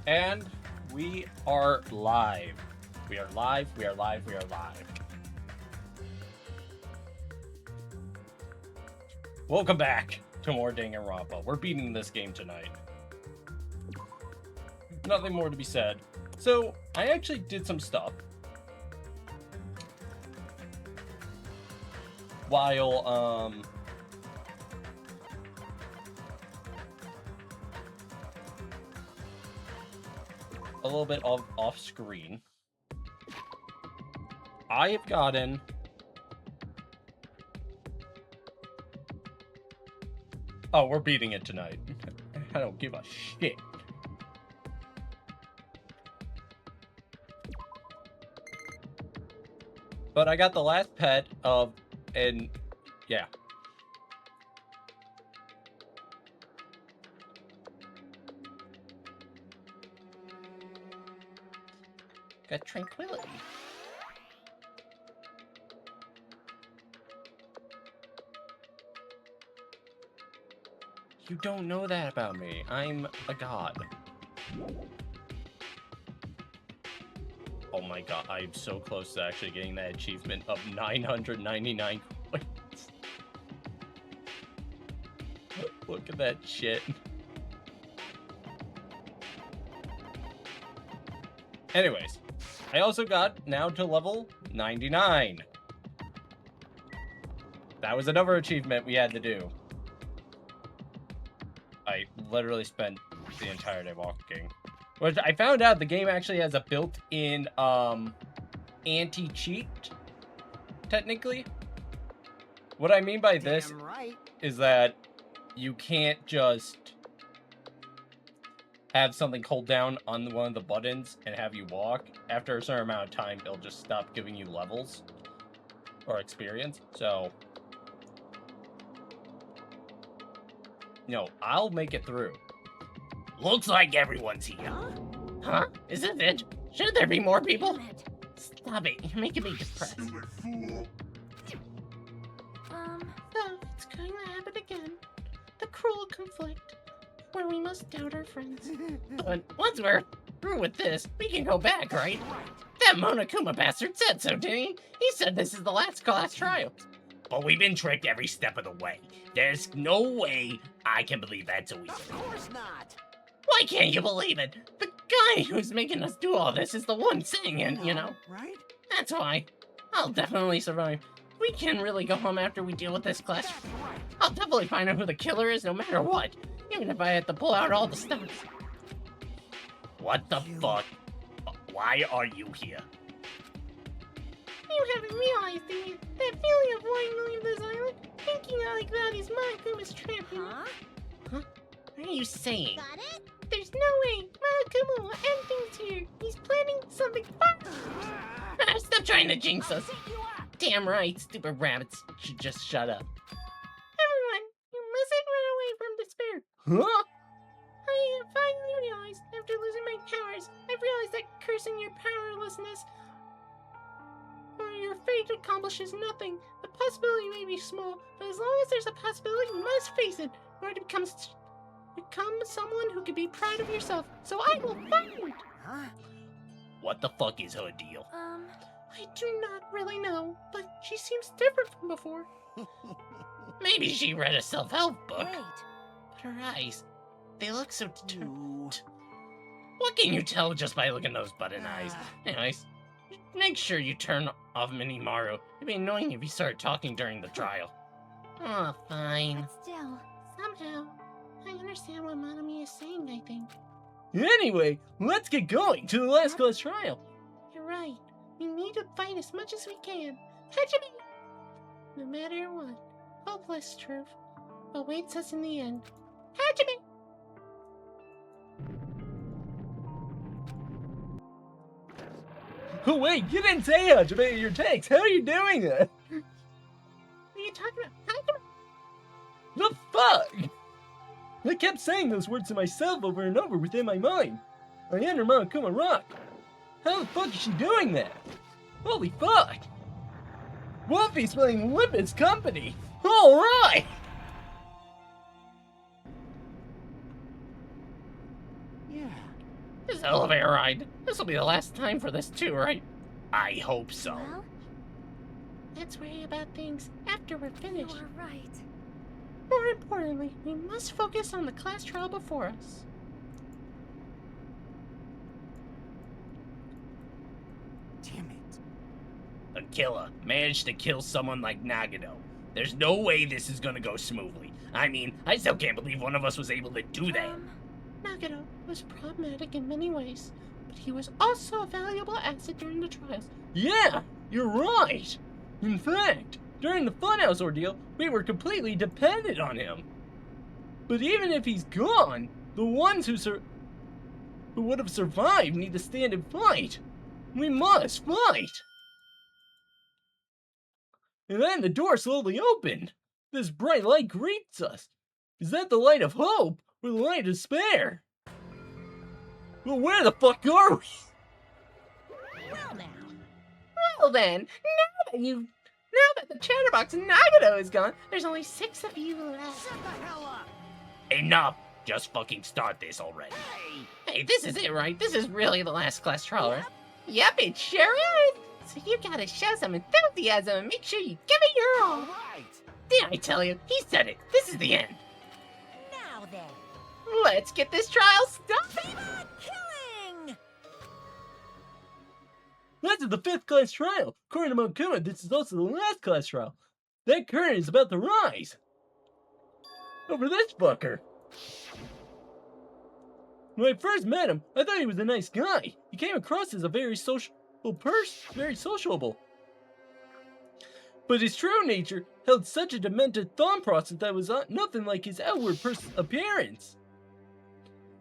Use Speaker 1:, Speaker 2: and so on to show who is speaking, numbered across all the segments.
Speaker 1: And we are live. We are live, we are live, we are live. Welcome back to more Danganronpa. We're beating this game tonight. Nothing more to be said. So, I actually did some stuff while, a little bit off screen. I have gotten oh, we're beating it tonight. I don't give a shit. But I got the last pet of, and yeah. Got tranquility. You don't know that about me. I'm a god. Oh my god, I'm so close to actually getting that achievement of 999 coins. Look at that shit. Anyways, I also got now to level 99. That was another achievement we had to do. I literally spent the entire day walking. Which I found out the game actually has a built-in anti-cheat, technically. What I mean by this is that you can't just have something hold down on one of the buttons and have you walk. After a certain amount of time, it'll just stop giving you levels or experience. So, no, I'll make it through. Looks like everyone's here. Huh? Is this it? Should there be more people? Stop it. You're making me depressed.
Speaker 2: So it's going to happen again. The cruel conflict, where we must doubt our friends.
Speaker 1: But once we're through with this, we can go back, right? That Monokuma bastard said so, didn't he? He said this is the last class trial. But we've been tricked every step of the way. There's no way I can believe that's so easy.
Speaker 3: Of course not.
Speaker 1: Why can't you believe it? The guy who's making us do all this is the one saying it, you know?
Speaker 3: Right?
Speaker 1: That's why. I'll definitely survive. We can really go home after we deal with this class. I'll definitely find out who the killer is no matter what. Even if I have to pull out all the stops. What the fuck? Why are you here?
Speaker 2: You haven't realized, do you? That feeling of wanting to leave this island? Thinking like that is Monokuma's trapping me.
Speaker 1: Huh? What are you saying?
Speaker 2: Got it? There's no way Monokuma will end things here. He's planning something far.
Speaker 1: Stop trying to jinx us. Damn right, stupid rabbits should just shut up.
Speaker 2: Everyone, you mustn't run away from despair.
Speaker 1: Huh?
Speaker 2: I finally realized, after losing my powers, I've realized that cursing your powerlessness or your fate accomplishes nothing. The possibility may be small, but as long as there's a possibility, you must face it in order to become someone who can be proud of yourself. So I will fight!
Speaker 3: Huh?
Speaker 1: What the fuck is her deal?
Speaker 2: I do not really know, but she seems different from before.
Speaker 1: Maybe she read a self-help book.
Speaker 3: Wait.
Speaker 1: But her eyes, they look so determined.
Speaker 3: You.
Speaker 1: What can you tell just by looking at those button eyes? Anyways, make sure you turn off Minimaru. It'd be annoying if you start talking during the trial. Oh, fine.
Speaker 2: Still, somehow, I understand what Monomi is saying, I think.
Speaker 1: Anyway, let's get going to the last class trial.
Speaker 2: You're right. We need to fight as much as we can. Hajime! No matter what, hopeless truth awaits us in the end. Hajime!
Speaker 1: Oh wait, you didn't say Hajime in your text. How are you doing that?
Speaker 2: What are you talking about? Hajime!
Speaker 1: The fuck? I kept saying those words to myself over and over within my mind. I enter Monokuma Rock. How the fuck is she doing that? Holy fuck! Wolfie's playing Limpet's company. Alright!
Speaker 3: Yeah.
Speaker 2: This elevator ride. This will be the last time for this too, right?
Speaker 4: I hope so.
Speaker 5: Well,
Speaker 2: Let's worry about things after we're finished.
Speaker 5: you're right.
Speaker 2: More importantly, we must focus on the class trial before us.
Speaker 3: Damn it.
Speaker 4: A killer managed to kill someone like Nagano. There's no way this is gonna go smoothly. I mean, I still can't believe one of us was able to do that.
Speaker 2: Nagano was problematic in many ways, but he was also a valuable asset during the trials.
Speaker 1: Yeah, you're right. In fact, during the Funhouse ordeal, we were completely dependent on him. But even if he's gone, the ones who would have survived need to stand and fight. We must fight. And then the door slowly opened. This bright light greets us. Is that the light of hope or the light of despair? Well, where the fuck are we?
Speaker 3: Well now.
Speaker 2: Well then, now that the chatterbox Nagano is gone, there's only 6 of you left.
Speaker 3: Shut the hell up.
Speaker 4: Enough! Just fucking start this already.
Speaker 3: Hey.
Speaker 2: Hey, this is it, right? This is really the last class trial, right? Yep, it sure is. So you gotta show some enthusiasm and make sure you give it your all.
Speaker 3: All right.
Speaker 2: Didn't I tell you? He said it. This is the end.
Speaker 3: Now then.
Speaker 2: Let's get this trial started.
Speaker 3: Killing.
Speaker 1: That's the 5th class trial. According to Mokuma, this is also the last class trial. That current is about to rise. Over this fucker. When I first met him, I thought he was a nice guy. He came across as a very sociable person, very sociable. But his true nature held such a demented thought process that was nothing like his outward appearance.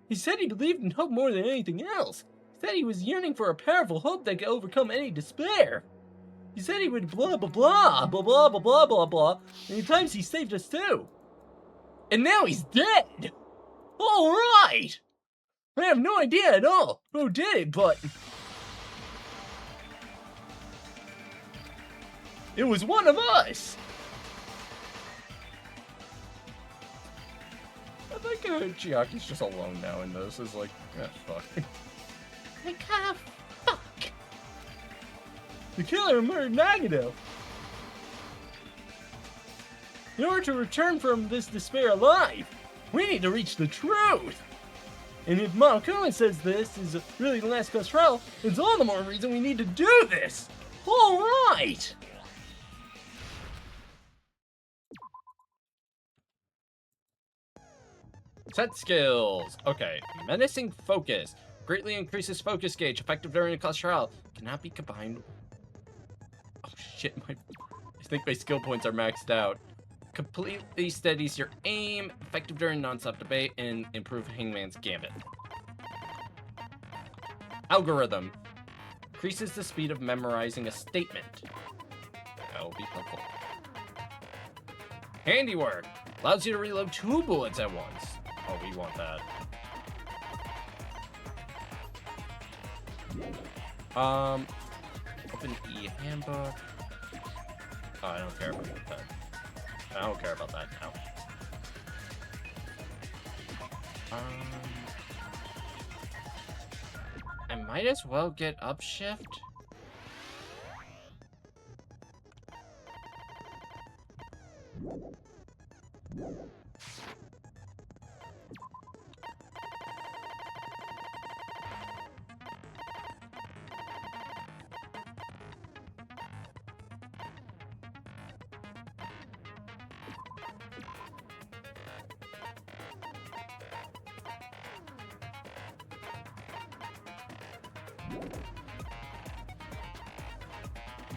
Speaker 1: He said he believed in hope more than anything else. He said he was yearning for a powerful hope that could overcome any despair. He said he would blah blah blah blah blah blah blah blah blah, and at times he saved us too. And now he's dead! Alright! I have no idea at all who did it, but it was one of us! I think Chiaki's just alone now in this. Is like, fuck.
Speaker 2: I gotta fuck.
Speaker 1: The killer murdered Nagano. In order to return from this despair alive, we need to reach the truth. And if Monokuma says this is really the last class trial, it's all the more reason we need to do this. All right. Set skills. Okay, menacing focus. Greatly increases focus gauge. Effective during a class trial. Cannot be combined. Oh shit, I think my skill points are maxed out. Completely steadies your aim, effective during non-stop debate, and improve Hangman's Gambit. Algorithm. Increases the speed of memorizing a statement. That will be helpful. Handiwork. Allows you to reload 2 bullets at once. Oh, we want that. Open e-handbook. Oh, I don't care about that. I don't care about that now. I might as well get upshift.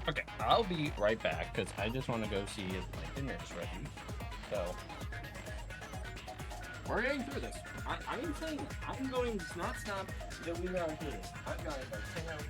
Speaker 1: Okay, I'll be right back because I just want to go see if my dinner is ready. So we're getting through this. I'm saying I'm going to not stop until we round through this. I've got it like 10 hours.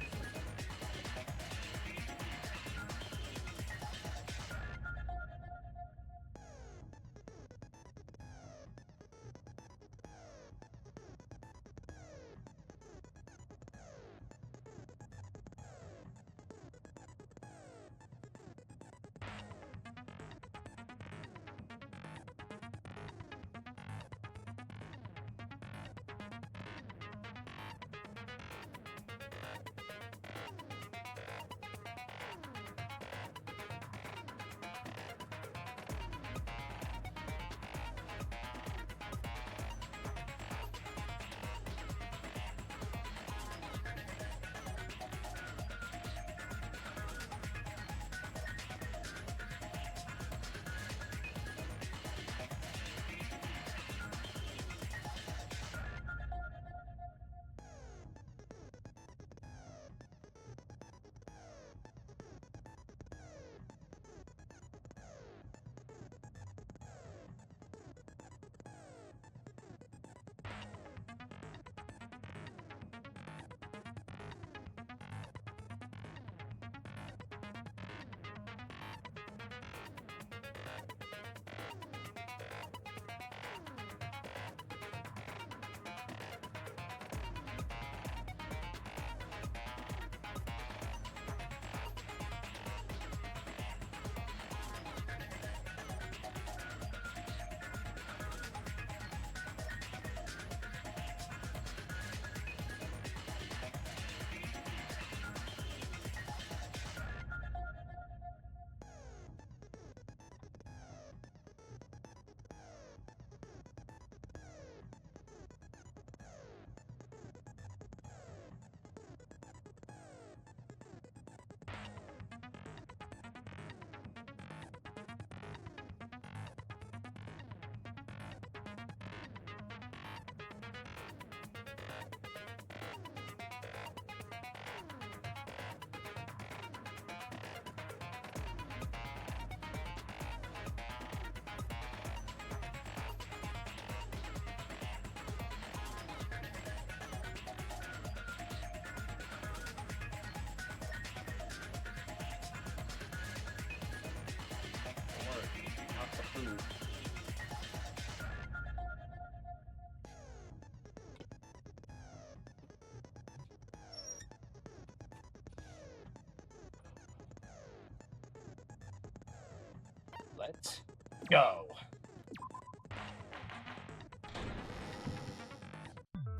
Speaker 1: Let's go.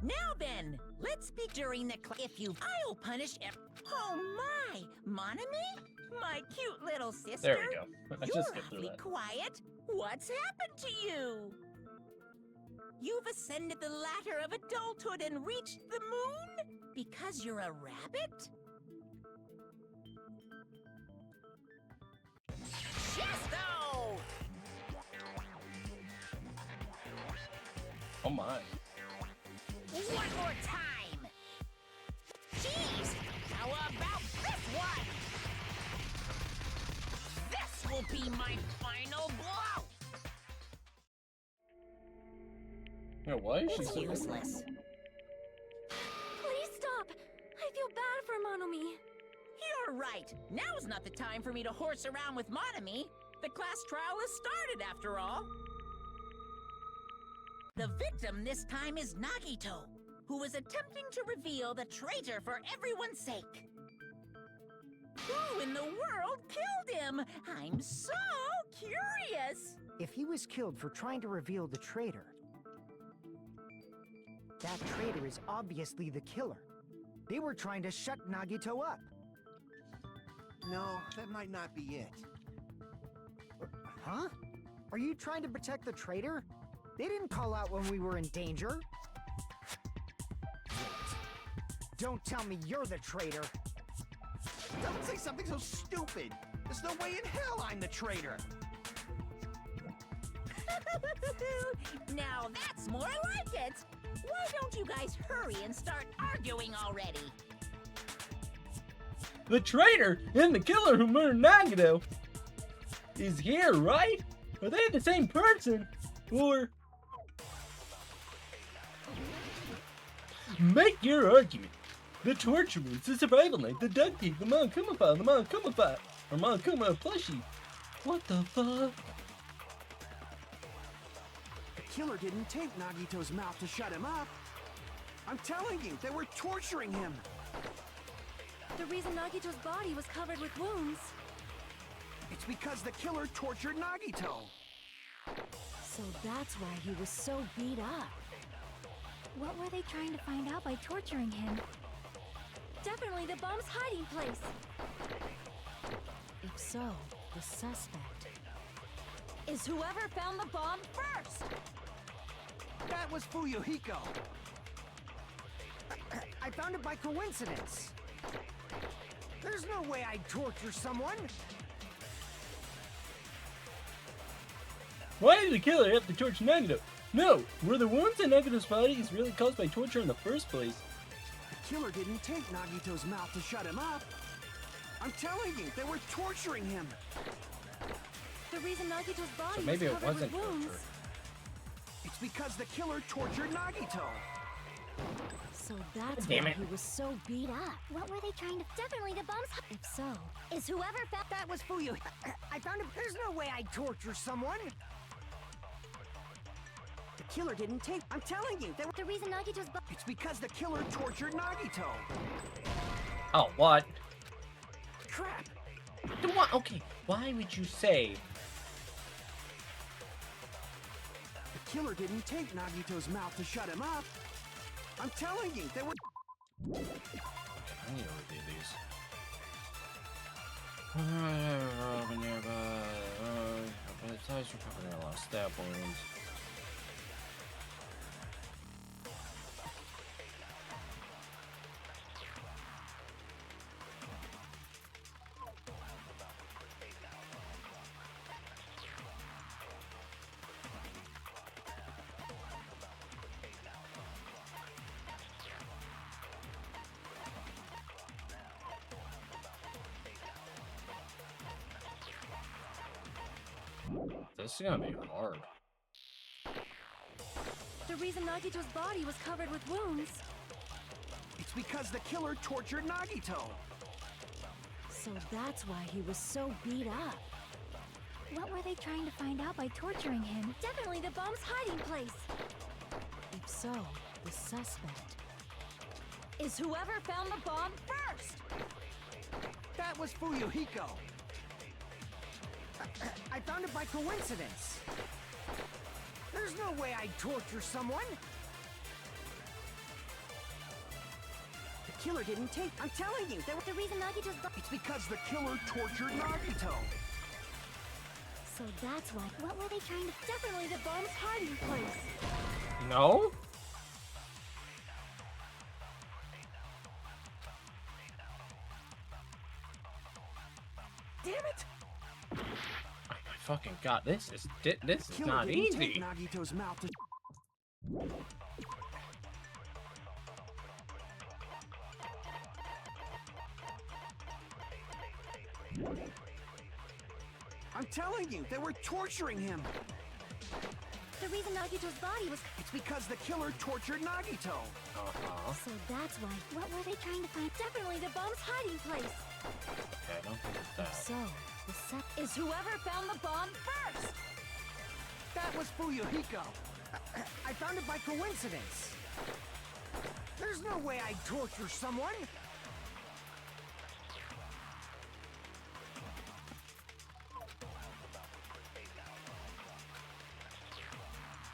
Speaker 3: Now then, let's be during the if you I'll punish Oh my, Monami? My cute little sister.
Speaker 1: There we go. I just
Speaker 3: You're
Speaker 1: skipped through
Speaker 3: awfully
Speaker 1: that.
Speaker 3: quiet. What's happened to you? You've ascended the ladder of adulthood and reached the moon? Because you're a rabbit? Chesto!
Speaker 1: Oh my.
Speaker 3: One more time! Jeez! How about this one? This will be my final blow!
Speaker 1: Yeah, why is she
Speaker 3: It's
Speaker 1: so
Speaker 3: useless.
Speaker 5: Please stop! I feel bad for Monomi.
Speaker 3: You're right. Now's not the time for me to horse around with Monami. The class trial has started, after all. The victim this time is Nagito, who is attempting to reveal the traitor for everyone's sake. Who in the world killed him? I'm so curious.
Speaker 6: If he was killed for trying to reveal the traitor, that traitor is obviously the killer. They were trying to shut Nagito up.
Speaker 7: No, that might not be it.
Speaker 6: Huh? Are you trying to protect the traitor? They didn't call out when we were in danger. Wait. Don't tell me you're the traitor.
Speaker 7: Don't say something so stupid. There's no way in hell I'm the traitor.
Speaker 3: Now that's more like it. Why don't you guys hurry and start arguing already?
Speaker 1: The traitor and the killer who murdered Nagito is here, right? Are they the same person? Or... Make your argument. The torture rooms, the survival knife, the duct tape, the Monokuma file, the Monokuma file, or Monokuma plushie. What the fuck?
Speaker 7: The killer didn't tape Nagito's mouth to shut him up. I'm telling you, they were torturing him.
Speaker 5: The reason Nagito's body was covered with wounds.
Speaker 7: It's because the killer tortured Nagito.
Speaker 5: So that's why he was so beat up. What were they trying to find out by torturing him? Definitely the bomb's hiding place. If so, the suspect is whoever found the bomb first.
Speaker 7: That was Fuyuhiko.
Speaker 6: I found it by coincidence. There's no way I'd torture someone.
Speaker 1: Why did the killer have to torture Nagito? No, were the wounds in Nagito's body is really caused by torture in the first place?
Speaker 7: The killer didn't tape Nagito's mouth to shut him up. I'm telling you, they were torturing him.
Speaker 5: The reason Nagito's body
Speaker 1: So maybe
Speaker 5: was
Speaker 1: it
Speaker 5: covered
Speaker 1: wasn't
Speaker 5: with wounds.
Speaker 1: torture.
Speaker 7: It's because the killer tortured Nagito.
Speaker 5: So that's
Speaker 1: Damn
Speaker 5: why
Speaker 1: it.
Speaker 5: he was so beat up. What were they trying to? Definitely the bomb's. If so, is whoever found
Speaker 6: That was Fuyu. I found it. There's no way I'd torture someone.
Speaker 7: The killer didn't tape. I'm telling you, they were.
Speaker 5: the reason Nagito's body.
Speaker 7: It's because the killer tortured Nagito.
Speaker 1: Oh, what?
Speaker 7: Crap.
Speaker 1: What? Okay, why would you say?
Speaker 7: The killer didn't tape Nagito's mouth to shut him up. I'm telling you, they were.
Speaker 1: I need to review these. Recovering a lot of stab wounds. This is gonna be hard.
Speaker 5: The reason Nagito's body was covered with wounds.
Speaker 7: It's because the killer tortured Nagito.
Speaker 5: So that's why he was so beat up. What were they trying to find out by torturing him? Definitely the bomb's hiding place. If so, the suspect is whoever found the bomb first.
Speaker 7: That was Fuyuhiko.
Speaker 6: I found it by coincidence. There's no way I'd torture someone. The killer didn't take. I'm telling you,
Speaker 5: The reason Nagito's
Speaker 7: It's because the killer tortured Nagito.
Speaker 5: So that's why. What were they trying to? Definitely the bomb's hiding place.
Speaker 1: No?
Speaker 6: damn it!
Speaker 1: Oh my fucking god, this is
Speaker 7: Killer
Speaker 1: not
Speaker 7: didn't take
Speaker 1: easy.
Speaker 7: Nagito's mouth to I'm telling you, they were torturing him.
Speaker 5: The reason Nagito's body was.
Speaker 7: It's because the killer tortured Nagito.
Speaker 1: Uh-huh.
Speaker 5: So that's why. What were they trying to find? Definitely the bomb's hiding place.
Speaker 1: Okay, I don't think it's that.
Speaker 5: So, the set is whoever found the bomb first.
Speaker 7: That was Fuyuhiko.
Speaker 6: I found it by coincidence. There's no way I'd torture someone.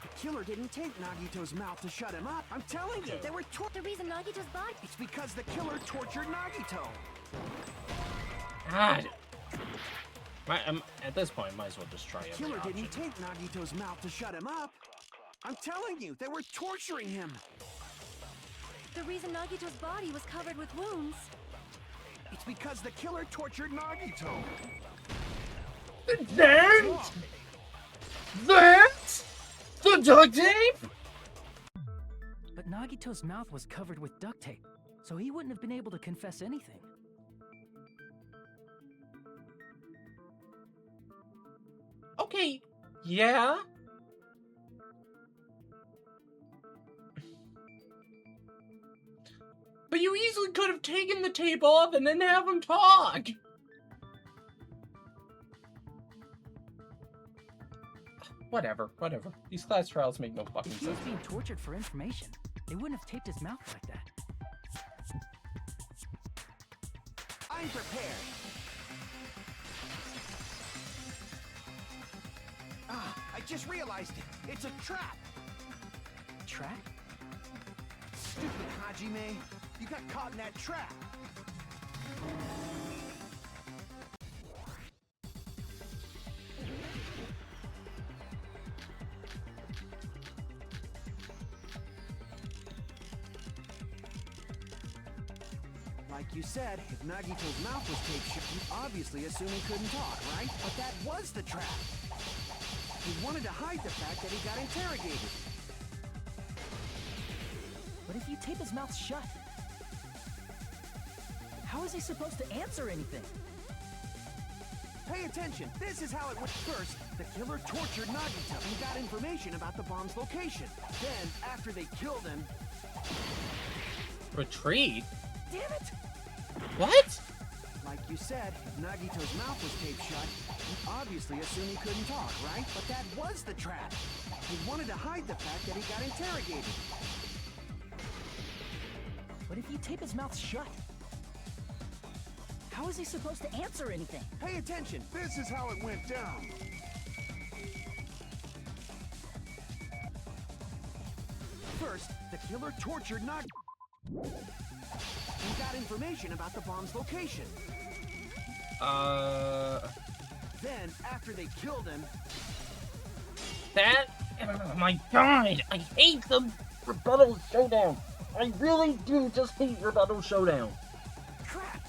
Speaker 7: The killer didn't take Nagito's mouth to shut him up. I'm telling you, they were
Speaker 5: The reason Nagito's body.
Speaker 7: It's because the killer tortured Nagito.
Speaker 1: God. At this point, might as well just try
Speaker 7: The
Speaker 1: every
Speaker 7: killer
Speaker 1: option.
Speaker 7: didn't take Nagito's mouth to shut him up. I'm telling you, they were torturing him.
Speaker 5: The reason Nagito's body was covered with wounds.
Speaker 7: It's because the killer tortured Nagito.
Speaker 1: That's the duct tape?
Speaker 8: But Nagito's mouth was covered with duct tape, so he wouldn't have been able to confess anything.
Speaker 1: Okay, yeah. But you easily could have taken the tape off and then have him talk. Whatever. These class trials make no fucking
Speaker 8: If he was
Speaker 1: sense.
Speaker 8: being tortured for information, they wouldn't have taped his mouth like that.
Speaker 7: I'm prepared. Ah, I just realized it. It's a trap.
Speaker 8: Trap?
Speaker 7: Stupid Hajime. You got caught in that trap. Like you said, if Nagito's mouth was taped shut, you obviously assume he couldn't talk, right? But that was the trap. He wanted to hide the fact that he got interrogated.
Speaker 8: But if you tape his mouth shut, how is he supposed to answer anything?
Speaker 7: Pay attention. This is how it went. First, the killer tortured Nagito and got information about the bomb's location. Then, after they killed him,
Speaker 1: Retreat?
Speaker 8: Damn it!
Speaker 1: What?
Speaker 7: like you said, if Nagito's mouth was taped shut, you obviously assume he couldn't talk, right? But that was the trap. He wanted to hide the fact that he got interrogated.
Speaker 8: But if you tape his mouth shut, how is he supposed to answer anything?
Speaker 7: Pay attention. This is how it went down. First, the killer tortured Nagito and got information about the bomb's location. Then, after they killed him,
Speaker 1: That? Oh my god! I hate the rebuttal showdown! I really do just hate rebuttal showdown.
Speaker 7: crap!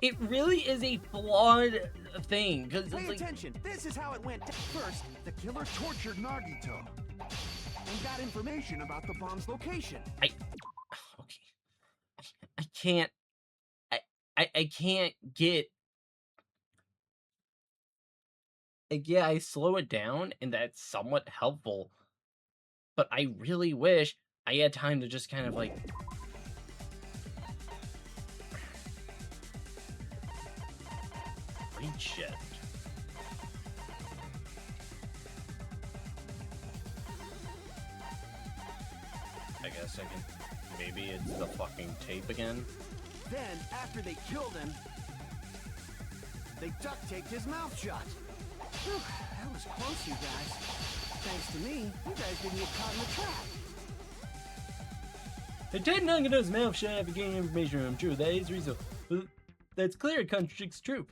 Speaker 1: It really is a flawed thing, because
Speaker 7: Pay
Speaker 1: it's like...
Speaker 7: attention. This is how it went down. First, the killer tortured Nagito and got information about the bomb's location.
Speaker 1: Okay. I can't... I can't get... Like, yeah, I slow it down, and that's somewhat helpful. But I really wish I had time to just kind of, like... read shit. I guess I can... Maybe it's the fucking tape again?
Speaker 7: Then, after they killed him, They duct taped his mouth shut. Whew, that was close, you guys. Thanks to me, you guys didn't get caught in the trap.
Speaker 1: They taped Nagato's mouth shut after getting information from him. True, that is reason. But that's clear it contradicts truth.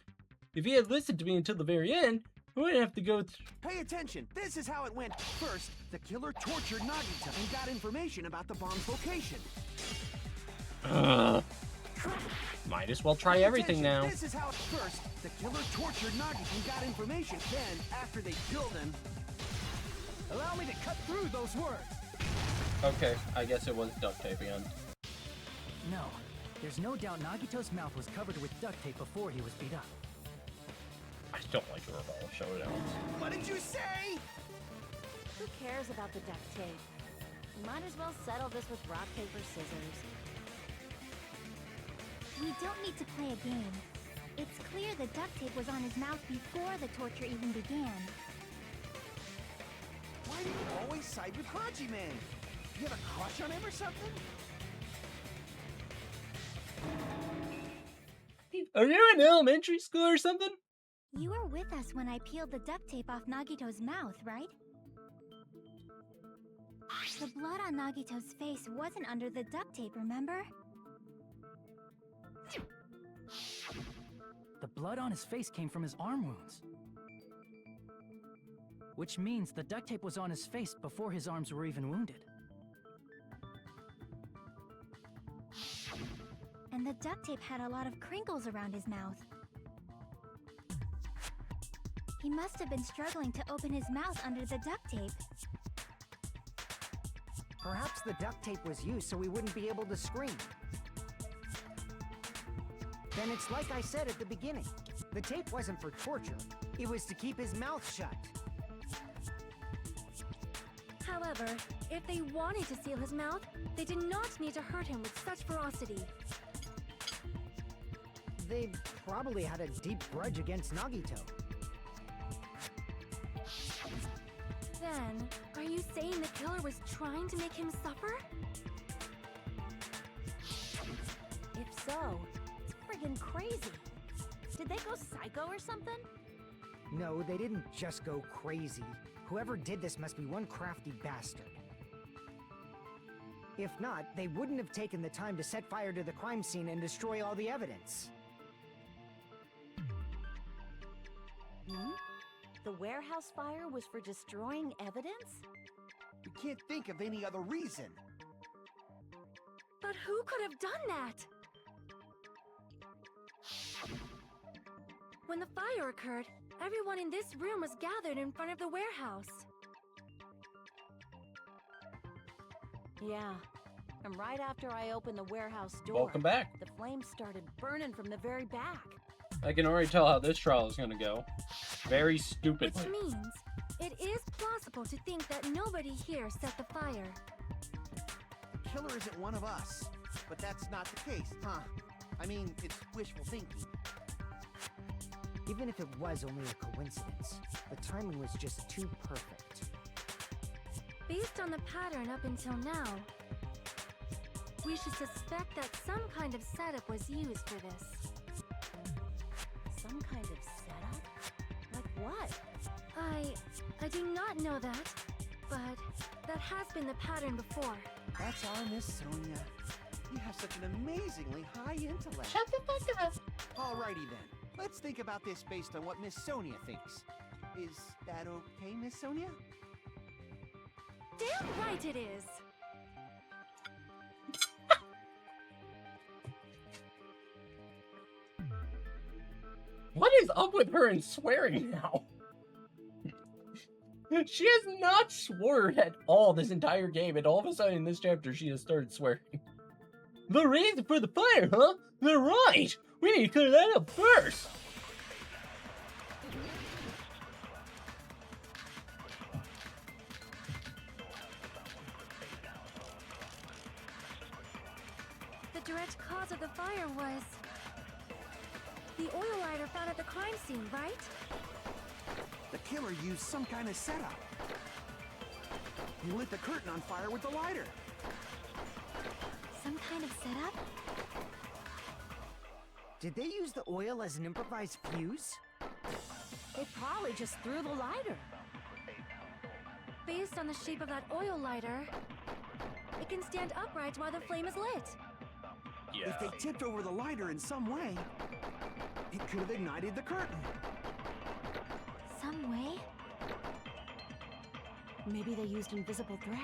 Speaker 1: If he had listened to me until the very end, we wouldn't have to go through.
Speaker 7: Pay attention. This is how it went. First, the killer tortured Nagito and got information about the bomb's location.
Speaker 1: Might as well try everything now.
Speaker 7: This is how first, the killer tortured Nagito and got information. Then, after they killed him...
Speaker 6: Allow me to cut through those words.
Speaker 1: Okay, I guess it was duct tape again.
Speaker 8: No, there's no doubt Nagito's mouth was covered with duct tape before he was beat up.
Speaker 1: I don't like the revolve showdowns.
Speaker 7: What did you say?
Speaker 5: Who cares about the duct tape? We might as well settle this with rock, paper, scissors. We don't need to play a game. It's clear the duct tape was on his mouth before the torture even began.
Speaker 7: Why do you always side with Haji-Man? You have a crush on him or something?
Speaker 1: Are you in elementary school or something?
Speaker 5: You were with us when I peeled the duct tape off Nagito's mouth, right? The blood on Nagito's face wasn't under the duct tape, remember?
Speaker 8: The blood on his face came from his arm wounds. Which means the duct tape was on his face before his arms were even wounded.
Speaker 5: And the duct tape had a lot of crinkles around his mouth. He must have been struggling to open his mouth under the duct tape.
Speaker 6: Perhaps the duct tape was used so we wouldn't be able to scream. Then it's like I said at the beginning. The tape wasn't for torture. It was to keep his mouth shut.
Speaker 5: However, if they wanted to seal his mouth, they did not need to hurt him with such ferocity.
Speaker 6: They probably had a deep grudge against Nagito.
Speaker 5: Then, are you saying the killer was trying to make him suffer? If so, it's friggin' crazy. Did they go psycho or something?
Speaker 6: No, they didn't just go crazy. Whoever did this must be one crafty bastard. If not, they wouldn't have taken the time to set fire to the crime scene and destroy all the evidence.
Speaker 5: The warehouse fire was for destroying evidence?
Speaker 7: We can't think of any other reason.
Speaker 5: But who could have done that? When the fire occurred, everyone in this room was gathered in front of the warehouse. Yeah, and right after I opened the warehouse door,
Speaker 1: Welcome back.
Speaker 5: the flames started burning from the very back.
Speaker 1: I can already tell how this trial is going to go. Very
Speaker 5: Which
Speaker 1: stupidly.
Speaker 5: means it is plausible to think that nobody here set the fire.
Speaker 7: The killer isn't one of us. But that's not the case, huh? I mean, it's wishful thinking.
Speaker 6: Even if it was only a coincidence, the timing was just too perfect.
Speaker 5: Based on the pattern up until now, we should suspect that some kind of setup was used for this. Some kind of setup? Like what? I do not know that, but that has been the pattern before.
Speaker 7: That's our Miss Sonia. You have such an amazingly high intellect.
Speaker 2: Shut the fuck up!
Speaker 7: Alrighty then. Let's think about this based on what Miss Sonia thinks. Is that okay, Miss Sonia?
Speaker 5: Damn right it is!
Speaker 1: What is up with her and swearing now? She has not sworn at all this entire game, and all of a sudden in this chapter she has started swearing. The reason for the fire, huh? They're right! We need to clear that up first!
Speaker 5: The direct cause of the fire was the oil lighter found at the crime scene, right?
Speaker 7: The killer used some kind of setup. He lit the curtain on fire with the lighter.
Speaker 5: Some kind of setup?
Speaker 6: Did they use the oil as an improvised fuse?
Speaker 5: They probably just threw the lighter. Based on the shape of that oil lighter, it can stand upright while the flame is lit.
Speaker 4: Yeah.
Speaker 7: If they tipped over the lighter in some way, it could have ignited the curtain.
Speaker 5: Some way? Maybe they used invisible thread.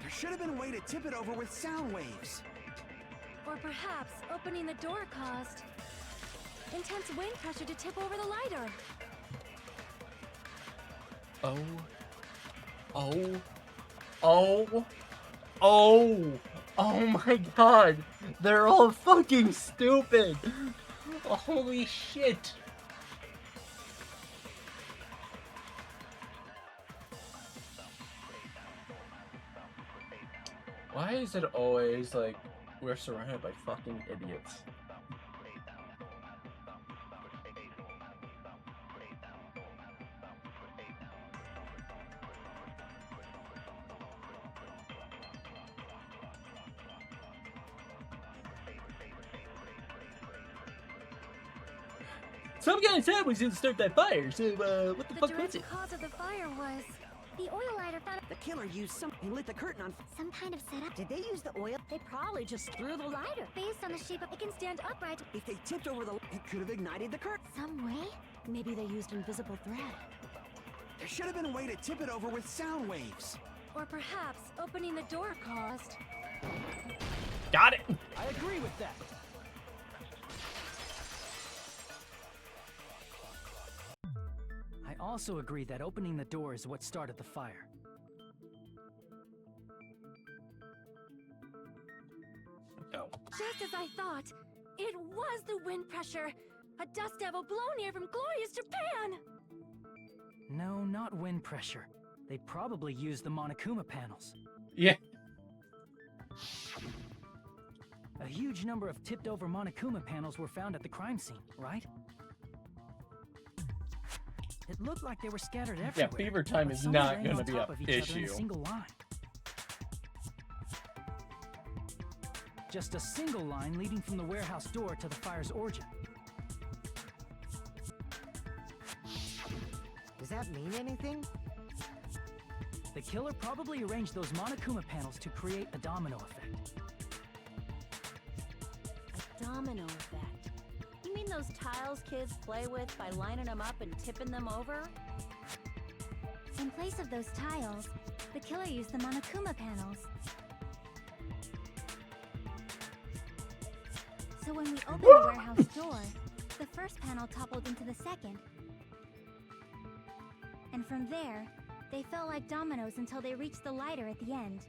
Speaker 7: There should have been a way to tip it over with sound waves.
Speaker 5: Or perhaps opening the door caused intense wind pressure to tip over the lighter.
Speaker 1: Oh. Oh. Oh. Oh. Oh my god. They're all fucking stupid. Holy shit. Why is it always like we're surrounded by fucking idiots? Some guy said we should start that fire, so what the fuck was
Speaker 5: The
Speaker 1: it?
Speaker 5: direct cause of the fire was the oil lighter found.
Speaker 6: The killer used some and lit the curtain on.
Speaker 5: Some kind of setup.
Speaker 6: Did they use the oil?
Speaker 5: They probably just threw the lighter. Based on the shape of it can stand upright.
Speaker 6: If they tipped over the, it could have ignited the curtain.
Speaker 5: Some way? Maybe they used invisible thread.
Speaker 7: There should have been a way to tip it over with sound waves.
Speaker 5: Or perhaps opening the door caused.
Speaker 4: Got it.
Speaker 8: I agree with that. I also agree that opening the door is what started the fire.
Speaker 4: Oh.
Speaker 5: Just as I thought, it was the wind pressure. A dust devil blown here from glorious Japan.
Speaker 8: No, not wind pressure. They probably used the Monokuma panels.
Speaker 1: Yeah.
Speaker 8: A huge number of tipped-over Monokuma panels were found at the crime scene, right? It looked like they were scattered everywhere.
Speaker 1: Yeah, fever time
Speaker 8: but
Speaker 1: is
Speaker 8: some
Speaker 1: not
Speaker 8: laying
Speaker 1: gonna
Speaker 8: on
Speaker 1: be
Speaker 8: top
Speaker 1: an
Speaker 8: of each other in a
Speaker 1: issue.
Speaker 8: single line. Just a single line leading from the warehouse door to the fire's origin.
Speaker 6: Does that mean anything?
Speaker 8: The killer probably arranged those Monokuma panels to create a domino effect.
Speaker 3: A domino effect. You mean those tiles kids play with by lining them up and tipping them over?
Speaker 5: In place of those tiles, the killer used the Monokuma panels. So when we opened the warehouse door, the first panel toppled into the second. And from there, they fell like dominoes until they reached the lighter at the end.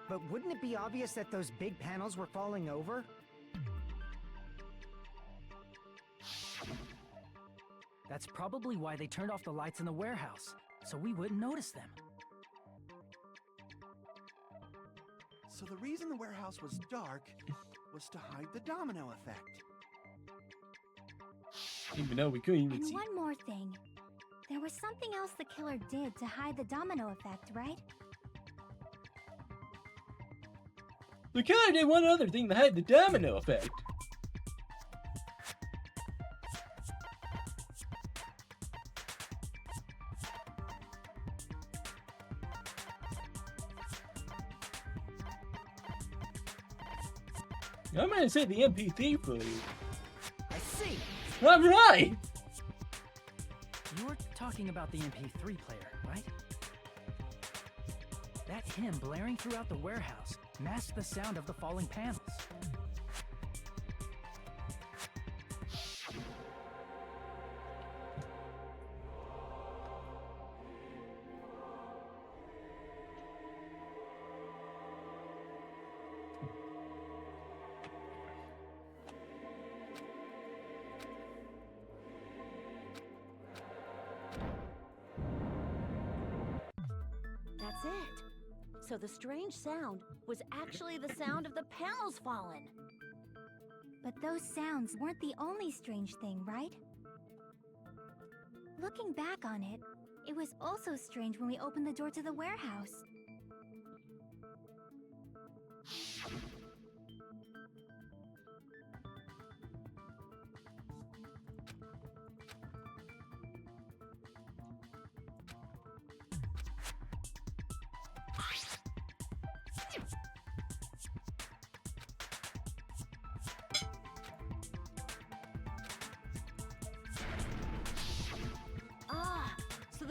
Speaker 6: But wouldn't it be obvious that those big panels were falling over?
Speaker 8: That's probably why they turned off the lights in the warehouse, so we wouldn't notice them.
Speaker 7: So the reason the warehouse was dark was to hide the domino effect.
Speaker 1: Even though we couldn't even
Speaker 5: And
Speaker 1: see.
Speaker 5: one more thing. There was something else the killer did to hide the domino effect, right?
Speaker 1: The killer did one other thing to hide the domino effect. I'm gonna say the MP3 footage.
Speaker 6: I see.
Speaker 1: Alright!
Speaker 8: You're talking about the MP3 player, right? That hymn blaring throughout the warehouse masked the sound of the falling panels.
Speaker 3: That's it. So the strange sound was actually the sound of the panels falling.
Speaker 5: But those sounds weren't the only strange thing, right? Looking back on it, it was also strange when we opened the door to the warehouse.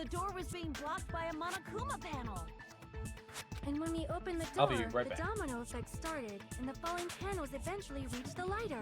Speaker 5: the door was being blocked by a Monokuma panel. And when we opened the
Speaker 1: I'll
Speaker 5: door,
Speaker 1: be right
Speaker 5: the
Speaker 1: back.
Speaker 5: domino effect started, and the falling panels eventually reached the lighter.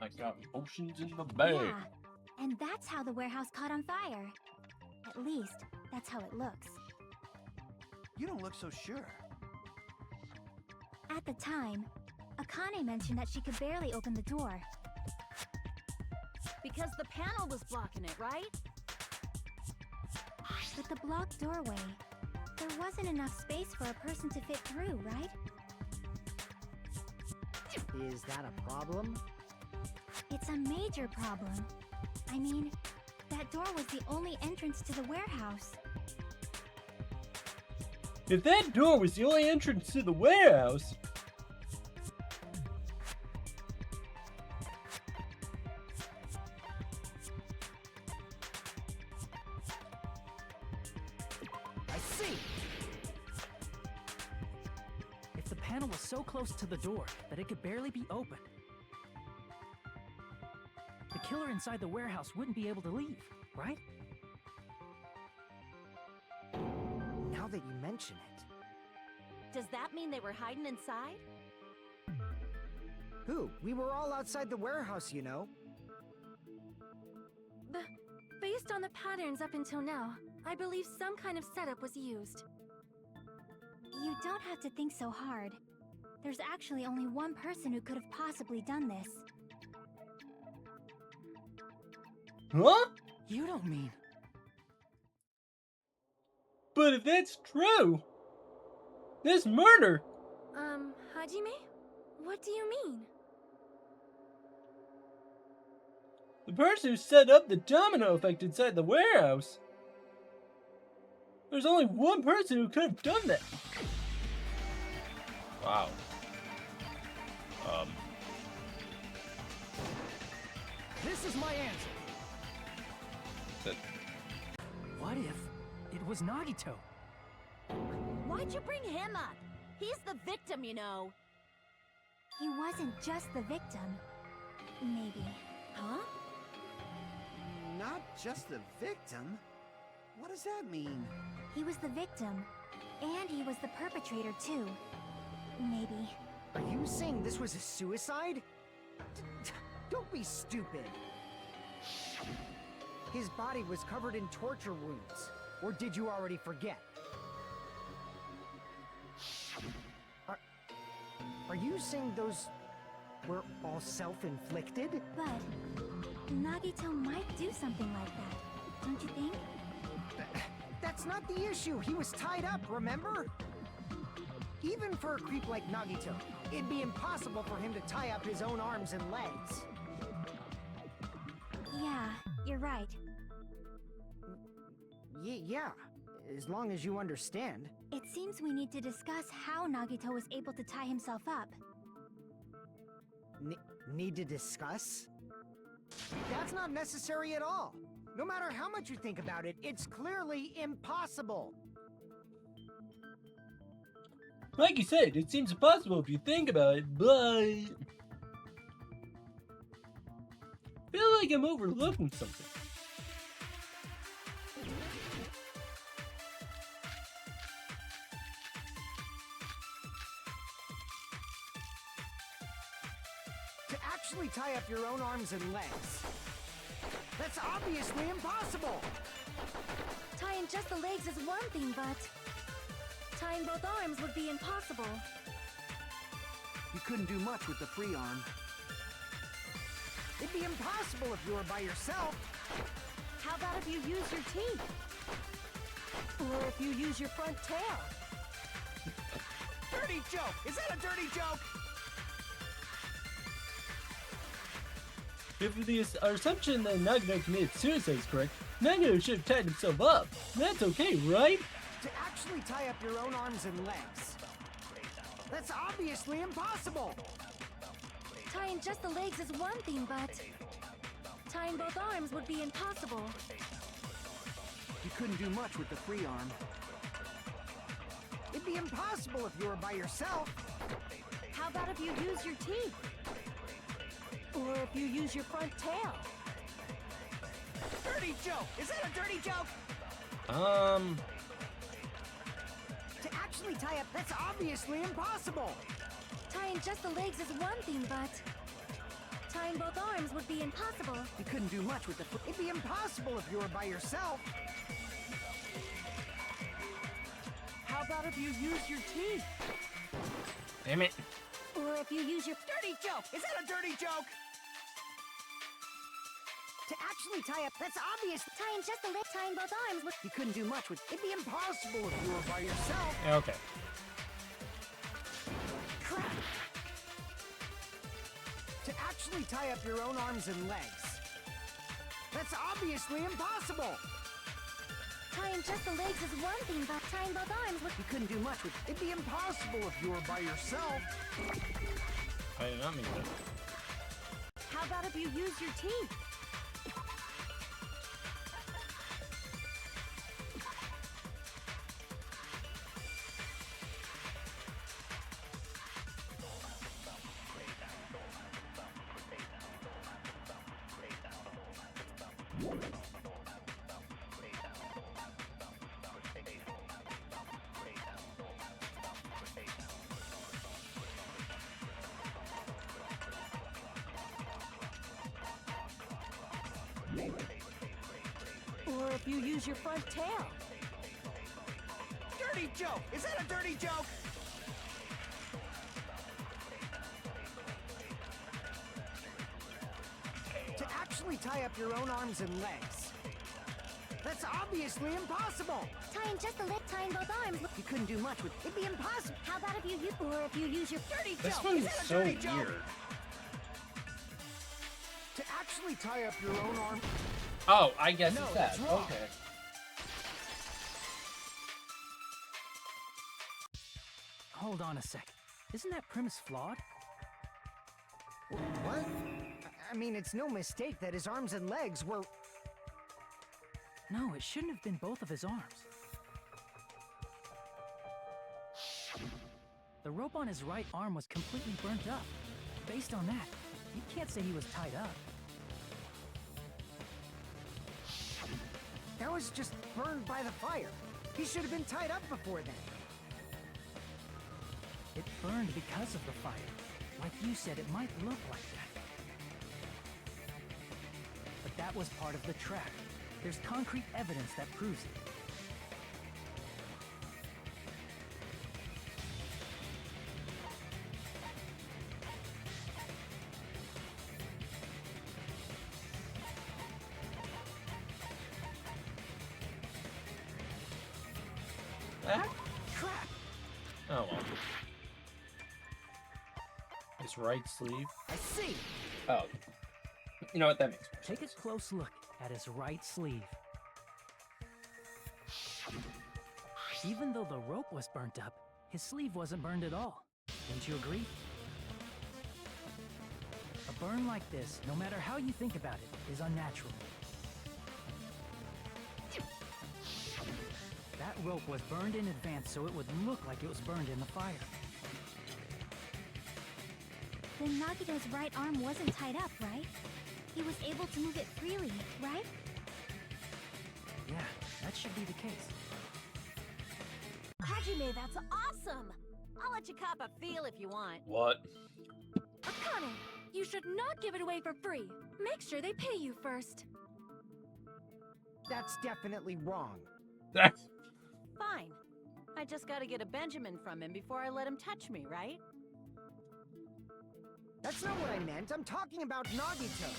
Speaker 1: I got potions in the bag.
Speaker 5: Yeah, and that's how the warehouse caught on fire. At least, that's how it looks.
Speaker 7: You don't look so sure.
Speaker 5: At the time, Akane mentioned that she could barely open the door.
Speaker 3: Because the panel was blocking it, right?
Speaker 5: With the blocked doorway, there wasn't enough space for a person to fit through, right?
Speaker 6: Is that a problem?
Speaker 5: It's a major problem. I mean, that door was the only entrance to the warehouse.
Speaker 1: If that door was the only entrance to the warehouse,
Speaker 6: I see!
Speaker 8: If the panel was so close to the door that it could barely be opened, the killer inside the warehouse wouldn't be able to leave, right?
Speaker 6: Now that you mention it.
Speaker 3: Does that mean they were hiding inside?
Speaker 6: Who? We were all outside the warehouse, you know.
Speaker 5: Based on the patterns up until now, I believe some kind of setup was used. You don't have to think so hard. There's actually only one person who could have possibly done this.
Speaker 1: huh?
Speaker 8: You don't mean...
Speaker 1: But if that's true, that's murder.
Speaker 5: Hajime? What do you mean?
Speaker 1: The person who set up the domino effect inside the warehouse. There's only one person who could have done that. Wow.
Speaker 6: This is my answer.
Speaker 8: What if it was Nagito?
Speaker 3: Why'd you bring him up? He's the victim, you know.
Speaker 5: He wasn't just the victim. Maybe.
Speaker 3: Huh?
Speaker 7: Not just the victim? What does that mean?
Speaker 5: He was the victim. And he was the perpetrator, too. Maybe.
Speaker 6: Are you saying this was a suicide? Don't be stupid. His body was covered in torture wounds. Or did you already forget? Are you saying those were all self-inflicted?
Speaker 5: But Nagito might do something like that, don't you think?
Speaker 6: That's not the issue. He was tied up, remember? Even for a creep like Nagito, it'd be impossible for him to tie up his own arms and legs.
Speaker 5: Yeah, you're right.
Speaker 6: Yeah, as long as you understand.
Speaker 5: It seems we need to discuss how Nagito was able to tie himself up.
Speaker 6: Need to discuss? That's not necessary at all. No matter how much you think about it, it's clearly impossible.
Speaker 1: Like you said, it seems impossible if you think about it, but I feel like I'm overlooking something.
Speaker 6: To actually tie up your own arms and legs. That's obviously impossible!
Speaker 5: Tying just the legs is one thing, but tying both arms would be impossible.
Speaker 7: You couldn't do much with the free arm.
Speaker 6: It'd be impossible if you were by yourself.
Speaker 3: How about if you use your teeth? Or if you use your front tail?
Speaker 6: Dirty joke! Is that a dirty joke?
Speaker 1: If our assumption that Nagito committed suicide is correct, Nagito should have tied himself up. That's okay, right?
Speaker 6: To actually tie up your own arms and legs. That's obviously impossible!
Speaker 5: Tying just the legs is one thing, but tying both arms would be impossible.
Speaker 7: You couldn't do much with the free arm.
Speaker 6: It'd be impossible if you were by yourself.
Speaker 3: How about if you use your teeth? Or if you use your front tail?
Speaker 6: Dirty joke! Is that a dirty joke? To actually tie up, that's obviously impossible!
Speaker 5: Tying just the legs is one thing, but tying both arms would be impossible.
Speaker 6: You couldn't do much with the foot. It'd be impossible if you were by yourself.
Speaker 8: How about if you use your teeth?
Speaker 4: Damn it.
Speaker 5: Or if you use your...
Speaker 6: Dirty joke! Is that a dirty joke? To actually tie up, that's obvious.
Speaker 5: Tying just the legs, tying both arms would...
Speaker 6: You couldn't do much with. It'd be impossible if you were by yourself.
Speaker 1: Okay.
Speaker 6: Crap! To actually tie up your own arms and legs. That's obviously impossible.
Speaker 5: Tying just the legs is one thing, but tying both arms would...
Speaker 6: You couldn't do much with. It'd be impossible if you were by yourself.
Speaker 1: I did not mean that.
Speaker 5: How about if you use your teeth? Or if you use your front tail.
Speaker 6: Dirty joke! Is that a dirty joke? To actually tie up your own arms and legs. That's obviously impossible.
Speaker 5: Tying just the leg, tying both arms would...
Speaker 6: You couldn't do much with. It'd be impossible.
Speaker 5: How about if you use... Or if you use your...
Speaker 6: Dirty
Speaker 1: This
Speaker 6: joke!
Speaker 1: one
Speaker 6: Is
Speaker 1: is
Speaker 6: that a
Speaker 1: so
Speaker 6: dirty joke?
Speaker 1: weird.
Speaker 6: To actually tie up your own arm.
Speaker 1: Oh, I guess
Speaker 6: No,
Speaker 1: it's that.
Speaker 6: that's wrong.
Speaker 1: Okay.
Speaker 8: Hold on a sec. Isn't that premise flawed?
Speaker 6: What? I mean, it's no mistake that his arms and legs were.
Speaker 8: No, it shouldn't have been both of his arms. The rope on his right arm was completely burnt up. Based on that, you can't say he was tied up.
Speaker 6: That was just burned by the fire. He should have been tied up before then.
Speaker 8: It burned because of the fire. Like you said, it might look like that. But that was part of the trap. There's concrete evidence that proves it.
Speaker 6: Crap!
Speaker 1: Oh well. His right sleeve.
Speaker 6: I see.
Speaker 1: Oh. You know what? That makes more sense.
Speaker 8: Take a close look at his right sleeve. Even though the rope was burnt up, his sleeve wasn't burned at all. Don't you agree? A burn like this, no matter how you think about it, is unnatural. That rope was burned in advance so it would look like it was burned in the fire.
Speaker 5: Then Nagito's right arm wasn't tied up, right? He was able to move it freely, right?
Speaker 8: Yeah, that should be the case.
Speaker 3: Hajime, that's awesome! I'll let you cop a feel if you want.
Speaker 1: What?
Speaker 5: Akane, you should not give it away for free. Make sure they pay you first.
Speaker 6: That's definitely wrong.
Speaker 1: That's
Speaker 3: Fine. I just gotta get a Benjamin from him before I let him touch me, right?
Speaker 6: That's not what I meant. I'm talking about Nagito.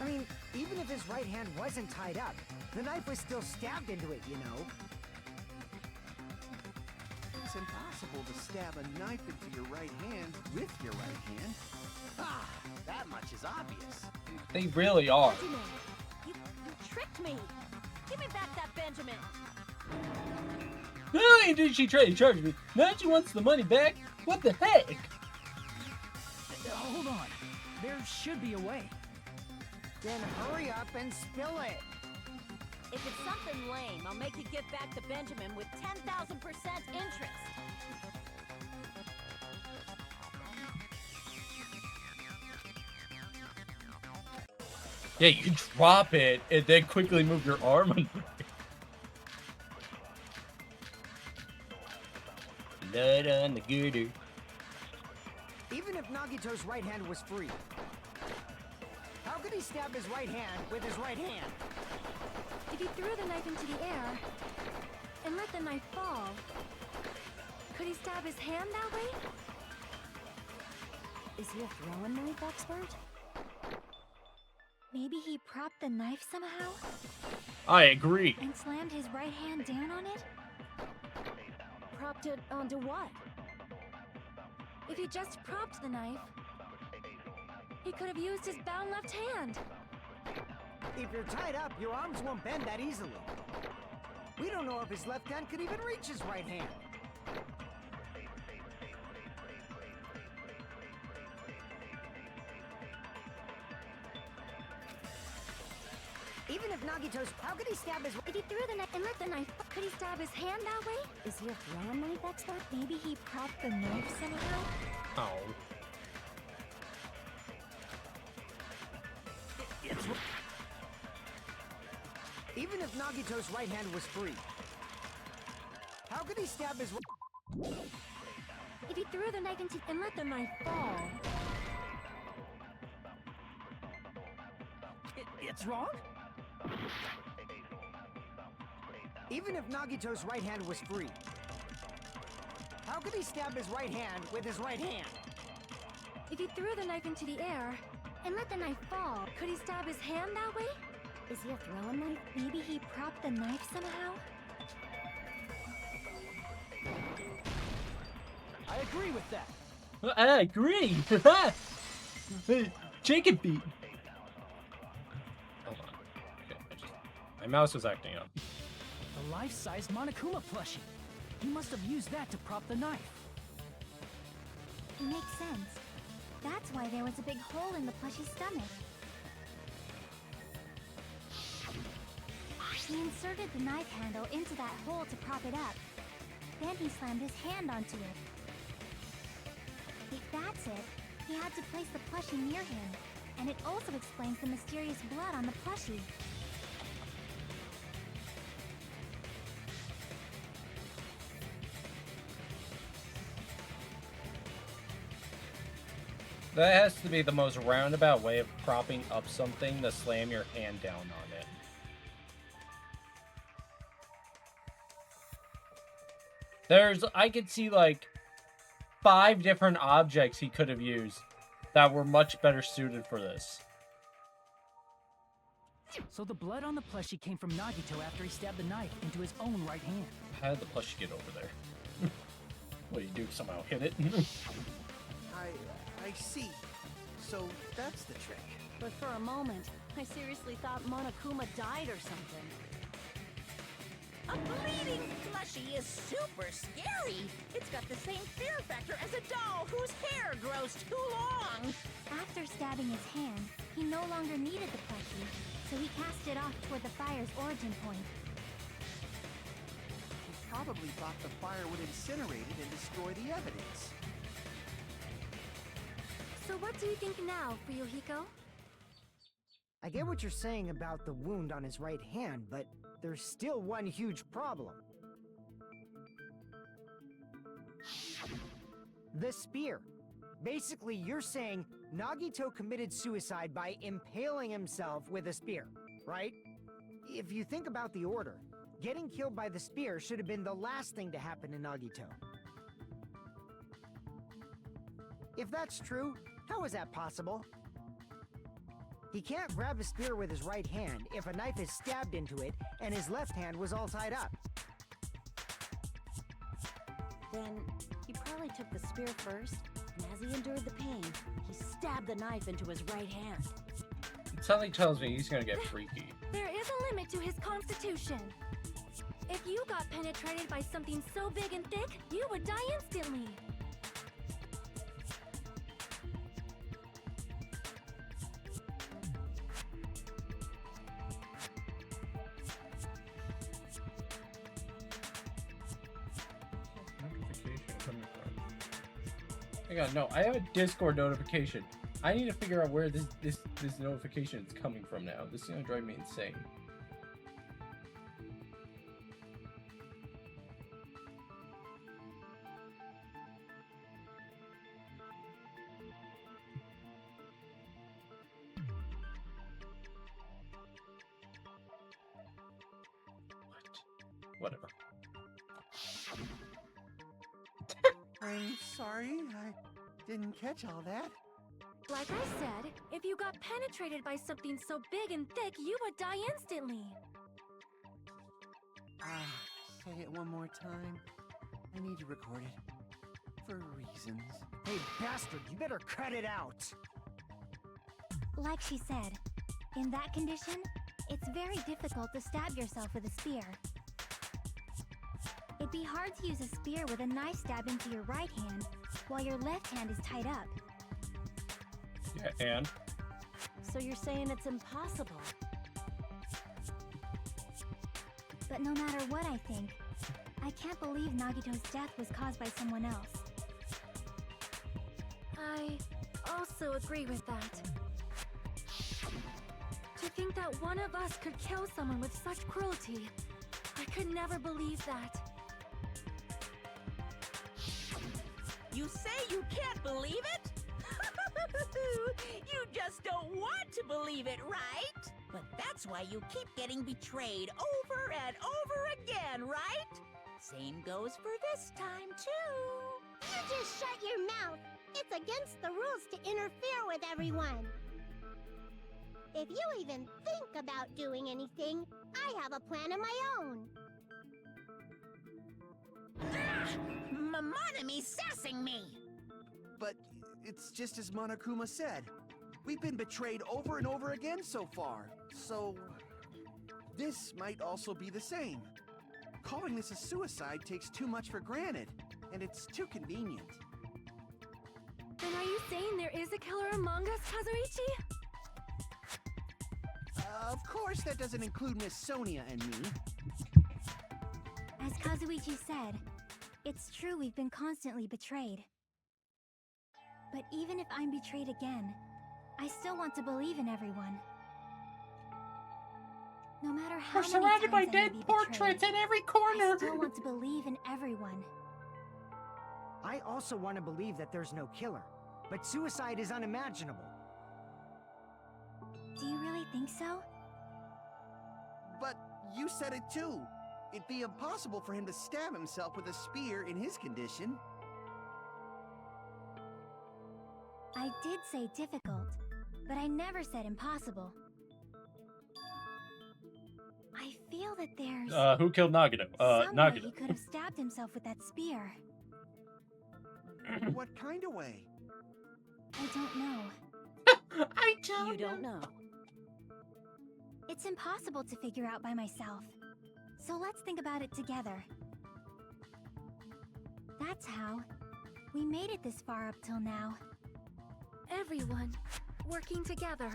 Speaker 6: I mean, even if his right hand wasn't tied up, the knife was still stabbed into it, you know?
Speaker 7: It's impossible to stab a knife into your right hand with your right hand.
Speaker 4: Ah, that much is obvious.
Speaker 1: they really are.
Speaker 3: Hajime, you tricked me! Give me back that Benjamin!
Speaker 1: Not only did she try to charge me, now she wants the money back? What the heck?
Speaker 8: Hold on. There should be a way.
Speaker 6: Then hurry up and spill it.
Speaker 3: If it's something lame, I'll make you give back the Benjamin with 10,000% interest.
Speaker 1: Yeah, you can drop it and then quickly move your arm under it.
Speaker 4: Blood on the girder.
Speaker 6: Even if Nagito's right hand was free, how could he stab his right hand with his right hand?
Speaker 5: If he threw the knife into the air and let the knife fall, could he stab his hand that way? Is he a throwing knife expert? Maybe he propped the knife somehow
Speaker 4: I agree.
Speaker 5: and slammed his right hand down on it? Propped it onto what? If he just propped the knife, he could have used his bound left hand.
Speaker 6: If you're tied up, your arms won't bend that easily. We don't know if his left hand could even reach his right hand. Even if Nagito's... How could he stab his...
Speaker 5: If he threw the knife and let the knife, could he stab his hand that way? Is he a throwing knife expert? Maybe he propped the knife somehow?
Speaker 4: Oh.
Speaker 6: Even if Nagito's right hand was free, how could he stab his...
Speaker 5: If he threw the knife into and let the knife fall,
Speaker 8: It's wrong?
Speaker 6: Even if Nagito's right hand was free, how could he stab his right hand with his right hand?
Speaker 5: if he threw the knife into the air and let the knife fall, could he stab his hand that way? Is he a throwing knife? Maybe he propped the knife somehow?
Speaker 8: I agree with that.
Speaker 1: I agree. Jacob beat.
Speaker 4: Hold on. Okay, my mouse was acting up.
Speaker 8: The life-size Monokuma plushie. He must have used that to prop the knife.
Speaker 5: It makes sense. That's why there was a big hole in the plushie's stomach. He inserted the knife handle into that hole to prop it up. Then he slammed his hand onto it. If that's it, he had to place the plushie near him. And it also explains the mysterious blood on the plushie.
Speaker 4: That has to be the most roundabout way of propping up something to slam your hand down on it. I could see like 5 different objects he could have used that were much better suited for this.
Speaker 8: So the blood on the plushie came from Nagito after he stabbed the knife into his own right hand.
Speaker 4: How did the plushie get over there? What do you do? Somehow hit it?
Speaker 7: I see. So that's the trick.
Speaker 5: But for a moment, I seriously thought Monokuma died or something.
Speaker 3: A bleeding plushie is super scary. It's got the same fear factor as a doll whose hair grows too long.
Speaker 5: After stabbing his hand, he no longer needed the plushie, so he cast it off toward the fire's origin point.
Speaker 7: He probably thought the fire would incinerate it and destroy the evidence.
Speaker 5: So what do you think now, Fuyuhiko?
Speaker 6: I get what you're saying about the wound on his right hand, but there's still one huge problem. The spear. Basically, you're saying Nagito committed suicide by impaling himself with a spear, right? If you think about the order, getting killed by the spear should have been the last thing to happen to Nagito. If that's true, how is that possible? He can't grab a spear with his right hand if a knife is stabbed into it and his left hand was all tied up.
Speaker 3: Then he probably took the spear first, and as he endured the pain, he stabbed the knife into his right hand.
Speaker 4: Something tells me he's gonna get freaky.
Speaker 5: There is a limit to his constitution. If you got penetrated by something so big and thick, you would die instantly.
Speaker 4: Hang on, no, I have a Discord notification. I need to figure out where this notification is coming from now. This is gonna drive me insane.
Speaker 1: Whatever.
Speaker 7: I'm sorry, I didn't catch all that.
Speaker 5: Like I said, if you got penetrated by something so big and thick, you would die instantly.
Speaker 7: Say it one more time. I need to record it. For reasons.
Speaker 6: Hey, bastard, you better cut it out!
Speaker 5: Like she said, in that condition, it's very difficult to stab yourself with a spear. It'd be hard to use a spear with a knife stab into your right hand while your left hand is tied up.
Speaker 1: Yeah, and?
Speaker 5: So you're saying it's impossible? But no matter what I think, I can't believe Nagito's death was caused by someone else. I also agree with that. To think that one of us could kill someone with such cruelty, I could never believe that.
Speaker 3: You say you can't believe it? You just don't want to believe it, right? But that's why you keep getting betrayed over and over again, right? Same goes for this time, too.
Speaker 2: You just shut your mouth. It's against the rules to interfere with everyone. If you even think about doing anything, I have a plan of my own.
Speaker 3: Mononomi's sassing me!
Speaker 7: But it's just as Monokuma said. We've been betrayed over and over again so far. So this might also be the same. Calling this a suicide takes too much for granted, and it's too convenient.
Speaker 5: Then are you saying there is a killer among us, Kazuichi?
Speaker 7: Of course that doesn't include Miss Sonia and me.
Speaker 5: As Kazuichi said, it's true we've been constantly betrayed. But even if I'm betrayed again, I still want to believe in everyone. No matter how
Speaker 1: We're
Speaker 5: many
Speaker 1: surrounded by
Speaker 5: times I may
Speaker 1: dead
Speaker 5: be
Speaker 1: portraits
Speaker 5: betrayed,
Speaker 1: in every corner!
Speaker 5: I still want to believe in everyone.
Speaker 6: I also want to believe that there's no killer, but suicide is unimaginable.
Speaker 5: Do you really think so?
Speaker 7: But you said it too. It'd be impossible for him to stab himself with a spear in his condition.
Speaker 5: I did say difficult, but I never said impossible. I feel that there's
Speaker 1: Who killed Nagito?
Speaker 5: some way
Speaker 1: Nagito.
Speaker 5: he could have stabbed himself with that spear.
Speaker 7: What kind of way?
Speaker 5: I don't know.
Speaker 1: I don't
Speaker 3: You don't know.
Speaker 5: It's impossible to figure out by myself. So let's think about it together. That's how we made it this far up till now. Everyone working together.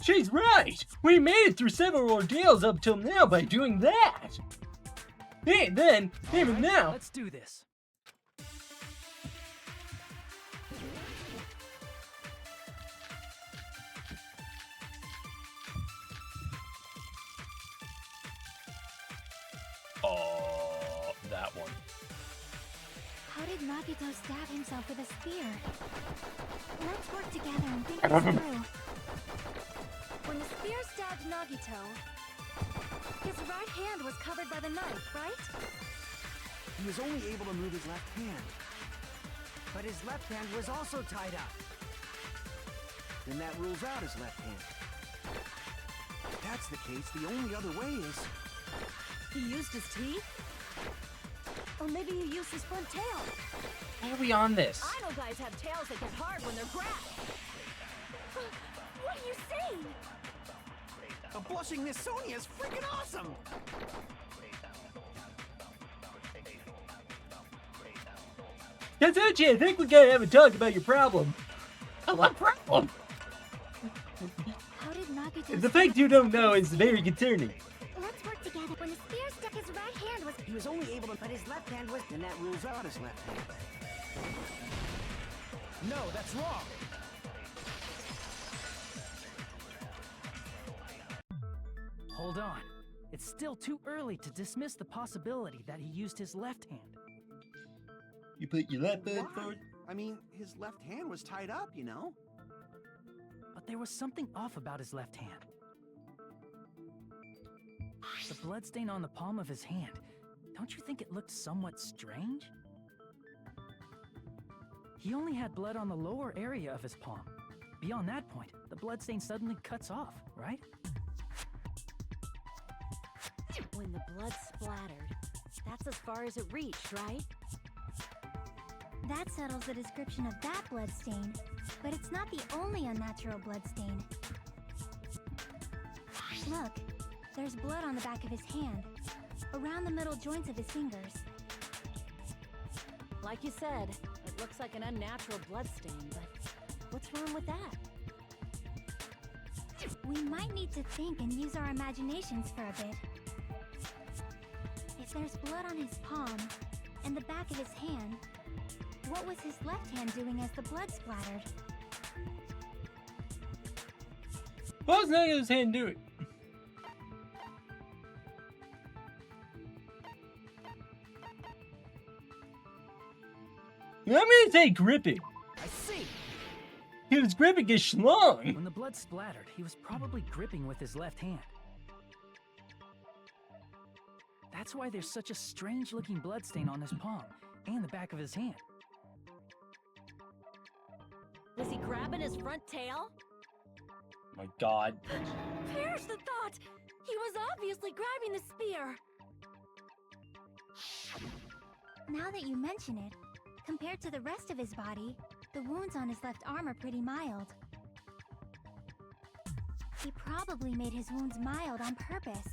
Speaker 1: She's right! We made it through several ordeals up till now by doing that! And then, even
Speaker 8: Alright,
Speaker 1: now...
Speaker 8: let's do this.
Speaker 1: That one.
Speaker 5: How did Nagito stab himself with a spear? Let's work together and think this through. When the spear stabbed Nagito, his right hand was covered by the knife, right?
Speaker 7: He was only able to move his left hand.
Speaker 6: But his left hand was also tied up.
Speaker 7: Then that rules out his left hand. If that's the case, the only other way is...
Speaker 3: He used his teeth? Or maybe he used his front tail.
Speaker 1: Why are we on this?
Speaker 3: I know guys have tails that get hard when they're grabbed.
Speaker 5: What are you saying?
Speaker 7: A blushing Miss Sonia is freaking awesome!
Speaker 1: Kazuchi, I think we gotta have a talk about your problem. What problem?
Speaker 5: How did Nagito
Speaker 1: The fact you don't know is very concerning.
Speaker 2: Let's work together. When the spear stuck, his right hand was...
Speaker 7: He was only able to... But his left hand was... Then that rules out his left hand.
Speaker 6: No, that's wrong.
Speaker 8: Hold on. It's still too early to dismiss the possibility that he used his left hand.
Speaker 1: You put your left foot
Speaker 7: Why?
Speaker 1: forward.
Speaker 7: I mean, his left hand was tied up, you know?
Speaker 8: But there was something off about his left hand. The bloodstain on the palm of his hand. Don't you think it looked somewhat strange? He only had blood on the lower area of his palm. Beyond that point, the bloodstain suddenly cuts off, right?
Speaker 5: When the blood splattered, that's as far as it reached, right?
Speaker 9: That settles the description of that bloodstain, but it's not the only unnatural bloodstain. Look, there's blood on the back of his hand, around the middle joints of his fingers.
Speaker 5: Like you said, it looks like an unnatural bloodstain, but what's wrong with that?
Speaker 9: We might need to think and use our imaginations for a bit. If there's blood on his palm and the back of his hand, what was his left hand doing as the blood splattered?
Speaker 1: What was Nagito's hand doing? I'm gonna say gripping.
Speaker 8: I see!
Speaker 1: He was gripping his schlong.
Speaker 8: When the blood splattered, he was probably gripping with his left hand. That's why there's such a strange-looking bloodstain on his palm and the back of his hand.
Speaker 5: Was he grabbing his front tail?
Speaker 1: My God.
Speaker 5: Perish the thought! He was obviously grabbing the spear!
Speaker 9: Now that you mention it, compared to the rest of his body, the wounds on his left arm are pretty mild. He probably made his wounds mild on purpose,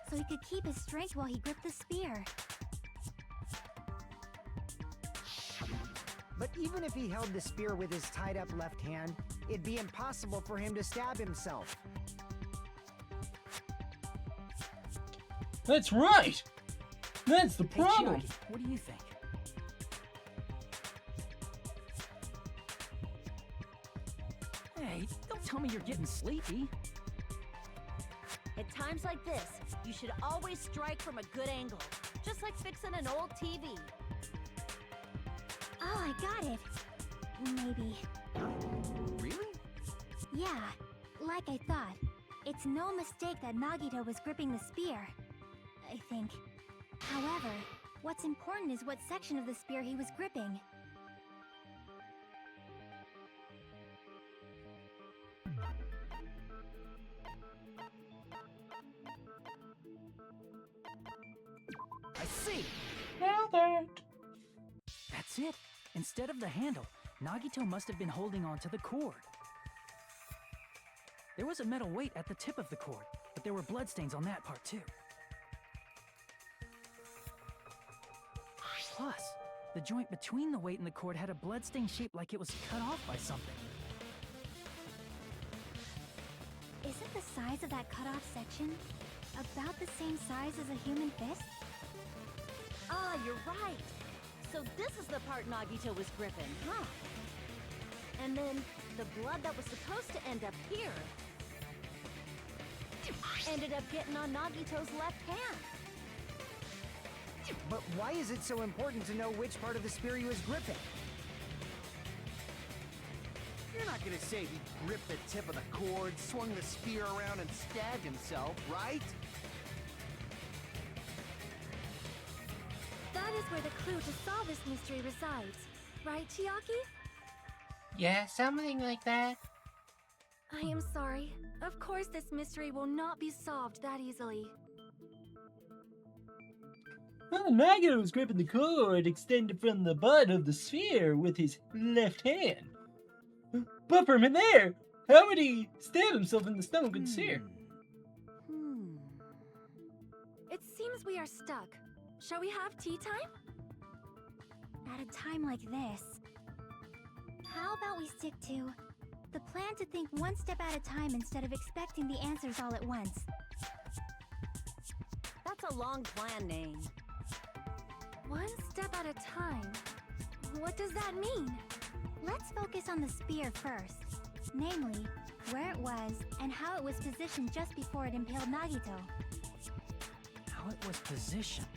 Speaker 9: so he could keep his strength while he gripped the spear.
Speaker 6: But even if he held the spear with his tied-up left hand, it'd be impossible for him to stab himself.
Speaker 1: That's right. That's the
Speaker 8: Hey,
Speaker 1: problem.
Speaker 8: Chiaki, what do you think? Hey, don't tell me you're getting sleepy.
Speaker 5: At times like this, you should always strike from a good angle, just like fixing an old TV.
Speaker 9: Oh, I got it. Maybe.
Speaker 7: Really?
Speaker 9: Yeah, like I thought. It's no mistake that Nagito was gripping the spear, I think. However, what's important is what section of the spear he was gripping.
Speaker 8: I see!
Speaker 1: Albert.
Speaker 8: That's it. Instead of the handle, Nagito must have been holding on to the cord. There was a metal weight at the tip of the cord, but there were bloodstains on that part too. Plus, the joint between the weight and the cord had a bloodstain shaped like it was cut off by something.
Speaker 9: Isn't the size of that cut-off section about the same size as a human fist?
Speaker 5: Ah, you're right. So this is the part Nagito was gripping, huh? And then the blood that was supposed to end up here ended up getting on Nagito's left hand.
Speaker 6: But why is it so important to know which part of the spear he was gripping?
Speaker 7: You're not gonna say he gripped the tip of the cord, swung the spear around, and stabbed himself, right?
Speaker 9: That is where the clue to solve this mystery resides. Right, Chiaki?
Speaker 4: Yeah, something like that.
Speaker 9: I am sorry. Of course this mystery will not be solved that easily.
Speaker 1: Well, Nagito was gripping the cord extended from the butt of the sphere with his left hand. But from in there, how would he stab himself in the stomach with the sphere?
Speaker 9: It seems we are stuck. Shall we have tea time? At a time like this, how about we stick to the plan to think one step at a time instead of expecting the answers all at once?
Speaker 5: That's a long plan name.
Speaker 9: One step at a time? What does that mean? Let's focus on the spear first. Namely, where it was and how it was positioned just before it impaled Nagito.
Speaker 8: How it was positioned.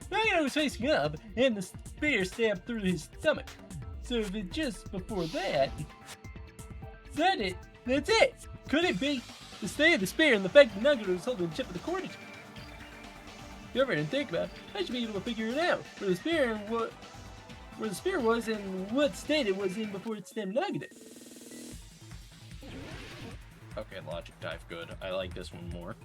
Speaker 1: Nagito was facing up, and the spear stabbed through his stomach. So if it's just before that, that's it. Could it be the state of the spear and the fact that Nagito was holding the tip of the cord? If you ever didn't think about it, I should be able to figure it out. Where the spear was and what state it was in before it stabbed Nagito. Okay, logic dive, good. I like this one more.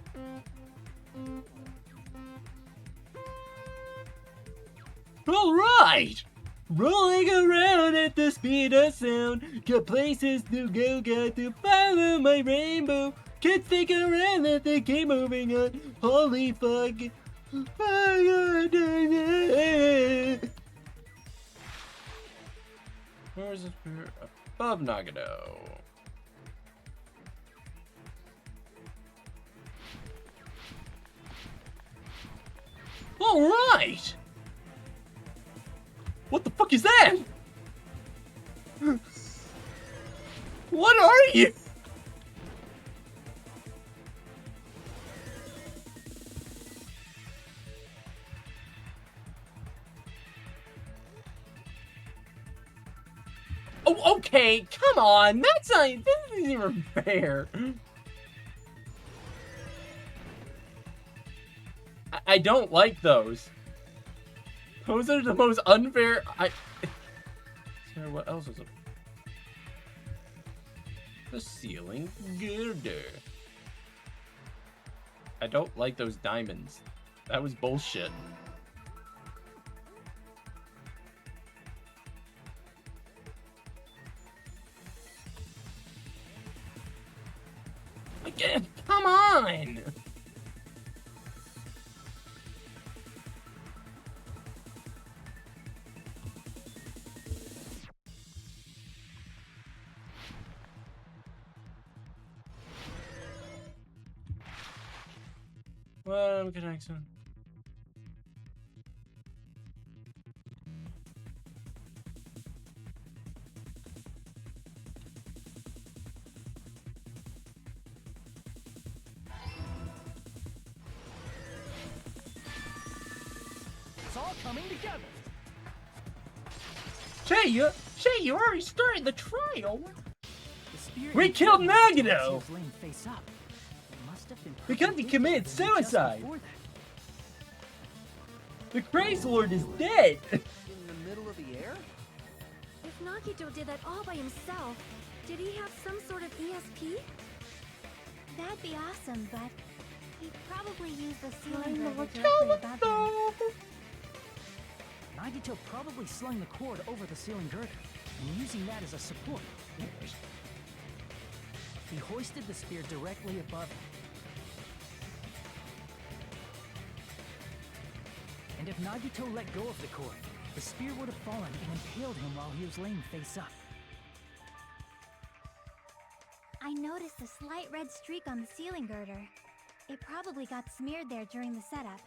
Speaker 1: Alright! Rolling around at the speed of sound, got places to go, got to follow my rainbow. Can't stick around, let the keep moving on. Holy fuck. Where is it? Above Nagito. Alright! What the fuck is that? What are you? Oh, okay, come on. That's not, this isn't even fair. I don't like those. Those are the most unfair. Sarah, what else is it? The ceiling girder. I don't like those diamonds. That was bullshit. Again, come on! Well, connection.
Speaker 8: It's all coming together.
Speaker 1: Shay, you already started the trial.
Speaker 8: The spear
Speaker 1: We killed Nagito!
Speaker 8: He was laying face up. It must have been
Speaker 1: Because he committed
Speaker 8: just
Speaker 1: suicide.
Speaker 8: before that.
Speaker 1: The Craze Lord is dead.
Speaker 7: In the middle of the air?
Speaker 5: If Nagito did that all by himself, did he have some sort of ESP?
Speaker 9: That'd be awesome, but he'd probably use the ceiling
Speaker 1: I'm
Speaker 9: girder
Speaker 1: a
Speaker 9: directly above him.
Speaker 8: Nagito probably slung the cord over the ceiling girder and using that as a support. He hoisted the spear directly above him. And if Nagito let go of the cord, the spear would have fallen and impaled him while he was laying face up.
Speaker 9: I noticed a slight red streak on the ceiling girder. It probably got smeared there during the setup.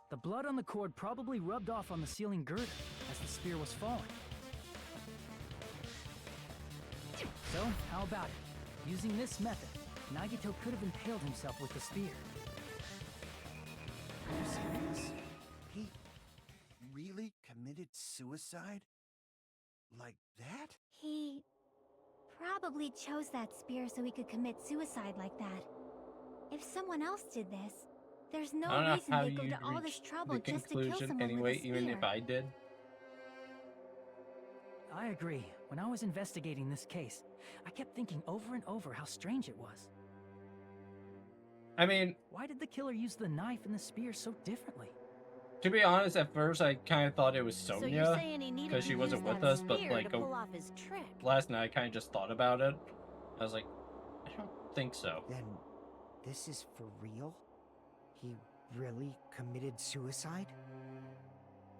Speaker 8: The blood on the cord probably rubbed off on the ceiling girder as the spear was falling. So, how about it? Using this method, Nagito could have impaled himself with the spear.
Speaker 7: Are you serious? He really committed suicide? Like that?
Speaker 9: He probably chose that spear so he could commit suicide like that. If someone else did this, there's
Speaker 1: I
Speaker 9: no
Speaker 1: don't know
Speaker 9: reason
Speaker 1: how
Speaker 9: they'd go
Speaker 1: you
Speaker 9: to all
Speaker 1: reach
Speaker 9: this trouble
Speaker 1: the
Speaker 9: just to kill
Speaker 1: conclusion
Speaker 9: someone
Speaker 1: anyway,
Speaker 9: with a
Speaker 1: even
Speaker 9: spear.
Speaker 1: if I did.
Speaker 8: I agree. When I was investigating this case, I kept thinking over and over how strange it was.
Speaker 1: I mean,
Speaker 8: Why did the killer use the knife and the spear so differently?
Speaker 1: to be honest, at first I kind of thought it was
Speaker 3: So you're
Speaker 1: Sonia.
Speaker 3: saying he needed
Speaker 1: 'cause
Speaker 3: to
Speaker 1: she wasn't
Speaker 3: use
Speaker 1: with
Speaker 3: that
Speaker 1: us, but,
Speaker 3: spear
Speaker 1: like,
Speaker 3: to pull off his trick.
Speaker 1: Last night I kind of just thought about it. I was like, I don't think so.
Speaker 6: Then, this is for real? He really committed suicide?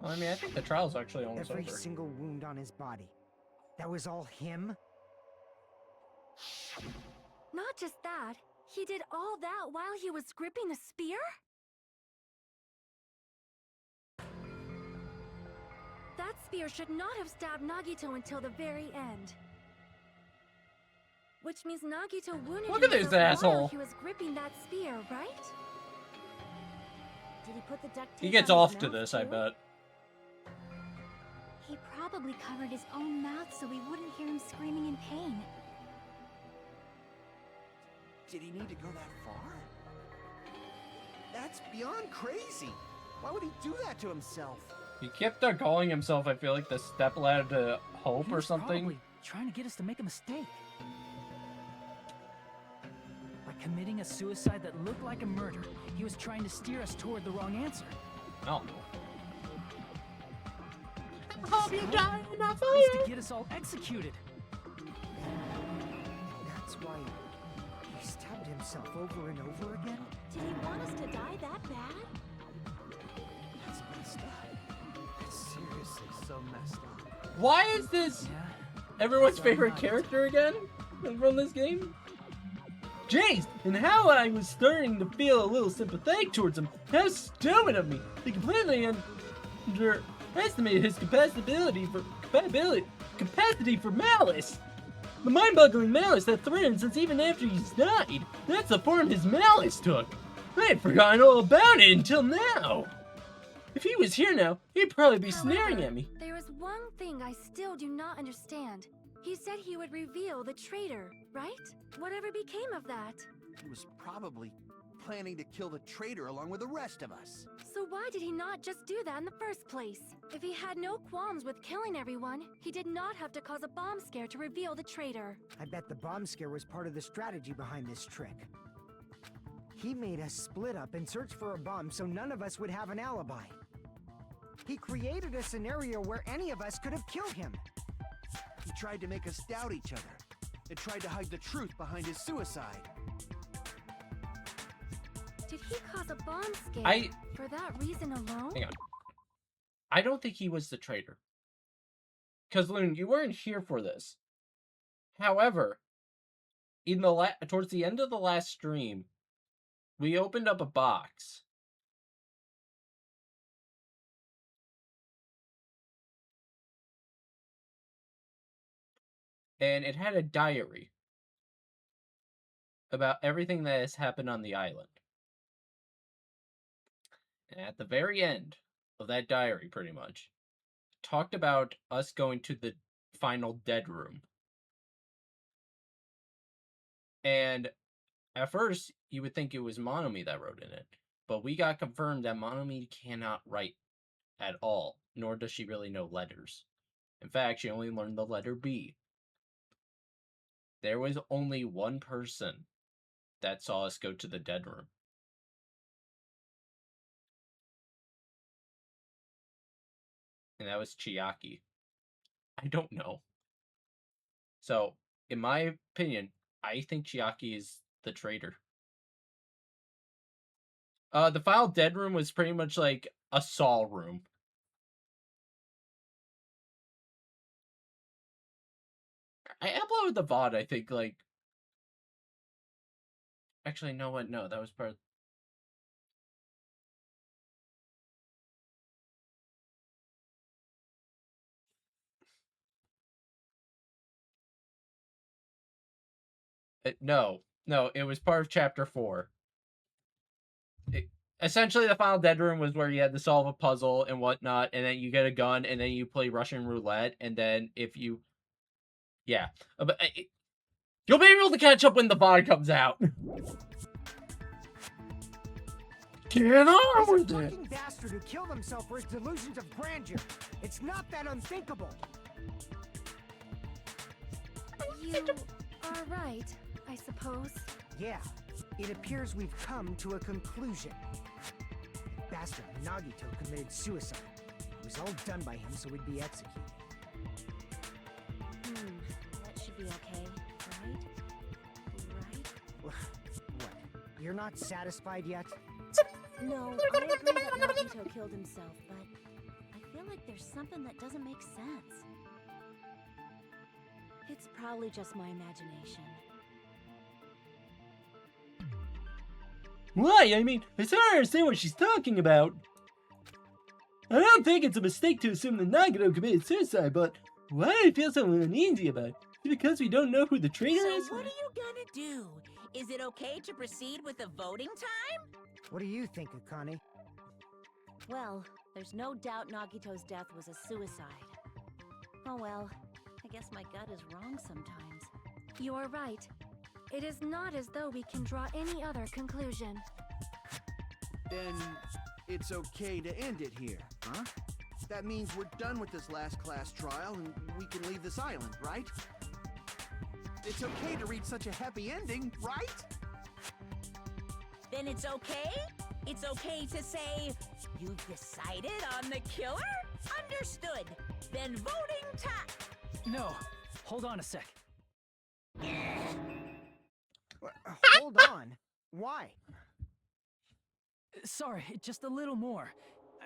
Speaker 1: Well, I mean, I think the trial's actually almost
Speaker 6: Every
Speaker 1: over.
Speaker 6: single wound on his body. That was all him?
Speaker 5: Not just that, he did all that while he was gripping the spear? That spear should not have stabbed Nagito until the very end. Which means Nagito wounded
Speaker 1: Look at this
Speaker 5: himself
Speaker 1: asshole.
Speaker 5: while he was gripping that spear, right?
Speaker 3: Did he put the duct tape
Speaker 1: He gets
Speaker 3: on his
Speaker 1: off to
Speaker 3: mouth,
Speaker 1: this, I
Speaker 3: too?
Speaker 1: bet.
Speaker 9: He probably covered his own mouth so we wouldn't hear him screaming in pain.
Speaker 7: Did he need to go that far? That's beyond crazy. Why would he do that to himself?
Speaker 1: He kept on calling himself, I feel like, the stepladder to hope
Speaker 8: He
Speaker 1: or
Speaker 8: was
Speaker 1: something.
Speaker 8: probably trying to get us to make a mistake. By committing a suicide that looked like a murder, he was trying to steer us toward the wrong answer.
Speaker 1: Oh.
Speaker 2: Hope you die in a
Speaker 8: It was
Speaker 2: fire!
Speaker 8: to get us all executed.
Speaker 6: That's why he stabbed himself over and over again?
Speaker 5: Did he want us to die that bad?
Speaker 7: That's messed up. That's seriously so messed up.
Speaker 1: Why is this
Speaker 8: Yeah.
Speaker 1: everyone's
Speaker 8: Sorry,
Speaker 1: favorite
Speaker 8: not.
Speaker 1: character again from this game? Jeez, and how I was starting to feel a little sympathetic towards him. How stupid of me! He completely underestimated his capacity for malice. The mind-boggling malice that threatened since even after he's died. That's the form his malice took. I had forgotten all about it until now. If he was here now, he'd probably be sneering
Speaker 9: However,
Speaker 1: at me.
Speaker 9: there is one thing I still do not understand. He said he would reveal the traitor, right? Whatever became of that?
Speaker 7: He was probably planning to kill the traitor along with the rest of us.
Speaker 9: So why did he not just do that in the first place? If he had no qualms with killing everyone, he did not have to cause a bomb scare to reveal the traitor.
Speaker 6: I bet the bomb scare was part of the strategy behind this trick. He made us split up and search for a bomb so none of us would have an alibi. He created a scenario where any of us could have killed him.
Speaker 7: He tried to make us doubt each other and tried to hide the truth behind his suicide.
Speaker 9: Did he cause a bomb scare for that reason alone?
Speaker 1: Hang on. I don't think he was the traitor. Because, Loon, you weren't here for this. However, in the towards the end of the last stream, we opened up a box. And it had a diary about everything that has happened on the island. And at the very end of that diary, pretty much, talked about us going to the final dead room. And at first, you would think it was Monomi that wrote in it. But we got confirmed that Monomi cannot write at all, nor does she really know letters. In fact, she only learned the letter B. There was only one person that saw us go to the dead room. And that was Chiaki. I don't know. So, in my opinion, I think Chiaki is the traitor. The final dead room was pretty much like a Saw room. I uploaded the VOD, I think, like... Actually, no, what? No, that was part of... No, it was part of Chapter 4. Essentially, the final dead room was where you had to solve a puzzle and whatnot, and then you get a gun, and then you play Russian roulette, and then if you... Yeah. But you'll be able to catch up when the VOD comes out. Get on with
Speaker 6: He's a
Speaker 1: it!
Speaker 6: fucking bastard who killed himself for his delusions of grandeur. It's not that unthinkable.
Speaker 9: You are right, I suppose.
Speaker 6: Yeah, it appears we've come to a conclusion. Bastard Nagito committed suicide. It was all done by him so he'd be executed.
Speaker 5: That should be okay, right? Right?
Speaker 6: What? You're not satisfied yet?
Speaker 5: No, I agree that Nagito killed himself, but I feel like there's something that doesn't make sense. It's probably just my imagination.
Speaker 1: Why? I mean, I still don't understand what she's talking about. I don't think it's a mistake to assume that Nagito committed suicide, but why do I feel so uneasy about it? Is it because we don't know who the traitor is?
Speaker 3: So what are you gonna do? Is it okay to proceed with the voting time?
Speaker 6: What do you think, Akane?
Speaker 5: Well, there's no doubt Nagito's death was a suicide.
Speaker 3: Oh well, I guess my gut is wrong sometimes.
Speaker 5: You are right. It is not as though we can draw any other conclusion.
Speaker 7: Then it's okay to end it here, huh? That means we're done with this last class trial and we can leave this island, right? It's okay to reach such a happy ending, right?
Speaker 3: Then it's okay? It's okay to say, you've decided on the killer? Understood. Then voting time.
Speaker 8: No, hold on a sec.
Speaker 6: Hold on. Why?
Speaker 8: Sorry, just a little more.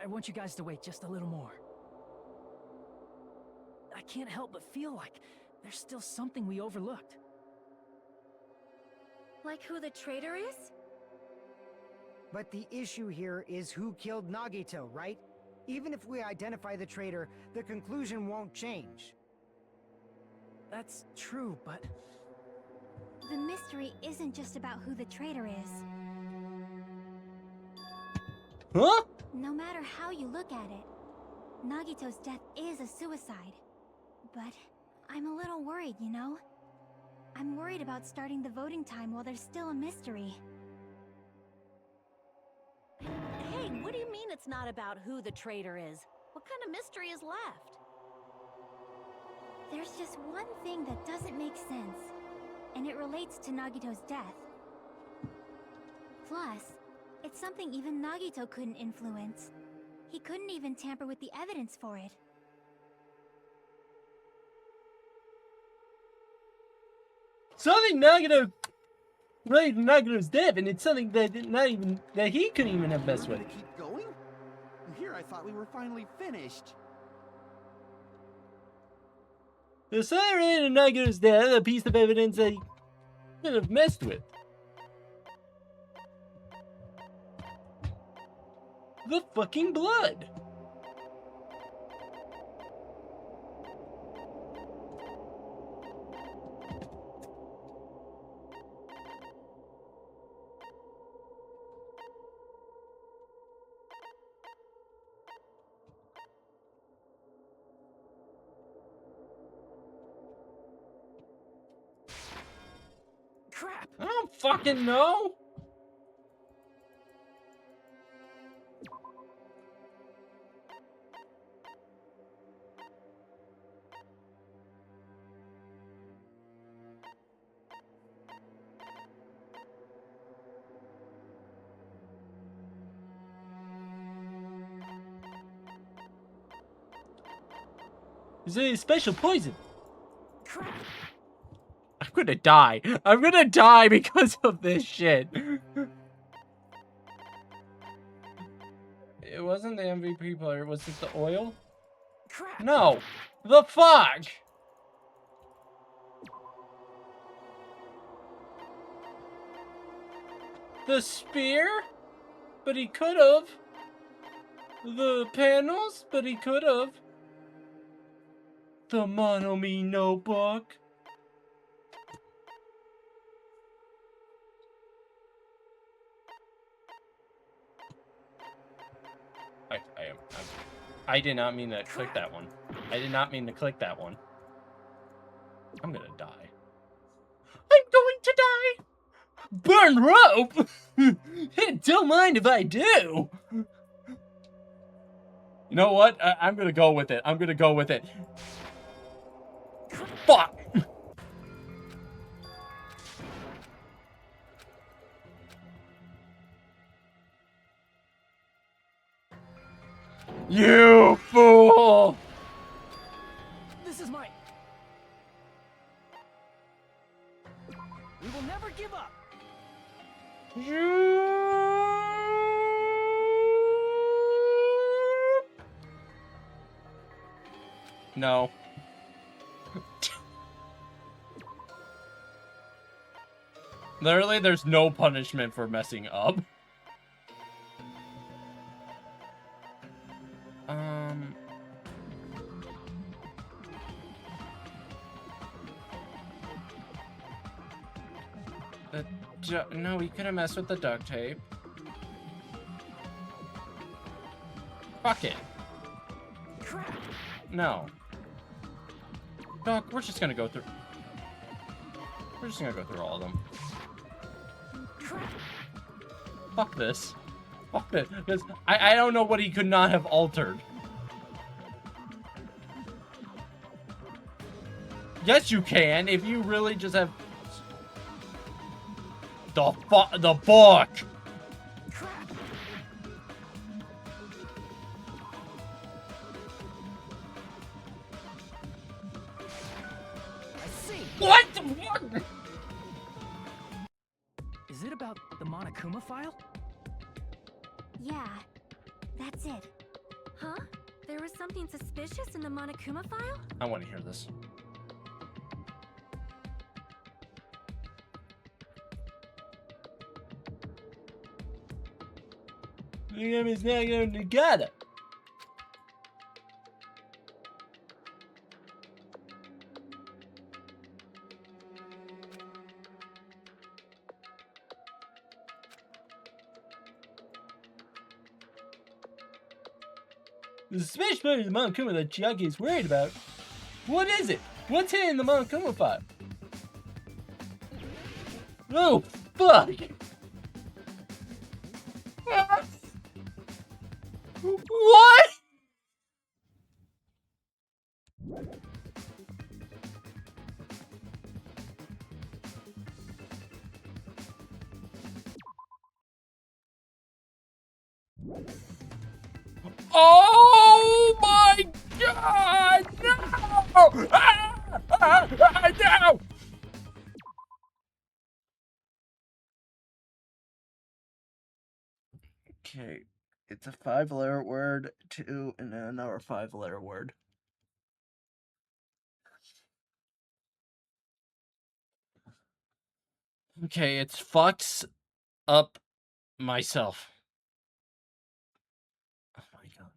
Speaker 8: I want you guys to wait just a little more. I can't help but feel like there's still something we overlooked.
Speaker 5: Like who the traitor is?
Speaker 6: But the issue here is who killed Nagito, right? Even if we identify the traitor, the conclusion won't change.
Speaker 8: That's true, but...
Speaker 9: The mystery isn't just about who the traitor is.
Speaker 1: Huh?
Speaker 9: No matter how you look at it, Nagito's death is a suicide. But I'm a little worried, you know? I'm worried about starting the voting time while there's still a mystery.
Speaker 3: Hey, what do you mean it's not about who the traitor is? What kind of mystery is left?
Speaker 9: There's just one thing that doesn't make sense, and it relates to Nagito's death. Plus, it's something even Nagito couldn't influence. He couldn't even tamper with the evidence for it.
Speaker 1: Something Nagito related to Nagito's death, and it's something that he couldn't even have messed with.
Speaker 7: We're gonna keep going? Here I thought we were finally finished.
Speaker 1: There's something related to Nagito's death, a piece of evidence that he could have messed with. The fucking blood.
Speaker 8: Crap!
Speaker 1: I don't fucking know. Is it a special poison?
Speaker 8: Crap!
Speaker 1: I'm gonna die. I'm gonna die because of this shit. It wasn't the MVP player. Was it the oil?
Speaker 8: Crap!
Speaker 1: No. The fuck? The spear? But he could have. The panels? But he could have. The Monomi notebook? I did not mean to click that one. I did not mean to click that one. I'm gonna die. I'm going to die! Burn rope! Don't mind if I do! You know what? I'm gonna go with it. I'm gonna go with it. Fuck! You fool!
Speaker 8: This is my... We will never give up!
Speaker 1: No. Literally, there's no punishment for messing up. No, we couldn't mess with the duct tape. Fuck it.
Speaker 8: Crap!
Speaker 1: No.
Speaker 10: Dog, we're just gonna go through... We're just gonna go through all of them. Fuck this. Fuck this. Because I don't know what he could not have altered. Yes, you can, if you really just have... The book! What? What?
Speaker 8: Is it about the Monokuma file?
Speaker 5: Yeah, that's it. Huh? There was something suspicious in the Monokuma file?
Speaker 10: I want to hear this.
Speaker 1: It's not going together. The suspicious part of the Monokuma that Chiaki is worried about. What is it? What's hidden in the Monokuma file? Oh, fuck! What? Oh my god! No! No! Okay, it's a 5-letter word, and then another 5-letter word. Okay, it's fucks up myself. Oh my god.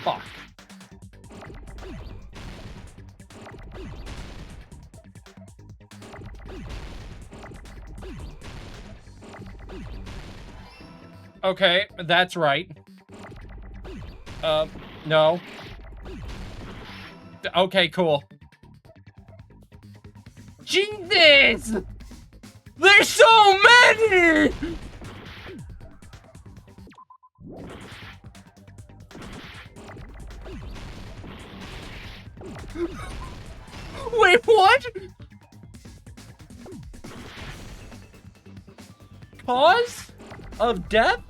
Speaker 1: Fuck. Okay, that's right. No. Okay, cool. Jesus! There's so many! Wait, what? Cause of death?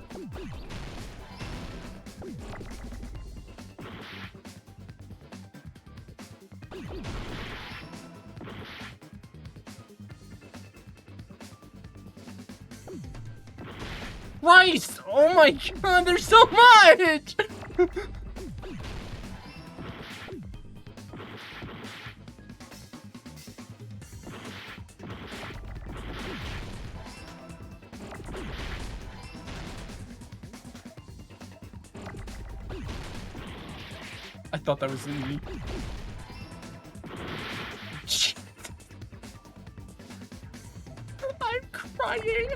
Speaker 1: Christ! Oh my god, there's so much! I thought that was in me. I'm crying.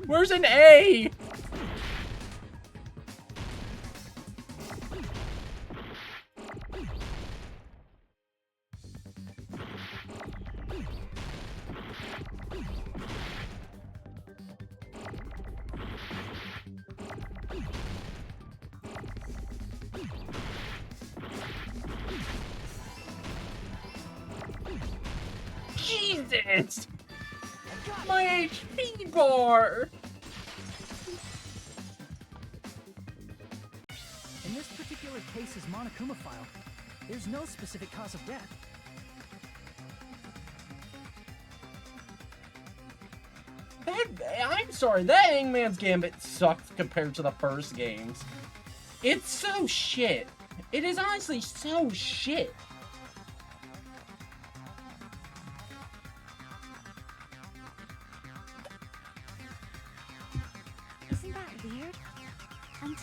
Speaker 1: Where's an A? Jesus! My HP bar!
Speaker 8: In this particular case's Monokuma file, there's no specific cause of death.
Speaker 10: I'm sorry, that Hangman's Gambit sucked compared to the first games. It's so shit. It is honestly so shit.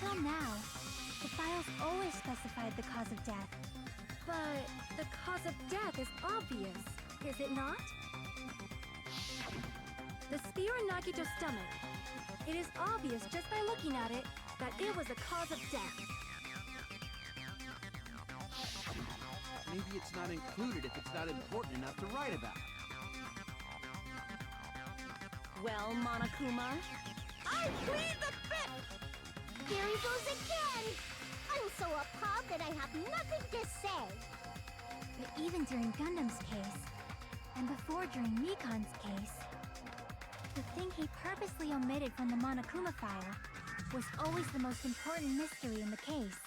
Speaker 9: Until now, the files always specified the cause of death.
Speaker 5: But the cause of death is obvious, is it not? The spear in Nagito's stomach. It is obvious just by looking at it that it was the cause of death.
Speaker 7: Maybe it's not included if it's not important enough to write about.
Speaker 3: Well, Monokuma, I plead the fifth!
Speaker 11: Here he goes again! I'm so appalled that I have nothing to say.
Speaker 9: But even during Gundam's case, and before during Nikon's case, the thing he purposely omitted from the Monokuma file was always the most important mystery in the case.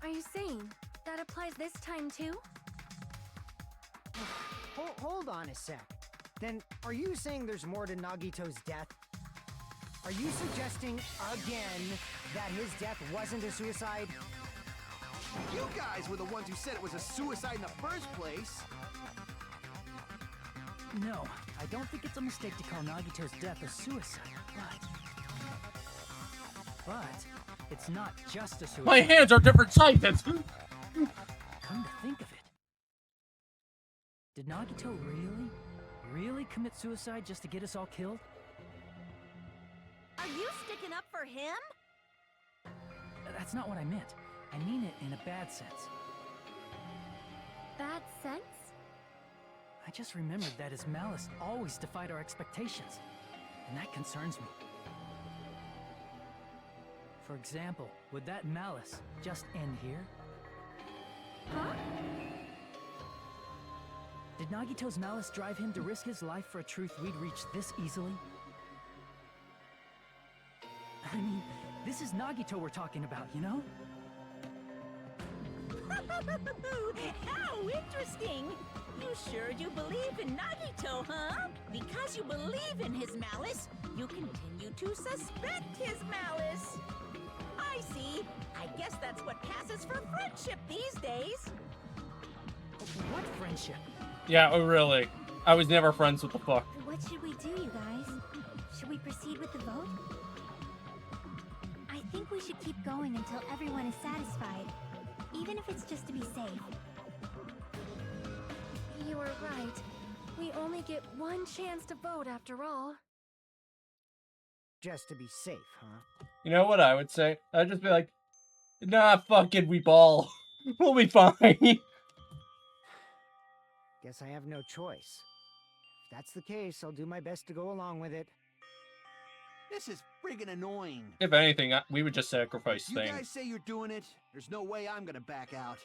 Speaker 5: Are you saying that applies this time too?
Speaker 6: Hold on a sec. Then, are you saying there's more to Nagito's death? Are you suggesting, again, that his death wasn't a suicide?
Speaker 7: You guys were the ones who said it was a suicide in the first place.
Speaker 8: No, I don't think it's a mistake to call Nagito's death a suicide, but it's not just a suicide.
Speaker 10: My hands are different sizes!
Speaker 8: Come to think of it, did Nagito really commit suicide just to get us all killed?
Speaker 3: Are you sticking up for him?
Speaker 8: That's not what I meant. I mean it in a bad sense.
Speaker 5: Bad sense?
Speaker 8: I just remembered that his malice always defied our expectations, and that concerns me. For example, would that malice just end here?
Speaker 5: Huh?
Speaker 8: Did Nagito's malice drive him to risk his life for a truth we'd reach this easily? I mean, this is Nagito we're talking about, you know?
Speaker 3: How interesting! You sure do believe in Nagito, huh? Because you believe in his malice, you continue to suspect his malice. I see. I guess that's what passes for friendship these days.
Speaker 8: What friendship?
Speaker 10: Yeah, oh really. I was never friends with the fuck.
Speaker 9: What should we do, you guys? Should we proceed with the vote? I think we should keep going until everyone is satisfied, even if it's just to be safe.
Speaker 5: You were right. We only get one chance to vote after all.
Speaker 6: Just to be safe, huh?
Speaker 10: You know what I would say? I'd just be like, nah, fuck it, we ball. We'll be fine.
Speaker 6: Guess I have no choice. If that's the case, I'll do my best to go along with it.
Speaker 7: This is friggin' annoying.
Speaker 10: If anything, we would just sacrifice
Speaker 7: You
Speaker 10: things.
Speaker 7: guys say you're doing it. There's no way I'm gonna back out.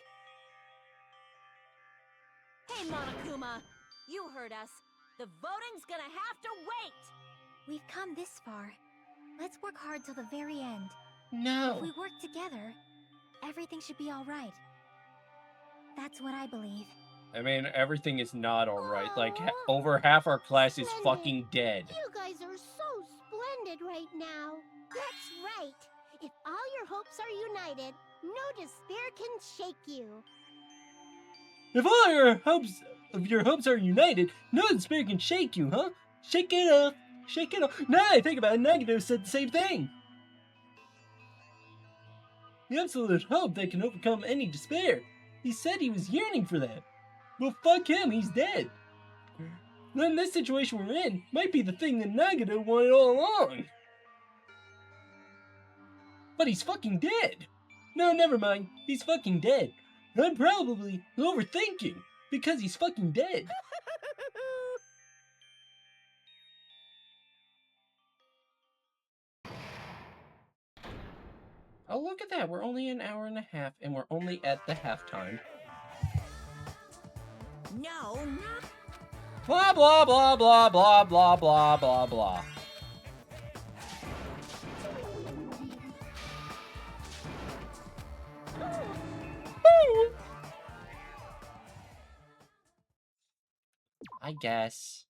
Speaker 3: Hey, Monokuma, you heard us. The voting's gonna have to wait.
Speaker 9: We've come this far. Let's work hard till the very end. If
Speaker 10: No.
Speaker 9: we work together, everything should be alright. That's what I believe.
Speaker 10: I mean, everything is not alright. Like, over half our class is
Speaker 11: Splendid.
Speaker 10: fucking dead.
Speaker 11: You guys are so splendid right now. That's right. If all your hopes are united, no despair can shake you.
Speaker 1: If all your hopes are united, no despair can shake you, huh? Shake it off. Shake it off. Now I think about it, Nagito said the same thing. The absolute hope that can overcome any despair. He said he was yearning for that. Well, fuck him, he's dead. Then this situation we're in might be the thing that Nagito wanted all along. But he's fucking dead. No, never mind. He's fucking dead. I'm probably overthinking, because he's fucking dead.
Speaker 10: Oh, look at that. We're only an hour and a half, and we're only at the halftime.
Speaker 3: No, not.
Speaker 10: Blah, blah, blah, blah, blah, blah, blah, blah, blah. I guess.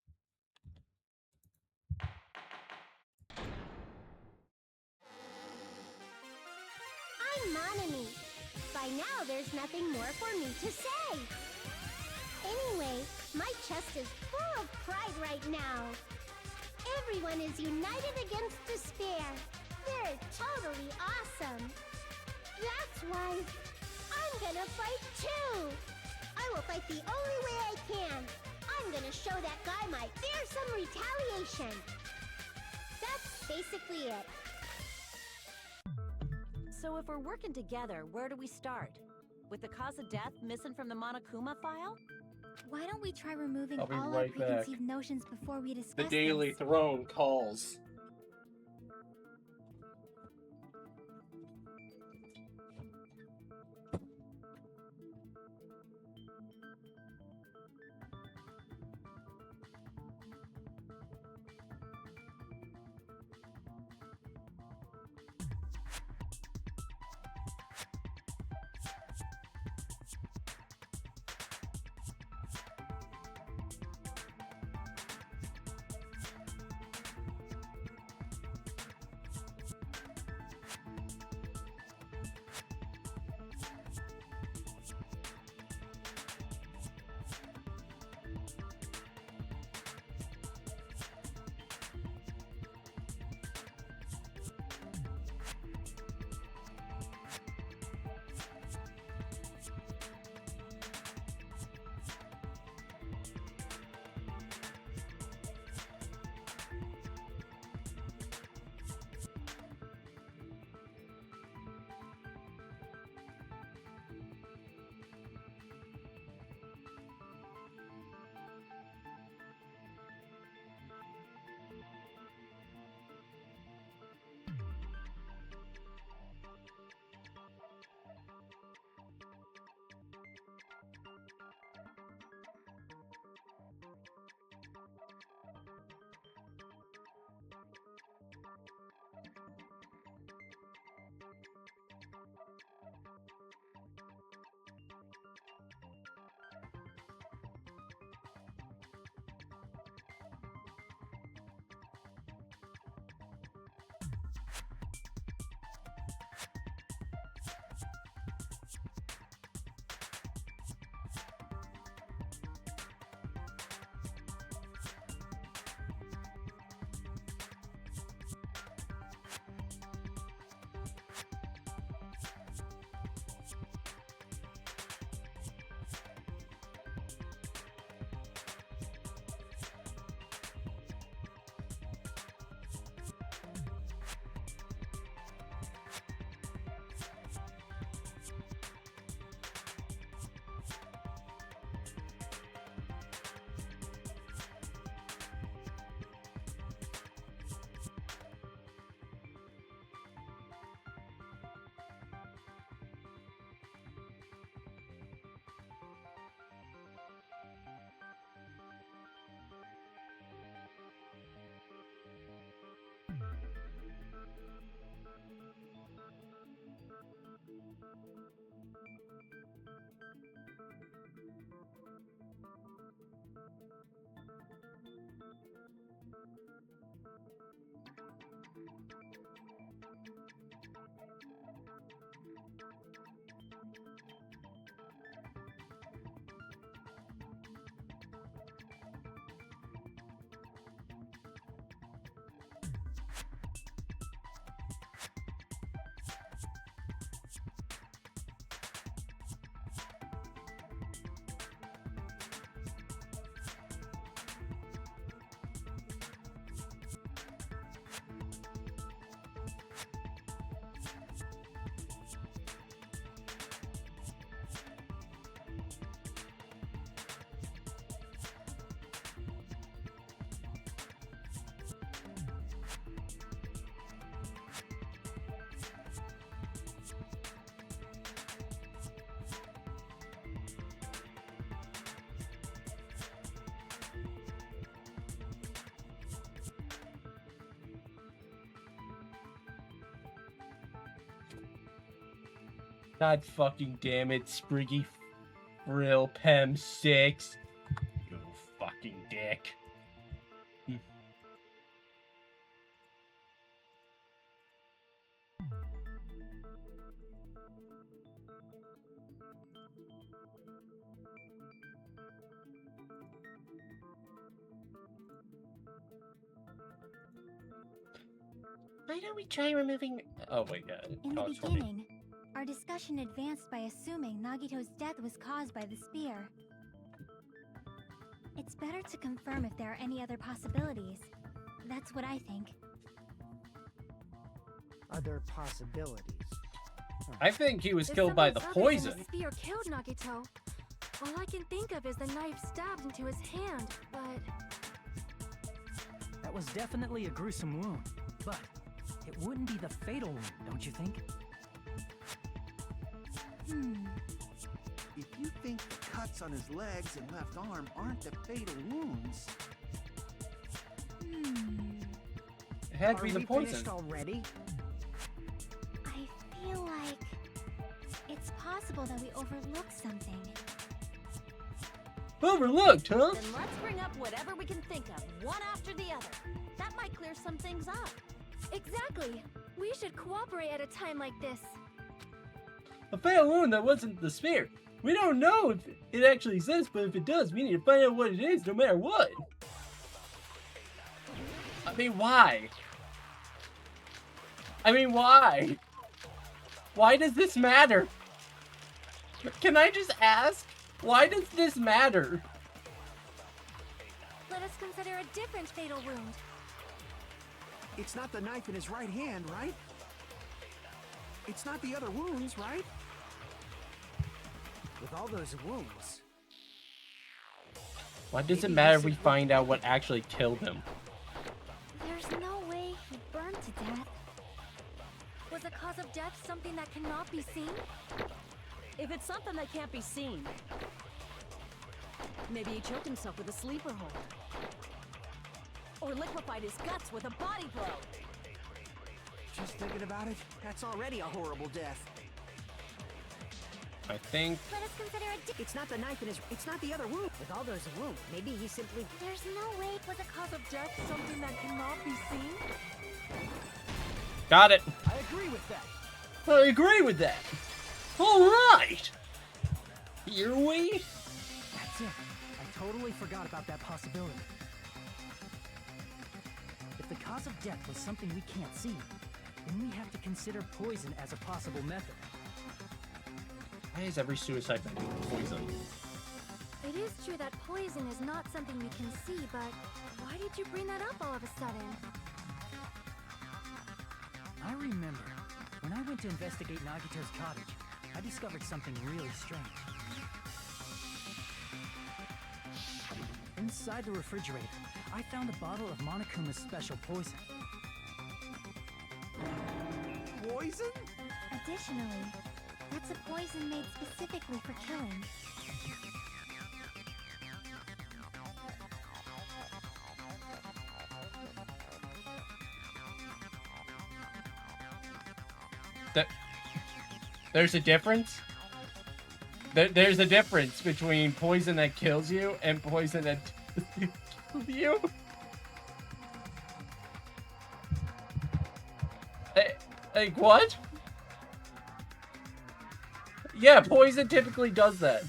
Speaker 11: I'm Monami. By now, there's nothing more for me to say. Anyway, my chest is full of pride right now. Everyone is united against despair. They're totally awesome. That's why I'm gonna fight too. I will fight the only way I can. I'm gonna show that guy my fearsome retaliation. That's basically it.
Speaker 3: So if we're working together, where do we start? With the cause of death missing from the Monokuma file?
Speaker 9: Why don't we try removing
Speaker 10: I'll be
Speaker 9: all our
Speaker 10: right back.
Speaker 9: preconceived notions before we discuss
Speaker 10: The Daily
Speaker 9: this?
Speaker 10: Throne calls. God fucking damn it, Spriggy Frill Pem 6. You fucking dick.
Speaker 2: Why don't we try removing...
Speaker 10: Oh my god.
Speaker 9: In the
Speaker 10: Talks for me.
Speaker 9: beginning, our discussion advanced by assuming Nagito's death was caused by the spear. It's better to confirm if there are any other possibilities. That's what I think.
Speaker 6: Other possibilities.
Speaker 10: I think he was
Speaker 5: If
Speaker 10: killed by the
Speaker 5: someone's evidence
Speaker 10: poison.
Speaker 5: that the spear killed Nagito. All I can think of is the knife stabbed into his hand, but
Speaker 8: That was definitely a gruesome wound, but it wouldn't be the fatal wound, don't you think?
Speaker 7: If you think the cuts on his legs and left arm aren't the fatal wounds,
Speaker 10: It had to be
Speaker 6: Are
Speaker 10: the
Speaker 6: we
Speaker 10: poison.
Speaker 6: finished already?
Speaker 9: I feel like it's possible that we overlooked something.
Speaker 1: Overlooked, huh?
Speaker 3: Then let's bring up whatever we can think of, one after the other. That might clear some things up.
Speaker 5: exactly. We should cooperate at a time like this.
Speaker 1: A fatal wound that wasn't the spear. We don't know if it actually exists, but if it does, we need to find out what it is, no matter what.
Speaker 10: I mean, why? I mean, why? Why does this matter? Can I just ask? Why does this matter?
Speaker 5: Let us consider a different fatal wound.
Speaker 7: it's not the knife in his right hand, right? It's not the other wounds, right?
Speaker 6: With all those wounds.
Speaker 10: Why does it matter if we find out what actually killed him?
Speaker 9: There's no way he burned to death.
Speaker 5: Was the cause of death something that cannot be seen?
Speaker 3: If it's something that can't be seen, maybe he choked himself with a sleeper hold. Or liquefied his guts with a body blow.
Speaker 7: Just thinking about it, that's already a horrible death.
Speaker 10: I think
Speaker 9: Let us consider a
Speaker 6: It's not the knife in his. It's not the other wound. With all those wounds, maybe he simply.
Speaker 9: There's no way
Speaker 5: Was the cause of death something that cannot be seen?
Speaker 10: got it.
Speaker 8: I agree with that.
Speaker 1: I agree with that. Alright! Here we...
Speaker 8: That's it. I totally forgot about that possibility. If the cause of death was something we can't see, then we have to consider poison as a possible method.
Speaker 10: Why is every suicide by poison?
Speaker 5: It is true that poison is not something we can see, but why did you bring that up all of a sudden?
Speaker 8: I remember, when I went to investigate Nagito's cottage, I discovered something really strange. Inside the refrigerator, I found a bottle of Monokuma's special poison.
Speaker 7: Poison?
Speaker 9: Additionally, that's a poison made specifically for killing.
Speaker 10: There's a difference? There's a difference between poison that kills you and poison that kills you? Like, what? Yeah, poison typically does that.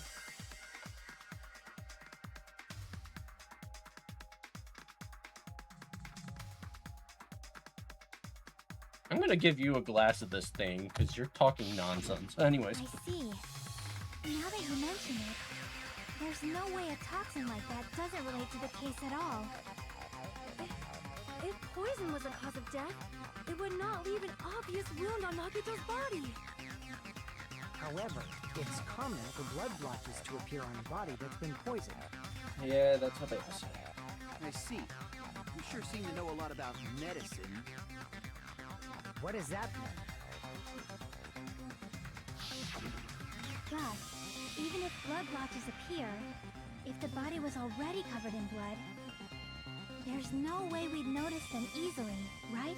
Speaker 10: I'm gonna give you a glass of this thing, because you're talking nonsense. Anyways.
Speaker 9: I see. Now that you mention it, there's no way a toxin like that doesn't relate to the case at all.
Speaker 5: If poison was the cause of death, it would not leave an obvious wound on Nagito's body.
Speaker 6: However, it's common for blood blotches to appear on a body that's been poisoned.
Speaker 10: Yeah, that's what they say.
Speaker 7: I see. You sure seem to know a lot about medicine.
Speaker 6: What does that mean?
Speaker 9: But, even if blood blotches appear, if the body was already covered in blood, there's no way we'd notice them easily, right?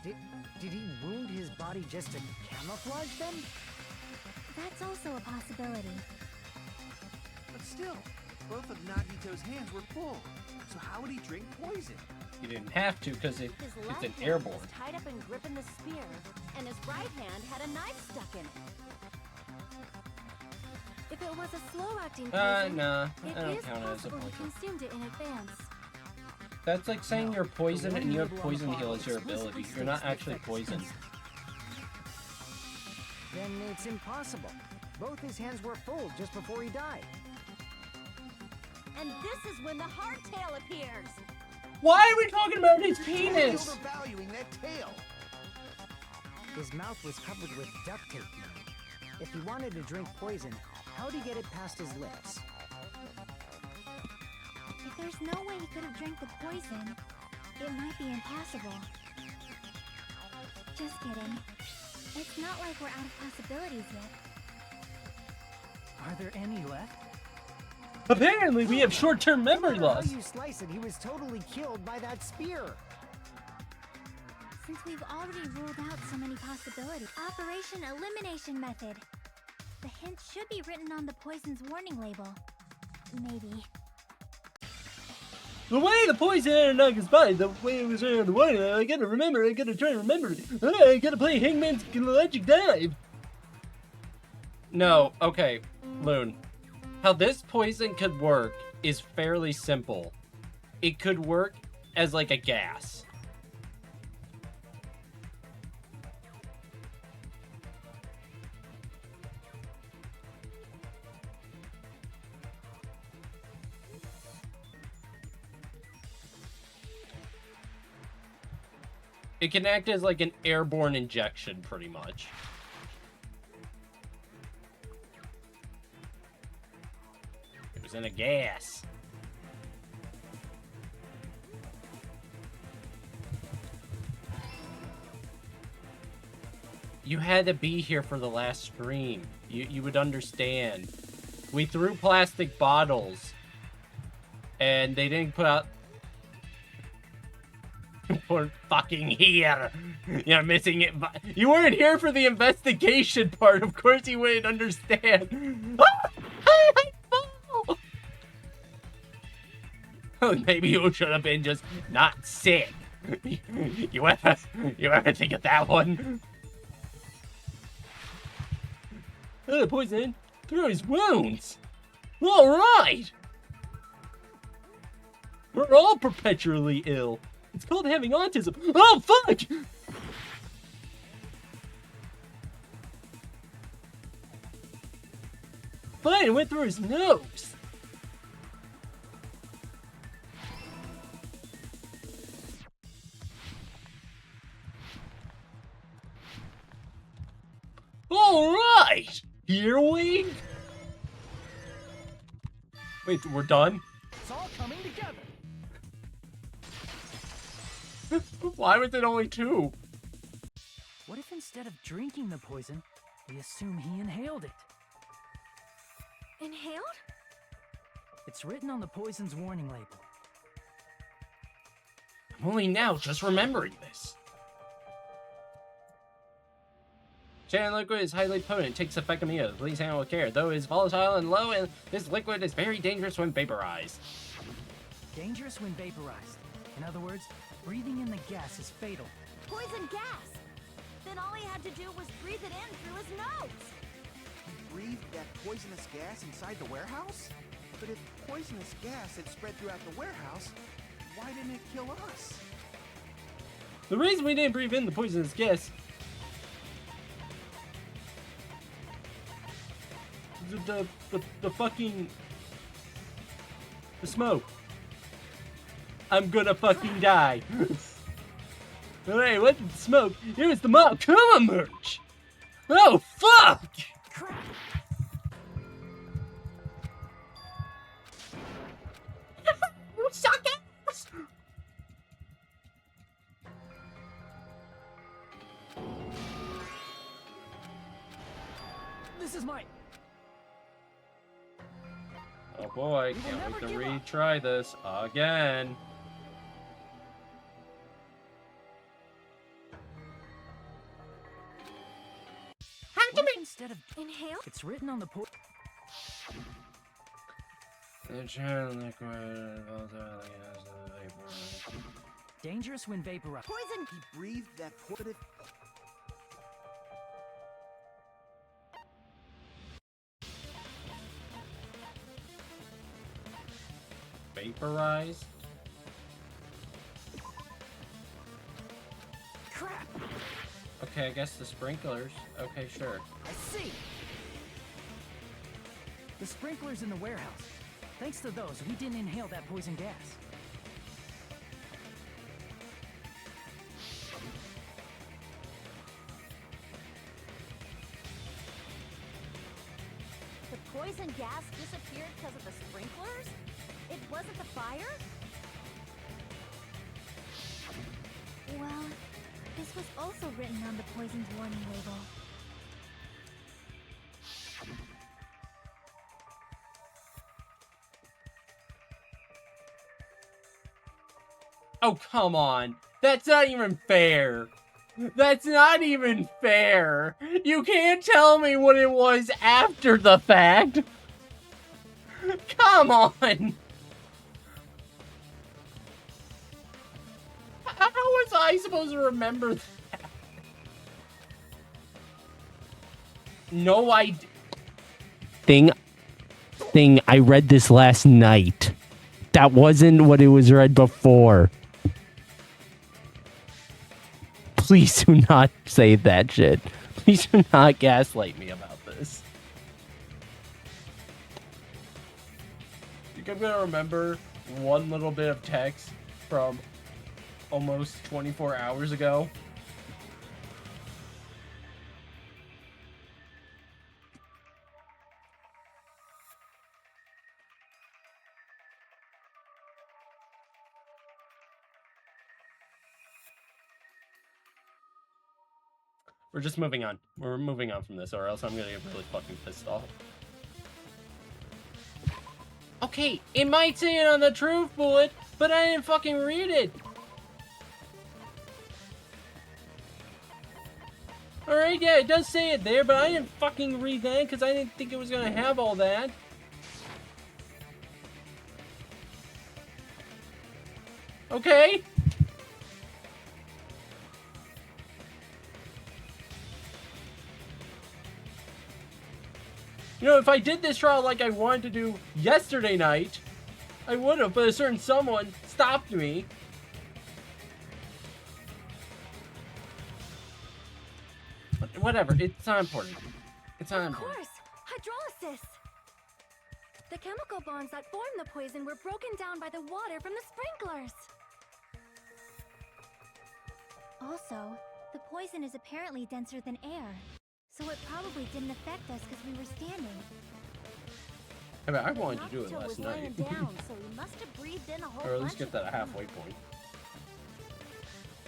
Speaker 6: Did he wound his body just to camouflage them?
Speaker 9: That's also a possibility.
Speaker 7: But still, both of Nagito's hands were full. So how would he drink poison?
Speaker 10: You didn't have to, because
Speaker 3: His
Speaker 10: it's
Speaker 3: left
Speaker 10: an
Speaker 3: hand
Speaker 10: airborne.
Speaker 3: was tied up and gripping the spear, and his right hand had a knife stuck in it.
Speaker 5: If it was a slow-acting poison,
Speaker 10: Nah,
Speaker 5: it
Speaker 10: I don't
Speaker 5: is
Speaker 10: count it as a
Speaker 5: possible he
Speaker 10: poison.
Speaker 5: consumed it in advance.
Speaker 10: That's like saying you're poisoned and you have poison heal as your ability. You're not actually poisoned.
Speaker 6: Then it's impossible. Both his hands were full just before he died.
Speaker 3: And this is when the hardtail appears.
Speaker 10: Why are we talking about his penis?
Speaker 7: Overvaluing that tail.
Speaker 6: His mouth was covered with duct tape now. If he wanted to drink poison, how'd he get it past his lips?
Speaker 9: If there's no way he could have drank the poison, it might be impossible. Just kidding. It's not like we're out of possibilities yet.
Speaker 8: Are there any left?
Speaker 10: Apparently, we have short-term memory
Speaker 6: No matter
Speaker 10: loss.
Speaker 6: how you slice it, he was totally killed by that spear.
Speaker 9: Since we've already ruled out so many possibilities, Operation Elimination Method. The hint should be written on the poison's warning label. Maybe.
Speaker 1: The way the poison knock his body, the way it was on the warning, I gotta remember, I gotta try to remember it. I gotta play Hangman's Electric Dive.
Speaker 10: No, okay, Loon. How this poison could work is fairly simple. It could work as like a gas. It can act as like an airborne injection, pretty much. It was in a gas. You had to be here for the last stream. You would understand. We threw plastic bottles. And they didn't put out... We're fucking here. You're missing it. You weren't here for the investigation part. Of course you wouldn't understand. Maybe you should have been just not sick. You ever think of that one?
Speaker 1: The poison through his wounds. All right. We're all perpetually ill. It's called having autism. Oh, fuck! Fine, it went through his nose. All right! Here we...
Speaker 10: Wait, we're done?
Speaker 8: It's all coming together.
Speaker 10: Why was it only 2?
Speaker 8: What if instead of drinking the poison, we assume he inhaled it?
Speaker 5: Inhaled?
Speaker 8: It's written on the poison's warning label.
Speaker 10: I'm only now just remembering this. Shannon liquid is highly potent. It takes effect immediately. Please handle with care. Though it is volatile and low, and this liquid is very dangerous when vaporized.
Speaker 8: Dangerous when vaporized. In other words, breathing in the gas is fatal.
Speaker 3: Poison gas! Then all he had to do was breathe it in through his nose.
Speaker 7: He breathed that poisonous gas inside the warehouse? But if poisonous gas had spread throughout the warehouse, why didn't it kill us?
Speaker 1: The reason we didn't breathe in the poisonous gas... The fucking... The smoke. I'm gonna fucking die. Hey, what the smoke? It was the Monokuma merch! Oh, fuck!
Speaker 3: Suck ass!
Speaker 8: This is my...
Speaker 10: Oh boy, can't wait to retry this again.
Speaker 8: What if instead of
Speaker 5: Inhale?
Speaker 8: it's written on the poison... Dangerous when vaporized.
Speaker 3: Poison!
Speaker 7: He breathed that poison...
Speaker 10: Vaporized? Okay, I guess the sprinklers. Okay, sure.
Speaker 8: I see! The sprinklers in the warehouse. Thanks to those, we didn't inhale that poison gas.
Speaker 3: The poison gas disappeared because of the sprinklers? It wasn't the fire?
Speaker 9: Well, this was also written on the poison's warning label.
Speaker 10: Oh, come on. That's not even fair. That's not even fair. You can't tell me what it was after the fact. Come on. How was I supposed to remember that? No idea. Thing, I read this last night. That wasn't what it was read before. Please do not say that shit. Please do not gaslight me about this. think I'm gonna remember one little bit of text from almost 24 hours ago. We're just moving on. We're moving on from this, or else I'm gonna get really fucking pissed off. Okay, it might say it on the truth bullet, but I didn't fucking read it. Alright, yeah, it does say it there, but I didn't fucking read that because I didn't think it was gonna have all that. Okay. You know, if I did this trial like I wanted to do yesterday night, I would have, but a certain someone stopped me. But whatever, it's not important. It's not important.
Speaker 5: Of course! Hydrolysis! The chemical bonds that form the poison were broken down by the water from the sprinklers!
Speaker 9: Also, the poison is apparently denser than air, so it probably didn't affect us because we were standing.
Speaker 10: I mean, I wanted to do it
Speaker 3: Nagito
Speaker 10: last
Speaker 3: was
Speaker 10: night.
Speaker 3: laying down, so he must have breathed in a whole
Speaker 10: Or at least
Speaker 3: bunch
Speaker 10: get
Speaker 3: of
Speaker 10: that
Speaker 3: it.
Speaker 10: halfway point.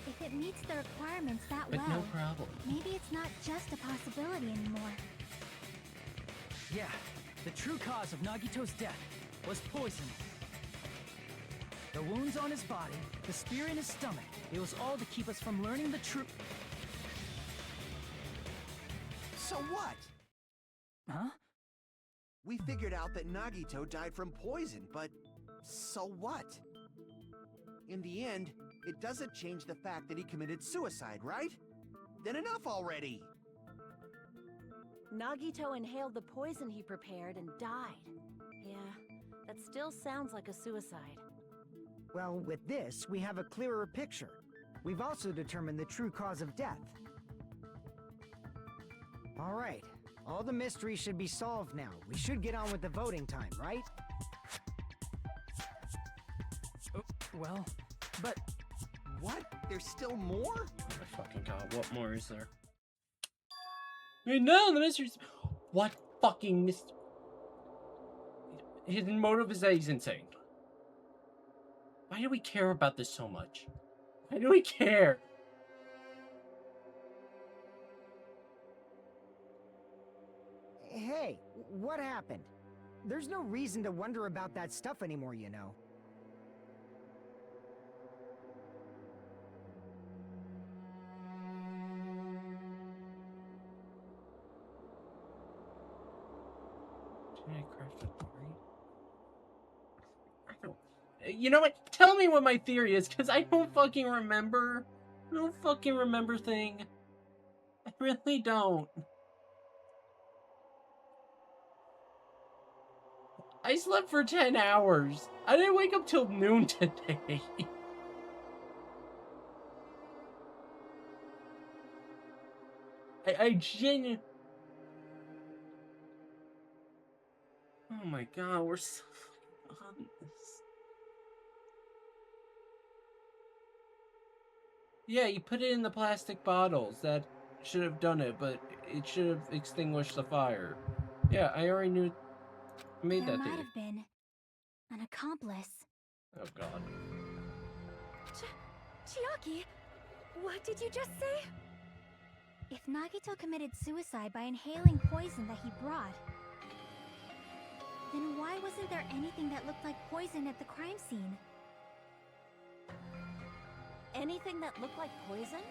Speaker 9: If it meets the requirements that
Speaker 10: But
Speaker 9: well,
Speaker 10: no problem.
Speaker 9: maybe it's not just a possibility anymore.
Speaker 8: Yeah, the true cause of Nagito's death was poison. The wounds on his body, the spear in his stomach, it was all to keep us from learning the truth.
Speaker 7: So what?
Speaker 8: Huh?
Speaker 7: We figured out that Nagito died from poison, but so what? In the end, it doesn't change the fact that he committed suicide, right? Then enough already!
Speaker 3: Nagito inhaled the poison he prepared and died. Yeah, that still sounds like a suicide.
Speaker 6: Well, with this, we have a clearer picture. We've also determined the true cause of death. All right. All the mysteries should be solved now. We should get on with the voting time, right?
Speaker 8: Well, but...
Speaker 7: What? There's still more?
Speaker 10: Oh my fucking god, what more is there? Wait, no, the mystery's... What fucking mystery? His motive is that he's insane. Why do we care about this so much? Why do we care?
Speaker 6: Hey, what happened? There's no reason to wonder about that stuff anymore, you know.
Speaker 10: Did I craft a theory? I don't... You know what? Tell me what my theory is, because I don't fucking remember. I don't fucking remember thing. I really don't. I slept for 10 hours. I didn't wake up till noon today. I genuinely... Oh my god, we're so fucking on this. Yeah, you put it in the plastic bottles. That should have done it, but it should have extinguished the fire. Yeah, I already knew... made
Speaker 9: There
Speaker 10: that
Speaker 9: might
Speaker 10: thing.
Speaker 9: have been an accomplice.
Speaker 10: Oh god.
Speaker 5: Chiaki, what did you just say?
Speaker 9: If Nagito committed suicide by inhaling poison that he brought, then why wasn't there anything that looked like poison at the crime scene?
Speaker 3: Anything that looked like poison?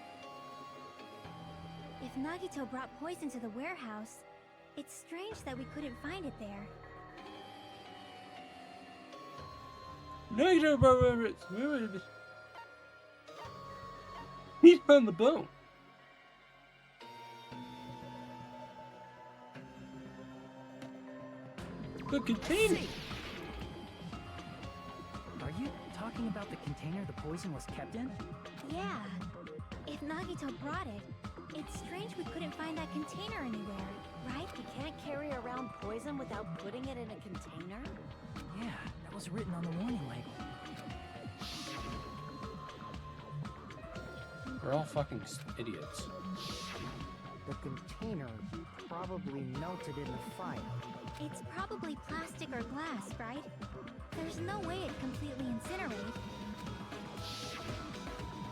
Speaker 9: If Nagito brought poison to the warehouse, it's strange that we couldn't find it there.
Speaker 10: Nagito, he's on the bone. The container.
Speaker 8: Are you talking about the container the poison was kept in?
Speaker 9: Yeah. If Nagito brought it, it's strange we couldn't find that container anywhere, right?
Speaker 3: You can't carry around poison without putting it in a container?
Speaker 8: Yeah, that was written on the warning label.
Speaker 10: We're all fucking idiots.
Speaker 6: The container probably melted in the fire.
Speaker 9: It's probably plastic or glass, right? There's no way it completely incinerated.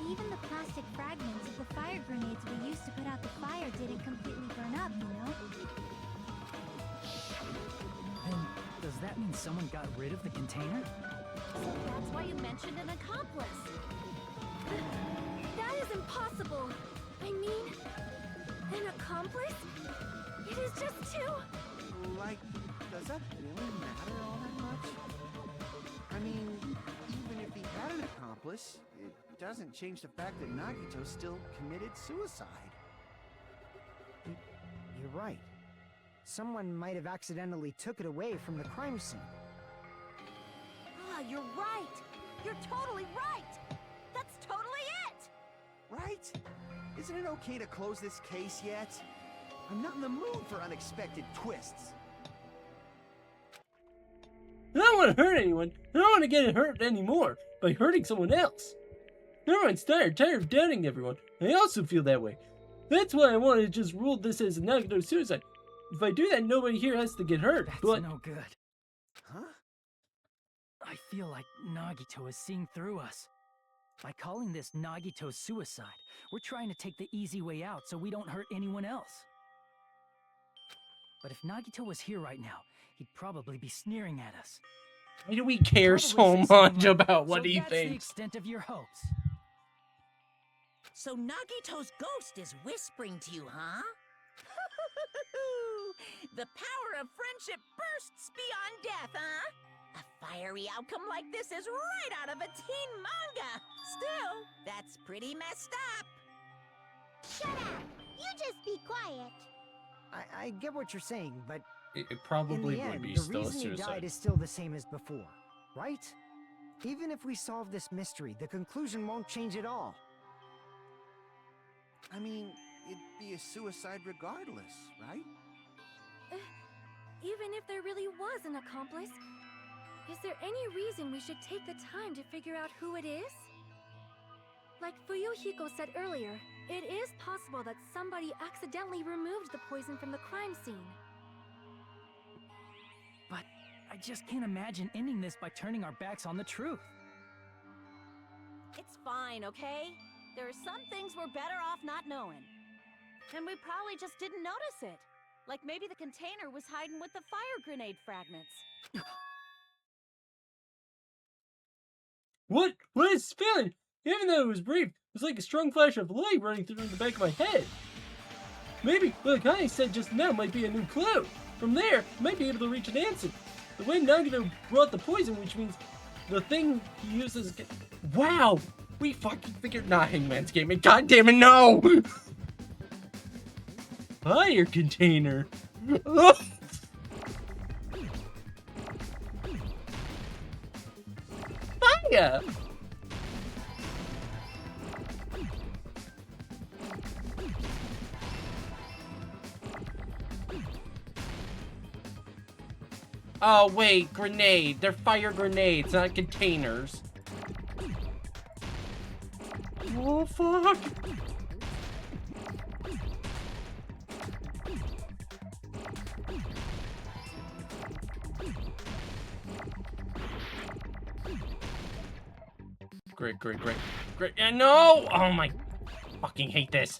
Speaker 9: Even the plastic fragments of the fire grenades we used to put out the fire didn't completely burn up, you know?
Speaker 8: Then, does that mean someone got rid of the container?
Speaker 3: So that's why you mentioned an accomplice.
Speaker 5: That is impossible. I mean, an accomplice? It is just two.
Speaker 7: Like, does that really matter all that much? I mean, even if he had an accomplice, it doesn't change the fact that Nagito still committed suicide.
Speaker 6: You're right. Someone might have accidentally took it away from the crime scene.
Speaker 3: Ah, you're right. You're totally right. That's totally it.
Speaker 7: Right? Isn't it okay to close this case yet? I'm not in the mood for unexpected twists.
Speaker 10: I don't want to hurt anyone. I don't want to get hurt anymore by hurting someone else. Everyone's tired of doubting everyone. I also feel that way. That's why I want to just rule this as a Nagito suicide. If I do that, nobody here has to get hurt.
Speaker 8: That's
Speaker 10: But
Speaker 8: no good.
Speaker 7: Huh?
Speaker 8: I feel like Nagito is seeing through us. By calling this Nagito suicide, we're trying to take the easy way out so we don't hurt anyone else. But if Nagito was here right now, he'd probably be sneering at us.
Speaker 10: why do we care so
Speaker 8: Probably say something
Speaker 10: much
Speaker 8: like,
Speaker 10: about what
Speaker 8: "So
Speaker 10: he
Speaker 8: that's the
Speaker 10: thinks?
Speaker 8: extent of your hopes."
Speaker 3: So Nagito's ghost is whispering to you, huh? The power of friendship bursts beyond death, huh? A fiery outcome like this is right out of a teen manga. Still, that's pretty messed up.
Speaker 11: Shut up! You just be quiet.
Speaker 6: I get what you're saying, but
Speaker 10: It
Speaker 6: in
Speaker 10: probably
Speaker 6: the
Speaker 10: would
Speaker 6: end,
Speaker 10: be
Speaker 6: the
Speaker 10: still a
Speaker 6: reason he died
Speaker 10: suicide.
Speaker 6: is still the same as before, right? Even if we solve this mystery, the conclusion won't change at all.
Speaker 7: I mean, it'd be a suicide regardless, right?
Speaker 5: Even if there really was an accomplice, is there any reason we should take the time to figure out who it is? Like Fuyuhiko said earlier, it is possible that somebody accidentally removed the poison from the crime scene.
Speaker 8: But I just can't imagine ending this by turning our backs on the truth.
Speaker 3: It's fine, okay? There are some things we're better off not knowing. And we probably just didn't notice it. Like maybe the container was hiding with the fire grenade fragments.
Speaker 10: What is this feeling? Even though it was brief, it was like a strong flash of light running through the back of my head. Maybe what Connie said just now might be a new clue. From there, I might be able to reach an answer. The way Nagito brought the poison, which means the thing he uses... Wow! We fucking figured not Hangman's Gaming. God damn it, no! Fire container. Fire! Oh, wait, grenade. They're fire grenades, not containers. Oh, fuck. Great, great, great. Great. No! Oh, my. Fucking hate this.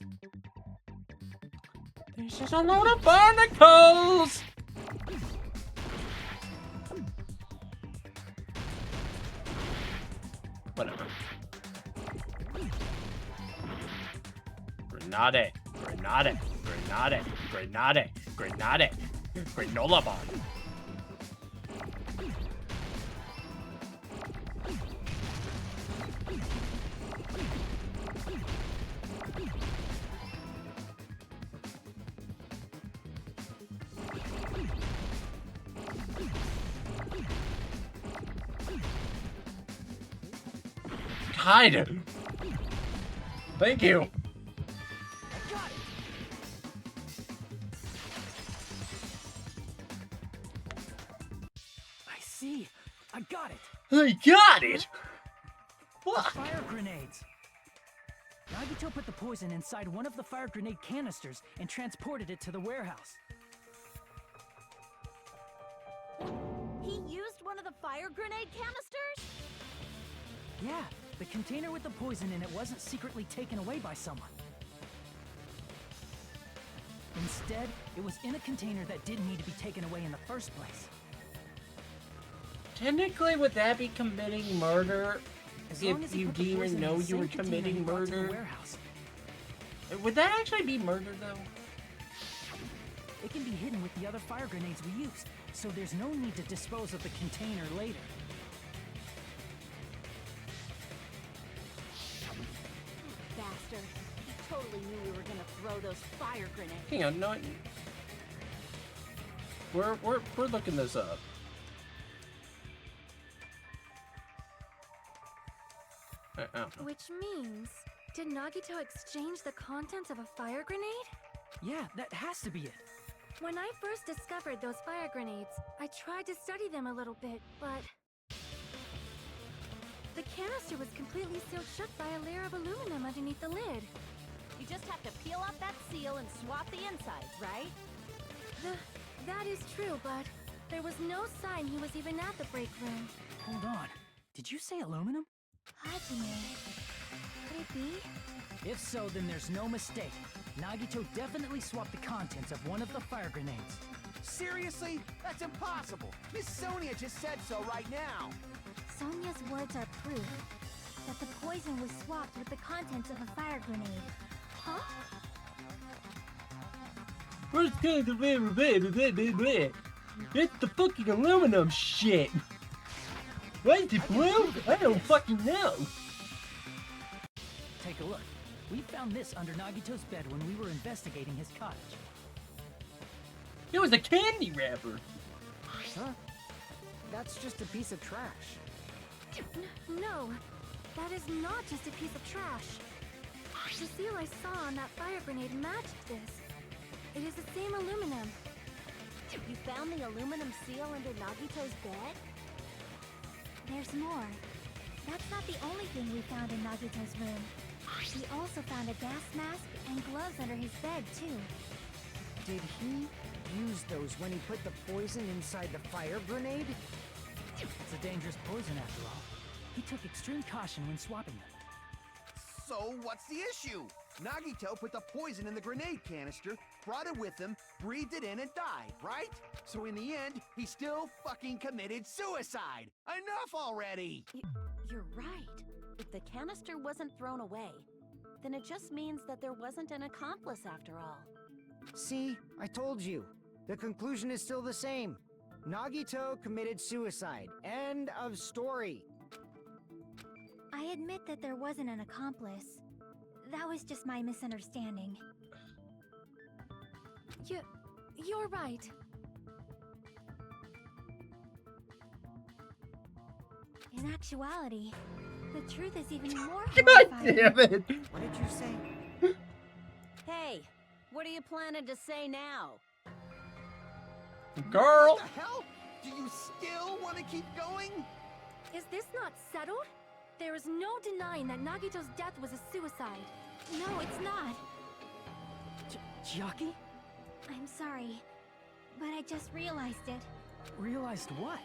Speaker 10: This is a load of barnacles! Whatever. Grenade, grenade, grenade, grenade, grenade, granola bomb. God. Thank you.
Speaker 8: I see. I got it.
Speaker 10: I got it. What?
Speaker 8: Fire grenades. Nagito put the poison inside one of the fire grenade canisters and transported it to the warehouse.
Speaker 3: He used one of the fire grenade canisters?
Speaker 8: Yeah, the container with the poison in it wasn't secretly taken away by someone. Instead, it was in a container that didn't need to be taken away in the first place.
Speaker 10: Technically, would that be committing murder?
Speaker 8: As long as
Speaker 10: If
Speaker 8: he
Speaker 10: you
Speaker 8: put the
Speaker 10: didn't
Speaker 8: poison in
Speaker 10: know
Speaker 8: the
Speaker 10: you
Speaker 8: same
Speaker 10: were
Speaker 8: container he
Speaker 10: committing
Speaker 8: brought to the
Speaker 10: murder?
Speaker 8: warehouse.
Speaker 10: Would that actually be murder, though?
Speaker 8: It can be hidden with the other fire grenades we used, so there's no need to dispose of the container later.
Speaker 3: Bastard. He totally knew we were gonna throw those fire grenades.
Speaker 10: Hang on, no. We're looking this up.
Speaker 5: Which means, did Nagito exchange the contents of a fire grenade?
Speaker 8: Yeah, that has to be it.
Speaker 5: When I first discovered those fire grenades, I tried to study them a little bit, but the canister was completely sealed shut by a layer of aluminum underneath the lid.
Speaker 3: You just have to peel off that seal and swap the insides, right?
Speaker 5: That is true, but there was no sign he was even at the break room.
Speaker 8: Hold on. Did you say aluminum?
Speaker 5: Hajime, could it be?
Speaker 8: If so, then there's no mistake. Nagito definitely swapped the contents of one of the fire grenades.
Speaker 7: Seriously? That's impossible. Miss Sonia just said so right now.
Speaker 9: Sonia's words are proof that the poison was swapped with the contents of a fire grenade. Huh?
Speaker 1: Where's the blah? It's the fucking aluminum shit. Why is it blue? I don't fucking know.
Speaker 8: Take a look. We found this under Nagito's bed when we were investigating his cottage.
Speaker 1: It was a candy wrapper.
Speaker 6: Huh? That's just a piece of trash.
Speaker 5: No, that is not just a piece of trash. The seal I saw on that fire grenade matched this. It is the same aluminum.
Speaker 3: You found the aluminum seal under Nagito's bed?
Speaker 9: There's more. That's not the only thing we found in Nagito's room. We also found a gas mask and gloves under his bed, too.
Speaker 6: Did he use those when he put the poison inside the fire grenade?
Speaker 8: It's a dangerous poison after all. He took extreme caution when swapping them.
Speaker 7: So, what's the issue? Nagito put the poison in the grenade canister, brought it with him, breathed it in, and died, right? So in the end, he still fucking committed suicide! Enough already!
Speaker 3: You're right. If the canister wasn't thrown away, then it just means that there wasn't an accomplice after all.
Speaker 6: See, I told you. The conclusion is still the same. Nagito committed suicide. End of story.
Speaker 9: I admit that there wasn't an accomplice. That was just my misunderstanding.
Speaker 5: You're right.
Speaker 9: In actuality, the truth is even more
Speaker 1: God
Speaker 9: horrifying.
Speaker 1: damn it.
Speaker 6: What did you say?
Speaker 3: Hey, what are you planning to say now?
Speaker 1: Girl.
Speaker 7: What the hell? Do you still want to keep going?
Speaker 5: Is this not settled? There is no denying that Nagito's death was a suicide. No, it's not.
Speaker 8: Chiaki?
Speaker 9: I'm sorry, but I just realized it.
Speaker 8: Realized what?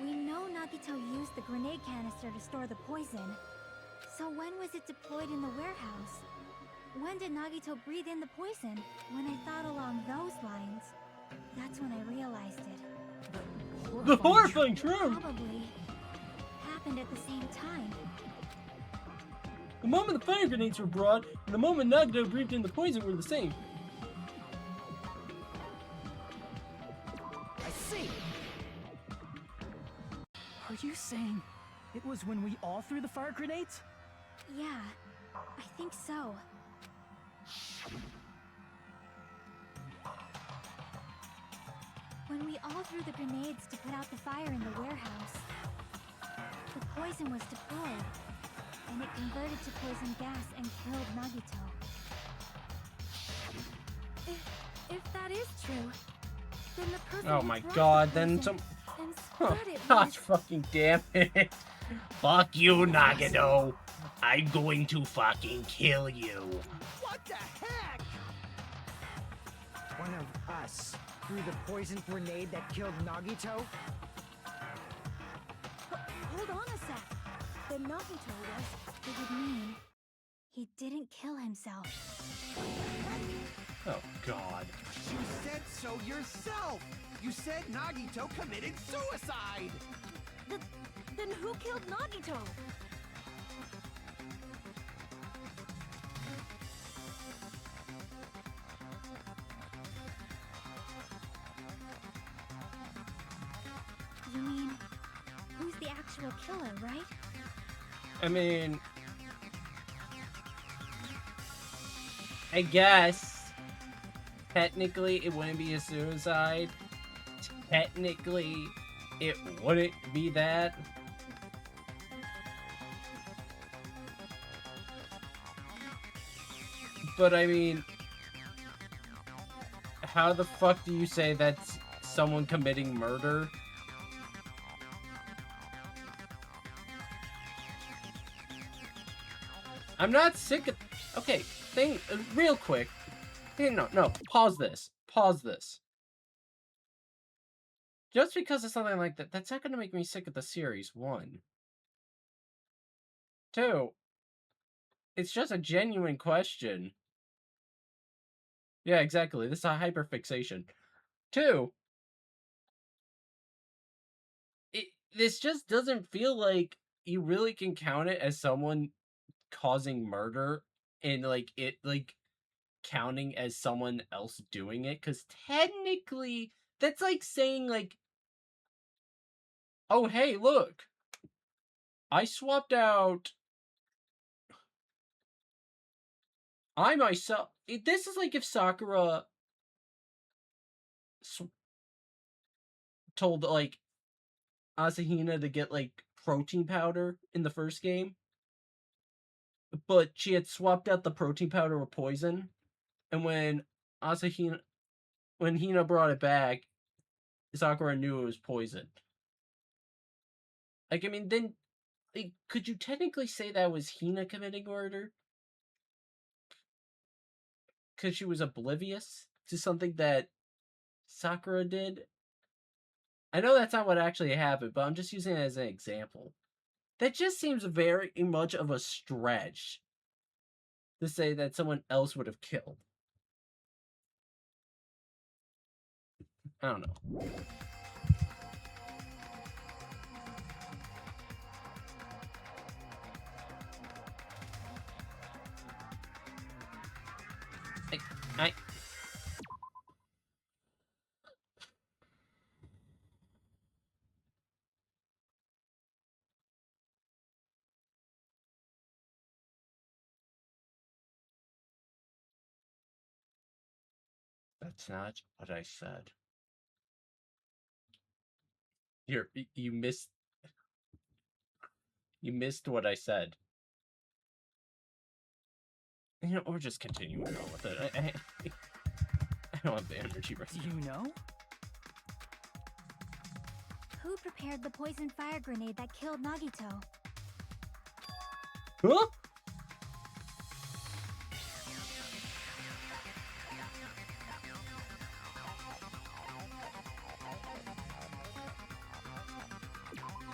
Speaker 9: We know Nagito used the grenade canister to store the poison. So when was it deployed in the warehouse? When did Nagito breathe in the poison? When I thought along those lines, that's when I realized it.
Speaker 1: The horrifying truth!
Speaker 9: Probably happened at the same time.
Speaker 1: The moment the fire grenades were brought, and the moment Nagito breathed in the poison were the same.
Speaker 8: I see! Are you saying it was when we all threw the fire grenades?
Speaker 9: Yeah, I think so. When we all threw the grenades to put out the fire in the warehouse, the poison was deployed, and it converted to poison gas and killed Nagito.
Speaker 5: If that is true, then the person
Speaker 10: Oh
Speaker 5: who
Speaker 10: my
Speaker 5: brought
Speaker 10: god,
Speaker 5: the
Speaker 10: then
Speaker 5: poison
Speaker 10: some.
Speaker 5: and
Speaker 10: Oh,
Speaker 5: spread it
Speaker 10: gosh
Speaker 5: was-
Speaker 10: fucking damn it.
Speaker 4: Fuck you, Nagito. I'm going to fucking kill you.
Speaker 7: What the heck?
Speaker 6: One of us threw the poison grenade that killed Nagito?
Speaker 9: Hold on a sec. The Nagito was... It would mean he didn't kill himself.
Speaker 10: Oh god.
Speaker 7: You said so yourself. You said Nagito committed suicide.
Speaker 5: Then who killed Nagito?
Speaker 9: You mean, who's the actual killer, right?
Speaker 10: I mean, I guess technically it wouldn't be a suicide. Technically, it wouldn't be that. But I mean, how the fuck do you say that's someone committing murder? I'm not sick of... Okay, real quick. No, pause this. Pause this. Just because of something like that, that's not going to make me sick of the series, 1. 2, it's just a genuine question. Yeah, exactly. This is a hyperfixation. 2, this just doesn't feel like you really can count it as someone causing murder and it counting as someone else doing it, because technically that's like saying like, oh hey look, I swapped out I myself. This is like if Sakura told like Asahina to get like protein powder in the first game, but she had swapped out the protein powder with poison, and when Hina brought it back, Sakura knew it was poison. Like, I mean, then like, could you technically say that was Hina committing murder? Because she was oblivious to something that Sakura did? I know that's not what actually happened, but I'm just using it as an example. That just seems very much of a stretch to say that someone else would have killed. I don't know. I That's not what I said. You missed what I said. You know, we're just continuing on with it. I don't have the energy right
Speaker 8: Do you know?
Speaker 5: who prepared the poison fire grenade that killed Nagito?
Speaker 10: Huh?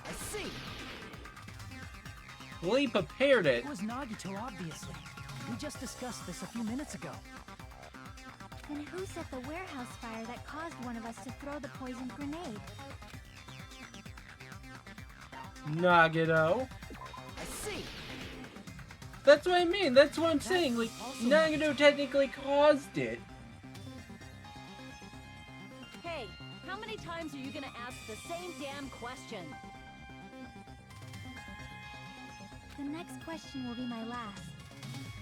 Speaker 6: I see.
Speaker 10: Well, he prepared it.
Speaker 8: It was Nagito, obviously. We just discussed this a few minutes ago.
Speaker 5: Then who set the warehouse fire that caused one of us to throw the poisoned grenade?
Speaker 10: Nagito.
Speaker 6: I see.
Speaker 10: That's what I mean. That's what I'm saying. Like,
Speaker 8: also
Speaker 10: Nagito technically caused it.
Speaker 12: Hey, how many times are you gonna ask the same damn question?
Speaker 5: The next question will be my last.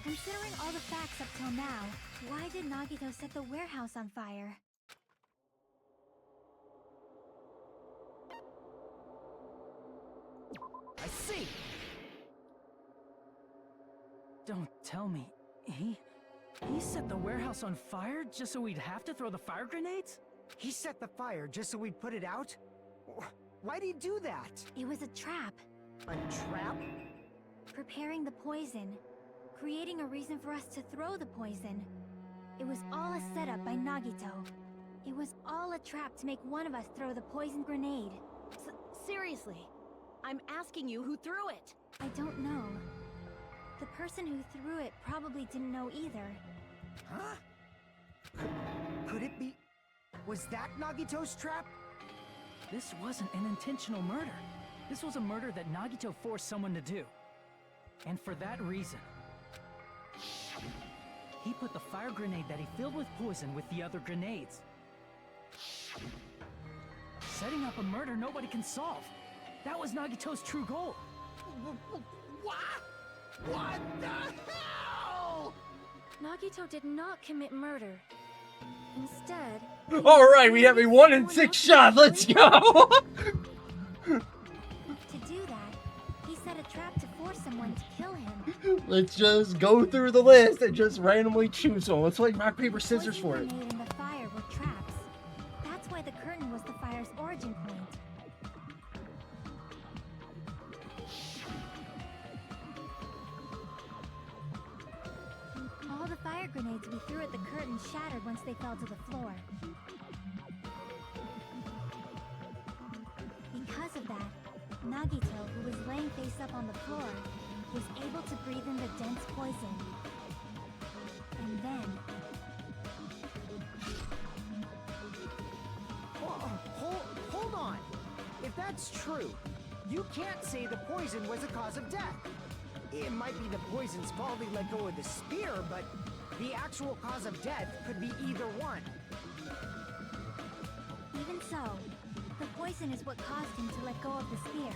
Speaker 5: Considering all the facts up till now, why did Nagito set the warehouse on fire?
Speaker 6: I see.
Speaker 8: Don't tell me. He set the warehouse on fire just so we'd have to throw the fire grenades?
Speaker 6: He set the fire just so we'd put it out? Why'd he do that?
Speaker 5: It was a trap.
Speaker 6: A trap?
Speaker 5: Preparing the poison. Creating a reason for us to throw the poison. It was all a setup by Nagito. It was all a trap to make one of us throw the poison grenade.
Speaker 12: Seriously, I'm asking you who threw it.
Speaker 5: I don't know. The person who threw it probably didn't know either.
Speaker 6: Huh? Could it be... Was that Nagito's trap?
Speaker 8: This wasn't an intentional murder. This was a murder that Nagito forced someone to do. And for that reason, he put the fire grenade that he filled with poison with the other grenades. Setting up a murder nobody can solve. That was Nagito's true goal.
Speaker 6: What? What the hell?
Speaker 5: Nagito did not commit murder. Instead...
Speaker 10: Alright, we have a 1 in 6 shot. Let's go!
Speaker 5: To do that, he set a trap to force someone to kill him.
Speaker 10: Let's just go through the list and just randomly choose one. Let's play rock, paper, scissors for it.
Speaker 5: The poison grenade and the fire were traps. That's why the curtain was the fire's origin point. All the fire grenades we threw at the curtain shattered once they fell to the floor. Because of that, Nagito, who was laying face up on the floor, was able to breathe in the dense poison. And then...
Speaker 6: Hold on. If that's true, you can't say the poison was the cause of death. It might be the poison's fault he let go of the spear, but the actual cause of death could be either one.
Speaker 5: Even so, the poison is what caused him to let go of the spear.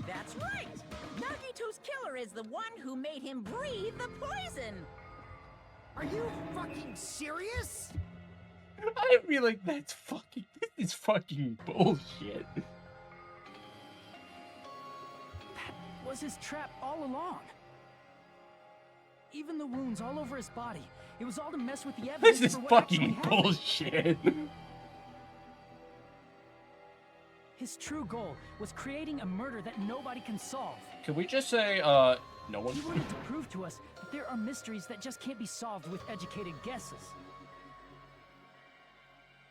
Speaker 3: That's right! Nagito's killer is the one who made him breathe the poison!
Speaker 6: Are you fucking serious?
Speaker 10: I feel like this is fucking bullshit.
Speaker 8: That was his trap all along. Even the wounds all over his body. It was all to mess with the evidence.
Speaker 10: This is
Speaker 8: for what
Speaker 10: fucking
Speaker 8: actually happened.
Speaker 10: bullshit.
Speaker 8: His true goal was creating a murder that nobody can solve.
Speaker 10: Can we just say, no one?
Speaker 8: He wanted to prove to us that there are mysteries that just can't be solved with educated guesses.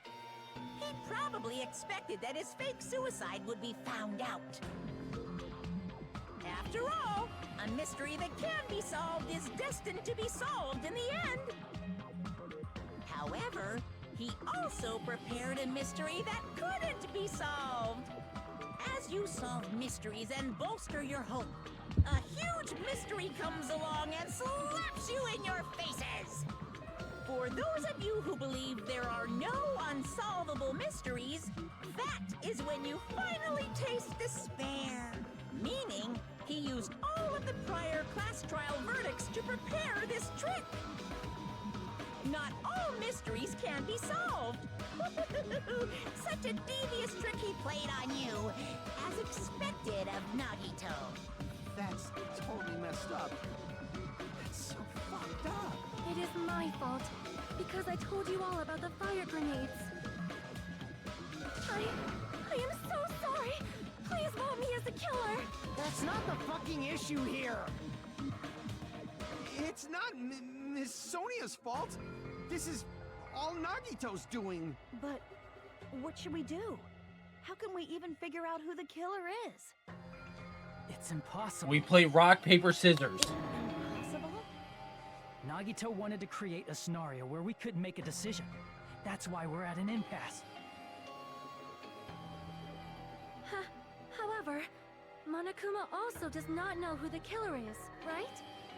Speaker 3: He probably expected that his fake suicide would be found out. After all, a mystery that can be solved is destined to be solved in the end. However, he also prepared a mystery that couldn't be solved. As you solve mysteries and bolster your hope, a huge mystery comes along and slaps you in your faces. For those of you who believe there are no unsolvable mysteries, that is when you finally taste despair. Meaning, he used all of the prior class trial verdicts to prepare this trick. Not all mysteries can be solved. Such a devious trick he played on you, as expected of Nagito.
Speaker 7: That's totally messed up. That's so fucked up.
Speaker 5: It is my fault, because I told you all about the fire grenades. I
Speaker 6: fucking issue here?
Speaker 7: It's not Miss Sonia's fault. This is all Nagito's doing.
Speaker 12: But what should we do? How can we even figure out who the killer is?
Speaker 8: It's impossible.
Speaker 10: We play rock, paper, scissors.
Speaker 12: Impossible?
Speaker 8: Nagito wanted to create a scenario where we couldn't make a decision. That's why we're at an impasse.
Speaker 5: However, Monokuma also does not know who the killer is, right?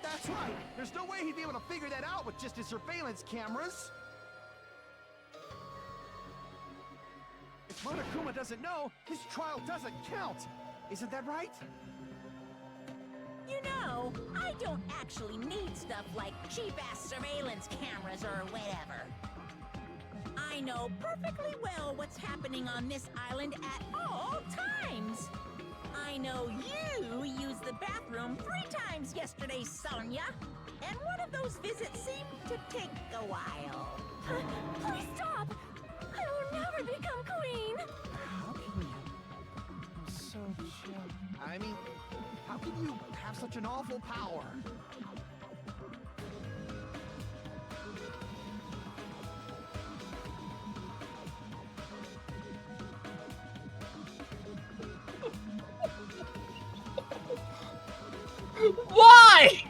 Speaker 7: That's right. There's no way he'd be able to figure that out with just his surveillance cameras. If Monokuma doesn't know, his trial doesn't count. Isn't that right?
Speaker 3: You know, I don't actually need stuff like cheap-ass surveillance cameras or whatever. I know perfectly well what's happening on this island at all times. I know you used the bathroom 3 times yesterday, Sonia. And one of those visits seemed to take a while.
Speaker 5: Please stop! I will never become queen!
Speaker 6: How can you? I'm so chill.
Speaker 7: I mean, how can you have such an awful power?
Speaker 10: Why?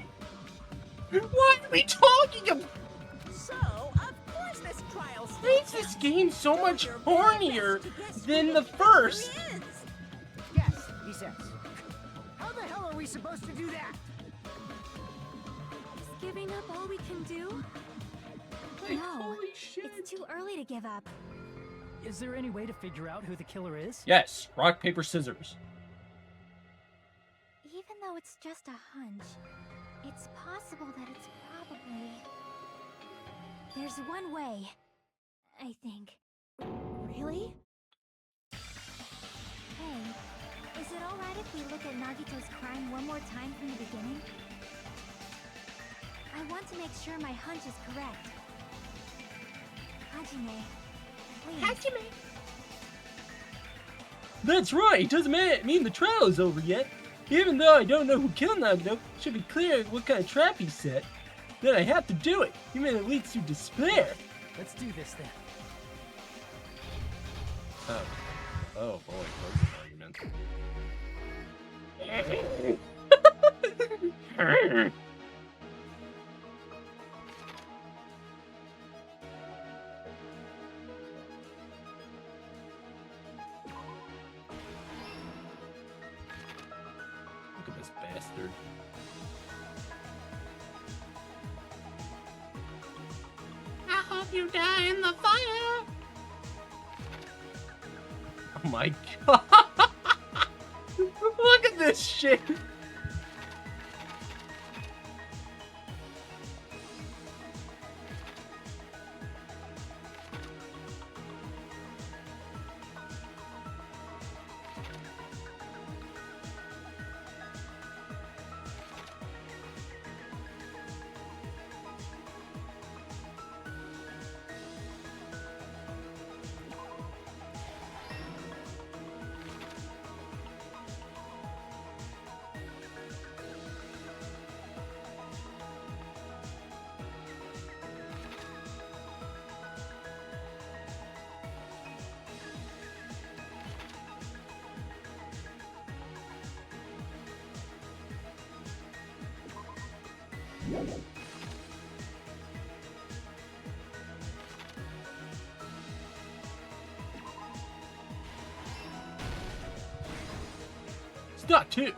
Speaker 10: Why are we talking about?
Speaker 3: So, of course this trial
Speaker 10: Makes this game so much hornier than the first.
Speaker 6: Yes, he says. How the hell are we supposed to do that?
Speaker 5: Is giving up all we can do?
Speaker 10: Like,
Speaker 5: No,
Speaker 10: holy shit.
Speaker 5: it's too early to give up.
Speaker 8: Is there any way to figure out who the killer is?
Speaker 10: Yes, rock, paper, scissors.
Speaker 5: Even though it's just a hunch, it's possible that it's probably... There's one way, I think. Really? Hey, is it alright if we look at Nagito's crime one more time from the beginning? I want to make sure my hunch is correct. Hajime, please.
Speaker 1: That's right. Doesn't mean the trial is over yet. Even though I don't know who killed Nagito, it should be clear what kind of trap he set. Then I have to do it, even if it leads to despair.
Speaker 8: Let's do this then.
Speaker 10: Oh boy, close argument. Look at this bastard.
Speaker 2: I hope you die in the fire.
Speaker 1: Oh my god. Look at this shit. Stuck too.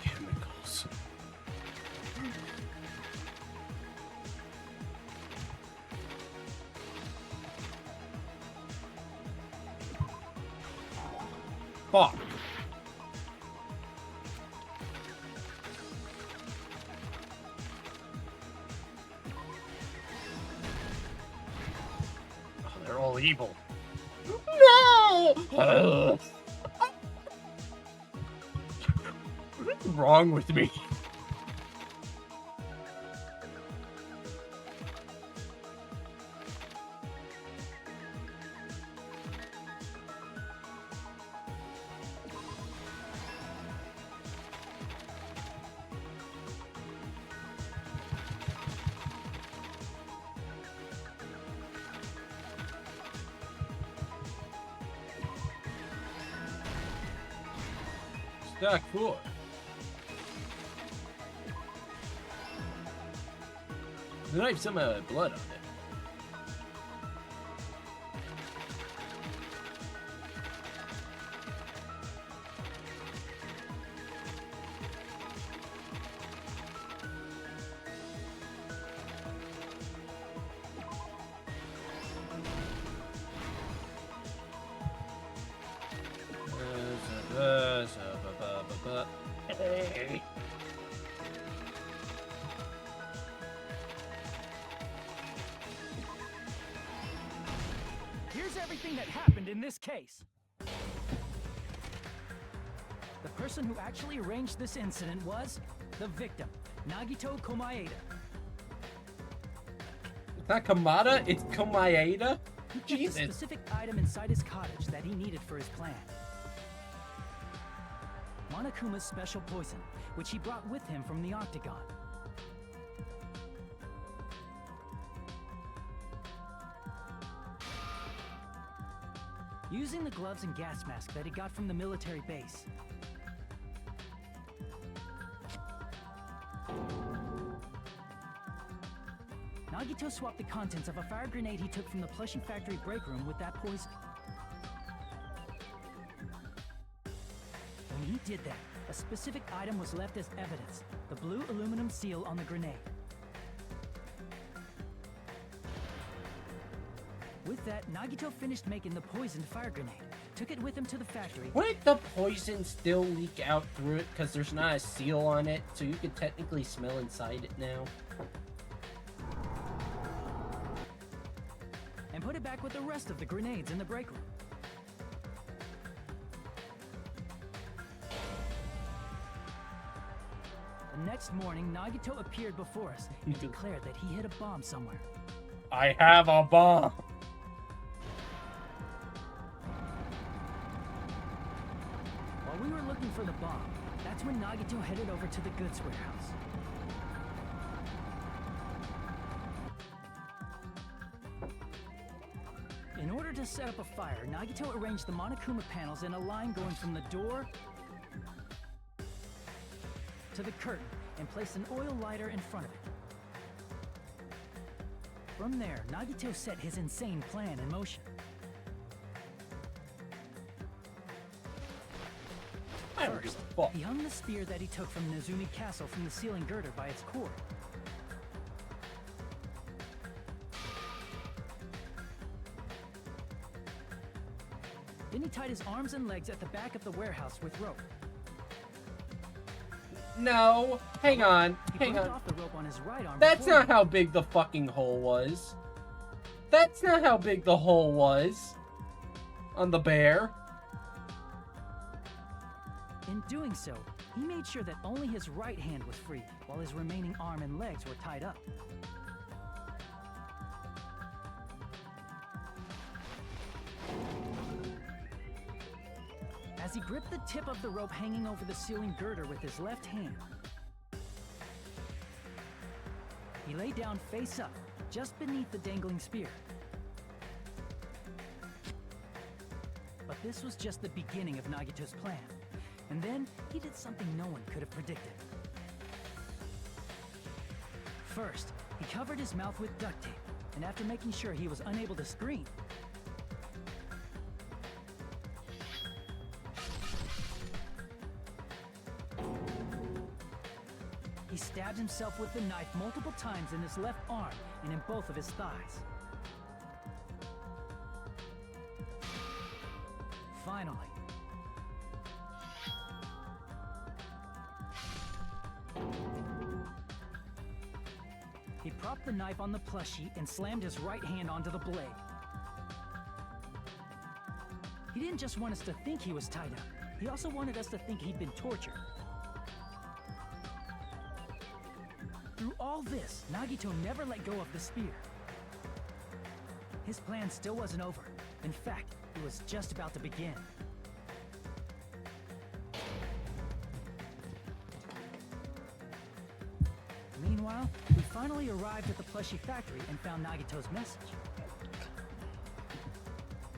Speaker 10: Chemicals. Fuck.
Speaker 4: evil, evil. No! What's wrong with me?
Speaker 10: Stack 4. The knife somehow had blood on it.
Speaker 4: Hey.
Speaker 8: Here's everything that happened in this case. The person who actually arranged this incident was the victim, Nagito Komaeda.
Speaker 10: It's not Kamada, it's Komaeda?
Speaker 8: He kept
Speaker 10: Jesus.
Speaker 8: a specific item inside his cottage that he needed for his plan. Monokuma's special poison, which he brought with him from the Octagon. Using the gloves and gas mask that he got from the military base, Nagito swapped the contents of a fire grenade he took from the plushie factory break room with that poison. When he did that, a specific item was left as evidence, the blue aluminum seal on the grenade. With that, Nagito finished making the poisoned fire grenade, took it with him to the factory.
Speaker 10: Wouldn't the poison still leak out through it because there's not a seal on it, so you could technically smell inside it now?
Speaker 8: And put it back with the rest of the grenades in the break room. The next morning, Nagito appeared before us and declared that he hid a bomb somewhere.
Speaker 10: I have a bomb!
Speaker 8: While we were looking for the bomb, that's when Nagito headed over to the goods warehouse. In order to set up a fire, Nagito arranged the Monokuma panels in a line going from the door to the curtain and placed an oil lighter in front of it. From there, Nagito set his insane plan in motion. First, he hung the spear that he took from Nezumi Castle from the ceiling girder by its cord. Then he tied his arms and legs at the back of the warehouse with rope.
Speaker 10: No, hang on,
Speaker 8: He
Speaker 10: hang
Speaker 8: broke
Speaker 10: on.
Speaker 8: off the rope on his right arm.
Speaker 10: That's
Speaker 8: before
Speaker 10: not how big the fucking hole was. That's not how big the hole was. On the bear.
Speaker 8: In doing so, he made sure that only his right hand was free, while his remaining arm and legs were tied up. As he gripped the tip of the rope hanging over the ceiling girder with his left hand, he lay down face up, just beneath the dangling spear. But this was just the beginning of Nagito's plan. And then, he did something no one could have predicted. First, he covered his mouth with duct tape, and after making sure he was unable to scream, he stabbed himself with the knife multiple times in his left arm and in both of his thighs. Finally, he propped the knife on the plushie and slammed his right hand onto the blade. He didn't just want us to think he was tied up. He also wanted us to think he'd been tortured. Through all this, Nagito never let go of the spear. His plan still wasn't over. In fact, it was just about to begin. Meanwhile, we finally arrived at the plushie factory and found Nagito's message.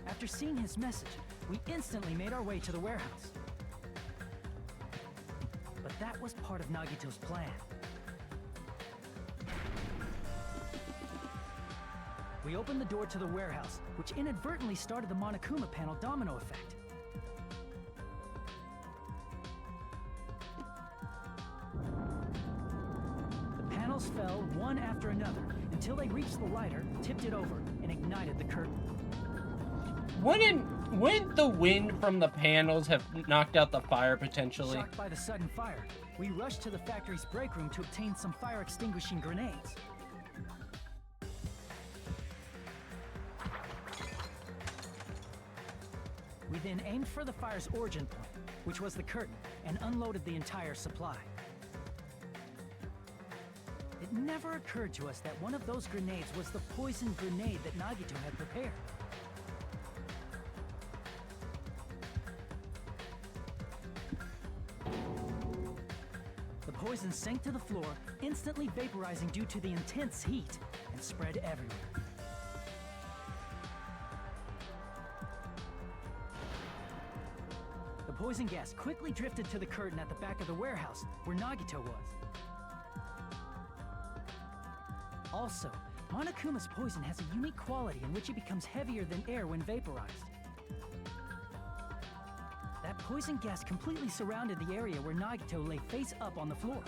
Speaker 8: After seeing his message, we instantly made our way to the warehouse. But that was part of Nagito's plan. We opened the door to the warehouse, which inadvertently started the Monokuma panel domino effect. The panels fell one after another until they reached the lighter, tipped it over, and ignited the curtain.
Speaker 10: Wouldn't the wind from the panels have knocked out the fire potentially?
Speaker 8: Shocked by the sudden fire, we rushed to the factory's break room to obtain some fire-extinguishing grenades. We then aimed for the fire's origin point, which was the curtain, and unloaded the entire supply. It never occurred to us that one of those grenades was the poison grenade that Nagito had prepared. The poison sank to the floor, instantly vaporizing due to the intense heat, and spread everywhere. The poison gas quickly drifted to the curtain at the back of the warehouse, where Nagito was. Also, Monokuma's poison has a unique quality in which it becomes heavier than air when vaporized. That poison gas completely surrounded the area where Nagito lay face up on the floor.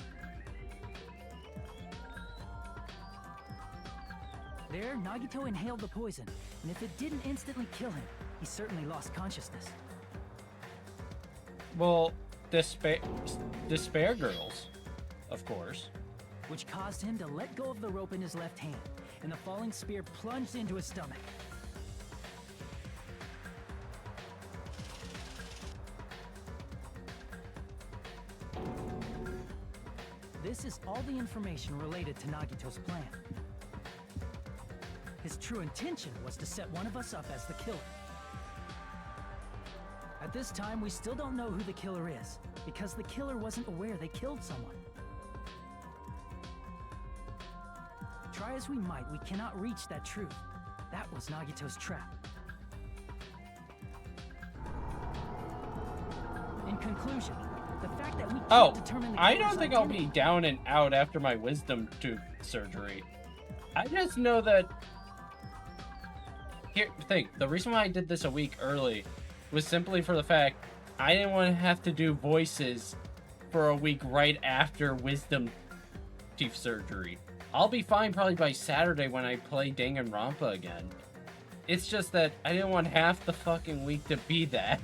Speaker 8: There, Nagito inhaled the poison, and if it didn't instantly kill him, he certainly lost consciousness.
Speaker 10: Well, despair girls, of course.
Speaker 8: Which caused him to let go of the rope in his left hand, and the falling spear plunged into his stomach. This is all the information related to Nagito's plan. His true intention was to set one of us up as the killer. At this time, we still don't know who the killer is, because the killer wasn't aware they killed someone. Try as we might, we cannot reach that truth. That was Nagito's trap. In conclusion, the fact that we can't determine the
Speaker 10: I
Speaker 8: killer's
Speaker 10: don't think I'll
Speaker 8: identity-
Speaker 10: be down and out after my wisdom tooth surgery. I just know that... Here, think, the reason why I did this a week early was simply for the fact I didn't want to have to do voices for a week right after wisdom teeth surgery. I'll be fine probably by Saturday when I play Danganronpa again. It's just that I didn't want half the fucking week to be that.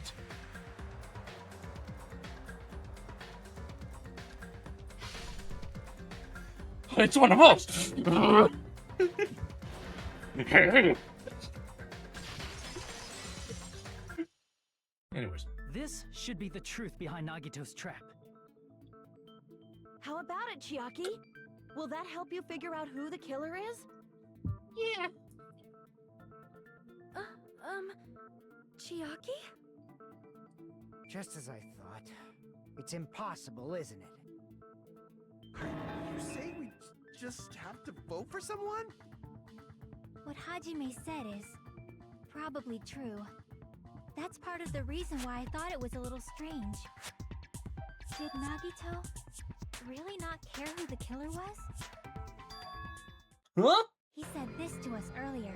Speaker 10: It's one of us! Anyways.
Speaker 8: This should be the truth behind Nagito's trap.
Speaker 12: How about it, Chiaki? Will that help you figure out who the killer is?
Speaker 2: Yeah.
Speaker 5: Chiaki?
Speaker 6: Just as I thought. It's impossible, isn't it?
Speaker 7: You say we just have to vote for someone?
Speaker 9: What Hajime said is probably true. That's part of the reason why I thought it was a little strange. Did Nagito really not care who the killer was?
Speaker 10: Huh?
Speaker 9: He said this to us earlier.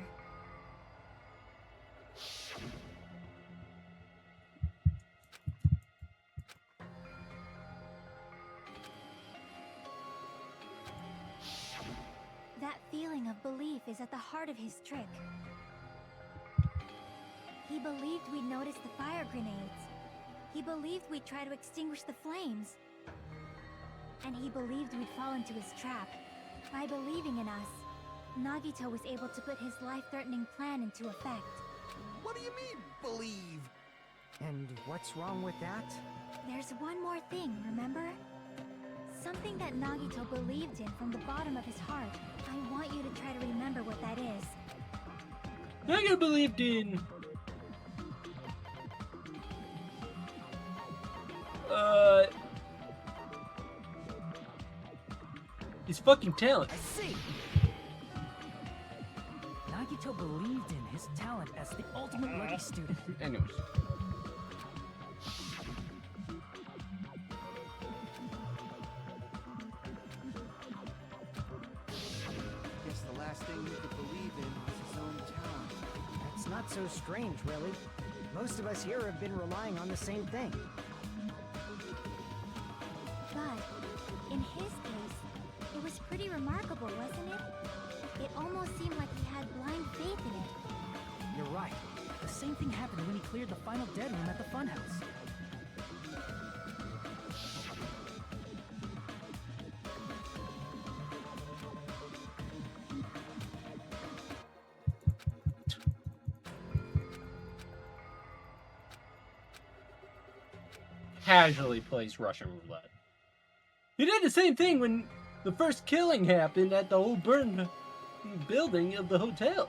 Speaker 9: That feeling of belief is at the heart of his trick. He believed we'd notice the fire grenades. He believed we'd try to extinguish the flames. And he believed we'd fall into his trap. By believing in us, Nagito was able to put his life-threatening plan into effect.
Speaker 7: What do you mean, believe?
Speaker 6: And what's wrong with that?
Speaker 9: There's one more thing, remember? Something that Nagito believed in from the bottom of his heart. I want you to try to remember what that is.
Speaker 1: Nagito believed in... his fucking talent.
Speaker 8: I see! Nagito believed in his talent as the ultimate lucky student.
Speaker 1: Anyways.
Speaker 7: Guess the last thing he could believe in was his own talent.
Speaker 6: That's not so strange, really. Most of us here have been relying on the same thing.
Speaker 9: But, in his case, it was pretty remarkable, wasn't it? It almost seemed like he had blind faith in it.
Speaker 8: You're right. The same thing happened when he cleared the final dead room at the funhouse.
Speaker 1: Casually plays Russian roulette. He did the same thing when the first killing happened at the old burned building of the hotel.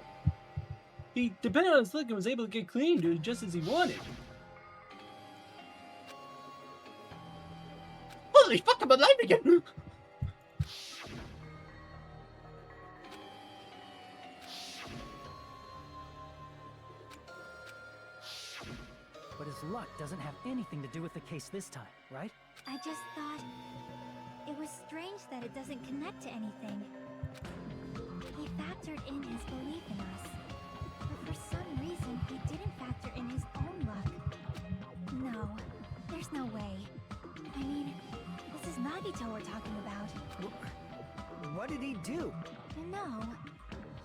Speaker 1: He depended on his luck and was able to get clean to just as he wanted. Holy fuck, I'm alive again!
Speaker 8: But his luck doesn't have anything to do with the case this time, right?
Speaker 9: I just thought it was strange that it doesn't connect to anything. He factored in his belief in us, but for some reason he didn't factor in his own luck. No, there's no way. I mean, this is Nagito we're talking about.
Speaker 6: What did he do?
Speaker 9: No,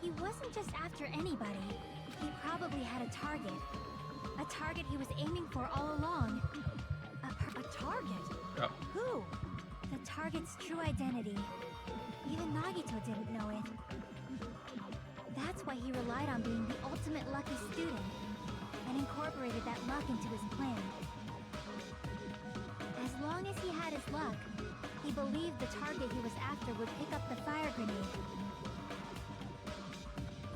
Speaker 9: he wasn't just after anybody. He probably had a target. A target he was aiming for all along. A target?
Speaker 1: Oh.
Speaker 9: Who? The target's true identity. Even Nagito didn't know it. That's why he relied on being the ultimate lucky student, and incorporated that luck into his plan. As long as he had his luck, he believed the target he was after would pick up the fire grenade.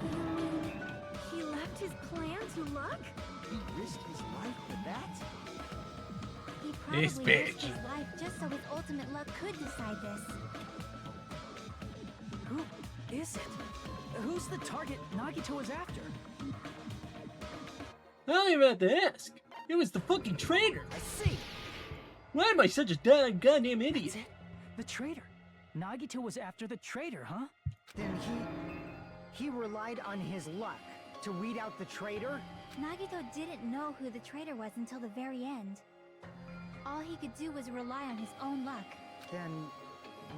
Speaker 12: You mean he left his plan to luck?
Speaker 7: He risked his life for that?
Speaker 9: He probably
Speaker 1: This
Speaker 9: risked
Speaker 1: bitch.
Speaker 9: his life just so his ultimate luck could decide this.
Speaker 8: Who is it? Who's the target Nagito was after?
Speaker 1: I don't even have to ask. It was the fucking traitor.
Speaker 8: I see!
Speaker 1: Why am I such a goddamn
Speaker 8: That's
Speaker 1: idiot?
Speaker 8: it? The traitor. Nagito was after the traitor, huh?
Speaker 6: Then he relied on his luck to weed out the traitor?
Speaker 9: Nagito didn't know who the traitor was until the very end. All he could do was rely on his own luck.
Speaker 6: Then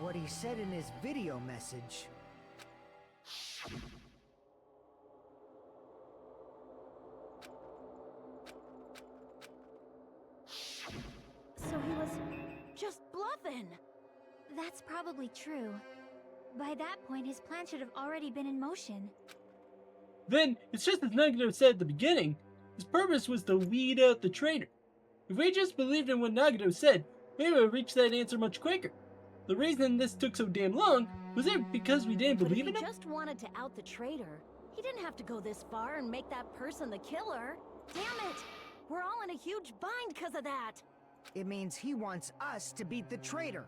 Speaker 6: what he said in his video message...
Speaker 12: So he was just bluffing.
Speaker 9: That's probably true. By that point, his plan should have already been in motion.
Speaker 1: Then, it's just as Nagito said at the beginning, his purpose was to weed out the traitor. If we just believed in what Nagito said, we would have reached that answer much quicker. The reason this took so damn long was it because we didn't
Speaker 12: But if
Speaker 1: believe
Speaker 12: he
Speaker 1: in him?
Speaker 12: just wanted to out the traitor, he didn't have to go this far and make that person the killer. Damn it! We're all in a huge bind because of that.
Speaker 6: It means he wants us to beat the traitor.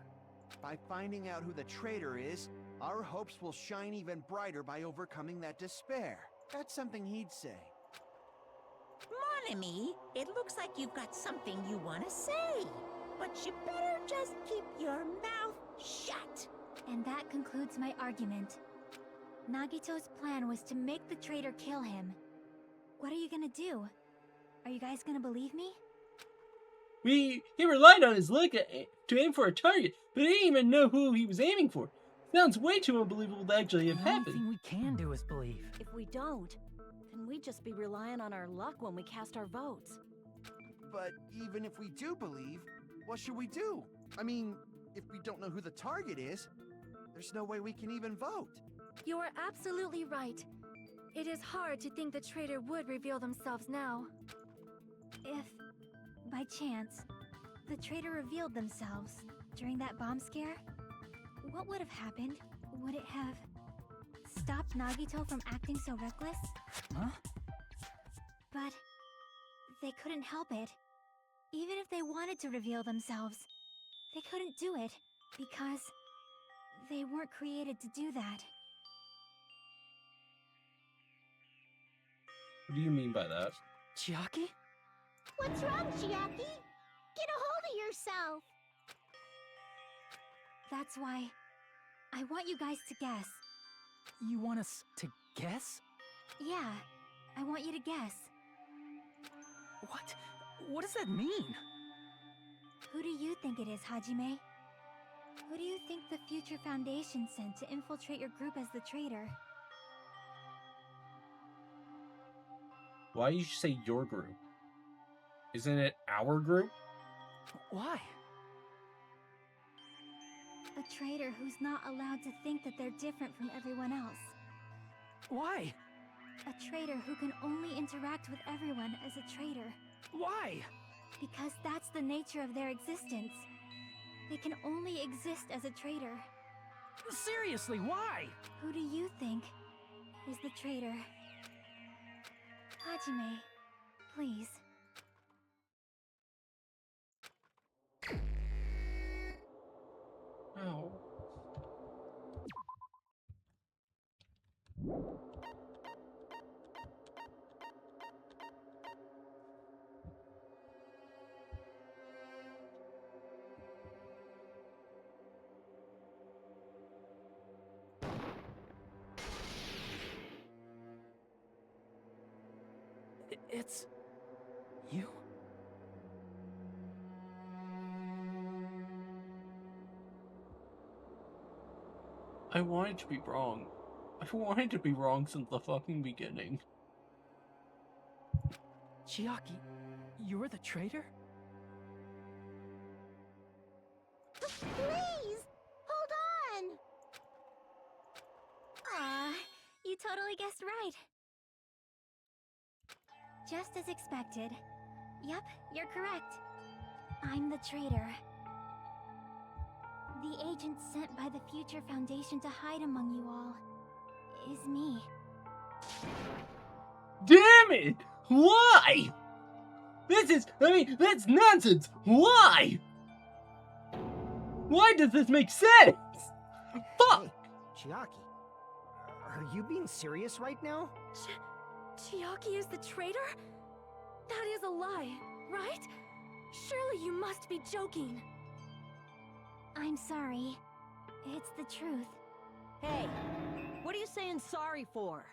Speaker 7: By finding out who the traitor is, our hopes will shine even brighter by overcoming that despair. That's something he'd say.
Speaker 3: Mon ami, it looks like you've got something you want to say. But you better just keep your mouth shut.
Speaker 9: And that concludes my argument. Nagito's plan was to make the traitor kill him. What are you gonna do? Are you guys gonna believe me?
Speaker 1: He relied on his luck to aim for a target, but he didn't even know who he was aiming for. Sounds way too unbelievable to actually have
Speaker 8: The only
Speaker 1: happened.
Speaker 8: thing we can do is believe.
Speaker 12: If we don't, then we'd just be relying on our luck when we cast our votes.
Speaker 7: But even if we do believe, what should we do? I mean, if we don't know who the target is, there's no way we can even vote.
Speaker 5: You are absolutely right. It is hard to think the traitor would reveal themselves now.
Speaker 9: If by chance, the traitor revealed themselves during that bomb scare, what would have happened? Would it have stopped Nagito from acting so reckless?
Speaker 8: Huh?
Speaker 9: But they couldn't help it. Even if they wanted to reveal themselves, they couldn't do it because they weren't created to do that.
Speaker 10: What do you mean by that?
Speaker 8: Chiaki?
Speaker 11: What's wrong, Chiaki? Get a hold of yourself!
Speaker 9: That's why I want you guys to guess.
Speaker 8: You want us to guess?
Speaker 9: Yeah, I want you to guess.
Speaker 8: What? What does that mean?
Speaker 9: Who do you think it is, Hajime? Who do you think the Future Foundation sent to infiltrate your group as the traitor?
Speaker 10: Why you say your group? Isn't it our group?
Speaker 8: Why?
Speaker 9: A traitor who's not allowed to think that they're different from everyone else.
Speaker 8: Why?
Speaker 9: A traitor who can only interact with everyone as a traitor.
Speaker 8: Why?
Speaker 9: Because that's the nature of their existence. They can only exist as a traitor.
Speaker 8: Seriously, why?
Speaker 9: Who do you think is the traitor? Hajime, please.
Speaker 10: Oh.
Speaker 8: It's... you?
Speaker 10: I wanted to be wrong. I wanted to be wrong since the fucking beginning.
Speaker 8: Chiaki, you're the traitor?
Speaker 11: Please! Hold on!
Speaker 9: Aw, you totally guessed right. Just as expected. Yep, you're correct. I'm the traitor. The agent sent by the Future Foundation to hide among you all is me.
Speaker 1: Damn it! Why? That's nonsense! Why? Why does this make sense? Fuck!
Speaker 6: Hey, Chiaki, are you being serious right now?
Speaker 12: Chiaki is the traitor? That is a lie, right? Surely you must be joking.
Speaker 9: I'm sorry. It's the truth.
Speaker 12: Hey, what are you saying sorry for?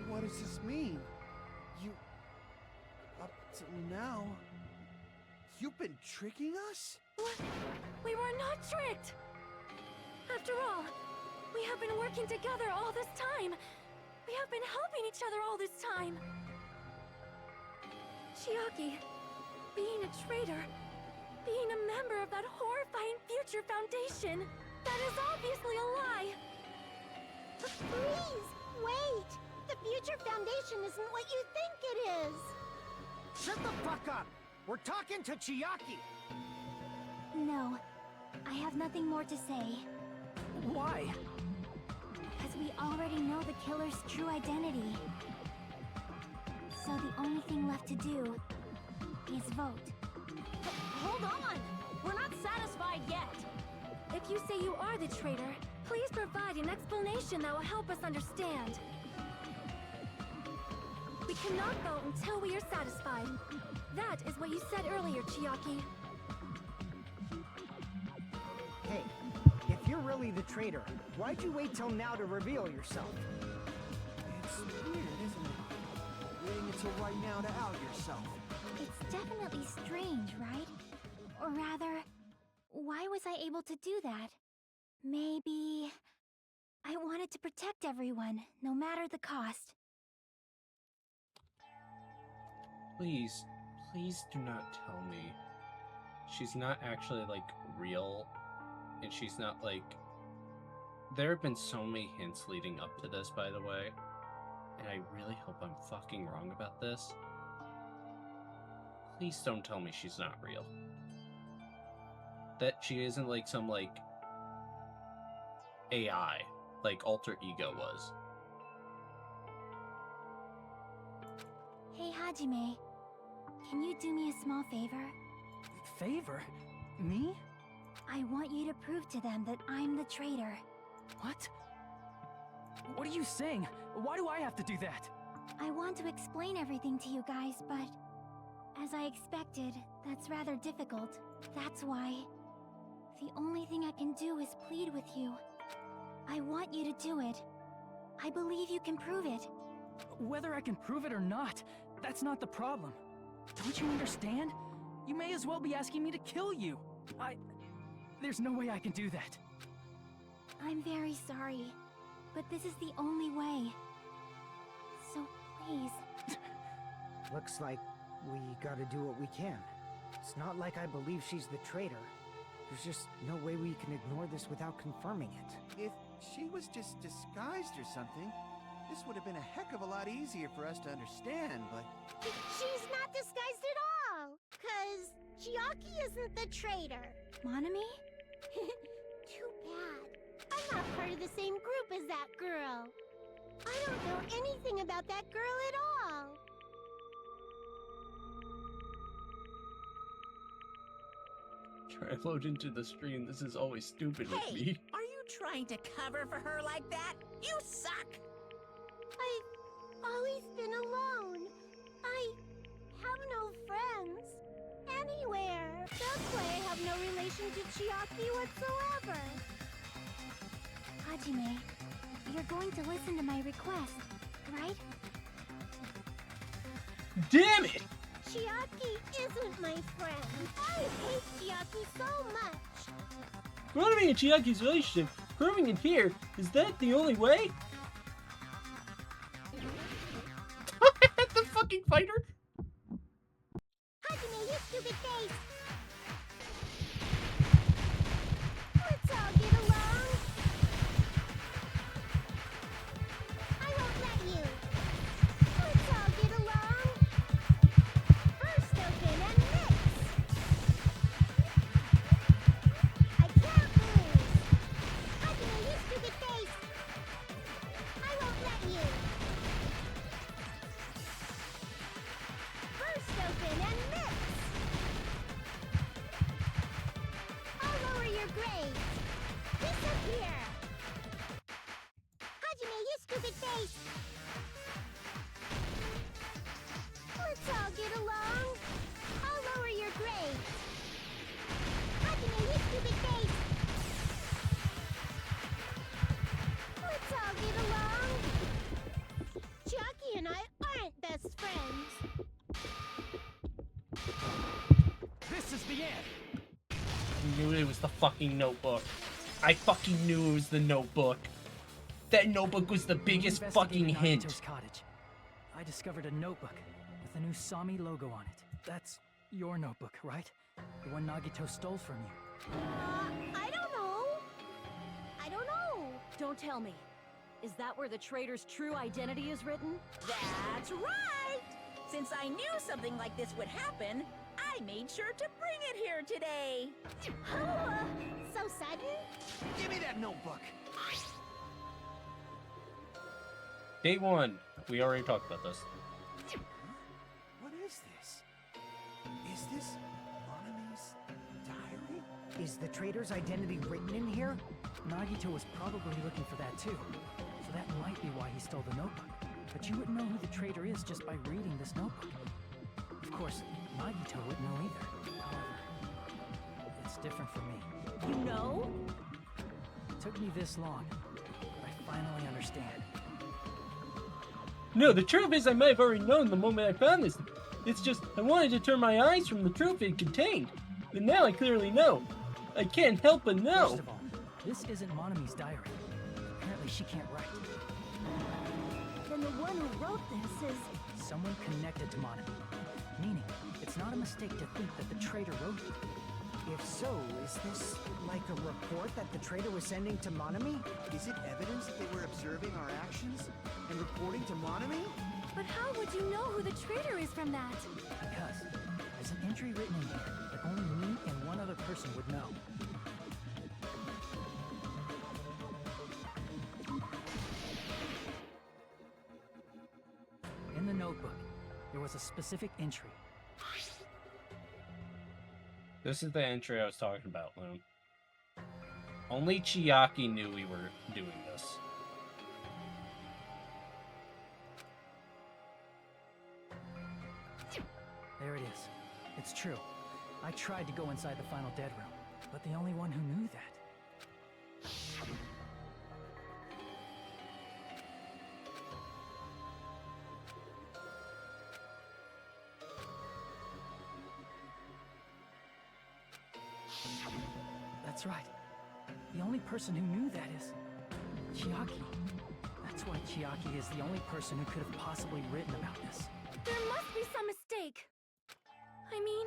Speaker 7: What does this mean? You... Up till now... You've been tricking us?
Speaker 12: What? We were not tricked! After all, we have been working together all this time. We have been helping each other all this time. Chiaki, being a traitor, being a member of that horrifying Future Foundation, that is obviously a lie.
Speaker 11: Please, wait! The Future Foundation isn't what you think it is!
Speaker 6: Shut the fuck up! We're talking to Chiaki!
Speaker 9: No, I have nothing more to say.
Speaker 8: Why?
Speaker 9: Because we already know the killer's true identity. So the only thing left to do is vote.
Speaker 12: Hold on! We're not satisfied yet! If you say you are the traitor, please provide an explanation that will help us understand. We cannot vote until we are satisfied. That is what you said earlier, Chiaki.
Speaker 6: Hey, if you're really the traitor, why'd you wait till now to reveal yourself?
Speaker 7: It's weird, isn't it? Waiting until right now to out yourself.
Speaker 9: It's definitely strange, right? Or rather, why was I able to do that? Maybe... I wanted to protect everyone, no matter the cost.
Speaker 10: Please, please do not tell me she's not actually, like, real, and she's not, like... There have been so many hints leading up to this, by the way, and I really hope I'm fucking wrong about this. Please don't tell me she's not real. That she isn't like some, like, AI, like Alter Ego was.
Speaker 5: Hey, Hajime. Can you do me a small favor?
Speaker 8: Favor? Me?
Speaker 5: I want you to prove to them that I'm the traitor.
Speaker 8: What? What are you saying? Why do I have to do that?
Speaker 5: I want to explain everything to you guys, but as I expected, that's rather difficult. That's why the only thing I can do is plead with you. I want you to do it. I believe you can prove it.
Speaker 8: Whether I can prove it or not, that's not the problem. Don't you understand? You may as well be asking me to kill you. There's no way I can do that.
Speaker 5: I'm very sorry, but this is the only way. So please.
Speaker 6: Looks like we gotta do what we can. It's not like I believe she's the traitor. There's just no way we can ignore this without confirming it.
Speaker 7: If she was just disguised or something, this would have been a heck of a lot easier for us to understand, but...
Speaker 11: She's not disguised at all! 'Cause Chiaki isn't the traitor.
Speaker 5: Monami?
Speaker 11: Too bad. I'm not part of the same group as that girl. I don't know anything about that girl at all.
Speaker 10: Try to load into the stream. This is always stupid with me.
Speaker 3: Are you trying to cover for her like that? You suck!
Speaker 11: I've always been alone. I have no friends. Anywhere. That's why I have no relation to Chiaki whatsoever.
Speaker 5: Hajime, you're going to listen to my request, right?
Speaker 1: Damn it!
Speaker 11: Chiaki isn't my friend. I hate Chiaki so much.
Speaker 1: Monami and Chiaki's relationship, proving it here, is that the only way?
Speaker 10: The fucking fighter?
Speaker 11: Hajime, you stupid face! Let's all get along. I won't let you. Let's all get along. First open and mix. I can't lose. Hajime, you stupid face! I won't let you. First open and mix. I'll lower your grades. Disappear. Hajime, you stupid face. Let's all get along. I'll lower your grades. Hajime, you stupid face. Let's all get along. Chiaki and I aren't best friends.
Speaker 8: This is the end.
Speaker 10: I knew it was the fucking Notebook. I fucking knew it was the Notebook. That Notebook was the biggest fucking hint.
Speaker 8: Nagito's cottage. I discovered a notebook with the new Sami logo on it. That's your notebook, right? The one Nagito stole from you.
Speaker 11: I don't know. I don't know.
Speaker 12: Don't tell me. Is that where the traitor's true identity is written?
Speaker 3: That's right! Since I knew something like this would happen, I made sure to bring it here today.
Speaker 11: So sudden?
Speaker 7: Give me that notebook!
Speaker 10: Day one. We already talked about this.
Speaker 7: What is this? Is this Monami's diary?
Speaker 6: Is the traitor's identity written in here?
Speaker 8: Nagito was probably looking for that too. So that might be why he stole the notebook. But you wouldn't know who the traitor is just by reading this notebook. Of course, Nagito wouldn't know either. However, it's different for me.
Speaker 12: You know?
Speaker 8: It took me this long, but I finally understand.
Speaker 1: No, the truth is I might have already known the moment I found this. It's just, I wanted to turn my eyes from the truth it contained. But now I clearly know. I can't help but know.
Speaker 8: First of all, this isn't Monami's diary. Apparently she can't write.
Speaker 12: Then the one who wrote this is...
Speaker 8: Someone connected to Monami. Meaning, it's not a mistake to think that the traitor wrote it.
Speaker 6: If so, is this like a report that the traitor was sending to Monami?
Speaker 7: Is it evidence that they were observing our actions and reporting to Monami?
Speaker 12: But how would you know who the traitor is from that?
Speaker 8: Because, as an entry written in here that only me and one other person would know. In the notebook, there was a specific entry.
Speaker 10: This is the entry I was talking about, Loon. Only Chiaki knew we were doing this.
Speaker 8: There it is. It's true. I tried to go inside the final dead room, but the only one who knew that. That's right. The only person who knew that is Chiaki. That's why Chiaki is the only person who could have possibly written about this.
Speaker 12: There must be some mistake. I mean,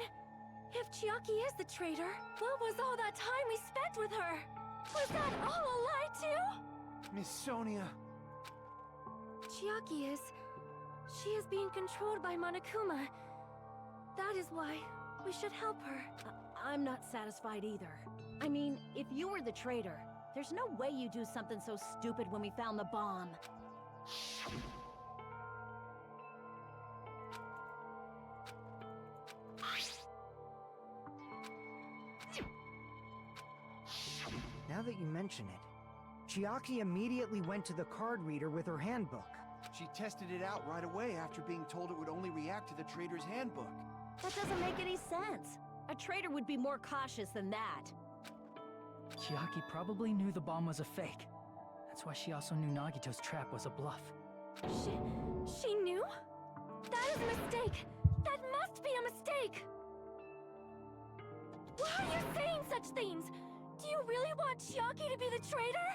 Speaker 12: if Chiaki is the traitor, what was all that time we spent with her? Was that all a lie too?
Speaker 7: Miss Sonia.
Speaker 12: Chiaki is... She is being controlled by Monokuma. That is why we should help her.
Speaker 3: I'm not satisfied either. I mean, if you were the traitor, there's no way you'd do something so stupid when we found the bomb.
Speaker 6: Now that you mention it, Chiaki immediately went to the card reader with her handbook.
Speaker 7: She tested it out right away after being told it would only react to the trader's handbook.
Speaker 3: That doesn't make any sense. A traitor would be more cautious than that.
Speaker 8: Chiaki probably knew the bomb was a fake. That's why she also knew Nagito's trap was a bluff.
Speaker 12: She knew? That is a mistake! That must be a mistake! Why are you saying such things? Do you really want Chiaki to be the traitor?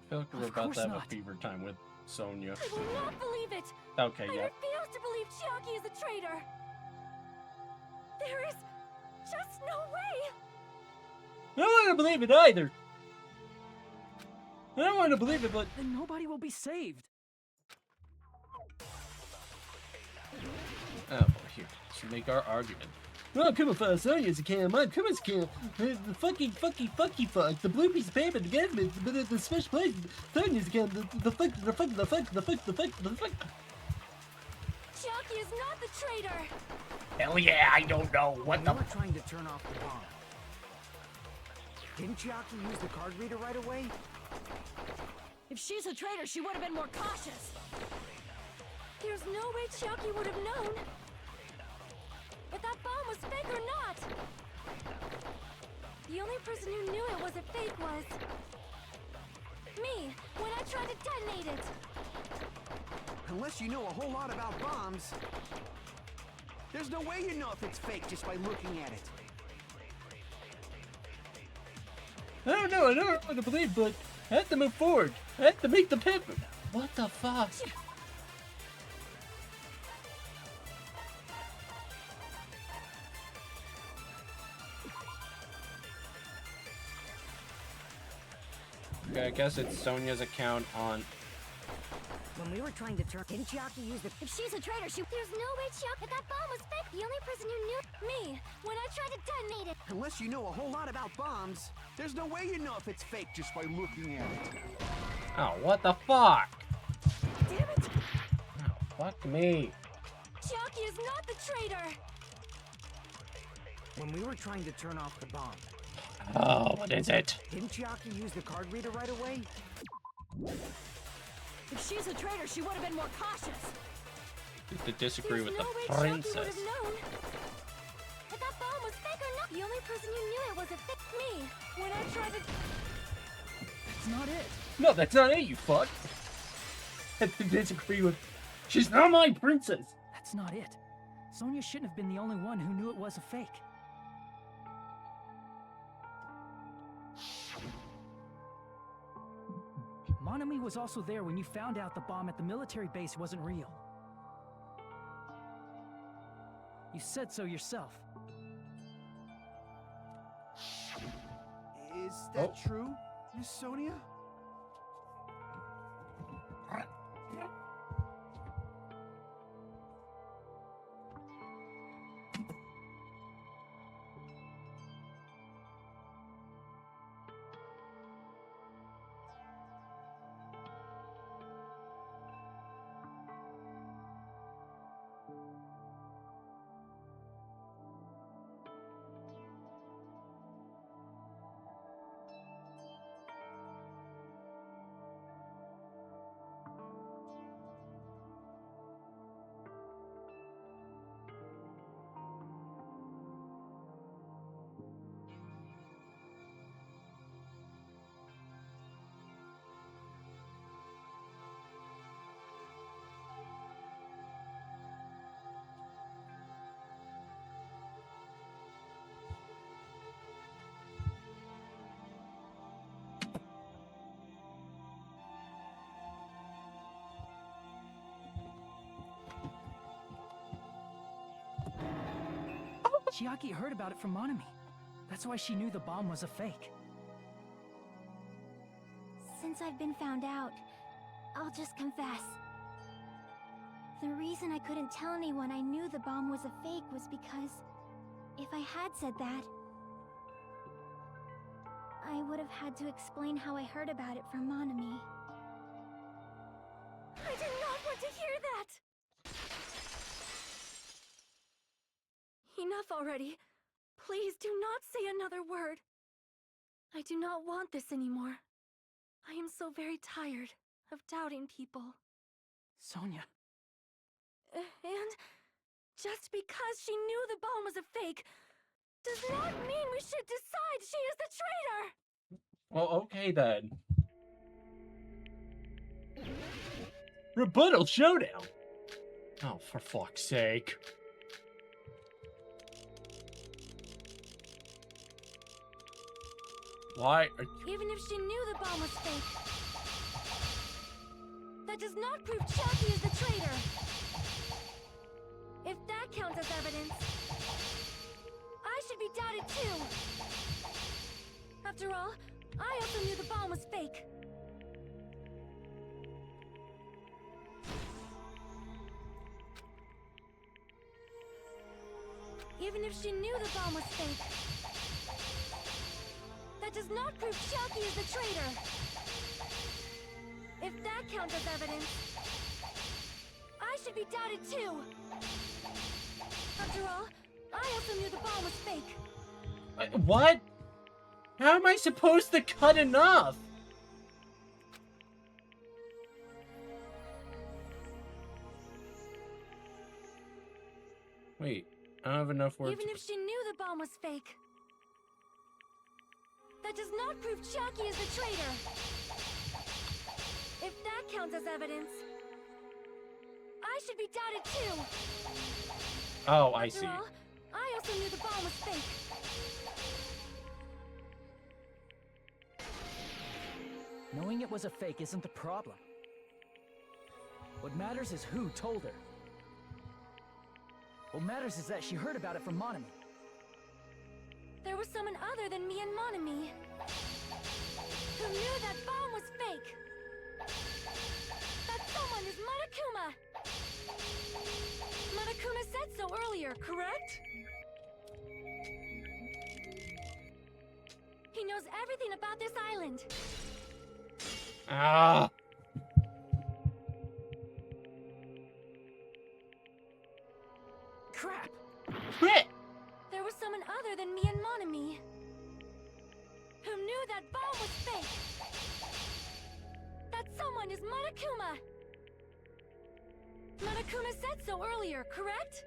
Speaker 10: I feel like we're about to have a fever time with Sonia.
Speaker 12: I will not believe it!
Speaker 10: Okay,
Speaker 12: I
Speaker 10: yeah.
Speaker 12: refuse to believe Chiaki is a traitor! There is just no way!
Speaker 1: I don't want to believe it either. I don't want to believe it, but...
Speaker 8: Then nobody will be saved.
Speaker 10: Oh, boy, here. Let's make our argument.
Speaker 1: Oh, come on, Sonia's a cam. Mine, come on, cam. The fucking fuck. The blue piece of paper, the government, the special place. Sonia's a cam. The fuck.
Speaker 12: Chiaki is not the traitor!
Speaker 4: Hell yeah, I don't know. What the...
Speaker 6: We were trying to turn off the bomb. Didn't Chiaki use the card reader right away?
Speaker 3: If she's a traitor, she would have been more cautious.
Speaker 12: There's no way Chiaki would have known if that bomb was fake or not. The only person who knew it was a fake was me, when I tried to detonate it.
Speaker 7: Unless you know a whole lot about bombs, there's no way you know if it's fake just by looking at it.
Speaker 1: I don't know. I don't know what to believe, but I have to move forward. I have to make the paper. What the fuck?
Speaker 10: Okay, I guess it's Sonia's account on...
Speaker 6: When we were trying to turn... Didn't Chiaki use the...
Speaker 12: If she's a traitor, there's no way Chiaki... If that bomb was fake, the only person who knew... Me, when I tried to detonate it.
Speaker 7: Unless you know a whole lot about bombs, there's no way you know if it's fake just by looking at it.
Speaker 10: Oh, what the fuck?
Speaker 12: Damn it!
Speaker 10: Oh, fuck me.
Speaker 12: Chiaki is not the traitor!
Speaker 6: When we were trying to turn off the bomb.
Speaker 10: Oh, what is it?
Speaker 6: Didn't Chiaki use the card reader right away?
Speaker 3: If she's a traitor, she would have been more cautious.
Speaker 10: To disagree with
Speaker 12: no
Speaker 10: the
Speaker 12: way Chiaki would
Speaker 10: princess.
Speaker 12: have known if that bomb was fake or not. The only person who knew it was a fake me. When I tried to...
Speaker 8: That's not it.
Speaker 1: No, that's not it, you fuck. I have to disagree with... She's not my princess.
Speaker 8: That's not it. Sonia shouldn't have been the only one who knew it was a fake. Monami was also there when you found out the bomb at the military base wasn't real. You said so yourself.
Speaker 7: Is that true, Miss Sonia?
Speaker 8: Chiaki heard about it from Monami. That's why she knew the bomb was a fake.
Speaker 9: Since I've been found out, I'll just confess. The reason I couldn't tell anyone I knew the bomb was a fake was because if I had said that, I would have had to explain how I heard about it from Monami.
Speaker 12: I did not want to hear that! Enough already. Please do not say another word. I do not want this anymore. I am so very tired of doubting people.
Speaker 8: Sonia.
Speaker 12: And just because she knew the bomb was a fake does not mean we should decide she is the traitor!
Speaker 10: Well, okay then. Rebuttal showdown! Oh, for fuck's sake. Why?
Speaker 12: Even if she knew the bomb was fake, that does not prove Chiaki is the traitor. If that counts as evidence, I should be doubted too. After all, I also knew the bomb was fake. Even if she knew the bomb was fake, that does not prove Chiaki is the traitor. If that counts as evidence, I should be doubted too. After all, I also knew the bomb was fake.
Speaker 10: What? How am I supposed to cut enough? Wait, I don't have enough words.
Speaker 12: Even if she knew the bomb was fake, that does not prove Chiaki is the traitor. If that counts as evidence, I should be doubted too.
Speaker 10: Oh, I
Speaker 12: After
Speaker 10: see.
Speaker 12: all, I also knew the bomb was fake.
Speaker 8: Knowing it was a fake isn't the problem. What matters is who told her. What matters is that she heard about it from Monami.
Speaker 12: There was someone other than me and Monami who knew that bomb was fake. That someone is Monokuma. Monokuma said so earlier, correct? He knows everything about this island.
Speaker 10: Ah.
Speaker 8: Crap!
Speaker 10: Quit!
Speaker 12: There was someone other than me and Monami who knew that bomb was fake. That someone is Monokuma. Monokuma said so earlier, correct?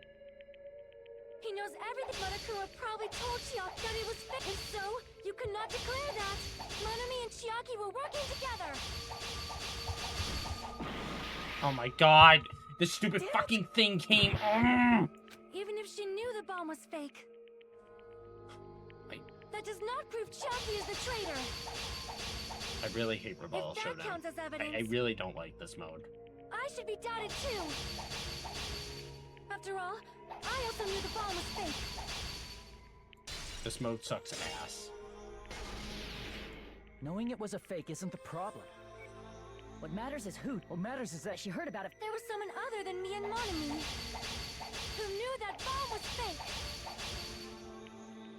Speaker 12: He knows everything. Monokuma probably told Chiaki that it was fake. If so, you could not declare that. Monami and Chiaki were working together.
Speaker 10: Oh my god! This stupid fucking thing came.
Speaker 12: Even if she knew the bomb was fake, that does not prove Chiaki is the traitor.
Speaker 10: I really hate Rebuttal
Speaker 12: If that
Speaker 10: Showdown.
Speaker 12: counts as evidence,
Speaker 10: I really don't like this mode.
Speaker 12: I should be doubted too. After all, I also knew the bomb was fake.
Speaker 10: This mode sucks ass.
Speaker 8: Knowing it was a fake isn't the problem. What matters is who. What matters is that she heard about it.
Speaker 12: There was someone other than me and Monami who knew that bomb was fake.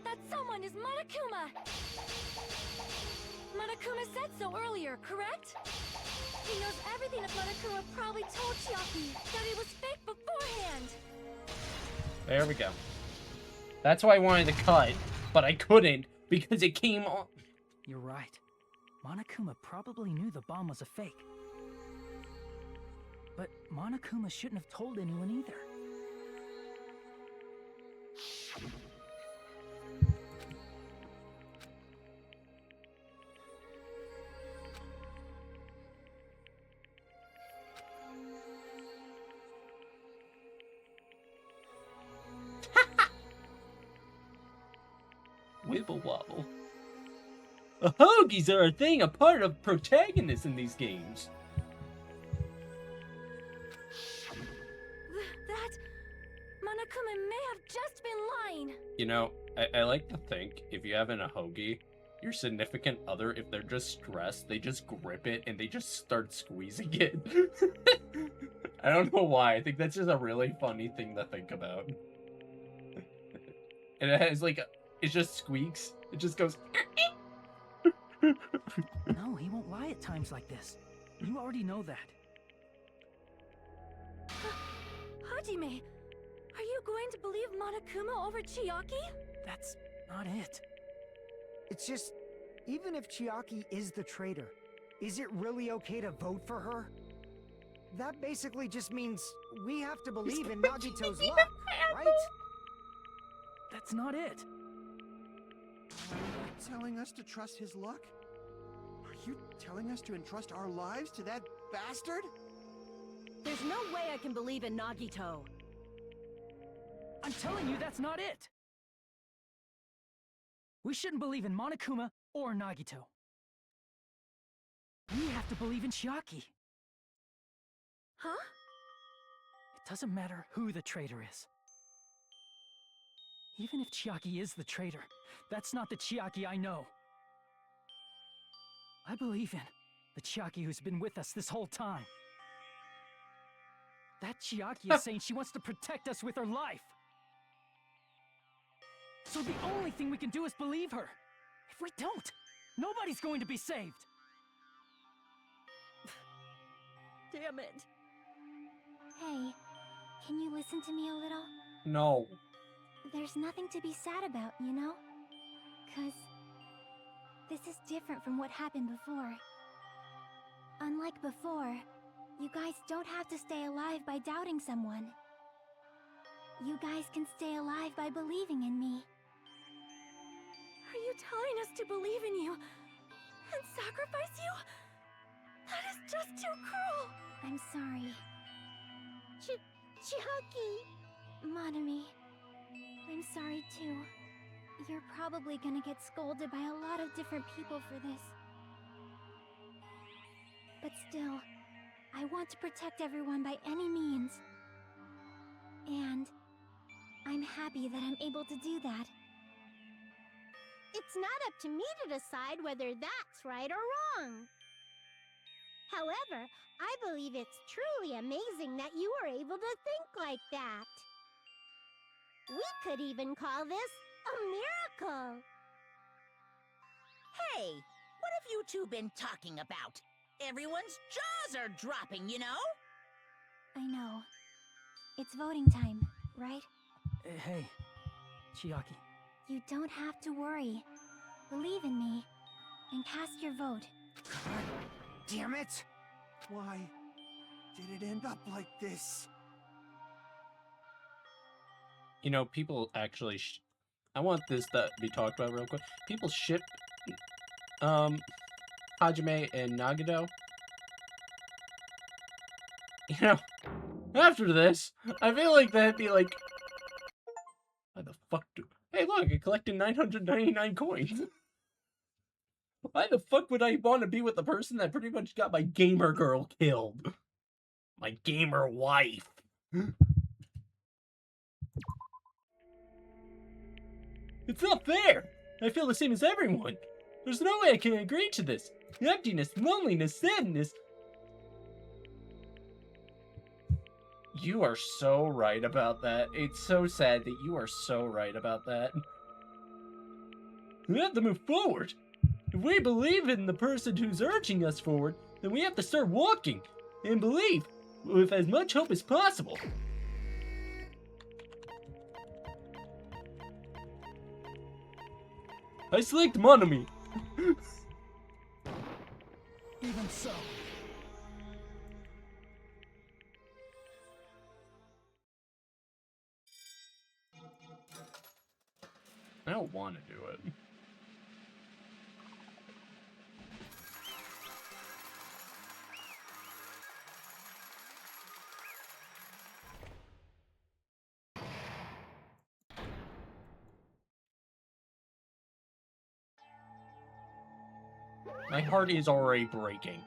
Speaker 12: That someone is Monokuma. Monokuma said so earlier, correct? He knows everything. Monokuma probably told Chiaki that it was fake beforehand.
Speaker 10: There we go. That's why I wanted to cut, but I couldn't because it came on.
Speaker 8: You're right. Monokuma probably knew the bomb was a fake. But Monokuma shouldn't have told anyone either.
Speaker 10: Wibble wobble. Hoagies are a thing, a part of protagonists in these games.
Speaker 12: That Monokuma may have just been lying.
Speaker 5: insane.
Speaker 10: You know, I like to think if you have in a hoagie, your significant other, if they're just stressed, they just grip it and they just start squeezing it. I don't know why. I think that's just a really funny thing to think about. And it has like, it just squeaks. It just goes.
Speaker 8: No, he won't lie at times like this. You already know that.
Speaker 5: Hajime, are you going to believe Monokuma over Chiaki?
Speaker 8: That's not it.
Speaker 6: It's just, even if Chiaki is the traitor, is it really okay to vote for her? That basically just means we have to believe in Nagito's luck, right?
Speaker 8: That's not it.
Speaker 7: Are you telling us to trust his luck? Are you telling us to entrust our lives to that bastard?
Speaker 3: There's no way I can believe in Nagito.
Speaker 8: I'm telling you that's not it. We shouldn't believe in Monokuma or Nagito. We have to believe in Chiaki.
Speaker 5: Huh?
Speaker 8: It doesn't matter who the traitor is. Even if Chiaki is the traitor, that's not the Chiaki I know. I believe in the Chiaki who's been with us this whole time. That Chiaki is saying she wants to protect us with her life. So the only thing we can do is believe her. If we don't, nobody's going to be saved.
Speaker 3: Damn it.
Speaker 9: Hey, can you listen to me a little?
Speaker 10: No.
Speaker 9: There's nothing to be sad about, you know? 'Cause this is different from what happened before. Unlike before, you guys don't have to stay alive by doubting someone. You guys can stay alive by believing in me.
Speaker 5: Are you telling us to believe in you and sacrifice you? That is just too cruel.
Speaker 9: I'm sorry.
Speaker 11: Chiaki!
Speaker 9: Monami, I'm sorry too. You're probably gonna get scolded by a lot of different people for this. But still, I want to protect everyone by any means. And I'm happy that I'm able to do that.
Speaker 11: It's not up to me to decide whether that's right or wrong. However, I believe it's truly amazing that you were able to think like that. We could even call this a miracle.
Speaker 3: Hey, what have you two been talking about? Everyone's jaws are dropping, you know?
Speaker 9: I know. It's voting time, right?
Speaker 8: Hey, Chiaki.
Speaker 9: You don't have to worry. Believe in me, and cast your vote.
Speaker 6: God damn it!
Speaker 7: Why did it end up like this?
Speaker 10: You know, people actually I want this to be talked about real quick. People ship Hajime and Nagito. You know, after this, I feel like that'd be like, why the fuck do... Hey look, I collected 999 coins. Why the fuck would I want to be with the person that pretty much got my gamer girl killed? My gamer wife.
Speaker 1: It's not fair! I feel the same as everyone! There's no way I can agree to this! Emptiness, loneliness, sadness...
Speaker 10: You are so right about that. It's so sad that you are so right about that.
Speaker 1: We have to move forward! If we believe in the person who's urging us forward, then we have to start walking! And believe, with as much hope as possible! I select Monami!
Speaker 8: Even so.
Speaker 10: I don't want to do it. My heart is already breaking.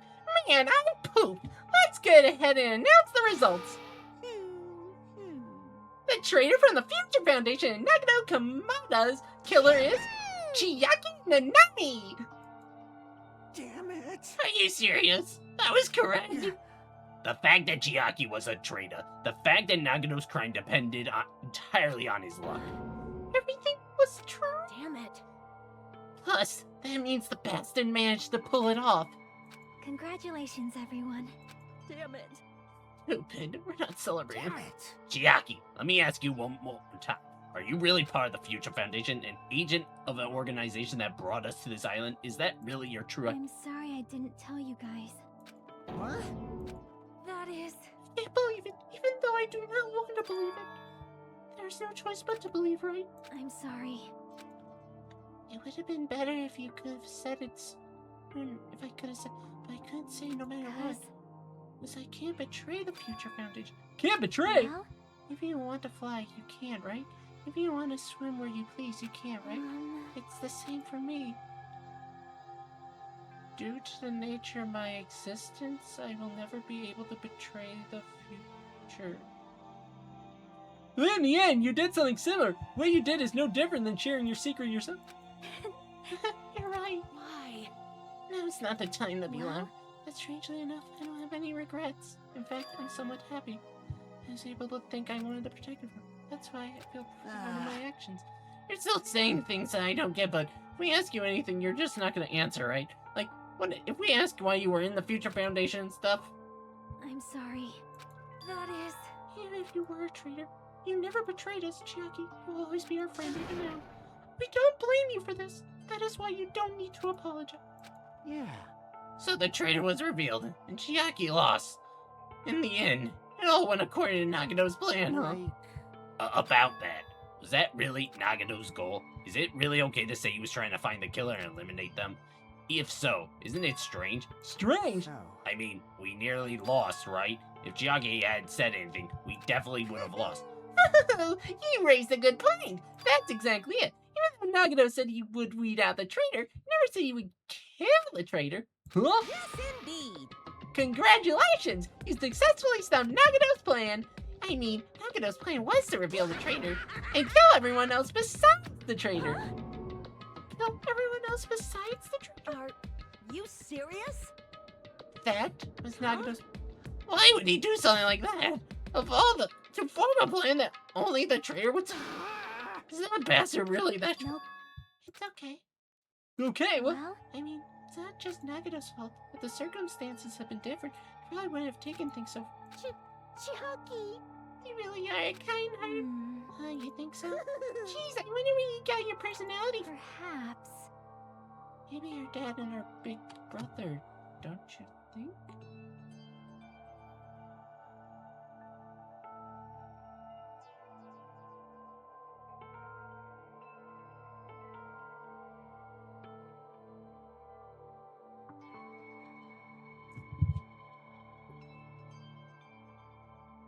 Speaker 4: Man, I'm pooped. Let's get ahead and announce the results. The traitor from the Future Foundation and Nagano Kamada's killer is Chiaki Nanami!
Speaker 7: Damn it!
Speaker 4: Are you serious? That was correct. The fact that Chiaki was a traitor, the fact that Nagano's crime depended entirely on his luck. Everything was true.
Speaker 3: Damn it.
Speaker 4: Plus, that means the bastard managed to pull it off.
Speaker 5: Congratulations, everyone.
Speaker 3: Damn it.
Speaker 4: Stupid, we're not celebrating.
Speaker 6: Damn it!
Speaker 4: Chiaki, let me ask you one more time. Are you really part of the Future Foundation, an agent of an organization that brought us to this island? Is that really your true...
Speaker 5: I'm sorry I didn't tell you guys.
Speaker 6: What?
Speaker 5: That is...
Speaker 4: I can't believe it, even though I do not want to believe it. There's no choice but to believe, right?
Speaker 5: I'm sorry.
Speaker 4: It would have been better if you could have said it's... If I could have said... But I couldn't say no matter what. Because I can't betray the Future Foundation.
Speaker 1: Can't betray!
Speaker 5: Well,
Speaker 4: If you want to fly, you can, right? If you want to swim where you please, you can, right? It's the same for me. Due to the nature of my existence, I will never be able to betray the future.
Speaker 1: But in the end, you did something similar. What you did is no different than sharing your secret yourself.
Speaker 4: You're right.
Speaker 3: Why?
Speaker 4: Now's not the time to be
Speaker 5: Well?
Speaker 4: loud. But strangely enough, I don't have any regrets. In fact, I'm somewhat happy. I was able to think I wanted to protect her. That's why I feel proud of my actions. You're still saying things that I don't get, but if we ask you anything, you're just not gonna answer, right? Like, what if we ask why you were in the Future Foundation and stuff?
Speaker 5: I'm sorry. That is...
Speaker 4: Even if you were a traitor, you never betrayed us, Chiaki. You will always be our friend even now. We don't blame you for this. That is why you don't need to apologize.
Speaker 6: Yeah.
Speaker 4: So the traitor was revealed, and Chiaki lost. In the end, it all went according to Nagano's plan, huh?
Speaker 6: Like...
Speaker 4: About that. Was that really Nagano's goal? Is it really okay to say he was trying to find the killer and eliminate them? If so, isn't it strange?
Speaker 1: Strange?
Speaker 6: So...
Speaker 4: I mean, we nearly lost, right? If Chiaki had said anything, we definitely would have lost. You raised a good point. That's exactly it. Even though Nagano said he would weed out the traitor, never said he would kill the traitor. Huh?
Speaker 3: Yes, indeed.
Speaker 4: Congratulations! You successfully stopped Nagano's plan. I mean, Nagano's plan was to reveal the traitor and kill everyone else besides the traitor. Kill everyone else besides the traitor?
Speaker 3: Are you serious?
Speaker 4: That was Nagano's... Why would he do something like that? Of all the... To form a plan that only the traitor would... Is that bastard really that...
Speaker 5: Nope.
Speaker 4: It's okay.
Speaker 1: Okay, well...
Speaker 5: Well,
Speaker 4: I mean, it's not just Nagano's fault. If the circumstances had been different, he probably wouldn't have taken things so...
Speaker 11: Chiaki.
Speaker 4: You really are a kind-hearted...
Speaker 5: hmm,
Speaker 4: You think so? Jeez, I wonder where you got your personality from.
Speaker 5: perhaps.
Speaker 4: Maybe your dad and our big brother, don't you think?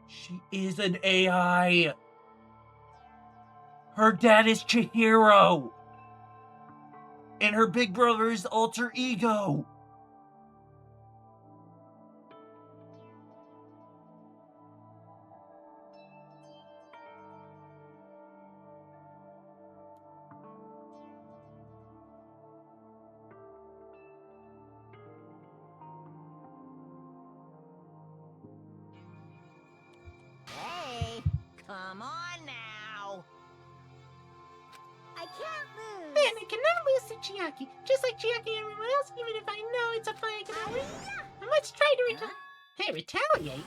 Speaker 1: She is an AI. Her dad is Chihiro. And her big brother is Alter Ego.
Speaker 3: Hey, come on now.
Speaker 11: I can't lose.
Speaker 4: Man, I cannot lose to Chiaki. Just like Chiaki and everyone else, even if I know it's a fight I cannot win. I must try to Hey, retaliate?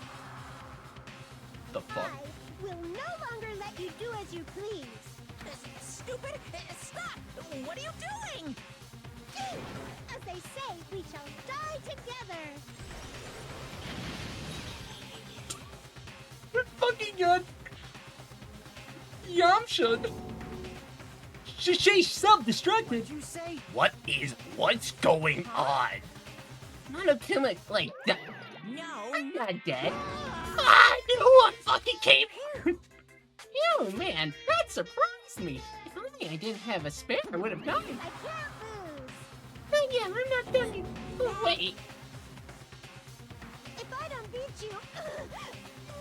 Speaker 1: The fuck?
Speaker 11: I will no longer let you do as you please.
Speaker 3: Stupid! Stop! What are you doing?
Speaker 11: As they say, we shall die together.
Speaker 1: Fucking god. Yamcha. She's self-destructed.
Speaker 6: What'd you say?
Speaker 4: What's going on? Monokuma, like,
Speaker 3: No.
Speaker 4: I'm not dead. I knew what fucking came here. Ew, man, that surprised me. If only I didn't have a spare, I would have done it.
Speaker 11: I can't lose.
Speaker 4: But yeah, I'm not done yet. Oh, wait.
Speaker 11: If I don't beat you,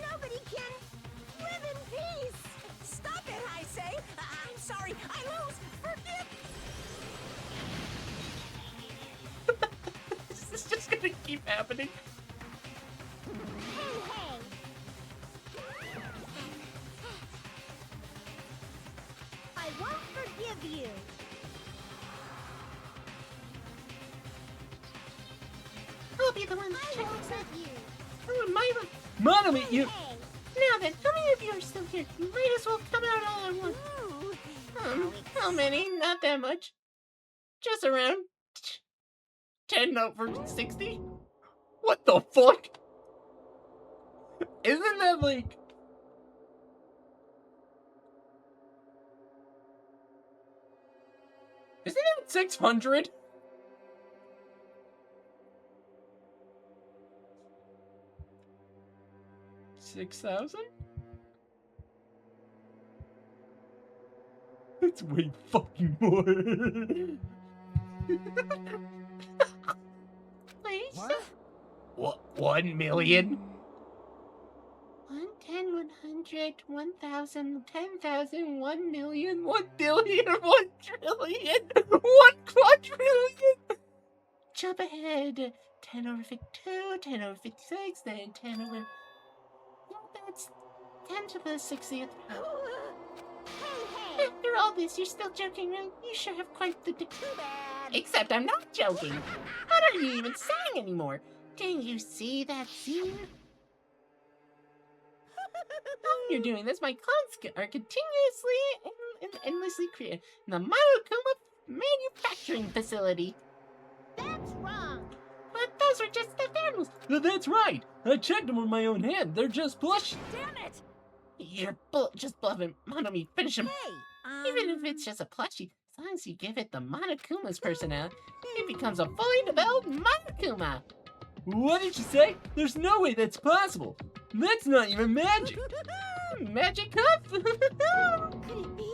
Speaker 11: nobody can live in peace.
Speaker 3: Stop it, I say! I'm sorry, I lose! Forgive
Speaker 10: This is just gonna keep happening.
Speaker 11: Hey, hey! I won't forgive you!
Speaker 4: I'll be the one to
Speaker 11: I
Speaker 4: check
Speaker 11: won't
Speaker 4: this out.
Speaker 11: let you!
Speaker 4: Oh, and my...
Speaker 1: Monomi, you...
Speaker 11: Hey!
Speaker 4: Now then, how many of you are still here? You might as well come out all at once.
Speaker 11: Ooh!
Speaker 4: How many? Not that much. Just around 10 over 60.
Speaker 1: What the fuck? Isn't that like... Isn't that 600? $6,000? It's way fucking more.
Speaker 4: Please?
Speaker 6: What?
Speaker 1: 1 million?
Speaker 4: 1, 10, 100, 1,000, 10,000, 1 million,
Speaker 1: 1 billion? 1 trillion? 1 quadrillion?
Speaker 4: Jump ahead. 10 over 52, 10 over 56, then 10 over... No, that's 10 to the 60th.
Speaker 11: Hey, hey!
Speaker 4: After all this, you're still joking, right? You sure have quite the...
Speaker 11: Too bad!
Speaker 4: Except I'm not joking. What are you even saying anymore? Didn't you see that scene? While you're doing this, my clones are continuously and endlessly created in the Monokuma manufacturing facility.
Speaker 11: That's wrong!
Speaker 4: But those were just stuffed animals.
Speaker 1: That's right. I checked them with my own hand. They're just plush.
Speaker 3: Damn it!
Speaker 4: You're just bluffing. Monomi, finish him.
Speaker 3: Hey,
Speaker 4: Even if it's just a plushie, as long as you give it the Monokuma's personality, it becomes a fully developed Monokuma.
Speaker 1: What did you say? There's no way that's possible. That's not even magic.
Speaker 4: Magic cup?
Speaker 11: Could it be?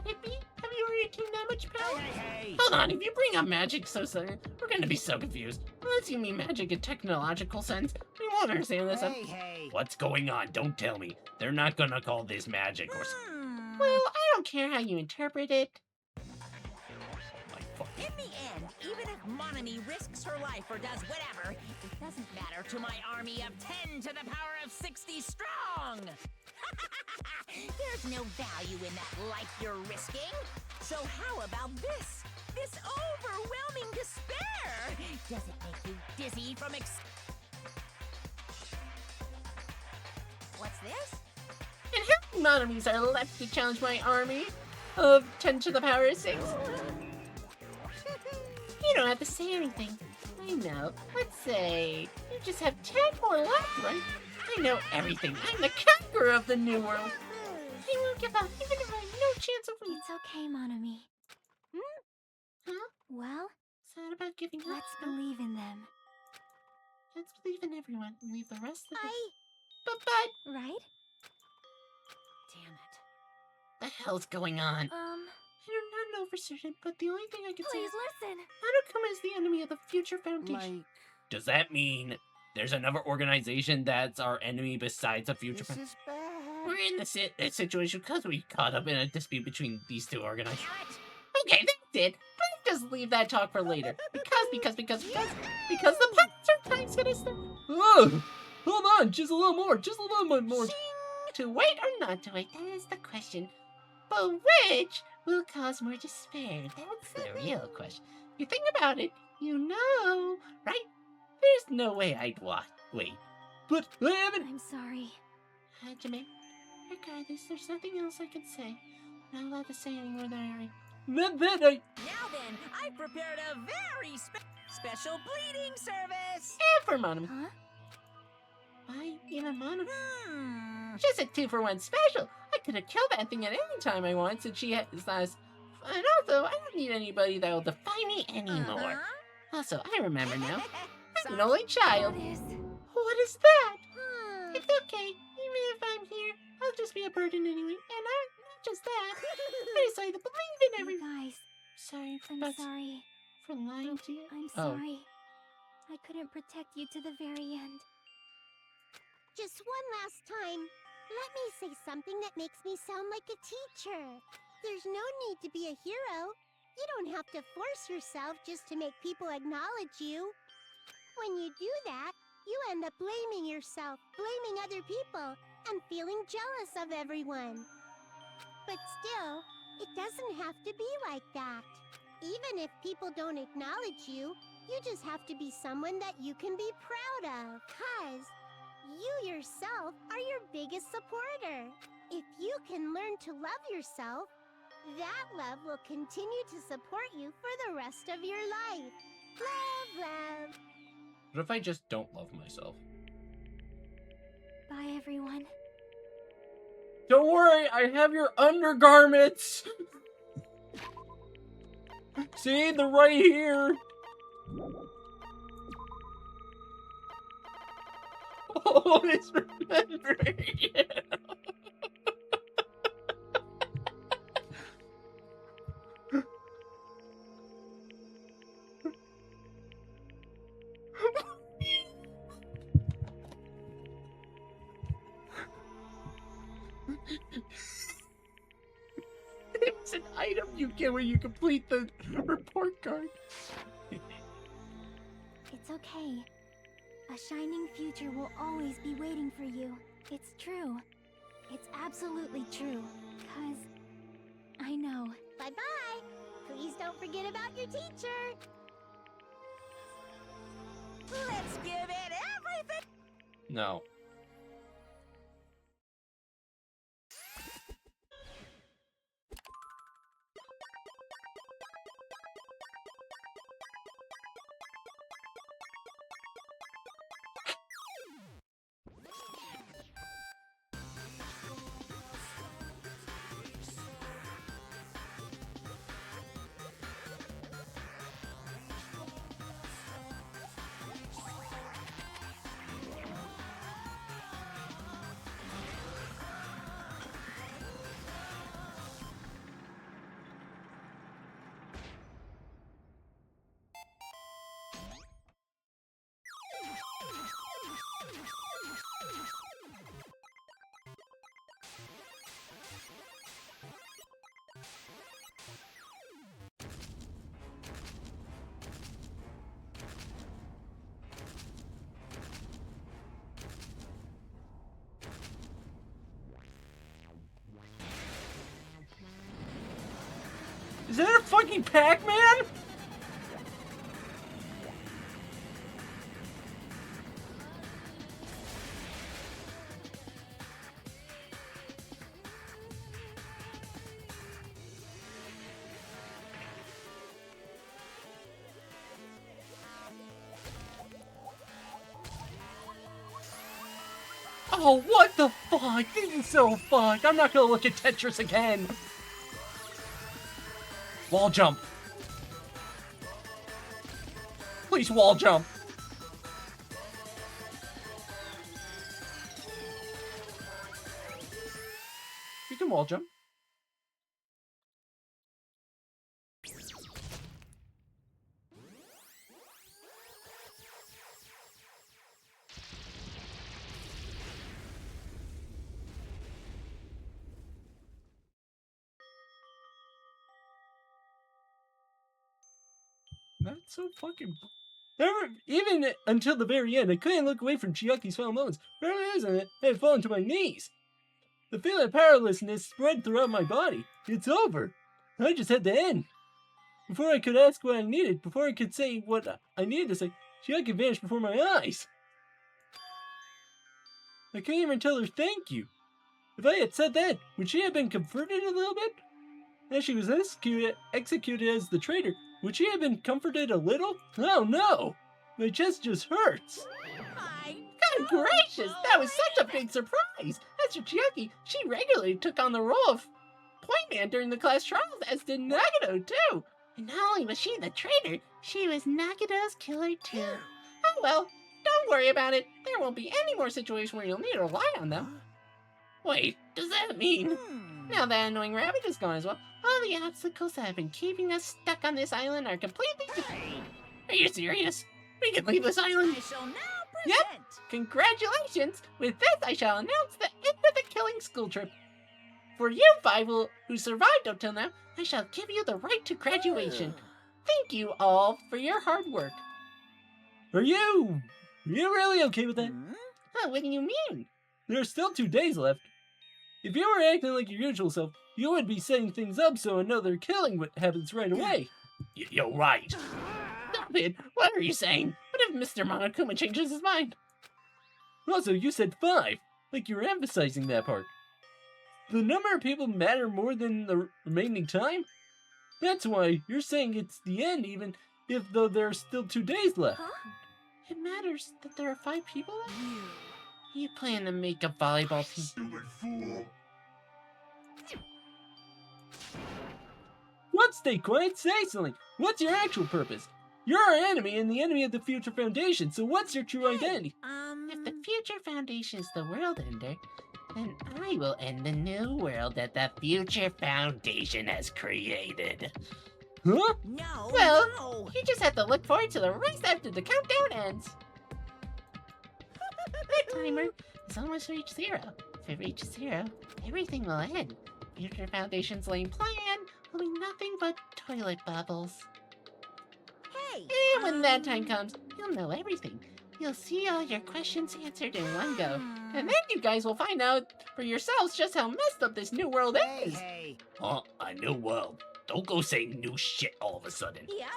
Speaker 4: Could it be? Have you already attained that much power?
Speaker 6: Hey!
Speaker 4: Hold on, if you bring up magic so sudden, we're gonna be so confused. Unless you mean magic in technological sense, we won't understand this.
Speaker 6: Hey!
Speaker 1: What's going on? Don't tell me. They're not gonna call this magic or
Speaker 3: Hmm.
Speaker 4: Well, I don't care how you interpret it.
Speaker 1: my fuck.
Speaker 3: In the end, even if Monomi risks her life or does whatever, it doesn't matter to my army of 10 to the power of 60 strong! There's no value in that life you're risking. So how about this? This overwhelming despair! Does it make you dizzy from What's this?
Speaker 4: And how many Monomis are left to challenge my army of 10 to the power of 6? You don't have to say anything. I know. Let's say you just have 10 more left, right? I know everything. I'm the conqueror of the new world. I won't give up, even if I have no chance of winning.
Speaker 5: It's okay, Monomi.
Speaker 4: Huh?
Speaker 5: Well,
Speaker 4: It's not about giving up.
Speaker 5: let's believe in them,
Speaker 4: Let's believe in everyone and leave the rest of it. But,
Speaker 5: right?
Speaker 3: Damn it.
Speaker 4: the hell's going on?
Speaker 5: Um,
Speaker 4: I do not know for certain, but the only thing I can say
Speaker 5: please
Speaker 4: is
Speaker 5: listen.
Speaker 4: Monokuma is the enemy of the future foundation.
Speaker 1: Does that mean there's another organization that's our enemy besides the future?
Speaker 7: This is bad.
Speaker 4: We're in this situation because we caught up in a dispute between these two organizations.
Speaker 3: Damn it!
Speaker 4: Okay, that's it. Let's just leave that talk for later. Because the concert time's gonna start.
Speaker 1: Oh, hold on, just a little more, just a little bit more.
Speaker 4: To wait or not to wait, that is the question. But which will cause more despair? That's the real question. You think about it, you know, right? There's no way I'd wait.
Speaker 1: But I haven't.
Speaker 5: I'm sorry.
Speaker 4: Hajime, regardless, there's nothing else I can say. I'm not allowed to say any more than I already.
Speaker 1: That I.
Speaker 3: Now then, I've prepared a very special bleeding service!
Speaker 4: And for Monomi.
Speaker 5: Huh?
Speaker 4: Why even Monomi?
Speaker 3: Just
Speaker 4: Just a 2-for-1 special. I could have killed that thing at any time I want since she has us. And also, I don't need anybody that will defy me anymore. Also, I remember now. I'm an only child.
Speaker 5: What is?
Speaker 4: What is that? It's okay. Even if I'm here, I'll just be a burden anyway. And I'm not just that. I decided to believe in
Speaker 5: You
Speaker 4: everyone.
Speaker 5: guys,
Speaker 4: Sorry for,
Speaker 5: I'm sorry.
Speaker 4: for lying to you.
Speaker 5: I'm
Speaker 4: Oh.
Speaker 5: sorry. I couldn't protect you to the very end.
Speaker 11: Just one last time. Let me say something that makes me sound like a teacher. There's no need to be a hero. You don't have to force yourself just to make people acknowledge you. When you do that, you end up blaming yourself, blaming other people, and feeling jealous of everyone. But still, it doesn't have to be like that. Even if people don't acknowledge you, you just have to be someone that you can be proud of. 'Cause you yourself are your biggest supporter. If you can learn to love yourself, that love will continue to support you for the rest of your life. Love, love.
Speaker 10: What if I just don't love myself?
Speaker 9: Bye, everyone.
Speaker 10: Don't worry, I have your undergarments! See, they're right here! Oh, it's remembering! It's an item you get when you complete the report card.
Speaker 9: It's okay. A shining future will always be waiting for you. It's true. It's absolutely true. 'Cause I know.
Speaker 11: Bye-bye. Please don't forget about your teacher.
Speaker 3: Let's give it everything!
Speaker 10: No. Is that a fucking Pac-Man? Oh, what the fuck? This is so fucked. I'm not gonna look at Tetris again. Wall jump. Please wall jump. You can wall jump. That's so fucking... Even until the very end, I couldn't look away from Chiaki's final moments. For some reason, I had fallen to my knees. The feeling of powerlessness spread throughout my body. It's over. I just had to end. Before I could ask what I needed, before I could say what I needed to say, Chiaki vanished before my eyes. I couldn't even tell her thank you. If I had said that, would she have been comforted a little bit? As she was executed as the traitor, would she have been comforted a little? Oh no! My chest just hurts. Good gracious, that was such a big surprise! As for Chiaki, she regularly took on the role of point man during the class trials, as did Nagito too. And not only was she the traitor, she was Nagito's killer too. Oh well, don't worry about it. There won't be any more situations where you'll need to rely on them. Wait, does that mean... Now that annoying rabbit is gone as well, all the obstacles that have been keeping us stuck on this island are completely defeated. Are you serious? We can leave this island?
Speaker 3: I shall now
Speaker 10: Yep.
Speaker 3: present.
Speaker 10: Congratulations! With this, I shall announce the end of the
Speaker 4: killing school trip. For you five who survived up till now, I shall give you the right to graduation. Thank you all for your hard work.
Speaker 1: Are you really okay with that?
Speaker 4: Huh, what do you mean?
Speaker 1: There are still 2 days left. If you were acting like your usual self, you would be setting things up so another killing happens right away.
Speaker 10: You're right.
Speaker 4: Stop it! What are you saying? What if Mr. Monokuma changes his mind?
Speaker 1: Also, you said 5, like you were emphasizing that part. The number of people matter more than the remaining time? That's why you're saying it's the end even if though there are still 2 days left.
Speaker 12: Huh?
Speaker 4: It matters that there are 5 people left? You plan to make a volleyball team?
Speaker 10: Stupid fool.
Speaker 1: What? Stay quiet? Say something. What's your actual purpose? You're our enemy and the enemy of the Future Foundation, so what's your true identity?
Speaker 4: If the Future Foundation is the world ender, then I will end the new world that the Future Foundation has created.
Speaker 1: Huh?
Speaker 3: No,
Speaker 4: Well,
Speaker 3: no.
Speaker 4: you just have to look forward to the race after the countdown ends. The timer is almost reached 0. If it reaches 0, everything will end. Future Foundation's lame plan will be nothing but toilet bubbles.
Speaker 3: Hey.
Speaker 4: And when that time comes, you'll know everything. You'll see all your questions answered in one go. And then you guys will find out for yourselves just how messed up this new world is.
Speaker 6: Hey.
Speaker 10: Huh? A new world. Don't go saying new shit all of a sudden.
Speaker 3: Yep.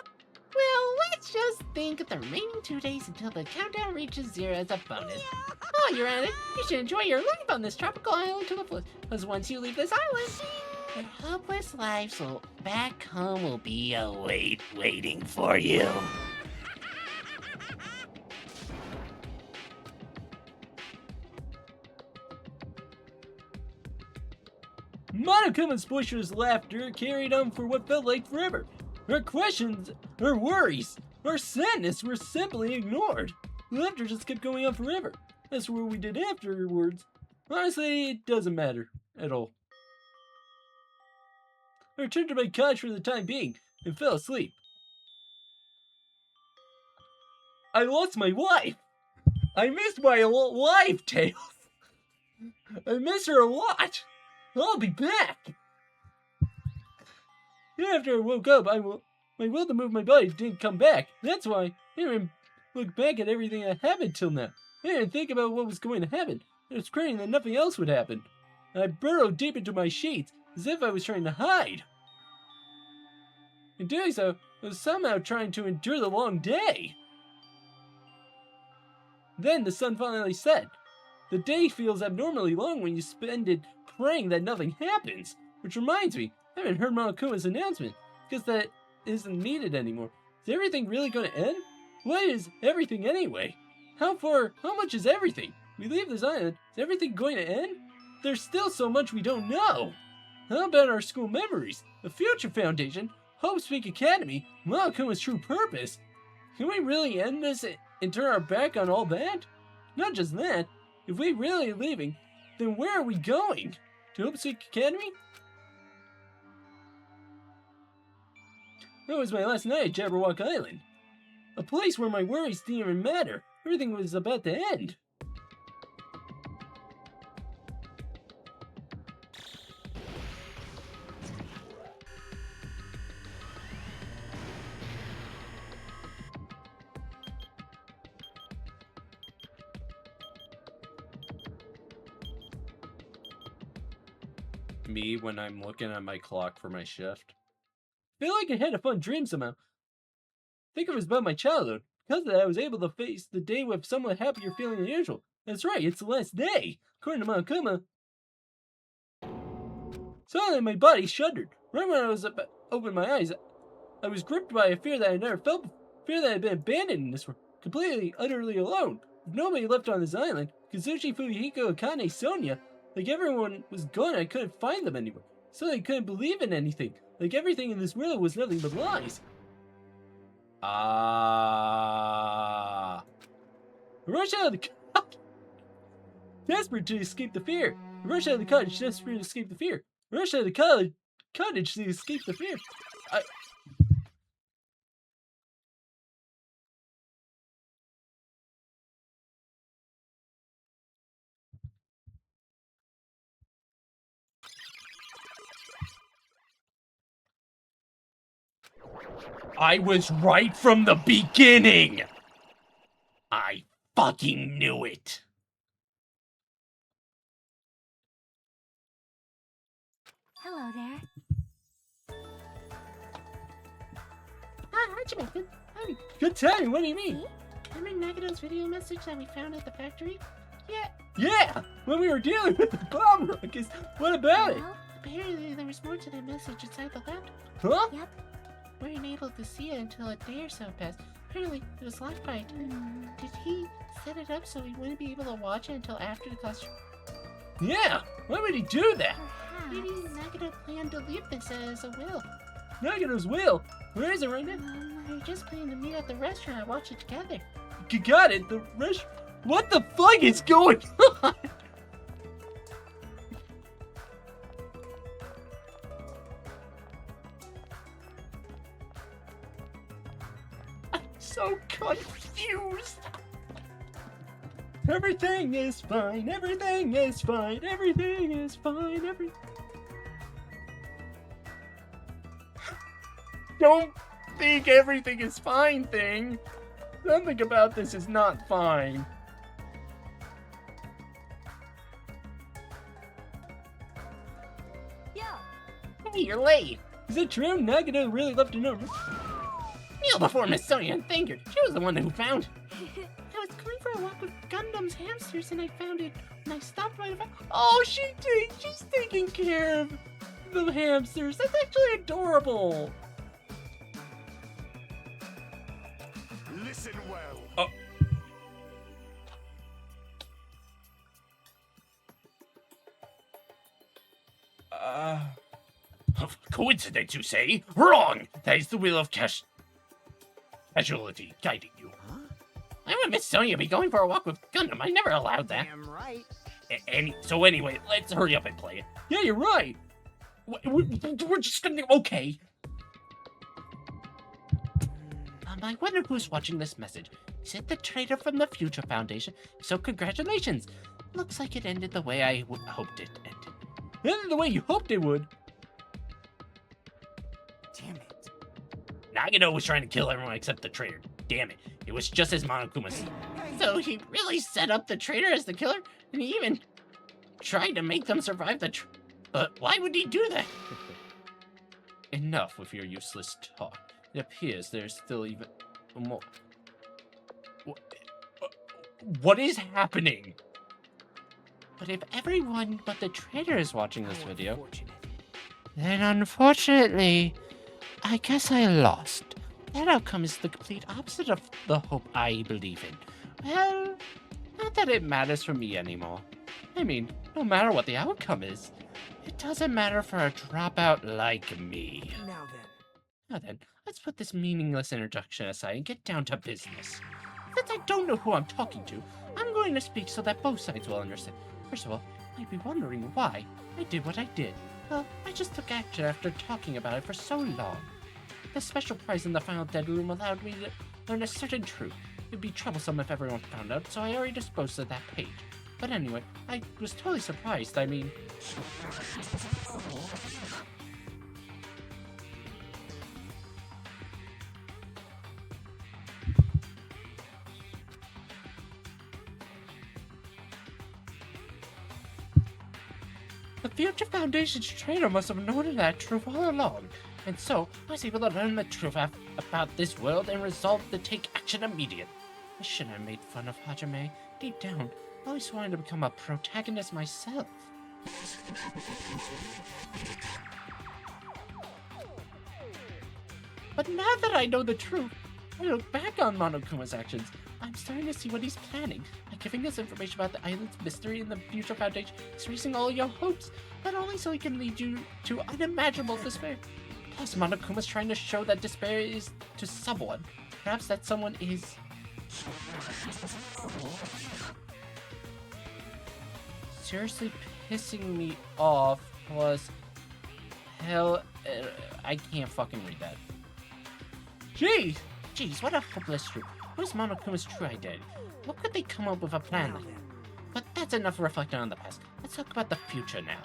Speaker 4: Well, let's just think of the remaining 2 days until the countdown reaches 0 as a bonus. While you're at it, you should enjoy your life on this tropical island to the fullest. Because once you leave this island, your hopeless lives will back home will be
Speaker 10: Waiting for you.
Speaker 1: Monokuma's boisterous laughter carried on for what felt like forever. Her questions, her worries, her sadness were simply ignored. The laughter just kept going on forever. As for what we did afterwards, honestly, it doesn't matter at all. I returned to my couch for the time being and fell asleep. I lost my wife. I missed my wife, Tails. I miss her a lot. I'll be back. Even after I woke up, my will to move my body didn't come back. That's why I didn't even look back at everything that happened till now. I didn't think about what was going to happen. I was praying that nothing else would happen. I burrowed deep into my sheets, as if I was trying to hide. In doing so, I was somehow trying to endure the long day. Then the sun finally set. The day feels abnormally long when you spend it praying that nothing happens. Which reminds me, I haven't heard Monokuma's announcement, because that isn't needed anymore. Is everything really going to end? What is everything anyway? How much is everything? We leave this island, is everything going to end? There's still so much we don't know. How about our school memories, the Future Foundation, Hope Speak Academy, Monokuma's true purpose? Can we really end this and turn our back on all that? Not just that, if we really are leaving, then where are we going? To Hope Speak Academy? That was my last night at Jabberwock Island. A place where my worries didn't even matter. Everything was about to end. Me when I'm looking at my clock for my shift. Feel like I had a fun dream somehow. Think it was about my childhood. Because of that, I was able to face the day with somewhat happier feeling than usual. That's right, it's the last day. According to Monokuma. Suddenly, my body shuddered. Right when I was about to open my eyes, I was gripped by a fear that I never felt before. Fear that I had been abandoned in this world. Completely, utterly alone. With nobody left on this island. Kazushi, Fumihiko, Akane, Sonia. Like everyone was gone, I couldn't find them anymore. So I couldn't believe in anything. Like everything in this world was nothing but lies. I rushed out of the cottage, desperate to escape the fear. I rushed out of the cottage, desperate to escape the fear. I rushed out of the cottage to escape the fear.
Speaker 10: I was right from the beginning! I fucking knew it!
Speaker 5: Hello there.
Speaker 2: Hi, Jamaican. Hi.
Speaker 1: Good timing, what do you mean?
Speaker 2: Remember Nagato's video message that we found at the factory? Yeah.
Speaker 1: Yeah! When we were dealing with the bomb rockets, what about it?
Speaker 5: Well,
Speaker 2: Apparently, there was more to that message inside the laptop.
Speaker 1: Huh?
Speaker 5: yep.
Speaker 2: We weren't able to see it until a day or so passed. Apparently, it was locked by a time. Did he set it up so we wouldn't be able to watch it until after the class?
Speaker 1: Yeah! Why would he do that?
Speaker 2: Maybe
Speaker 5: Perhaps.
Speaker 2: Nagato planned to leave this as a will.
Speaker 1: Nagato's will. Where is it right now?
Speaker 2: We were just planning to meet at the restaurant and watch it together.
Speaker 1: You got it. The rest. What the fuck is going on? I'm so confused. Everything is fine. Everything is fine. Everything is fine. Don't think everything is fine thing. Something about this is not fine.
Speaker 5: Yeah.
Speaker 10: Hey, you're late!
Speaker 1: Is it true? Nagato really left a note.
Speaker 10: Kneel before Miss Sonia and thank her. She was the one who found.
Speaker 2: I was going for a walk with Gundam's hamsters and I found it. And I stopped by the
Speaker 1: Oh, she's taking care of the hamsters. That's actually adorable.
Speaker 7: Listen well.
Speaker 10: Coincidence, you say? Wrong! That is the will of casualty guiding you.
Speaker 6: Huh?
Speaker 10: I would Miss Sonia be going for a walk with Gundam. I never allowed that.
Speaker 6: Damn right.
Speaker 10: So anyway, let's hurry up and play it.
Speaker 1: Yeah, you're right.
Speaker 10: We're just gonna... Okay. I wonder who's watching this message. Is it the traitor from the Future Foundation? So congratulations. Looks like it ended the way I hoped it ended.
Speaker 1: Ended the way you hoped it would.
Speaker 6: Damn it.
Speaker 10: Nagato was trying to kill everyone except the traitor. Damn it. It was just as Monokuma said. So he really set up the traitor as the killer? And he even tried to make them survive the But why would he do that? Enough with your useless talk. It appears there's still even more. What is happening? But if everyone but the traitor is watching this video, then unfortunately, I guess I lost. That outcome is the complete opposite of the hope I believe in. Well, not that it matters for me anymore. I mean, no matter what the outcome is, it doesn't matter for a dropout like me. Now then, let's put this meaningless introduction aside and get down to business. Since I don't know who I'm talking to, I'm going to speak so that both sides will understand. First of all, you might be wondering why I did what I did. Well, I just took action after talking about it for so long. The special prize in the final dead room allowed me to learn a certain truth. It'd be troublesome if everyone found out, so I already disposed of that page. But anyway, I was totally surprised. I mean... The Future Foundation's traitor must have known that truth all along, and so I was able to learn the truth about this world and resolved to take action immediately. I shouldn't have made fun of Hajime. Deep down, I always wanted to become a protagonist myself. But now that I know the truth, I look back on Monokuma's actions. I'm starting to see what he's planning. By giving us information about the island's mystery and the Future Foundation, he's raising all your hopes, but only so he can lead you to unimaginable despair. Plus, Monokuma's trying to show that despair is to someone. Perhaps that someone is... Seriously pissing me off was... Hell... I can't fucking read that. Jeez, what a hopeless truth. What is Monokuma's true identity? What could they come up with a plan like that? But that's enough reflecting on the past. Let's talk about the future now.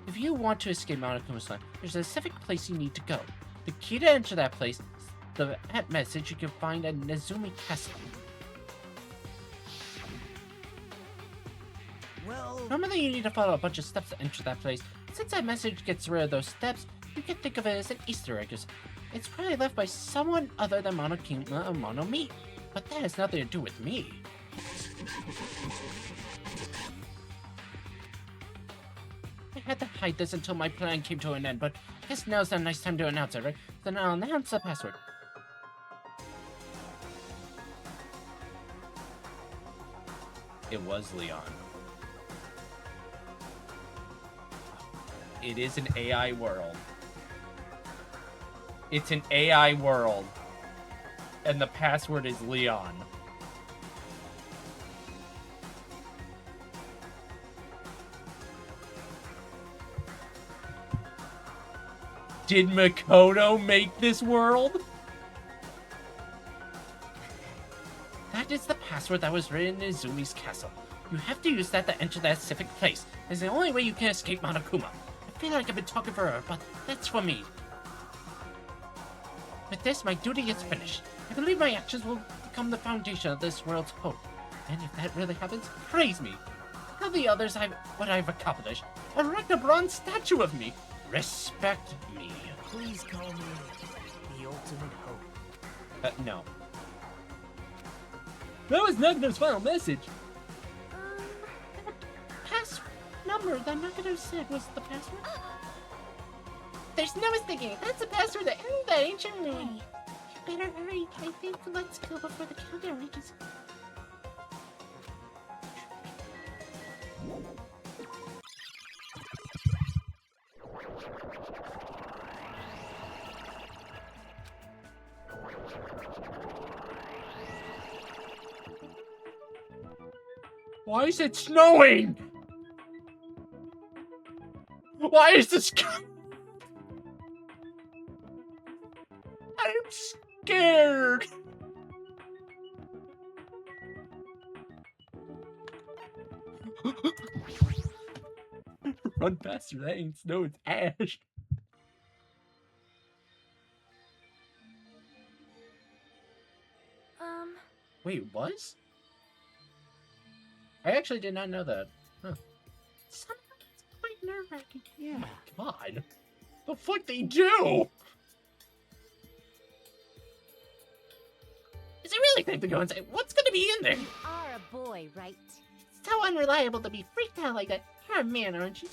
Speaker 10: If you want to escape Monokuma's land, there's a specific place you need to go. The key to enter that place is that message you can find at Nezumi Castle.
Speaker 6: Well,
Speaker 10: Remember that you need to follow a bunch of steps to enter that place. Since that message gets rid of those steps, you can think of it as an Easter egg. It's probably left by someone other than Monokuma or Monomi. But that has nothing to do with me. I had to hide this until my plan came to an end, but I guess now's a nice time to announce it, right? Then I'll announce the password. It was Leon. It is an AI world. It's an AI world. And the password is Leon. Did Makoto make this world? That is the password that was written in Izumi's castle. You have to use that to enter that specific place. It's the only way you can escape Monokuma. I feel like I've been talking forever, but that's for me. With this, my duty is finished. I believe my actions will become the foundation of this world's hope. And if that really happens, praise me. Tell the others what I've accomplished. Erect a bronze statue of me. Respect me.
Speaker 6: please call me the ultimate hope.
Speaker 10: No.
Speaker 1: That was Nagano's final message.
Speaker 10: Pass number that Nagano said was the password? There's no mistaking it. That's the password that ended that ancient ruin. You better hurry. I think let's go before the countdown reaches. Why is it snowing? Why is this? I'm scared. Run faster, that ain't snow, it's ash. Wait, what? I actually did not know that. Huh. Somehow it's quite nerve-wracking. Yeah. Oh my god. The fuck they do? Is it really safe to go and say, what's gonna be in there?
Speaker 3: You are a boy, right?
Speaker 10: So unreliable to be freaked out like that. You're a man, aren't you?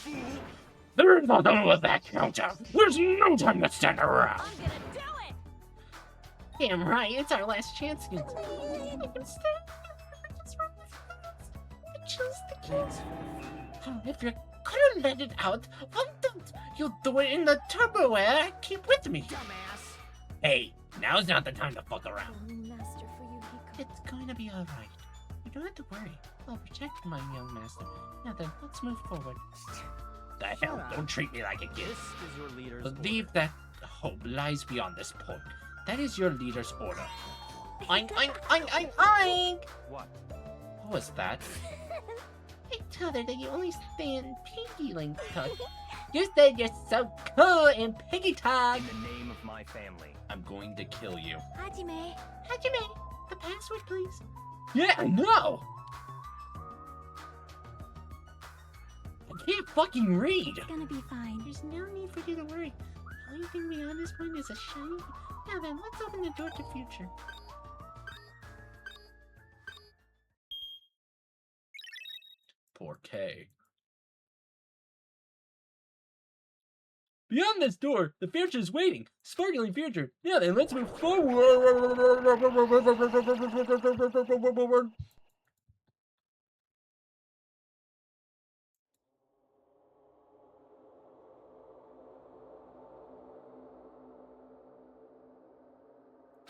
Speaker 10: There's nothing with that countdown. There's no time to stand around.
Speaker 3: I'm gonna do it!
Speaker 10: Damn right, it's our last chance. If you couldn't let it out, why don't you do it in the turbo air? Keep with me.
Speaker 6: Dumbass.
Speaker 10: Hey, now's not the time to fuck around.
Speaker 5: Only master for you, Hiko.
Speaker 10: It's going to be alright. You don't have to worry. I'll protect my young master. Now then, let's move forward. The hell, don't treat me like a kid.
Speaker 6: This is your leader's
Speaker 10: Believe that hope lies beyond this point. That is your leader's order. Oink, oink, oink, oink, oink!
Speaker 6: What?
Speaker 10: What was that? I told her that you only stay in Piggy Link Talk. You said you're so cool in Piggy Talk!
Speaker 6: In the name of my family.
Speaker 10: I'm going to kill you.
Speaker 5: Hajime.
Speaker 10: Hajime, the password, please.
Speaker 1: Yeah, I know. I can't fucking read.
Speaker 5: It's gonna be fine.
Speaker 10: There's no need for you to worry. The only thing beyond this point is a shiny. Now then, let's open the door to future. Poor K.
Speaker 1: Beyond this door, the future is waiting. Sparkling future. Now then, let's move forward.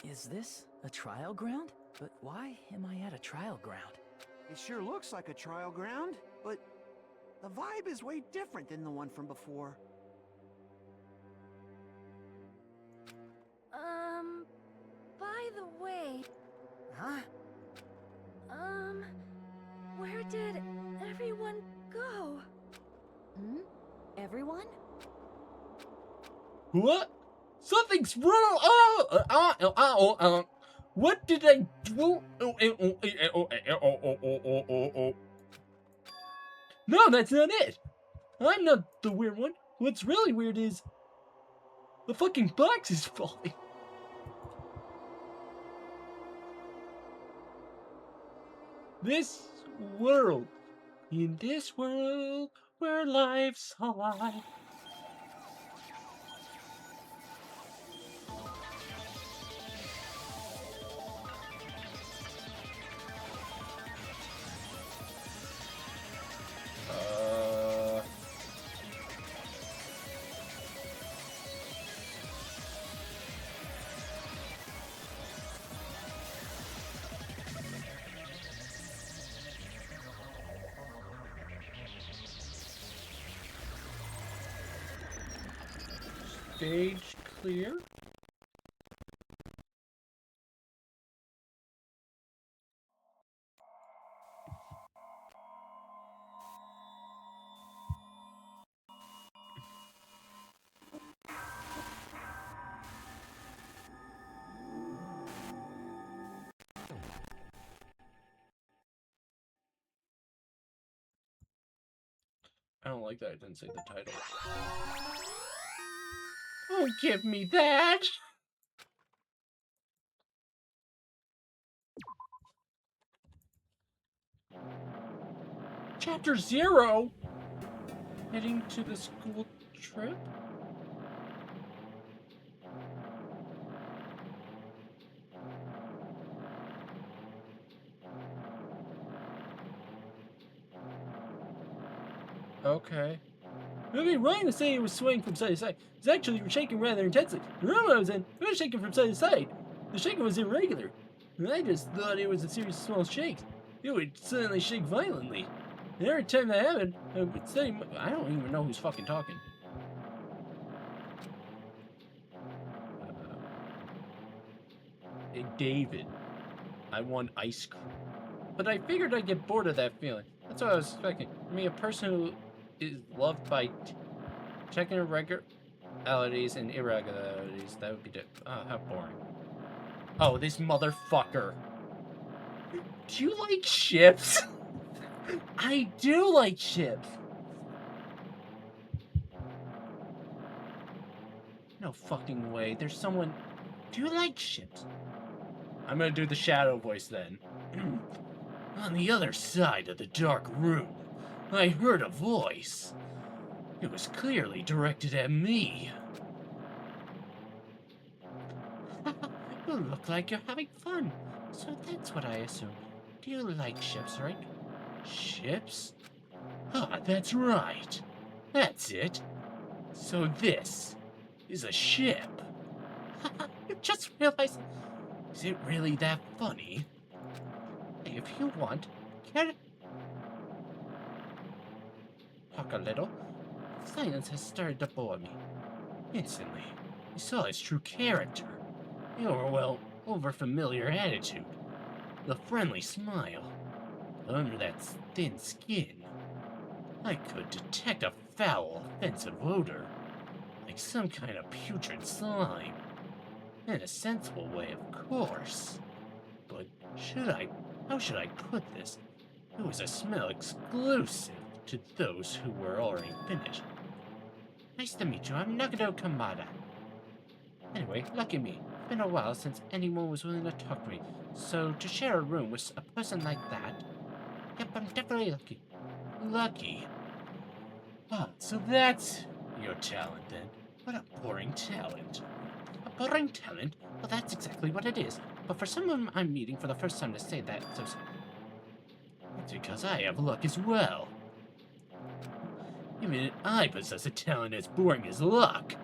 Speaker 8: Is this a trial ground? But why am I at a trial ground?
Speaker 7: It sure looks like a trial ground, but the vibe is way different than the one from before.
Speaker 5: By the way,
Speaker 6: Huh?
Speaker 5: where did everyone go?
Speaker 3: Everyone?
Speaker 1: What? Something's wrong. What did I do? No, that's not it. I'm not the weird one. What's really weird is the fucking box is falling. This world. In this world where life's alive. Stage clear. I don't like that I didn't say the title.
Speaker 10: Oh, give me that! Chapter 0? Heading to the school trip? Okay. It'd be wrong to say it was swaying from side to side. It's actually shaking rather intensely. The room I was in, it was shaking from side to side. The shaking was irregular. And I just thought it was a series of small shakes. It would suddenly shake violently. And every time that happened, I would say, I don't even know who's fucking talking. Hey, David, I want ice cream. But I figured I'd get bored of that feeling. That's what I was expecting. I mean, a person who is loved by checking irregularities and irregularities, that would be how boring. Oh, this motherfucker. Do you like chips? I do like chips. No fucking way. There's someone... Do you like chips? I'm gonna do the shadow voice then. On the other side of the dark room, I heard a voice. It was clearly directed at me. You look like you're having fun. So that's what I assume. Do you like ships, right? Ships? Ah, that's right. That's it. So this is a ship. You just realized... Is it really that funny? Hey, if you want, can talk a little. Silence has started to bore me. Instantly, I saw his true character. The over-familiar attitude. The friendly smile. Under that thin skin, I could detect a foul, offensive odor. Like some kind of putrid slime. In a sensible way, of course. But how should I put this? It was a smell exclusive to those who were already finished. Nice to meet you, I'm Nagado Kamada. Anyway, lucky me. It's been a while since anyone was willing to talk to me, so to share a room with a person like that... Yep, I'm definitely lucky. Lucky? Ah, so that's your talent then. What a boring talent. A boring talent? Well, that's exactly what it is. But for someone I'm meeting for the first time to say that, so... That's because I have luck as well. Even I possess a talent as boring as luck.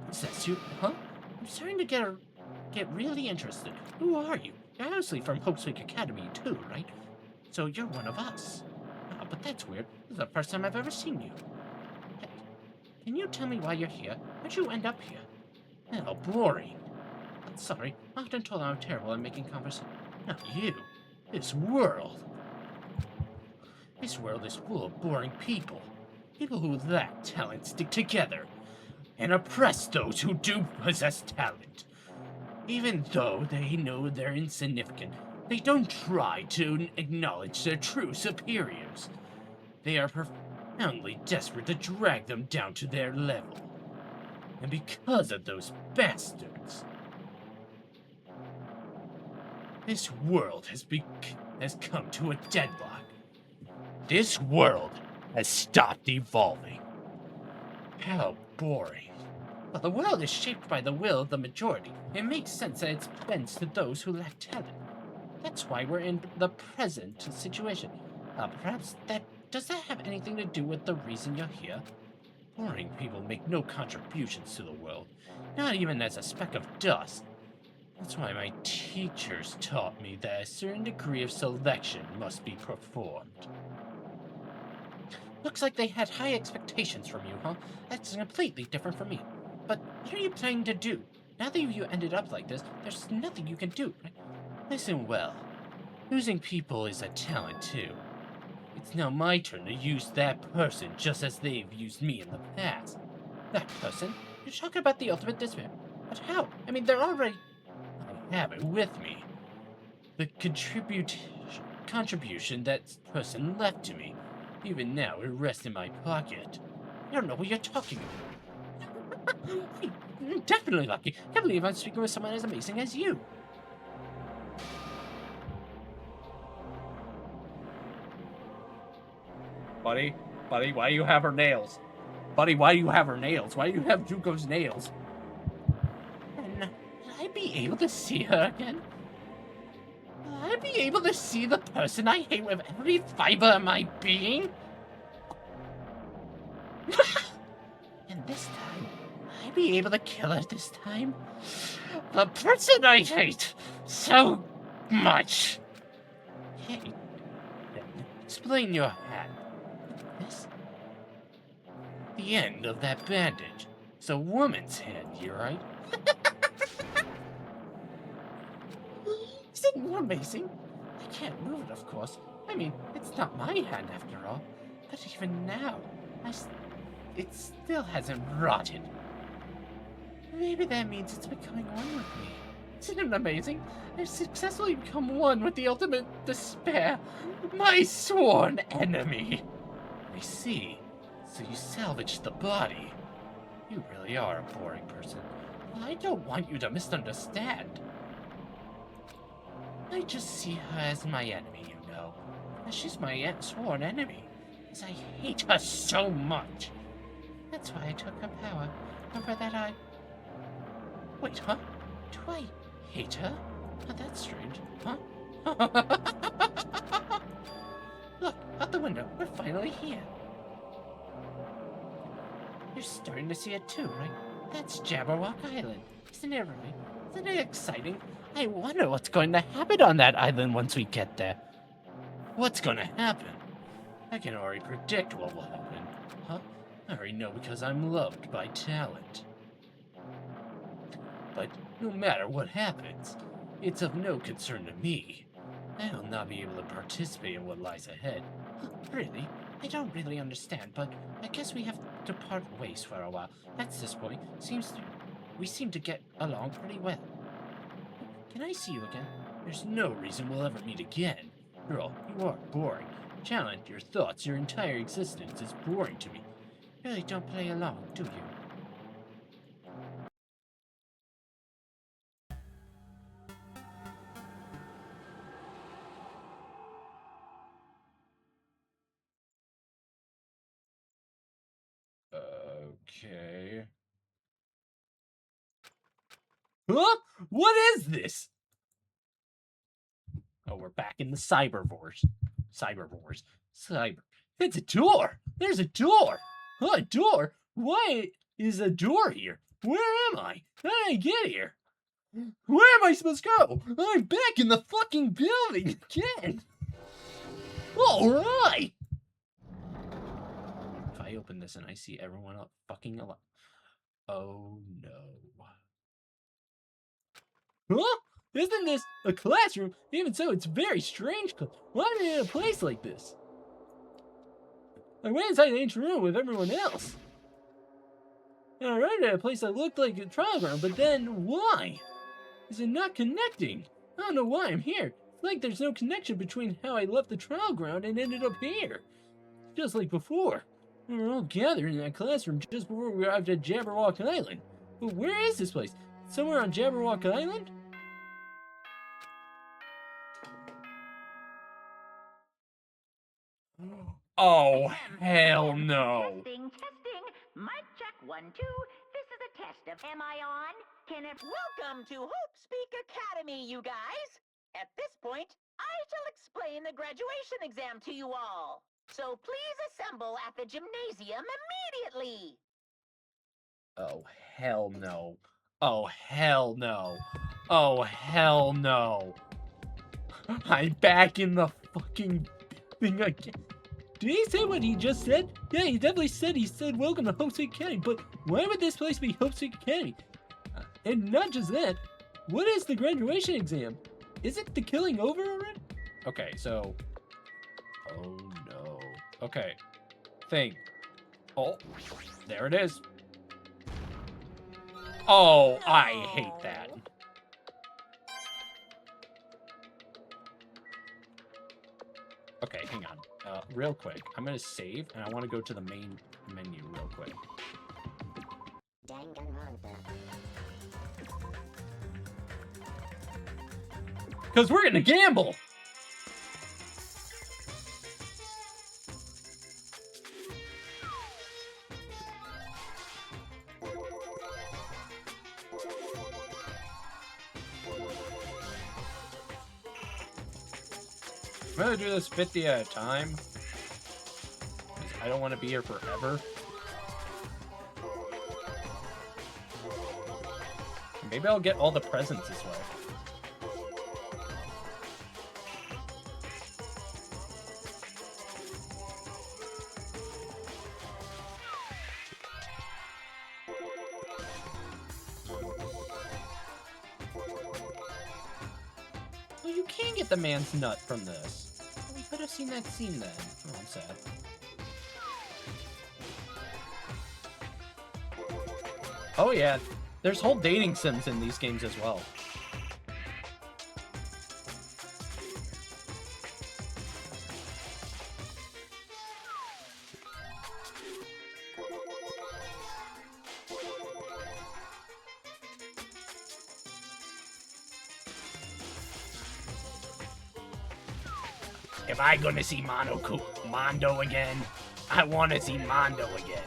Speaker 10: Is that you? Huh? I'm starting to get really interested. Who are you? You're obviously from Hope's-Peak Academy too, right? So you're one of us. Oh, but that's weird. This is the first time I've ever seen you. Hey, can you tell me why you're here? How'd you end up here? Oh, boring. Sorry, I often told I'm terrible at making conversation. Not you. This world. This world is full of boring people. People who lack talent stick together. and oppress those who do possess talent. Even though they know they're insignificant, they don't try to acknowledge their true superiors. They are profoundly desperate to drag them down to their level. And because of those bastards, this world has come to a deadlock. This world has stopped evolving. How boring. But the world is shaped by the will of the majority. It makes sense that it bends to those who lack talent. That's why we're in the present situation. Perhaps does that have anything to do with the reason you're here? Boring people make no contributions to the world, not even as a speck of dust. That's why my teachers taught me that a certain degree of selection must be performed. Looks like they had high expectations from you, huh? That's completely different from me. But what are you planning to do? Now that you ended up like this, there's nothing you can do, right? Listen well. Losing people is a talent, too. It's now my turn to use that person just as they've used me in the past. That person? You're talking about the ultimate despair. But how? I mean, they're already... I have it with me. The contribution that person left to me. Even now, it rests in my pocket. I don't know what you're talking about. Definitely lucky. Can't believe I'm speaking with someone as amazing as you. Buddy, why do you have her nails? Buddy, why do you have her nails? Why do you have Juko's nails? And will I be able to see her again? Will I be able to see the person I hate with every fiber of my being? And this time, will I be able to kill her this time? The person I hate so much. Hey, then explain your hand. This? The end of that bandage. It's a woman's hand, you right? Isn't it amazing? I can't move it, of course. I mean, it's not my hand after all. But even now, it still hasn't rotted. Maybe that means it's becoming one with me. Isn't it amazing? I've successfully become one with the ultimate despair, my sworn enemy. I see. So you salvaged the body. You really are a boring person. I don't want you to misunderstand. I just see her as my enemy, you know. She's my sworn enemy, because I hate her so much. That's why I took her power. Remember that Wait, huh? Do I hate her? Oh, that's strange, huh? Look, out the window. We're finally here. You're starting to see it too, right? That's Jabberwock Island. Isn't it right? Isn't it exciting? I wonder what's going to happen on that island once we get there. What's going to happen? I can already predict what will happen. Huh? I already know because I'm loved by talent. But no matter what happens, it's of no concern to me. I'll not be able to participate in what lies ahead. Really? I don't really understand, but I guess we have to part ways for a while. At this point, we seem to get along pretty well. Can I see you again? There's no reason we'll ever meet again. Girl, you are boring. Talent, your thoughts, your entire existence is boring to me. You really don't play along, do you? Okay. Huh? What is this? Oh, we're back in the Cyber Wars. It's a door. There's a door. Oh, a door? Why is a door here? Where am I? How did I get here? Where am I supposed to go? I'm back in the fucking building again. All right. If I open this and I see everyone up fucking alive. Oh no. Huh? Isn't this a classroom? Even so, it's very strange. Why am I in a place like this? I went inside the ancient room with everyone else. And I arrived at a place that looked like a trial ground, but then why? Is it not connecting? I don't know why I'm here. It's like there's no connection between how I left the trial ground and ended up here. Just like before. We were all gathered in that classroom just before we arrived at Jabberwock Island. But where is this place? Somewhere on Jabberwock Island? Oh, hell no.
Speaker 3: Testing. Mic check 1, 2. This is a test of am I on? Welcome to Hope Speak Academy, you guys. At this point, I shall explain the graduation exam to you all. So please assemble at the gymnasium immediately.
Speaker 10: Oh, hell no. Oh, hell no. Oh, hell no. I'm back in the fucking thing again. Did he say what he just said? Yeah, he definitely said welcome to Hope Speak Academy, but why would this place be Hope Speak Academy? And not just that, what is the graduation exam? Is it the killing over already? Okay, so... Oh no. Okay. Thing. Oh, there it is. Oh, I hate that. Okay, hang on. Real quick. I'm gonna save, and I want to go to the main menu real quick.
Speaker 11: Danganronpa.
Speaker 10: Because we're gonna gamble! I'm gonna do this 50 at a time. I don't want to be here forever. Maybe I'll get all the presents this way. Well, you can get the man's nut from this. We could have seen that scene then. Oh, I'm sad. Oh yeah, there's whole dating sims in these games as well. If I gonna see Mondo again, I wanna see Mondo again.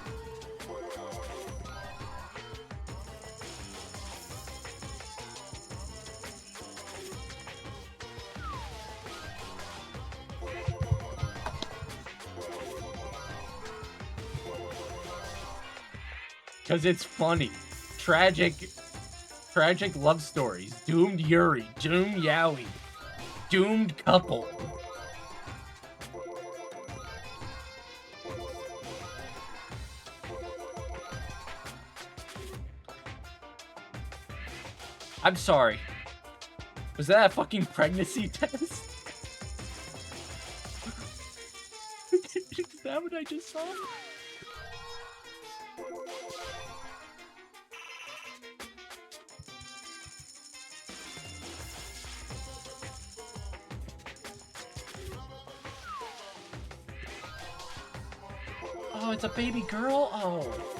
Speaker 10: Cause it's funny. Tragic love stories. Doomed Yuri, doomed Yaoi, doomed couple. I'm sorry. Was that a fucking pregnancy test? Is that what I just saw? Oh, it's a baby girl? Oh.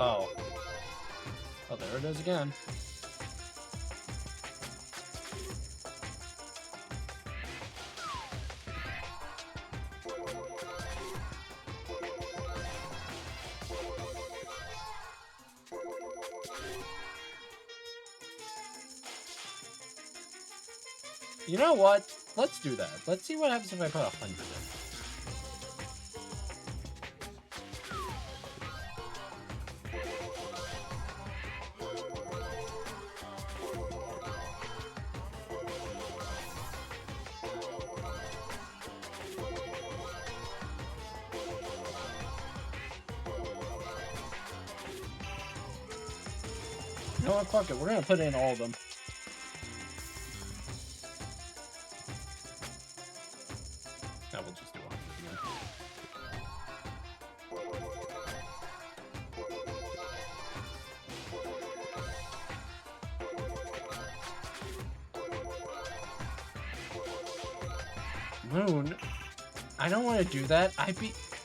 Speaker 10: Oh. Oh, there it is again. You know what? Let's do that. Let's see what happens if I put 100 in. know what? Fuck it. We're gonna put in all of them. Now we'll just do 100 again. Moon, I don't want to do that.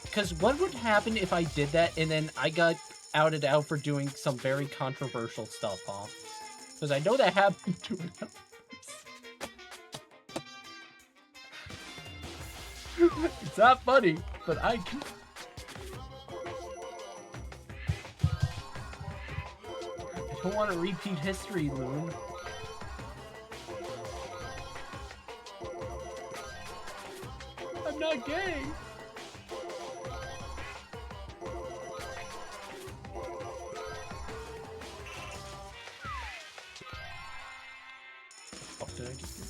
Speaker 10: Because what would happen if I did that and then I got outed out for doing some very controversial stuff, huh? Because I know that happened to it. It's not funny, but I can. I don't want to repeat history, Moon. I'm not gay. What did I just do?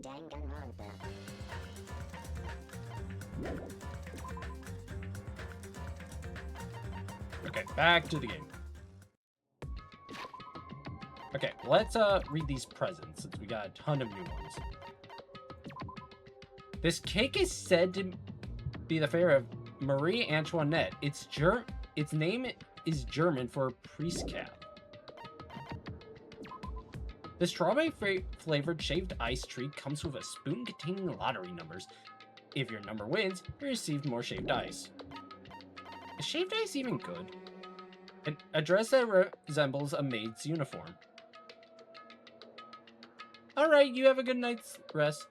Speaker 11: Danganronpa.
Speaker 10: Okay, back to the game. Okay, let's read these presents since we got a ton of new ones. This cake is said to be the fare of Marie Antoinette. Its name is German for priest cat. The strawberry flavored shaved ice treat comes with a spoon containing lottery numbers. If your number wins, you receive more shaved ice. Is shaved ice even good? A dress that resembles a maid's uniform. Alright, you have a good night's rest.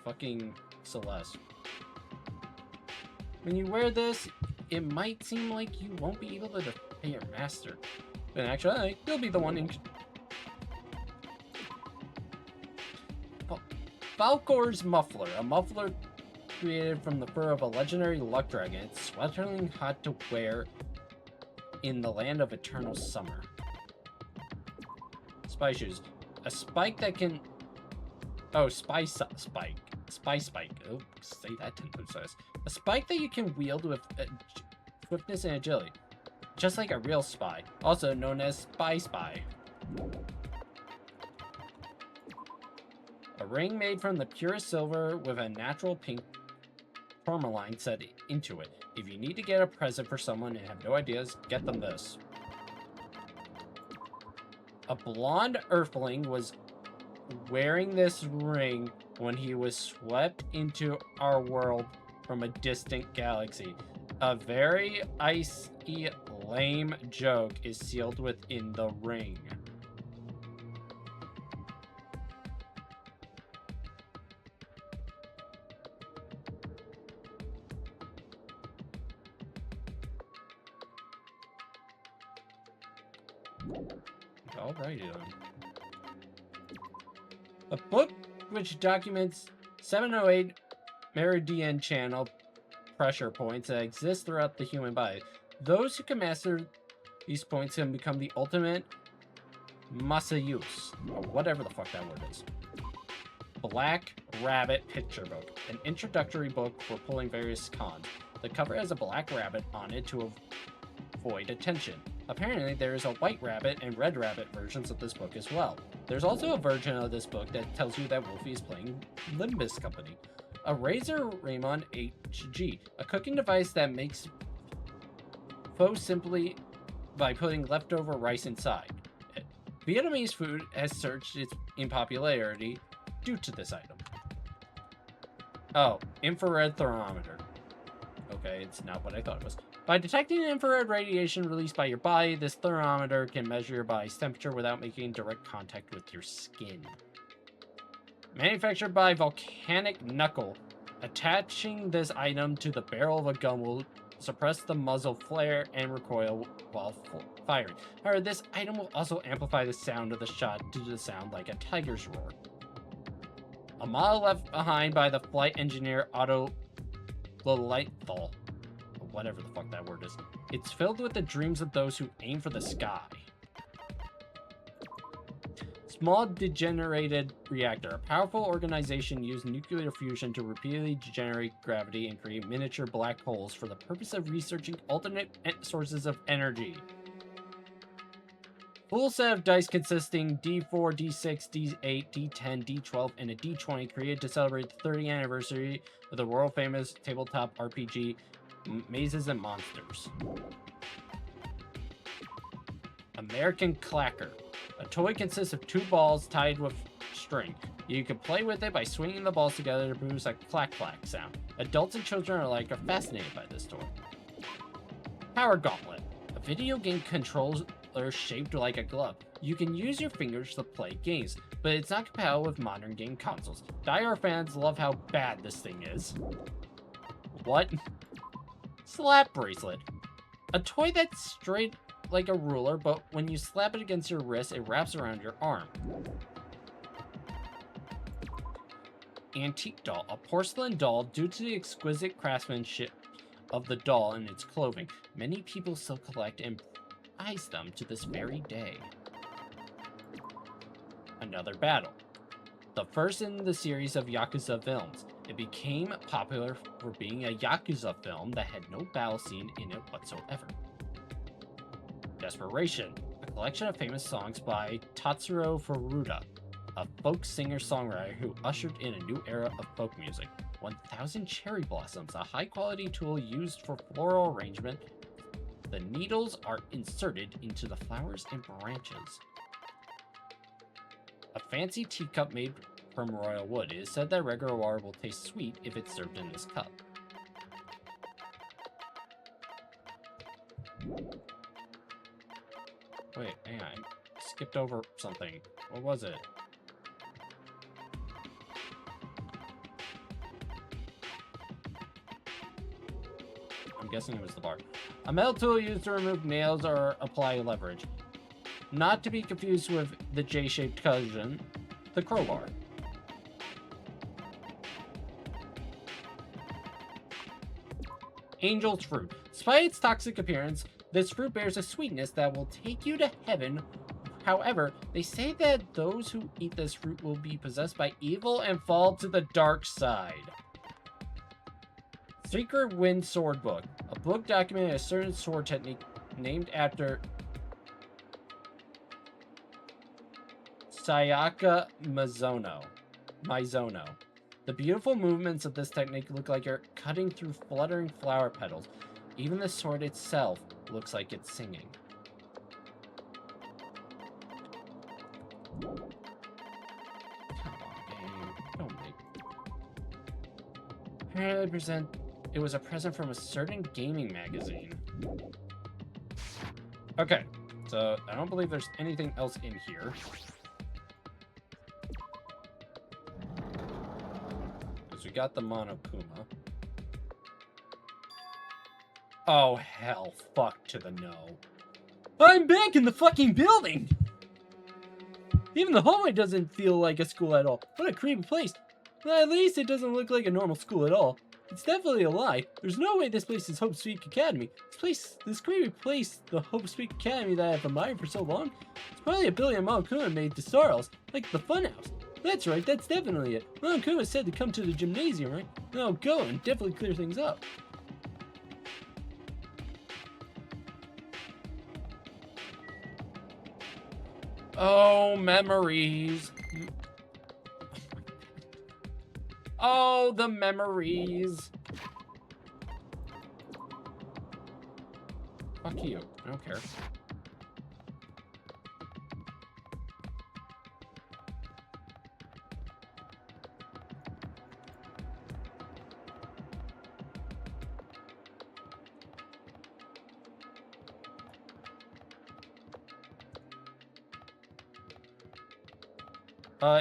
Speaker 10: Fucking Celeste. When you wear this, it might seem like you won't be able to defeat your master. But actually, you'll be the one in... Falcor's muffler. A muffler created from the fur of a legendary luck dragon. It's sweltering hot to wear in the land of eternal summer. Spy shoes. A spike that can... Oh, spike. Spy spike. Oh, say that 10 times fast. A spike that you can wield with swiftness and agility. Just like a real spy. Also known as spy. A ring made from the purest silver with a natural pink tourmaline set into it. If you need to get a present for someone and have no ideas, get them this. A blonde earthling was wearing this ring when he was swept into our world from a distant galaxy. A very icy, lame joke is sealed within the ring. Alrighty then. A book which documents 708 meridian channel pressure points that exist throughout the human body. Those who can master these points can become the ultimate Masayus, or whatever the fuck that word is. Black Rabbit Picture Book, an introductory book for pulling various cons. The cover has a black rabbit on it to avoid attention. Apparently, there is a white rabbit and red rabbit versions of this book as well. There's also a version of this book that tells you that Wolfie is playing Limbus Company. A Razor Raymond HG, a cooking device that makes pho simply by putting leftover rice inside. Vietnamese food has surged in popularity due to this item. Oh, infrared thermometer. Okay, it's not what I thought it was. By detecting infrared radiation released by your body, this thermometer can measure your body's temperature without making direct contact with your skin. Manufactured by Volcanic Knuckle. Attaching this item to the barrel of a gun will suppress the muzzle flare and recoil while firing. However, this item will also amplify the sound of the shot to the sound like a tiger's roar. A model left behind by the flight engineer Otto Lilithal. Whatever the fuck that word is. It's filled with the dreams of those who aim for the sky. Small degenerated reactor. A powerful organization used nuclear fusion to repeatedly degenerate gravity and create miniature black holes for the purpose of researching alternate sources of energy. Full set of dice consisting D4, D6, D8, D10, D12, and a D20 created to celebrate the 30th anniversary of the world-famous tabletop RPG Mazes and Monsters. American Clacker. A toy consists of 2 balls tied with string. You can play with it by swinging the balls together to produce a clack-clack sound. Adults and children alike are fascinated by this toy. Power Gauntlet. A video game controller shaped like a glove. You can use your fingers to play games, but it's not compatible with modern game consoles. Die-hard fans love how bad this thing is. What? Slap Bracelet. A toy that's straight like a ruler, but when you slap it against your wrist, it wraps around your arm. Antique Doll. A porcelain doll due to the exquisite craftsmanship of the doll and its clothing. Many people still collect and prize them to this very day. Another Battle. The first in the series of Yakuza films. It became popular for being a Yakuza film that had no battle scene in it whatsoever. Desperation. A collection of famous songs by Tatsuro Furuta, a folk singer-songwriter who ushered in a new era of folk music. 1000 Cherry Blossoms, a high-quality tool used for floral arrangement. The needles are inserted into the flowers and branches. A fancy teacup made from royal wood. It is said that regular water will taste sweet if it's served in this cup. Wait, hang on. I skipped over something. What was it? I'm guessing it was the bar. A metal tool used to remove nails or apply leverage. Not to be confused with the J-shaped cousin, the crowbar. Angel's Fruit. Despite its toxic appearance, this fruit bears a sweetness that will take you to heaven. However, they say that those who eat this fruit will be possessed by evil and fall to the dark side. Secret Wind Sword Book. A book documenting a certain sword technique named after Sayaka Mizono. The beautiful movements of this technique look like you're cutting through fluttering flower petals. Even the sword itself looks like it's singing. Come on, game. Don't make... Apparently it was a present from a certain gaming magazine. Okay, so I don't believe there's anything else in here. Because we got the Monokuma. Oh, hell, fuck to the no. I'm back in the fucking building! Even the hallway doesn't feel like a school at all. What a creepy place. Well, at least it doesn't look like a normal school at all. It's definitely a lie. There's no way this place is Hope Speak Academy. This creepy place, the Hope Speak Academy that I've admired for so long, it's probably a billion Monokuma made to Starls, like the funhouse. That's right, that's definitely it. Monokuma said to come to the gymnasium, right? I'll go and definitely clear things up. Oh, memories. Oh, the memories. Fuck you. I don't care.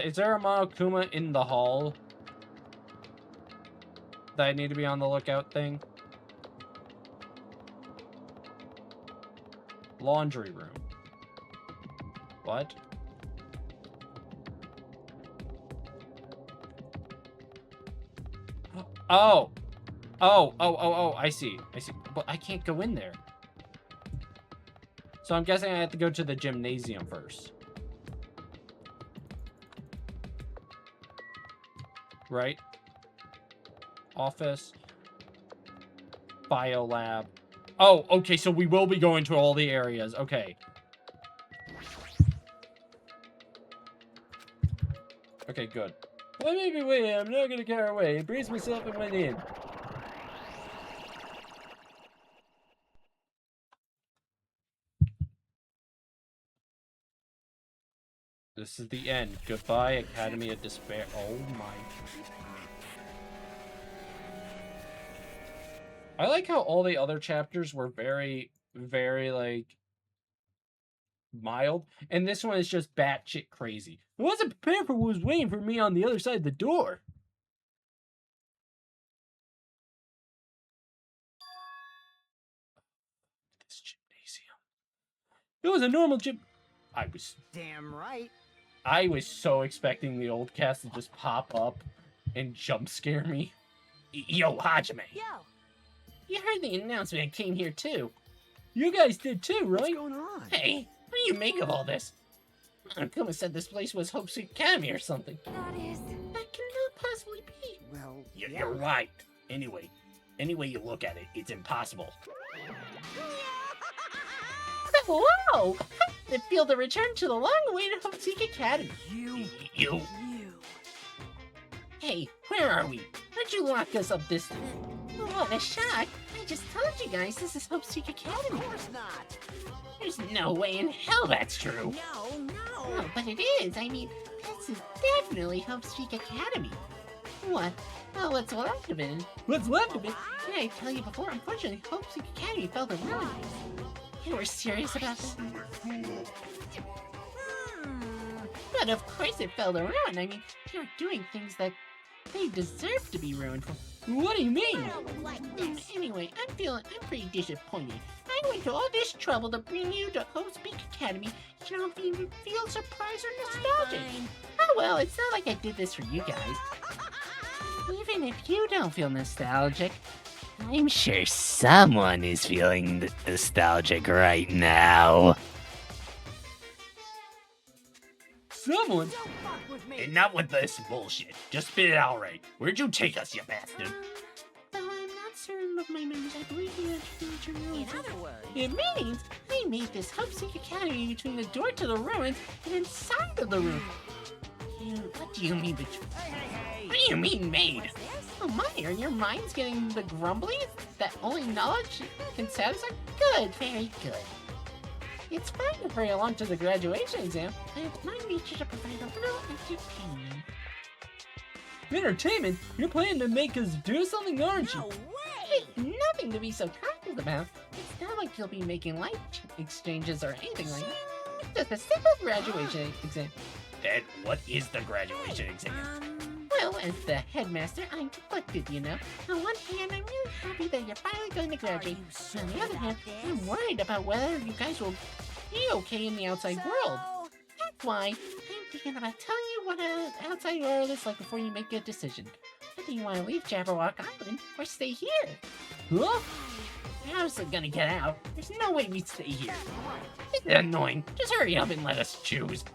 Speaker 10: Is there a Monokuma in the hall that I need to be on the lookout thing? Laundry room. What? Oh! Oh, I see. But I can't go in there. So I'm guessing I have to go to the gymnasium first. right? Office. Biolab. Oh, okay, so we will be going to all the areas. Okay. Okay, good.
Speaker 1: Why make me wait? I'm not gonna carry away. Brace myself and went in.
Speaker 10: This is the end. Goodbye, Academy of Despair. Oh my. I like how all the other chapters were very, very, like, mild. And this one is just batshit crazy.
Speaker 1: I wasn't prepared for what was waiting for me on the other side of the door.
Speaker 10: This gymnasium.
Speaker 1: It was a normal gym.
Speaker 6: Damn right.
Speaker 10: I was so expecting the old cast to just pop up and jump scare me. Yo, Hajime.
Speaker 3: Yo,
Speaker 10: You heard the announcement and came here too.
Speaker 1: You guys did too,
Speaker 7: What's
Speaker 1: right?
Speaker 7: going on?
Speaker 10: Hey, what do you make of all this? Akuma said this place was Hope Suit Academy or something.
Speaker 5: That is...
Speaker 2: That cannot possibly be.
Speaker 7: Well,
Speaker 10: You're right. Anyway, any way you look at it, it's impossible.
Speaker 2: Whoa! I feel the return to the long-awaited Hopeseek Academy.
Speaker 10: You.
Speaker 2: Hey, where are we? Why'd you lock us up this time? What a shock! I just told you guys this is Hopeseek Academy.
Speaker 3: of course not.
Speaker 2: There's no way in hell that's true.
Speaker 3: No.
Speaker 2: Oh, but it is. I mean, this is definitely Hopeseek Academy. What? Well, what's left of it?
Speaker 1: What's left of it?
Speaker 2: Did I tell you before? Unfortunately, Hopeseek Academy fell to ruin. You were serious about that? But of course it fell to ruin. I mean, they were doing things that they deserve to be ruined for.
Speaker 1: What do you mean?
Speaker 11: I don't like this.
Speaker 2: Anyway, I'm pretty disappointed. I went to all this trouble to bring you to Hopeseek Academy. You don't even feel surprised or nostalgic. Oh well, it's not like I did this for you guys. Even if you don't feel nostalgic, I'm sure someone is feeling nostalgic right now.
Speaker 1: Someone?
Speaker 6: Don't fuck with me.
Speaker 10: Enough with this bullshit. Just spit it out right. Where'd you take us, you bastard?
Speaker 2: Though I'm not certain of my memories, I believe you introduced your
Speaker 3: In
Speaker 2: ruins.
Speaker 3: other words,
Speaker 2: It means I made this Hopeseek Academy between the door to the ruins and inside of the room. What do you mean between?
Speaker 6: Hey.
Speaker 2: What do you mean made?
Speaker 3: what's this?
Speaker 2: Oh my, are your minds getting the grumblies that only knowledge can satisfy? Good, very good. It's fine to hurry along to the graduation exam, but it's my nature to provide a little entertainment.
Speaker 1: Entertainment? You're planning to make us do something, aren't you?
Speaker 3: No way!
Speaker 2: Hey, nothing to be so confident about. It's not like you'll be making life exchanges or anything like that. It's just a simple graduation exam.
Speaker 10: Then what is the graduation exam?
Speaker 2: Well, as the headmaster, I'm conflicted, you know. On one hand, I'm really happy that you're finally going to graduate.
Speaker 3: Are you
Speaker 2: On the
Speaker 3: sure
Speaker 2: other hand,
Speaker 3: about
Speaker 2: I'm
Speaker 3: this?
Speaker 2: worried about whether you guys will be okay in the outside world. That's why I'm thinking about telling you what an outside world is like before you make a decision. Whether you want to leave Jabberwock Island or stay here.
Speaker 1: Huh?
Speaker 2: How's it gonna get out? There's no way we'd stay here. This is annoying. Just hurry up and let us choose.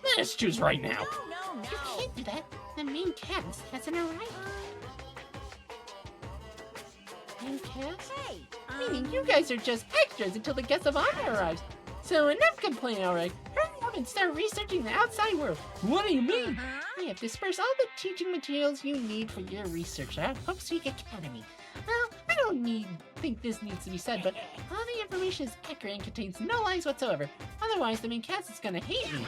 Speaker 2: Let us choose right now.
Speaker 3: No.
Speaker 2: You can't do that. The main cast hasn't arrived. Main cast?
Speaker 3: Hey,
Speaker 2: Meaning you guys are just extras until the guest of honor arrives. So enough complaining already. Hurry up and start researching the outside world.
Speaker 1: What do you mean?
Speaker 2: I have dispersed all the teaching materials you need for your research at Hopeseek Academy. Well, I don't think this needs to be said, but all the information is accurate and contains no lies whatsoever. Otherwise, the main cast is gonna hate me.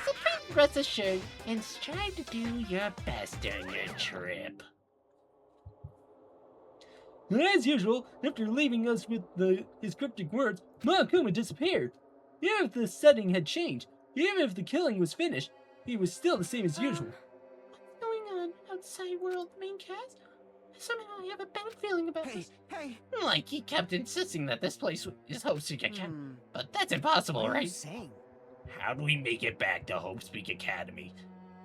Speaker 2: So please rest assured and strive to do your best during your trip.
Speaker 1: As usual, after leaving us with his cryptic words, Monokuma disappeared. Even if the setting had changed, even if the killing was finished, he was still the same as usual.
Speaker 2: What's going on outside world, main cast? Somehow I have a bad feeling about this.
Speaker 7: Hey.
Speaker 2: Like, he kept insisting that this place is Hopeseek Academy.
Speaker 6: Hmm.
Speaker 2: But that's impossible,
Speaker 6: What are you
Speaker 2: right?
Speaker 6: saying?
Speaker 10: How do we make it back to Hopeseek Academy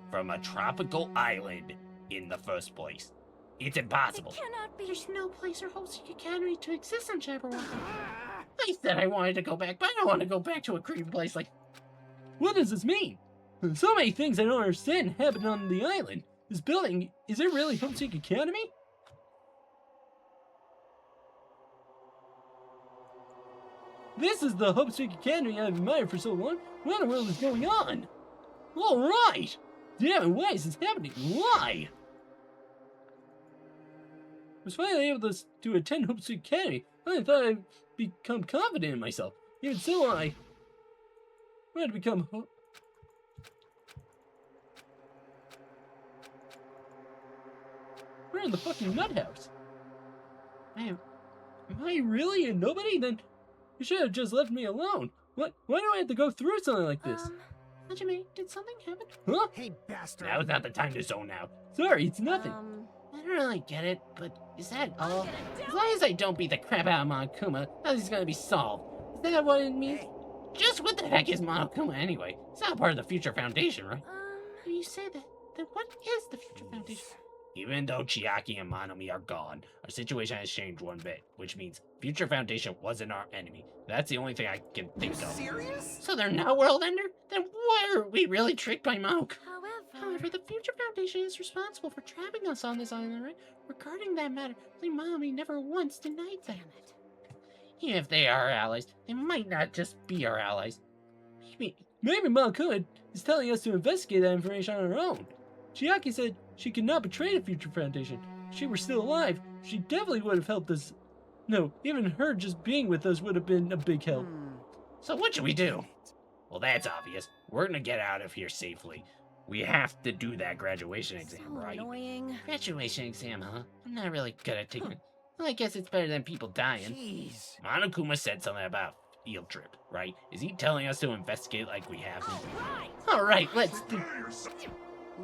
Speaker 10: from a tropical island in the first place? It's impossible.
Speaker 5: It cannot be.
Speaker 2: There's no place for Hopeseek Academy to exist on Jabberwock. I said I wanted to go back, but I don't want to go back to a creepy place like...
Speaker 1: What does this mean? So many things I don't understand happened on the island. This building, is it really Hopeseek Academy? This is the Hopeseek Academy I've admired for so long. What in the world is going on? Alright! Damn it, why is this happening? Why? I was finally able to attend Hopeseek Academy. I thought I'd become confident in myself. Even so, I wanted to become We're in the fucking nut house. Am I really a nobody? Then you should have just left me alone. What? Why do I have to go through something like this?
Speaker 4: Hajime, did something happen?
Speaker 1: Huh?
Speaker 6: Hey, bastard.
Speaker 1: Now's not the time to zone out. Sorry, it's nothing.
Speaker 10: I don't really get it, but is that all? As long as I don't beat the crap out of Monokuma, nothing's gonna be solved. Is that what it means? Just what the heck is Monokuma anyway? It's not part of the Future Foundation, right?
Speaker 4: When you say that, then what is the Future Foundation?
Speaker 1: Even though Chiaki and Monomi are gone, our situation has changed one bit, which means Future Foundation wasn't our enemy. That's the only thing I can think of.
Speaker 7: Serious?
Speaker 10: So they're not World Ender? Then were we really tricked by Monok?
Speaker 4: However, the Future Foundation is responsible for trapping us on this island, right? Regarding that matter, the Mommy never once denied that.
Speaker 10: Even if they are our allies, they might not just be our allies.
Speaker 1: Maybe Monokuma is telling us to investigate that information on our own. Chiaki said she could not betray the Future Foundation. If she were still alive, she definitely would have helped us. No, even her just being with us would have been a big help.
Speaker 10: So what should we do? Well, that's obvious. We're gonna get out of here safely. We have to do that graduation exam, right?
Speaker 3: Annoying.
Speaker 10: Graduation exam, huh? I'm not really good at taking it. Well, I guess it's better than people dying.
Speaker 6: Jeez.
Speaker 10: Monokuma said something about field trip, right? Is he telling us to investigate like we have?
Speaker 3: Alright.
Speaker 10: Alright, let's do.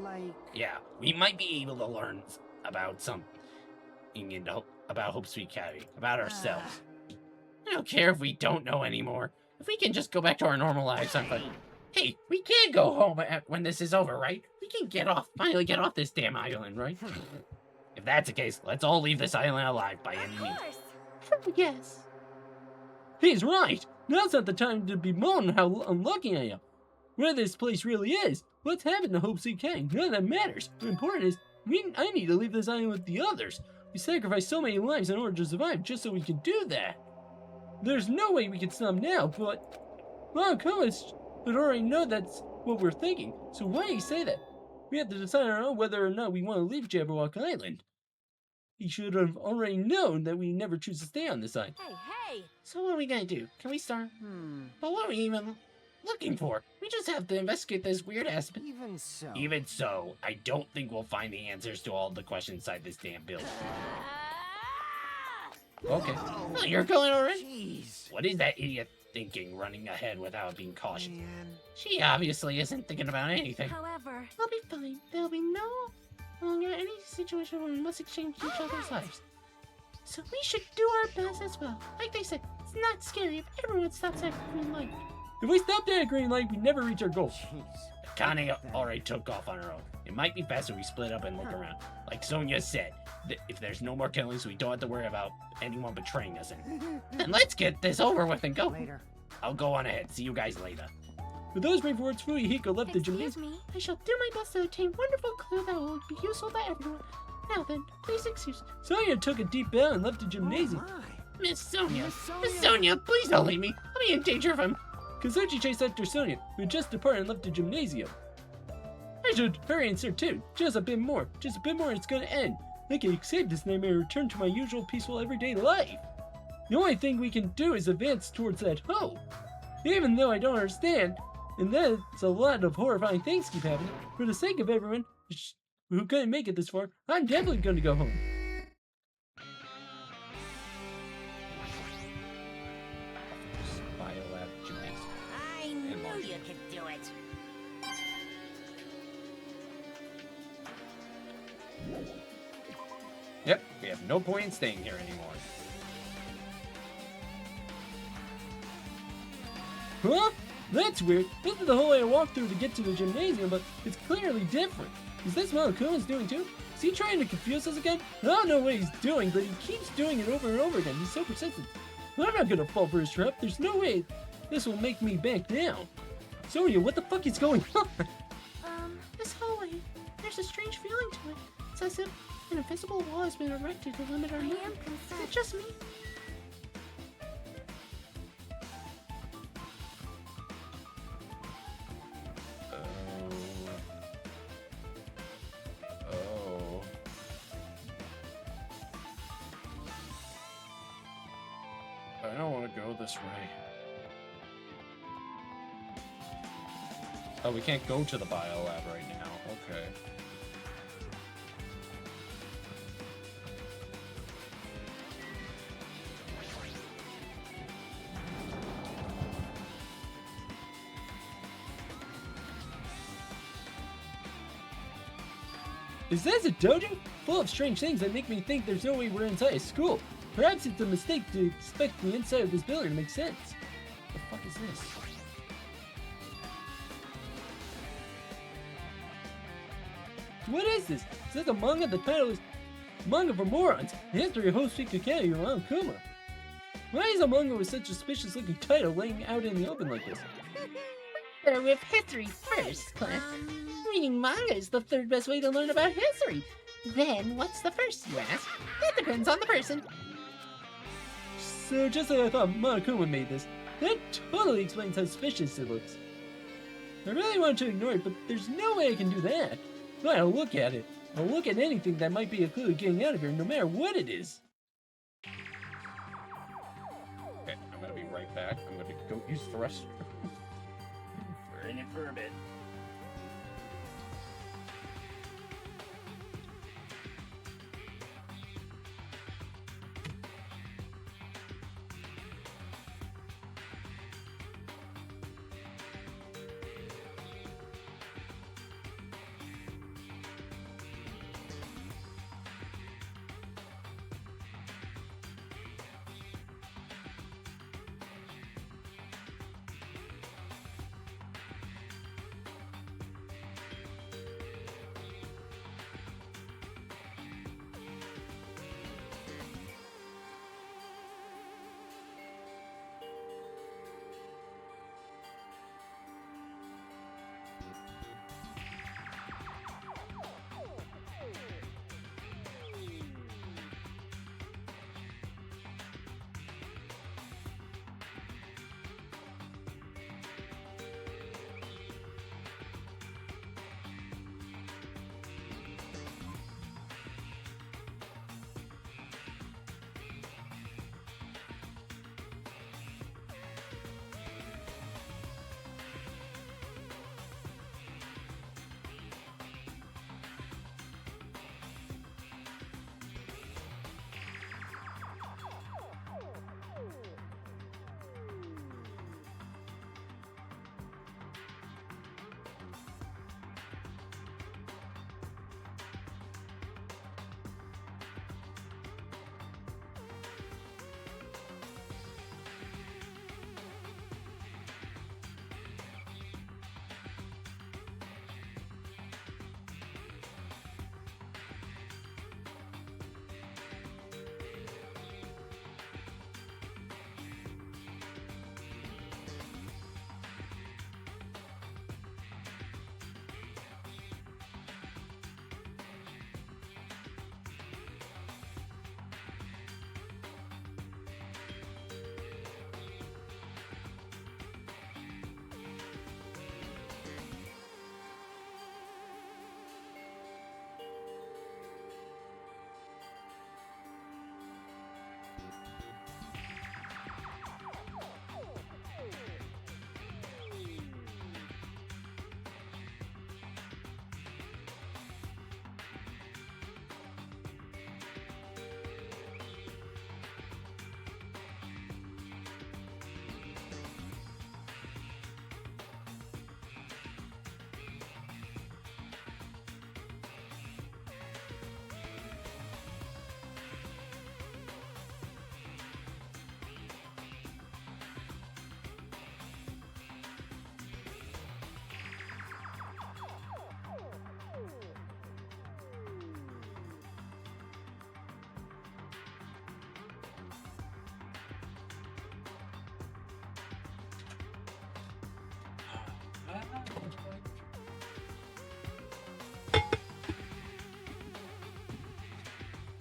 Speaker 6: Like...
Speaker 10: Yeah, we might be able to learn about something about Hopeseek Academy, about ourselves. I don't care if we don't know anymore. If we can just go back to our normal lives, I'm fine. Hey, we can go home when this is over, right? We can finally get off this damn island, right? If that's the case, let's all leave this island alive by any means.
Speaker 4: Yes.
Speaker 1: He's right. Now's not the time to bemoan how unlucky I am. Where this place really is, what's happened to Hopeseek Academy, none of that matters. What important is, I need to leave this island with the others. We sacrificed so many lives in order to survive just so we can do that. There's no way we can stop now, but Monokuma would already know that's what we're thinking. So why do you say that? We have to decide on our own whether or not we want to leave Jabberwock Island. He should have already known that we never choose to stay on this island.
Speaker 3: Hey!
Speaker 10: So what are we gonna do? Can we start? But what are we even looking for? We just have to investigate this weird aspect.
Speaker 6: Even so.
Speaker 10: I don't think we'll find the answers to all the questions inside this damn building. Okay. Oh, you're going already?
Speaker 6: Jeez.
Speaker 10: What is that idiot thinking, running ahead without being cautious?
Speaker 6: Man.
Speaker 10: She obviously isn't thinking about anything.
Speaker 5: However,
Speaker 4: I'll be fine. There'll be no longer any situation where we must exchange each other's lives. So we should do our best as well. Like they said, it's not scary if everyone stops at green light.
Speaker 1: If we stopped at a green light, we'd never reach our goal.
Speaker 10: Akane already took off on her own. It might be best if we split up and look around. Like Sonia said, if there's no more killings, we don't have to worry about anyone betraying us. Then let's get this over with and go.
Speaker 6: Later.
Speaker 10: I'll go on ahead. See you guys later.
Speaker 1: With those brief words, Fuyuhiko left the
Speaker 5: excuse
Speaker 1: gymnasium.
Speaker 5: me.
Speaker 4: I shall do my best to obtain wonderful clue that will be useful to everyone. Now then, please excuse me.
Speaker 1: Sonia took a deep bow and left the gymnasium.
Speaker 10: Miss Sonia. Miss Sonia, please don't leave me. I'll be in danger if I'm...
Speaker 1: Kazuchi chased after Sonia, who had just departed and left the gymnasium. I should hurry and search too. Just a bit more. Just a bit more and it's gonna end. I can escape this nightmare and return to my usual peaceful everyday life. The only thing we can do is advance towards that hope. Even though I don't understand, and that's a lot of horrifying things keep happening, for the sake of everyone who couldn't make it this far, I'm definitely gonna go home.
Speaker 10: Biolab Gymnasium.
Speaker 3: I knew you could do it.
Speaker 10: Yep, we have no point in staying here anymore.
Speaker 1: Huh? That's weird. This is the whole way I walked through to get to the gymnasium, but it's clearly different. Is this what Akuma's doing too? Is he trying to confuse us again? I don't know what he's doing, but he keeps doing it over and over again. He's so persistent. I'm not gonna fall for his trap. There's no way this will make me back down. Sonia, what the fuck is going on?
Speaker 4: This hallway,
Speaker 2: There's a strange feeling to it. It's as if an invisible wall has been erected to limit our
Speaker 5: I am
Speaker 2: movement. Is
Speaker 5: concerned.
Speaker 2: it just me?
Speaker 10: Oh. I don't want to go this way. Oh, we can't go to the biolab right now. Okay.
Speaker 1: Is this a dojo? Full of strange things that make me think there's no way we're inside a school. Perhaps it's a mistake to expect the inside of this building to make sense. The fuck is this? What is this? It says a manga. The title is Manga for Morons. The history of Host Academy around Kuma. Why is a manga with such a suspicious looking title laying out in the open like this?
Speaker 2: Start with history first, class. Reading manga is the third best way to learn about history. Then, what's the first, you ask? It depends on the person.
Speaker 1: So just like I thought Monokuma made this, that totally explains how suspicious it looks. I really want to ignore it, but there's no way I can do that. But I'll look at it. I'll look at anything that might be a clue to getting out of here, no matter what it is.
Speaker 10: Okay, I'm gonna be right back. I'm gonna go use the restroom.
Speaker 1: We're in it for a bit.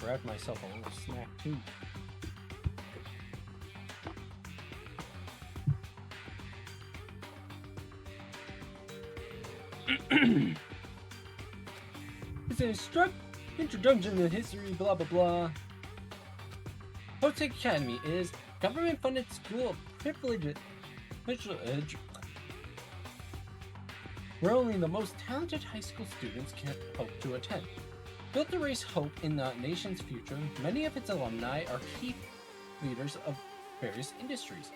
Speaker 10: grabbed myself a little snack too. It's an introduction to history, blah blah blah. Hosei Academy is a government-funded school of privileged where only the most talented high school students can hope to attend. Built to raise hope in the nation's future, many of its alumni are key leaders of various industries.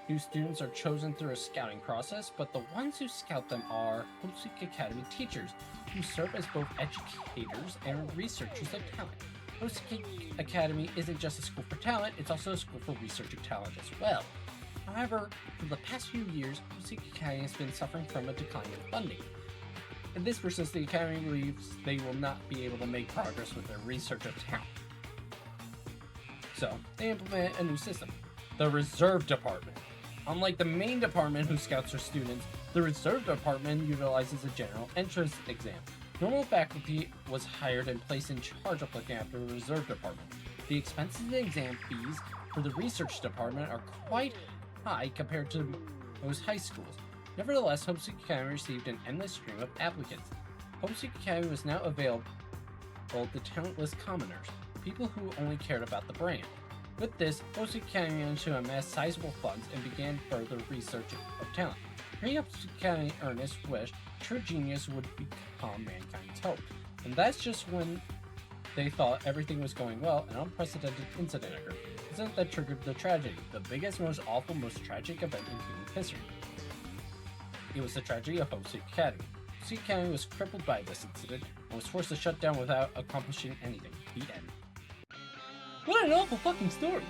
Speaker 10: New students are chosen through a scouting process, but the ones who scout them are Hosei Academy teachers, who serve as both educators and researchers of talent. Hosei Academy isn't just a school for talent, it's also a school for research of talent as well. However, for the past few years, Hosei Academy has been suffering from a decline in funding. In this persist, the Academy believes they will not be able to make progress with their research of talent. So, they implement a new system, the Reserve Department. Unlike the main department who scouts their students, the Reserve Department utilizes a general entrance exam. Normal faculty was hired and placed in charge of looking after the Reserve Department. The expenses and exam fees for the Research Department are quite high compared to most high schools. Nevertheless, Hosei Academy received an endless stream of applicants. Hosei Academy was now available to talentless commoners, people who only cared about the brand. With this, Hosei Academy managed to amass sizable funds and began further research of talent. Hosei Academy earnest wished true genius would become mankind's hope. And that's just when they thought everything was going well, an unprecedented incident occurred. Incident that triggered the tragedy, the biggest, most awful, most tragic event in human history. It was the tragedy of Hosei Academy. Hosei Academy was crippled by this incident and was forced to shut down without accomplishing anything. The end.
Speaker 1: What an awful fucking story!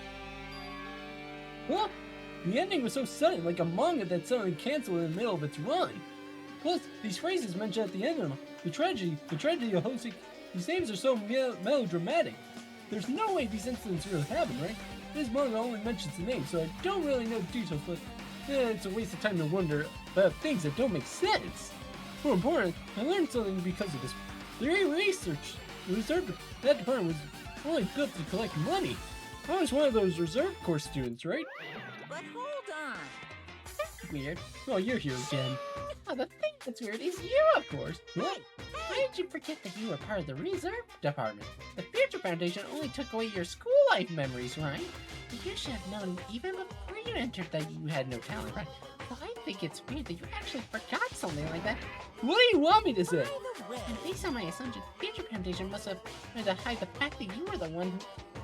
Speaker 1: Well, the ending was so sudden, like a manga that suddenly canceled in the middle of its run. Plus, these phrases mentioned at the end of them, the tragedy of Hosei, these names are so melodramatic. There's no way these incidents really happened, right? This manga only mentions the name, so I don't really know the details, but it's a waste of time to wonder about things that don't make sense. More important, I learned something because of this. That department was only built to collect money. I was one of those reserve corps students, right?
Speaker 3: But hold on.
Speaker 1: That's weird. Oh, you're here again.
Speaker 4: Oh, the thing that's weird is you, of course. What? Why did you forget that you were part of the reserve department? The Future Foundation only took away your school life memories, right? But you should have known even before you entered that you had no talent, right? Well, I think it's weird that you actually forgot something like that.
Speaker 1: What do you want me to say?
Speaker 3: By the way,
Speaker 4: And based on my assumption, the Future Foundation must have tried to hide the fact that you were the one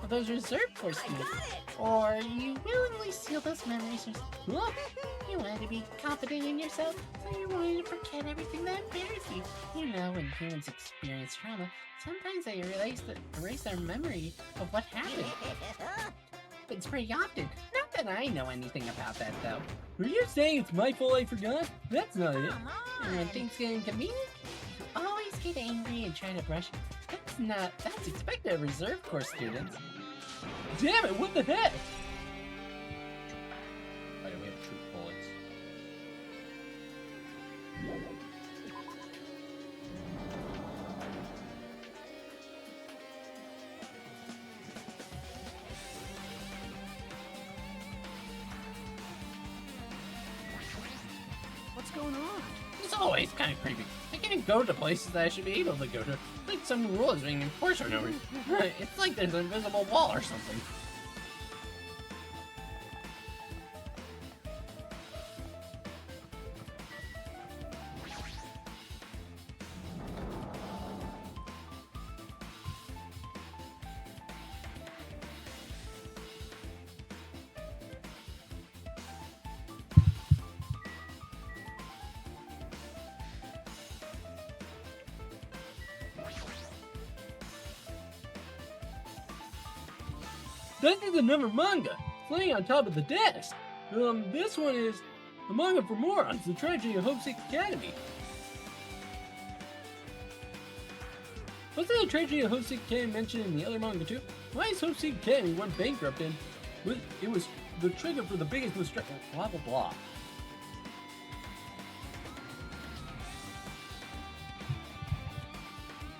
Speaker 4: of those reserve corps
Speaker 3: I
Speaker 4: students.
Speaker 3: got it.
Speaker 4: Or you willingly sealed those memories yourself. You wanted to be confident in yourself, so you wanted to forget everything that embarrassed you. You know, when humans experience trauma, sometimes they erase their memory of what happened. It's pretty often. Not that I know anything about that, though.
Speaker 1: Are you saying it's my fault I forgot? That's not it.
Speaker 3: Come on.
Speaker 4: And when things get inconvenient, you always get angry and try to brush it. That's expected of reserve corps students.
Speaker 1: Damn it, what the heck?
Speaker 10: By the way, we have true bullets.
Speaker 8: What's going on?
Speaker 4: It's always kind of creepy. I can't go to places that I should be able to go to. Like some rules being enforced or no reason. It's like there's an invisible wall or something.
Speaker 1: This is another manga, laying on top of the desk. This one is a manga for morons, the tragedy of Hosei Academy. Wasn't the tragedy of Hosei Academy mentioned in the other manga too? Why is Hosei Academy went bankrupt and it was the trigger for the biggest blah blah blah.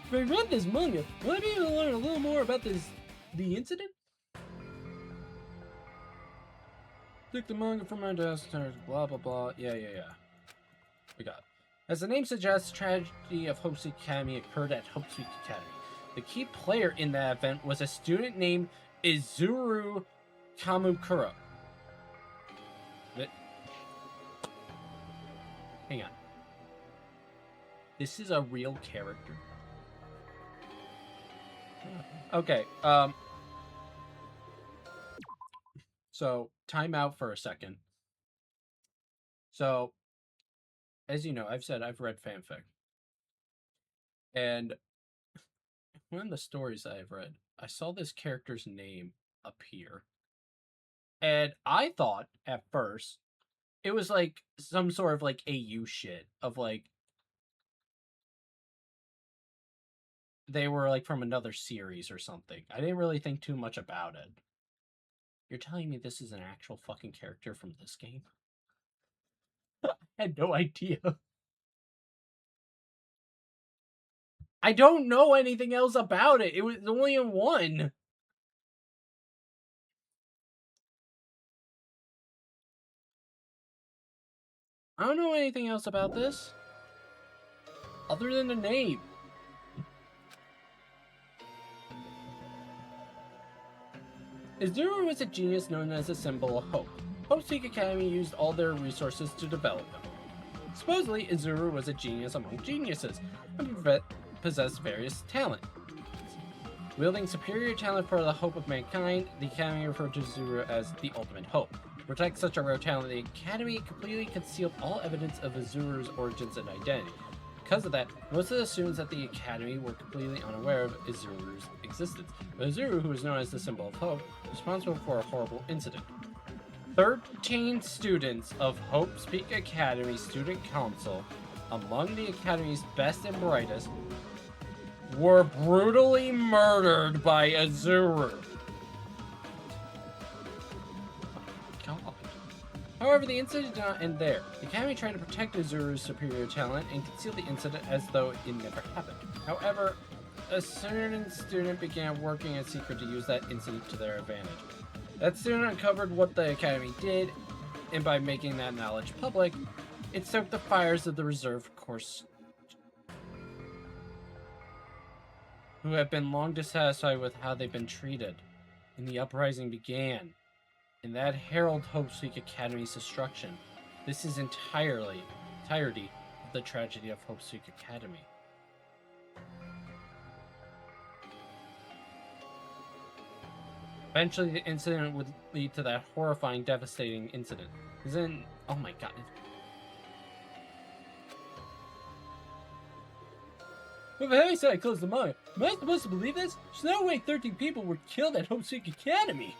Speaker 10: If I read this manga, will I be able to learn a little more about the incident? Took the manga from my desk, blah blah blah. Yeah. We got it. As the name suggests, the tragedy of Hope's Academy occurred at Hope's Academy. The key player in that event was a student named Izuru Kamukura. Hang on. This is a real character. Okay, so time out for a second. So, as you know, I've said I've read fanfic. And one of the stories that I've read, I saw this character's name appear. And I thought, at first, it was like some sort of like AU shit of like they were like from another series or something. I didn't really think too much about it. You're telling me this is an actual fucking character from this game? I had no idea. I don't know anything else about it. It was only in one. I don't know anything else about this. Other than the name. Izuru was a genius known as a symbol of hope. Hope's Peak Academy used all their resources to develop them. Supposedly, Izuru was a genius among geniuses and possessed various talents. Wielding superior talent for the hope of mankind, the Academy referred to Izuru as the ultimate hope. To protect such a rare talent, the Academy completely concealed all evidence of Izuru's origins and identity. Because of that, most of the students at the Academy were completely unaware of Izuru's existence. But Izuru, who is known as the symbol of hope, was responsible for a horrible incident. 13 students of Hope's Peak Academy Student Council, among the Academy's best and brightest, were brutally murdered by Izuru. However, the incident did not end there. The Academy tried to protect Izuru's superior talent and conceal the incident as though it never happened. However, a certain student began working in secret to use that incident to their advantage. That student uncovered what the Academy did, and by making that knowledge public, it stoked the fires of the reserve course who have been long dissatisfied with how they've been treated. And the uprising began. And that heralded Hope's Peak Academy's destruction. This is entirety of the tragedy of Hope's Peak Academy. Eventually, the incident would lead to that horrifying, devastating incident. Then, oh my god. With a heavy side closed the manga. Am I supposed to believe this? There's no way 13 people were killed at Hope's Peak Academy.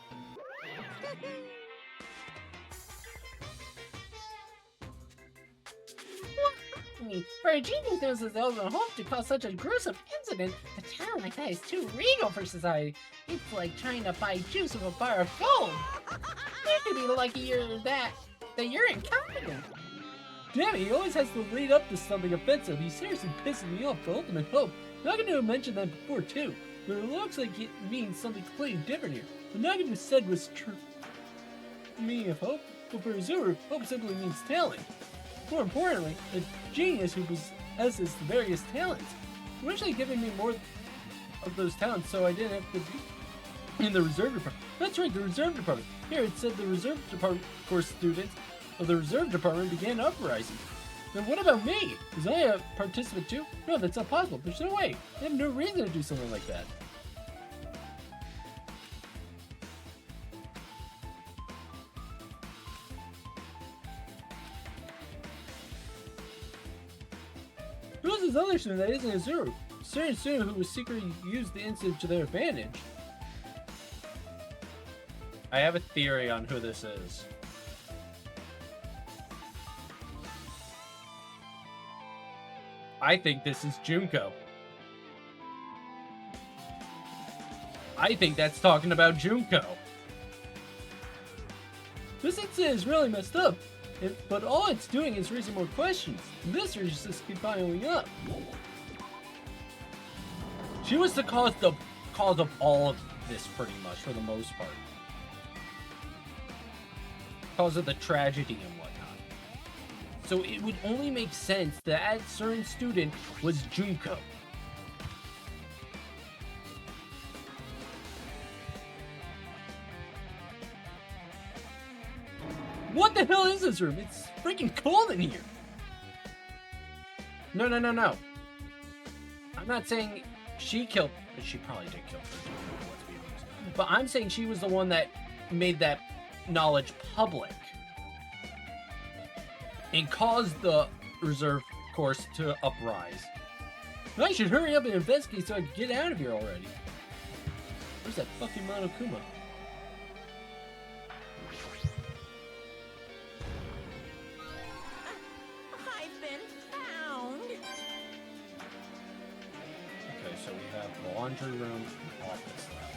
Speaker 2: For a genius knows his own hope to cause such a gruesome incident, a talent like that is too regal for society. It's like trying to buy juice with a bar of gold. You could be lucky that you're incompetent.
Speaker 10: Damn it, he always has to lead up to something offensive. He's seriously pissing me off for ultimate hope. Nagano mentioned that before too, but it looks like it means something completely different here. What Nagano said was true. The meaning of hope? But for Izuru, hope simply means talent. More importantly, a genius who possesses various talents. Eventually giving me more of those talents so I didn't have to be in the reserve department. That's right, the reserve department. Here it said the reserve department course students of the reserve department began uprising. Then what about me? Was I a participant too? No, that's not possible. There's no way. I have no reason to do something like that. Who's this other student that isn't Izuru? A certain student who was secretly used the incident to their advantage. I have a theory on who this is. I think this is Junko. I think that's talking about Junko. This incident is really messed up. But all it's doing is raising more questions. The mysteries just keep piling up. She was the cause of all of this, pretty much, for the most part. Cause of the tragedy and whatnot. So it would only make sense that a certain student was Junko. What the hell is this room? It's freaking cold in here. No. I'm not saying she killed, but she probably did kill her, let's be honest. But I'm saying she was the one that made that knowledge public and caused the reserve course to uprise. I should hurry up and investigate so I can get out of here already. Where's that fucking Monokuma?
Speaker 3: I've been found.
Speaker 10: Okay, so we have the laundry room and office left.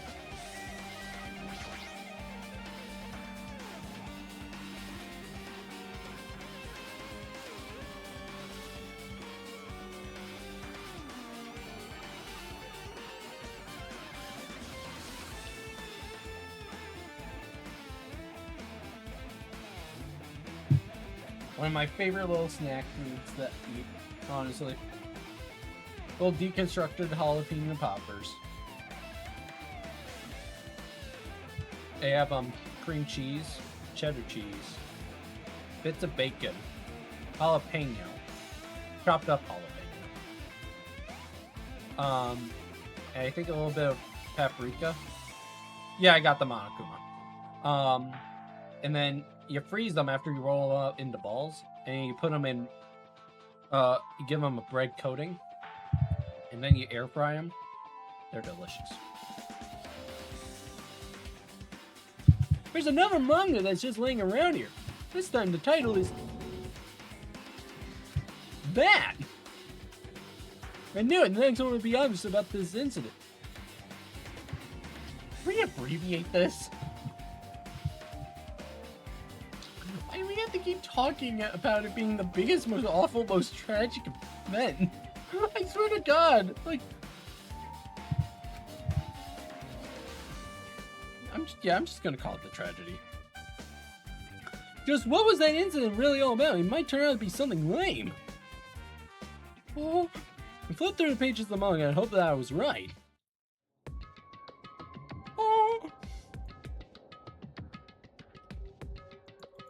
Speaker 10: One of my favorite little snack foods that eat, honestly. Little deconstructed jalapeno poppers. They have cream cheese, cheddar cheese, bits of bacon, jalapeno, chopped up jalapeno. And I think a little bit of paprika. Yeah, I got the Monokuma. And then you freeze them after you roll them up into balls, and you put them in, you give them a bread coating, and then you air fry them. They're delicious. There's another manga that's just laying around here. This time the title is that. I knew it. The next one would be obvious about this incident. Can we abbreviate this? We have to keep talking about it being the biggest, most awful, most tragic event. I swear to God, like, I'm just gonna call it the tragedy. Just what was that incident really all about? It might turn out to be something lame. Oh, I flipped through the pages of the manga and hope that I was right.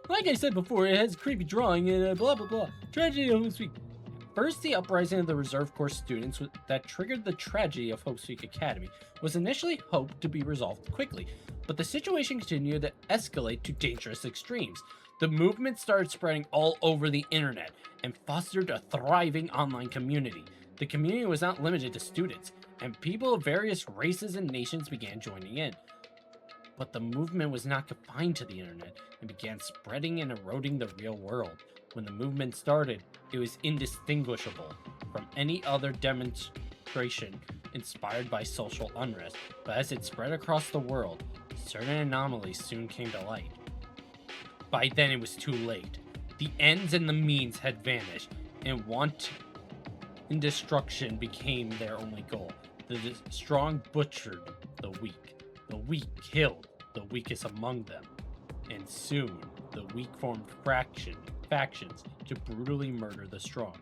Speaker 10: Like I said before, it has a creepy drawing and blah blah blah. Tragedy of Hope's Peak. First, the uprising of the reserve course students that triggered the tragedy of Hope's Peak Academy was initially hoped to be resolved quickly, but the situation continued to escalate to dangerous extremes. The movement started spreading all over the internet and fostered a thriving online community. The community was not limited to students, and people of various races and nations began joining in. But the movement was not confined to the internet and began spreading and eroding the real world. When the movement started, it was indistinguishable from any other demonstration inspired by social unrest, but as it spread across the world, certain anomalies soon came to light. By then it was too late. The ends and the means had vanished, and want and destruction became their only goal. The strong butchered the weak killed the weakest among them, and soon the weak formed factions to brutally murder the strong.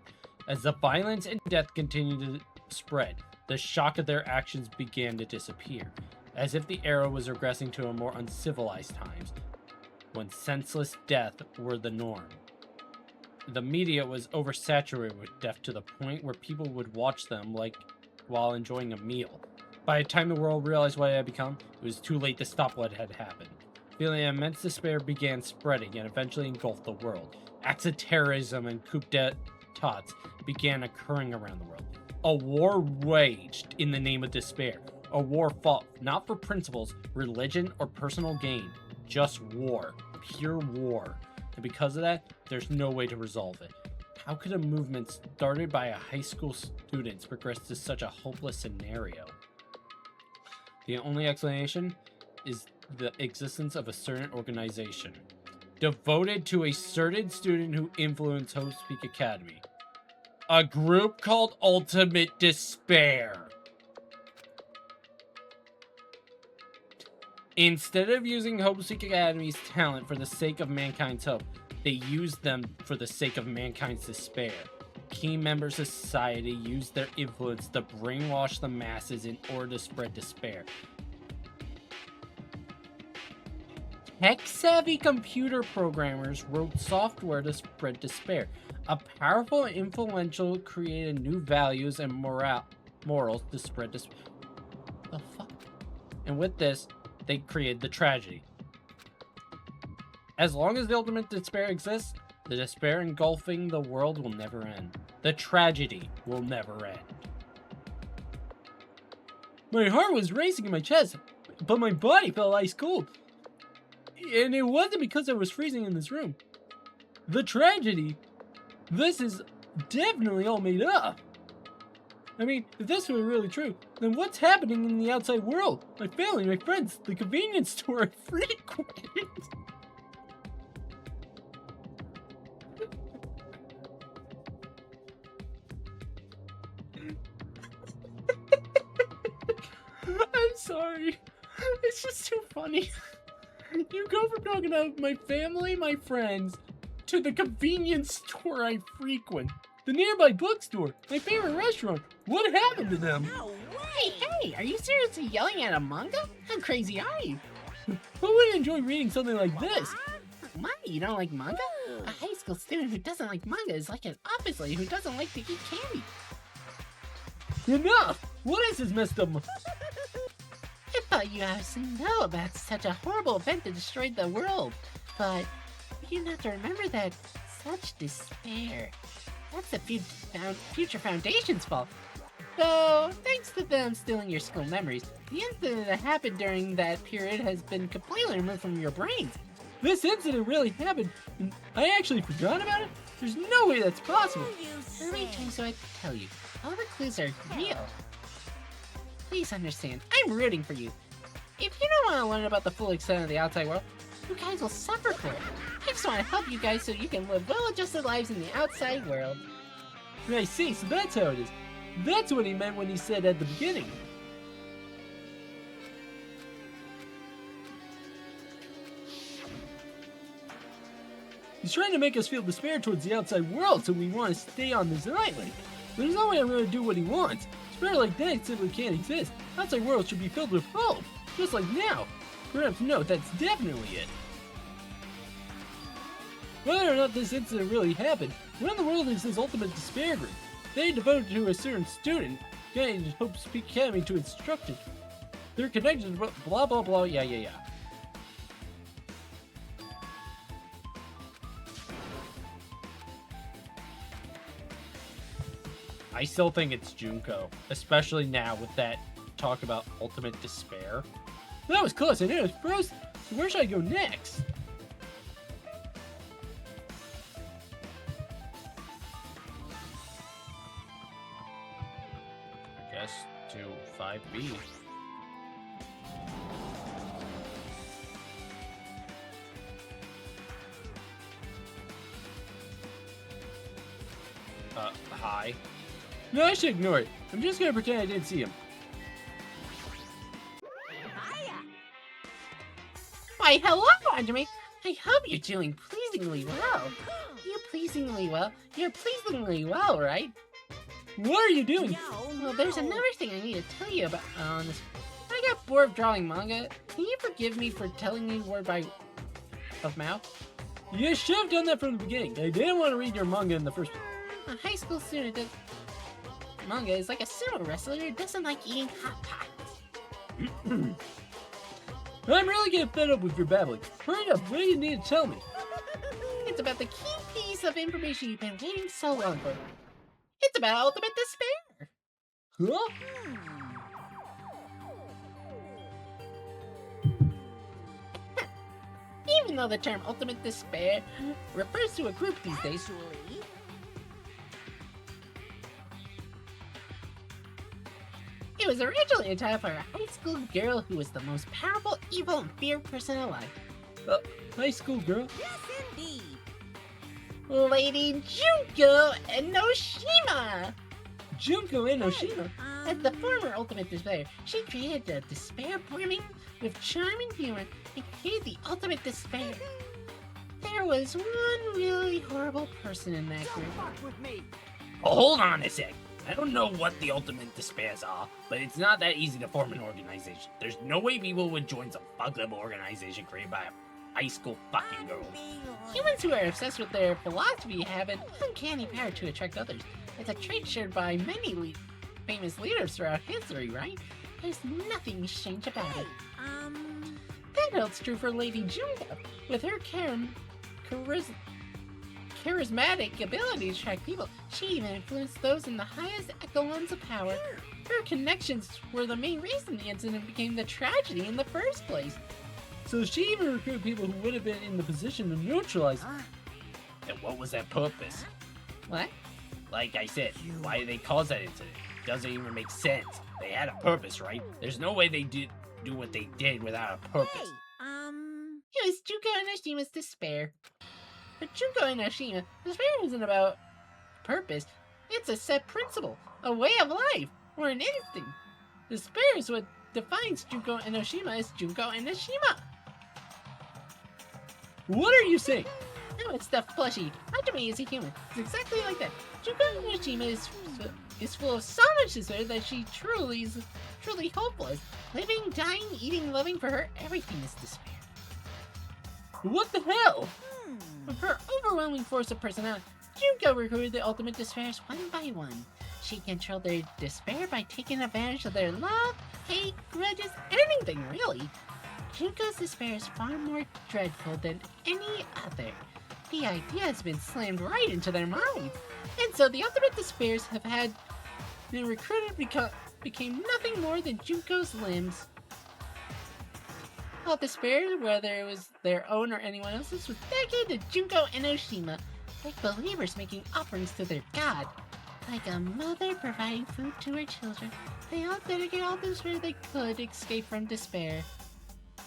Speaker 10: As the violence and death continued to spread, the shock of their actions began to disappear, as if the era was regressing to a more uncivilized times, when senseless death were the norm. The media was oversaturated with death to the point where people would watch them like while enjoying a meal. By the time the world realized what it had become, it was too late to stop what had happened. Feeling immense despair began spreading and eventually engulfed the world. Acts of terrorism and coup d'etats began occurring around the world. A war waged in the name of despair. A war fought not for principles, religion, or personal gain. Just war. Pure war. And because of that, there's no way to resolve it. How could a movement started by a high school students progress to such a hopeless scenario? The only explanation is the existence of a certain organization devoted to a certain student who influenced Hope's Peak Academy. A group called Ultimate Despair. Instead of using Hope Seek Academy's talent for the sake of mankind's hope, they used them for the sake of mankind's despair. Key members of society used their influence to brainwash the masses in order to spread despair. Tech-savvy computer programmers wrote software to spread despair. A powerful and influential created new values and morals to spread despair. The fuck? And with this, they created the tragedy. As long as the ultimate despair exists, the despair engulfing the world will never end. The tragedy will never end. My heart was racing in my chest, but my body felt ice cold. And it wasn't because I was freezing in this room. The tragedy, this is definitely all made up. I mean, if this were really true, then what's happening in the outside world? My family, my friends, the convenience store I frequent. I'm sorry. It's just too funny. You go from talking about my family, my friends, to the convenience store I frequent. The nearby bookstore, my favorite restaurant. What happened to them?
Speaker 2: No way! Hey, are you seriously yelling at a manga? How crazy are you?
Speaker 10: Who would enjoy reading something like this?
Speaker 2: What? You don't like manga? A high school student who doesn't like manga is like an office lady who doesn't like to eat candy.
Speaker 10: Enough! What is this messed up?
Speaker 2: I thought you obviously know about such a horrible event that destroyed the world, but you have to remember that such despair. That's the future Foundation's fault. Though, thanks to them stealing your school memories, the incident that happened during that period has been completely removed from your brains.
Speaker 10: This incident really happened, and I actually forgot about it? There's no way that's possible.
Speaker 2: Let me try so I can tell you. All the clues are real. Please understand, I'm rooting for you. If you don't want to learn about the full extent of the outside world, you guys will suffer for it. I just want to help you guys so you can live well-adjusted lives in the outside world.
Speaker 10: I see, so that's how it is. That's what he meant when he said at the beginning. He's trying to make us feel despair towards the outside world, so we want to stay on this island. There's no way I'm going to do what he wants. Despair like that simply can't exist. Outside world should be filled with hope, just like now. Perhaps no, that's definitely it. Whether or not this incident really happened, what in the world is this ultimate despair group? They devoted to a certain student, guided Hope Speak Academy to instruction. They're connected to blah blah blah, yeah. I still think it's Junko, especially now with that talk about ultimate despair. That was close, I knew it was frozen. So where should I go next? I guess to 5B. Hi. No, I should ignore it. I'm just gonna pretend I didn't see him.
Speaker 2: Why, hello, Anjumi. I hope you're doing pleasingly well. You're pleasingly well, right?
Speaker 10: What are you doing?
Speaker 2: Well, there's another thing I need to tell you about on this. I got bored of drawing manga. Can you forgive me for telling you word of mouth?
Speaker 10: You should have done that from the beginning. I didn't want to read your manga in the first place.
Speaker 2: A high school student does manga is like a sumo wrestler who doesn't like eating hot pots.
Speaker 10: I'm really getting fed up with your babbling. Hurry up, what do you need to tell me?
Speaker 2: It's about the key piece of information you've been waiting so long for. It's about ultimate despair.
Speaker 10: Huh?
Speaker 2: Even though the term ultimate despair refers to a group these days, it was originally a title for a high school girl who was the most powerful, evil, and feared person alive.
Speaker 10: High school girl?
Speaker 3: Yes, indeed.
Speaker 2: Lady Junko Enoshima!
Speaker 10: Junko Enoshima?
Speaker 2: As the former ultimate despair, she created the despair-brimming with charming humor and created the ultimate despair. There was one really horrible person in that
Speaker 6: Don't
Speaker 2: group.
Speaker 6: fuck with me!
Speaker 10: Oh, hold on a sec. I don't know what the ultimate despairs are, but it's not that easy to form an organization. There's no way people would join some fucked up organization created by a high school fucking girl.
Speaker 2: Humans who are obsessed with their philosophy have an uncanny power to attract others. It's a trait shared by many famous leaders throughout history, right? There's nothing strange about it. That holds true for Lady Junko. With her charismatic ability to attract people, she even influenced those in the highest echelons of power. Her connections were the main reason the incident became the tragedy in the first place.
Speaker 1: So she even recruited people who would have been in the position to neutralize it.
Speaker 10: And what was that purpose?
Speaker 2: What?
Speaker 10: Like I said, why did they cause that incident? Doesn't even make sense. They had a purpose, right? There's no way they did do what they did without a purpose.
Speaker 2: It was Junko Enoshima's despair. For Junko Enoshima, despair isn't about purpose. It's a set principle, a way of life, or an instinct. Despair is what defines Junko Enoshima as Junko Enoshima.
Speaker 1: What are you saying?
Speaker 2: No, it's the fleshy. Not me as a human. It's exactly like that. Junko Enoshima is full of so much despair that she truly hopeless. Living, dying, eating, loving, for her, everything is despair.
Speaker 1: What the hell?
Speaker 2: With her overwhelming force of personality, Junko recruited the ultimate despairs one by one. She controlled their despair by taking advantage of their love, hate, grudges, anything really. Junko's despair is far more dreadful than any other. The idea has been slammed right into their minds. And so the ultimate despairs have had been recruited became nothing more than Junko's limbs. All despair, whether it was their own or anyone else's, was dedicated to Junko Enoshima, like believers making offerings to their god. Like a mother providing food to her children, they all dedicate all despair they could escape from despair.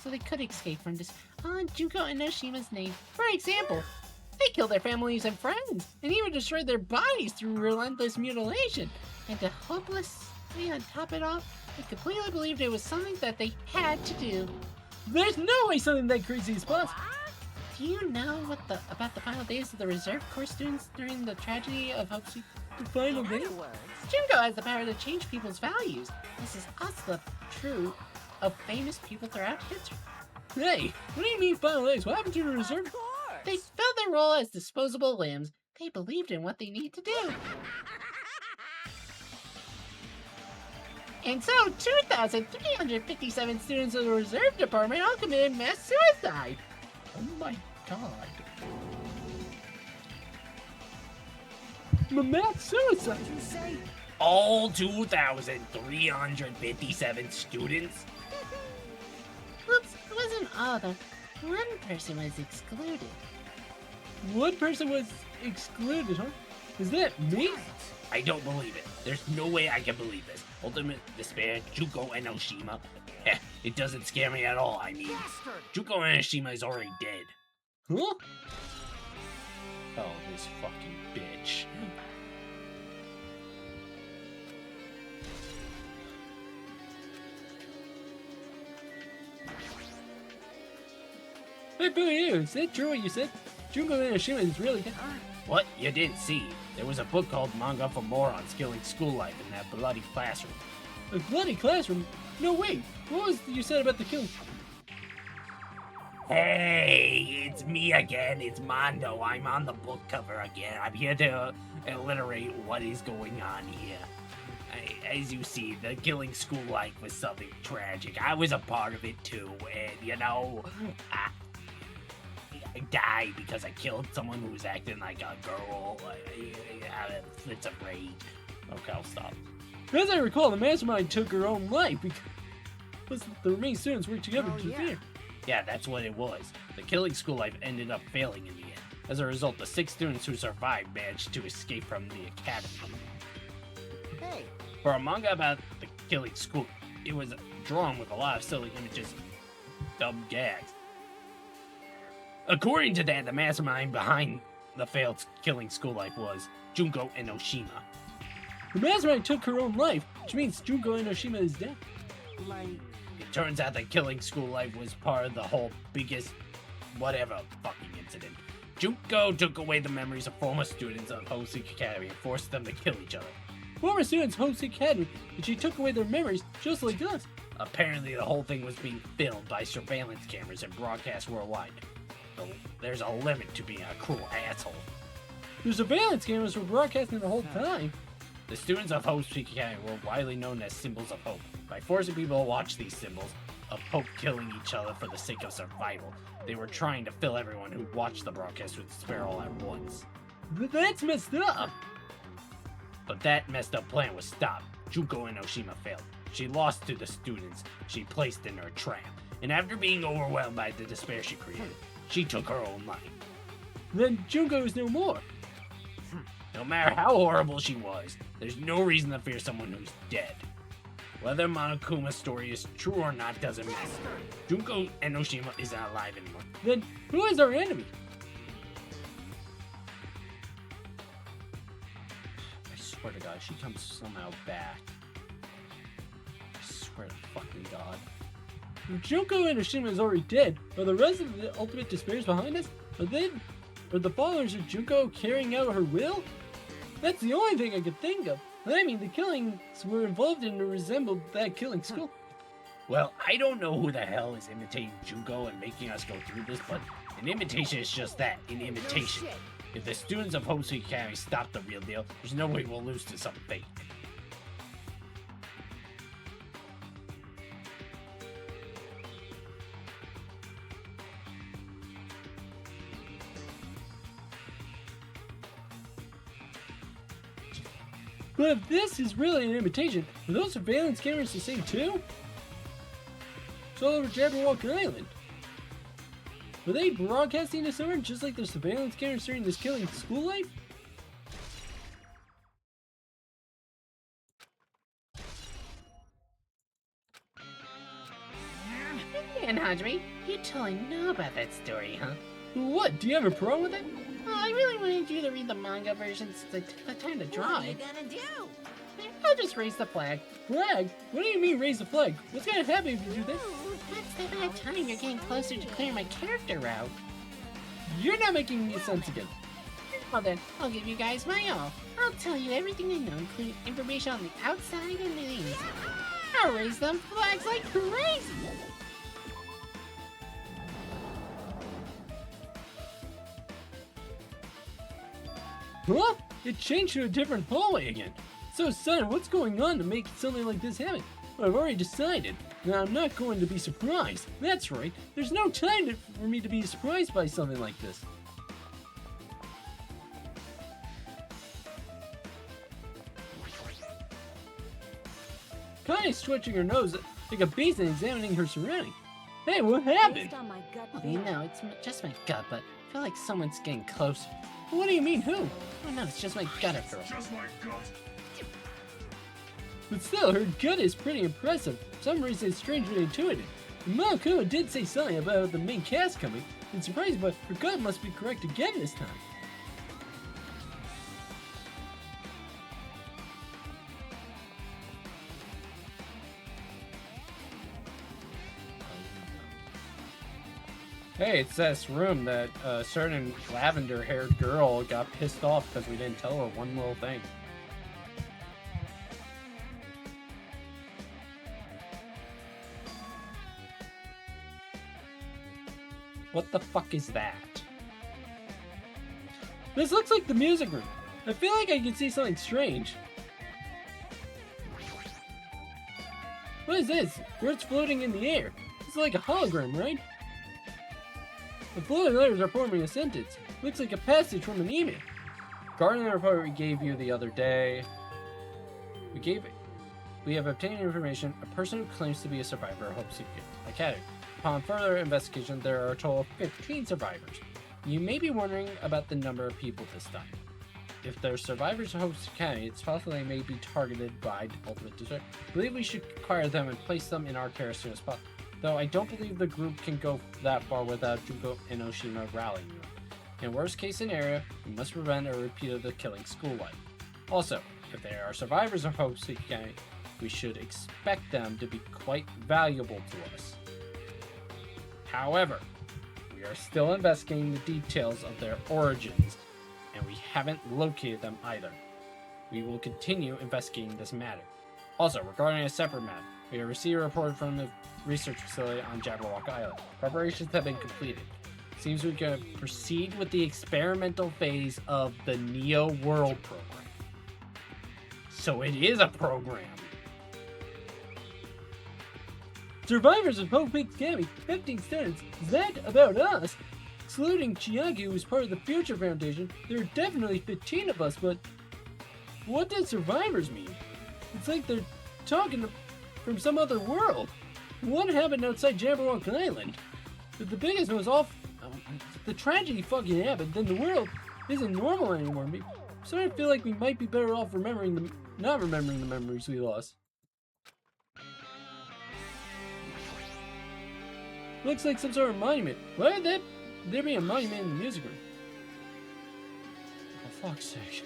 Speaker 2: So they could escape from despair on Junko Enoshima's name. For example, they killed their families and friends, and even destroyed their bodies through relentless mutilation. And to hopelessly on top of it all, they completely believed it was something that they had to do.
Speaker 1: There's no way something that crazy is possible.
Speaker 2: Do you know about the final days of the reserve corps students during the tragedy of Hope Street?
Speaker 1: The final day?
Speaker 2: Junko has the power to change people's values. This is also true of famous people throughout history.
Speaker 1: Hey, what do you mean final days? What happened to the reserve?
Speaker 2: They felt their role as disposable limbs. They believed in what they need to do. And so, 2,357 students of the Reserve Department all committed mass suicide.
Speaker 1: Oh my god. Mass suicide?
Speaker 6: What'd you say?
Speaker 10: All 2,357 students?
Speaker 2: Oops, it wasn't all of them. One person was excluded.
Speaker 1: One person was excluded, huh? Is that me?
Speaker 10: I don't believe it. There's no way I can believe this. Ultimate despair, Junko Enoshima. Heh, it doesn't scare me at all. I mean, Junko Enoshima is already dead.
Speaker 1: Huh? Oh, this fucking bitch. Hey, Billy, is that true what you said? Junko Enoshima is really dead.
Speaker 10: What? You didn't see? There was a book called Manga for Morons Killing School Life in that bloody classroom.
Speaker 1: A bloody classroom? No, wait. What was you said about the killing?
Speaker 10: Hey, it's me again. It's Mondo. I'm on the book cover again. I'm here to alliterate what is going on here. As you see, the killing school life was something tragic. I was a part of it too, and you know, I died because I killed someone who was acting like a girl. Fits of rage. Okay, I'll stop.
Speaker 1: As I recall, the mastermind took her own life because the remaining students worked together to defeat her.
Speaker 10: Yeah, that's what it was. The killing school life ended up failing in the end. As a result, the 6 students who survived managed to escape from the academy.
Speaker 6: Hey.
Speaker 10: For a manga about the killing school, it was drawn with a lot of silly images and dumb gags. According to that, the mastermind behind the failed killing school life was Junko Enoshima.
Speaker 1: The mastermind took her own life, which means Junko Enoshima is dead.
Speaker 6: Like,
Speaker 10: It turns out that killing school life was part of the whole biggest whatever fucking incident. Junko took away the memories of former students of Hoseek Academy and forced them to kill each other.
Speaker 1: Former students of Hoseek Academy, and she took away their memories just like us.
Speaker 10: Apparently the whole thing was being filmed by surveillance cameras and broadcast worldwide. So there's a limit to being a cruel asshole.
Speaker 1: The surveillance cameras were broadcasting the whole time.
Speaker 10: The students of Hoseek Academy were widely known as symbols of hope. By forcing people to watch these symbols of hope killing each other for the sake of survival, they were trying to fill everyone who watched the broadcast with despair all at once.
Speaker 1: That's messed up.
Speaker 10: But that messed up plan was stopped. Junko Enoshima failed. She lost to the students she placed in her trap, and after being overwhelmed by the despair she created, she took her own life.
Speaker 1: Then Junko is no more.
Speaker 10: No matter how horrible she was, there's no reason to fear someone who's dead. Whether Monokuma's story is true or not doesn't matter. Junko Enoshima isn't alive anymore.
Speaker 1: Then who is our enemy?
Speaker 10: I swear to God, she comes somehow back. I swear to fucking God.
Speaker 1: If Junko Enoshima is already dead, are the rest of the Ultimate Despairs behind us? Are the followers of Junko carrying out her will? That's the only thing I could think of. I mean, the killings were involved in or resembled that killing school.
Speaker 10: Well, I don't know who the hell is imitating Junko and making us go through this, but an imitation is just that, an imitation. If the students of Hoseek Academy stop the real deal, there's no way we'll lose to some fake.
Speaker 1: But if this is really an imitation, are those surveillance cameras the same too? It's all over Jabberwock Island. Were they broadcasting this over just like the surveillance cameras during this killing school life?
Speaker 4: And Hajime, you totally know about that story, huh?
Speaker 1: What? Do you have a problem with it?
Speaker 4: Oh, I really wanted you to read the manga version since I took the time to draw
Speaker 3: What are you
Speaker 4: it.
Speaker 3: gonna do?
Speaker 4: I'll just raise the flag.
Speaker 1: Flag? What do you mean raise the flag? What's gonna happen if you do that?
Speaker 4: That's the bad time you're getting closer to clearing my character out.
Speaker 1: You're not making any sense again.
Speaker 4: Well then, I'll give you guys my all. I'll tell you everything I know, including information on the outside and the inside. I'll raise them flags like crazy!
Speaker 1: Huh? It changed to a different hallway again. So, son, what's going on to make something like this happen? Well, I've already decided. Now, I'm not going to be surprised. That's right. There's no time for me to be surprised by something like this. Connie's twitching her nose like a beast and examining her surroundings. Hey, what happened?
Speaker 5: Based on my gut
Speaker 4: Well,
Speaker 5: feeling.
Speaker 4: it's just my gut, but I feel like someone's getting closer.
Speaker 1: What do you mean, who?
Speaker 4: Oh no, it's just my gut after all.
Speaker 1: But still, her gut is pretty impressive. For some reason, it's strangely intuitive. And Monokuma did say something about the main cast coming. I'm surprised, but her gut must be correct again this time. Hey, it's this room that a certain lavender-haired girl got pissed off because we didn't tell her one little thing. What the fuck is that? This looks like the music room. I feel like I can see something strange. What is this? Words floating in the air. It's like a hologram, right? The floating letters are forming a sentence. Looks like a passage from an email. Regarding the report we gave you the other day, we have obtained information. A person who claims to be a survivor of Hope Secret Academy. Upon further investigation, there are a total of 15 survivors. You may be wondering about the number of people this time. If they're survivors of Hope Academy, it's possible they may be targeted by Ultimate Despair. I believe we should acquire them and place them in our care as soon as possible. Though I don't believe the group can go that far without Junko Enoshima rallying you. In worst case scenario, we must prevent a repeat of the killing school life. Also, if they are survivors of Hope Academy,
Speaker 10: we should expect them to be quite valuable to us. However, we are still investigating the details of their origins, and we haven't located them either. We will continue investigating this matter. Also, regarding a separate matter, we have received a report from the research facility on Jabberwock Island. Preparations have been completed. Seems we can proceed with the experimental phase of the Neo World program. So it is a program.
Speaker 1: Survivors of Hope Peak Academy, 15 students. Is that about us? Excluding Chiaki, who is part of the Future Foundation, there are definitely 15 of us, but what does survivors mean? It's like they're talking from some other world. What happened outside Jabberwock Island? If the biggest was off, the tragedy fucking happened, then the world isn't normal anymore. I'm starting to feel like we might be better off not remembering the memories we lost. Looks like some sort of monument. Why would there be a monument in the music room? For fuck's sake.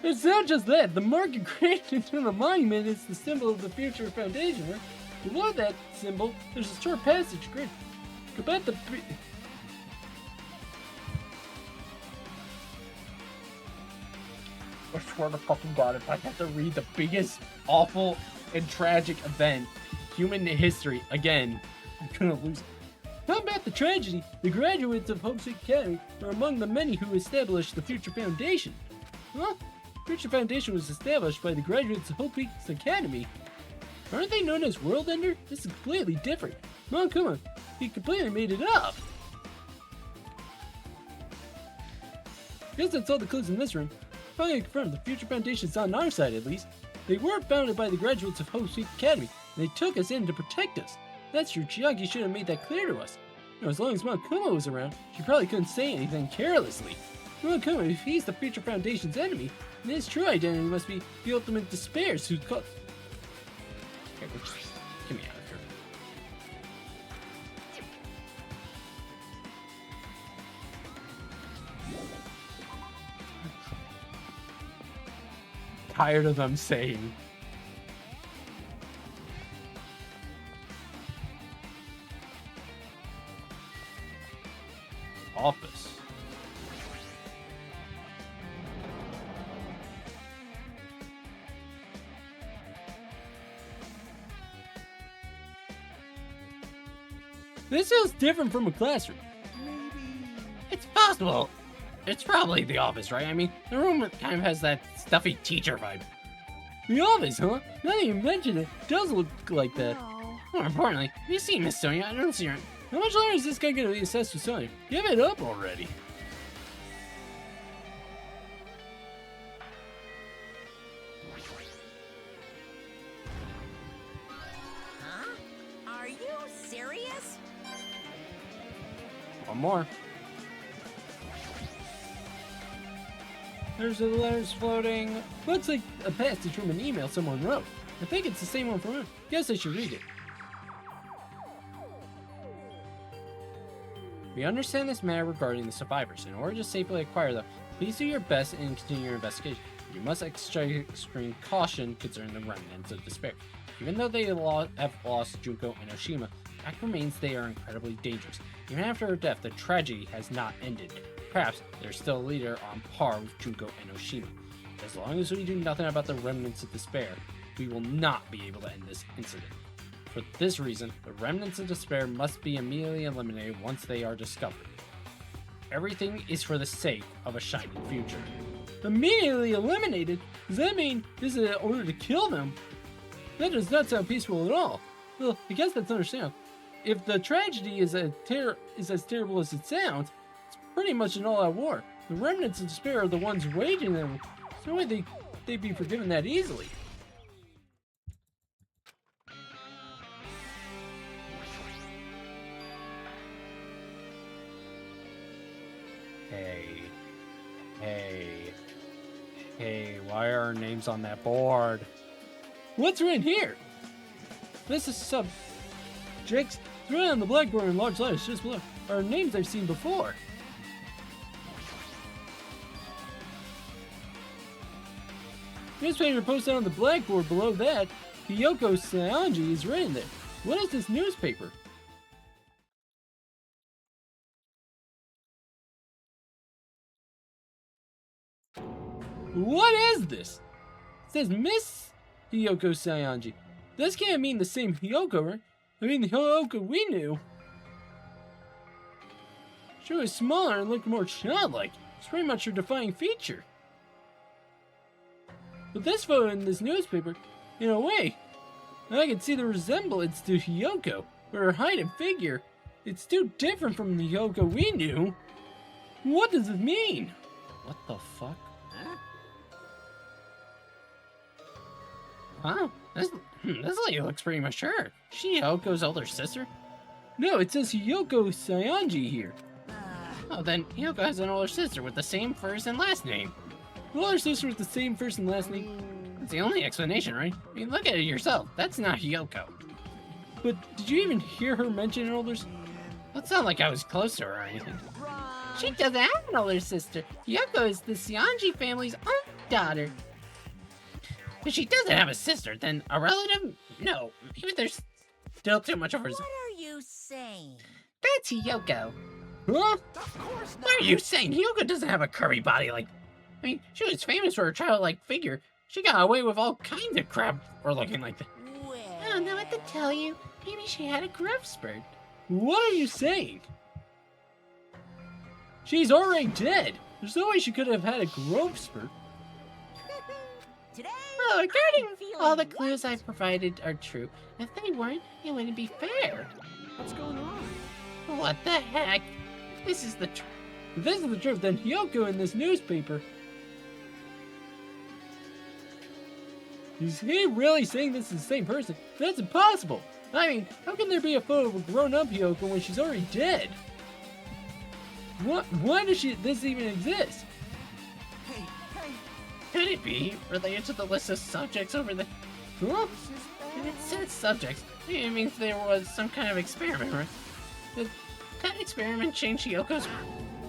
Speaker 1: It's not just that. The mark engraved in the monument is the symbol of the Future Foundation. Right? Below that symbol, there's a short passage grid. About the...
Speaker 10: I swear to fucking God, if I have to read the biggest, awful, and tragic event human history again, I'm gonna lose it.
Speaker 1: How about the tragedy? The graduates of Hope Peak Academy are among the many who established the Future Foundation. Huh? Future Foundation was established by the graduates of Hope Peak Academy. Aren't they known as World Ender? This is completely different. Monokuma, he completely made it up. Guess that's all the clues in this room. Finally confirmed the Future Foundation's on our side at least. They were founded by the graduates of Hope Peak Academy, and they took us in to protect us. That's true, Chiaki should have made that clear to us. You know, as long as Monokuma was around, she probably couldn't say anything carelessly. Monokuma, if he's the Future Foundation's enemy, then his true identity must be the ultimate despair who caught...
Speaker 10: Okay, get me out of here. Tired of them saying. Office.
Speaker 1: This feels different from a classroom.
Speaker 10: It's possible. It's probably the office, right? I mean, the room kind of has that stuffy teacher vibe.
Speaker 1: The office, huh? Now that you mention it, it does look like that.
Speaker 5: Oh.
Speaker 10: More importantly, have you seen Miss Sonia? I don't see her.
Speaker 1: How much longer is this guy gonna be assessed with Sonya? Give it up already.
Speaker 3: Huh? Are you serious?
Speaker 10: One more.
Speaker 1: There's the letters floating. Looks like a passage from an email someone wrote. I think it's the same one from her. Guess I should read it.
Speaker 10: We understand this matter regarding the survivors. In order to safely acquire them, please do your best and continue your investigation. You must extreme caution concerning the remnants of despair. Even though they have lost Junko and Oshima, the fact remains they are incredibly dangerous. Even after her death, the tragedy has not ended. Perhaps there's still a leader on par with Junko and Oshima. As long as we do nothing about the remnants of despair, we will not be able to end this incident. For this reason, the remnants of despair must be immediately eliminated once they are discovered. Everything is for the sake of a shining future.
Speaker 1: Immediately eliminated? Does that mean this is in order to kill them? That does not sound peaceful at all. Well, I guess that's understandable. If the tragedy is as terrible as it sounds, it's pretty much an all-out war. The remnants of despair are the ones waging them. So why they'd be forgiven that easily?
Speaker 10: Hey, why are our names on that board?
Speaker 1: What's written here? This is subjects. Written on the blackboard in large letters just below are names I've seen before.
Speaker 10: Newspaper posted on the blackboard below that, Hiyoko Saionji is written there. What is this newspaper? What is this? It says Miss Hiyoko Saionji. This can't mean the same Hiyoko, right? I mean the Hiyoko we knew. She was smaller and looked more childlike. It's pretty much her defining feature. But this photo in this newspaper, in a way, I can see the resemblance to Hiyoko, but her height and figure, it's too different from the Hiyoko we knew. What does it mean? What the fuck? Wow, this lady looks pretty mature. She Hiyoko's older sister? No, it says Hiyoko Saionji here. Oh, then Hiyoko has an older sister with the same first and last name. An older sister with the same first and last name? That's the only explanation, right? I mean, look at it yourself. That's not Hiyoko. But did you even hear her mention an older sister? It sounded like I was close to her or anything. She doesn't have an older sister. Hiyoko is the Saionji family's own daughter. If she doesn't have a sister, then a relative? No, maybe there's still too much of her.
Speaker 3: What are you saying?
Speaker 10: That's Hiyoko. Huh?
Speaker 7: Of course not.
Speaker 10: What are you saying? Hiyoko doesn't have a curvy body like... I mean, she was famous for her childlike figure. She got away with all kinds of crap for looking like that.
Speaker 3: Well,
Speaker 10: I don't know what to tell you. Maybe she had a growth spurt. What are you saying? She's already dead. There's no way she could have had a growth spurt.
Speaker 3: today,
Speaker 10: Oh, regarding
Speaker 3: I'm feeling
Speaker 10: all the
Speaker 3: what?
Speaker 10: clues I've provided are true. If they weren't, it wouldn't be fair.
Speaker 7: What's going on?
Speaker 10: What the heck? This is the If this is the truth, then Hiyoko in this newspaper. Is he really saying this is the same person? That's impossible! I mean, how can there be a photo of a grown-up Hiyoko when she's already dead? Why does this even exist?
Speaker 7: Hey,
Speaker 10: Could it be related to the list of subjects over there? Huh? If it said subjects, it means there was some kind of experiment, right? Did that experiment change Hiyoko's...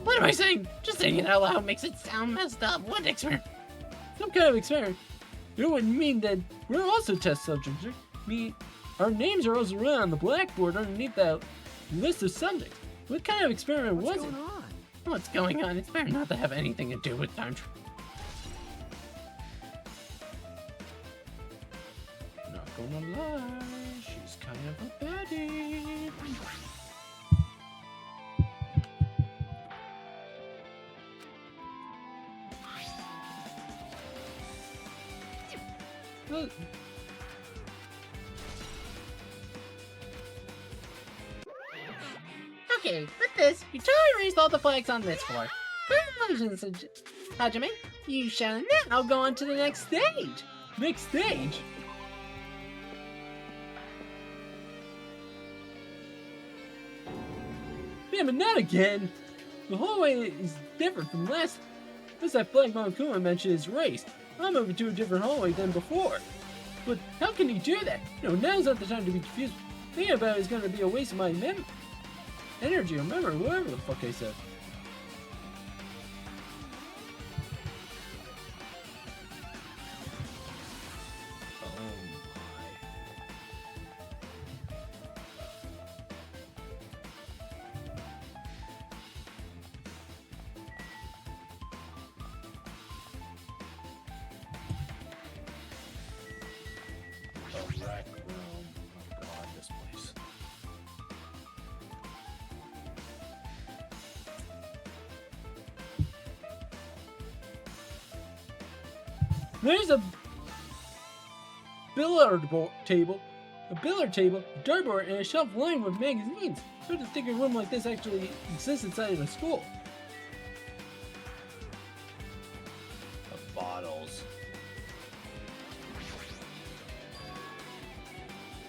Speaker 10: What am I saying? Just saying it out loud makes it sound messed up. What experiment? Some kind of experiment. It would mean that we're also test subjects, right? I mean, our names are also written on the blackboard underneath that list of subjects. What kind of experiment was it?
Speaker 7: what's going on?
Speaker 10: What's going on? It's better not to have anything to do with time travel. Not gonna lie, she's kind of a baddie. Well, okay, with this, you totally raised all the flags on this floor. Congratulations, Hajime. You shall now go on to the next stage. Next stage? Yeah, but not again. The hallway is different from last. This that flag Monokuma mentioned is raised. I'm moving to a different hallway than before. But how can he do that? You know, now's not the time to be confused. Thinking about it is going to be a waste of my energy or memory, whatever the fuck I said. Rec room. Oh god, this place. There's a billiard table, a dartboard, and a shelf lined with magazines. Hard to think a room like this actually exists inside of a school. The bottles.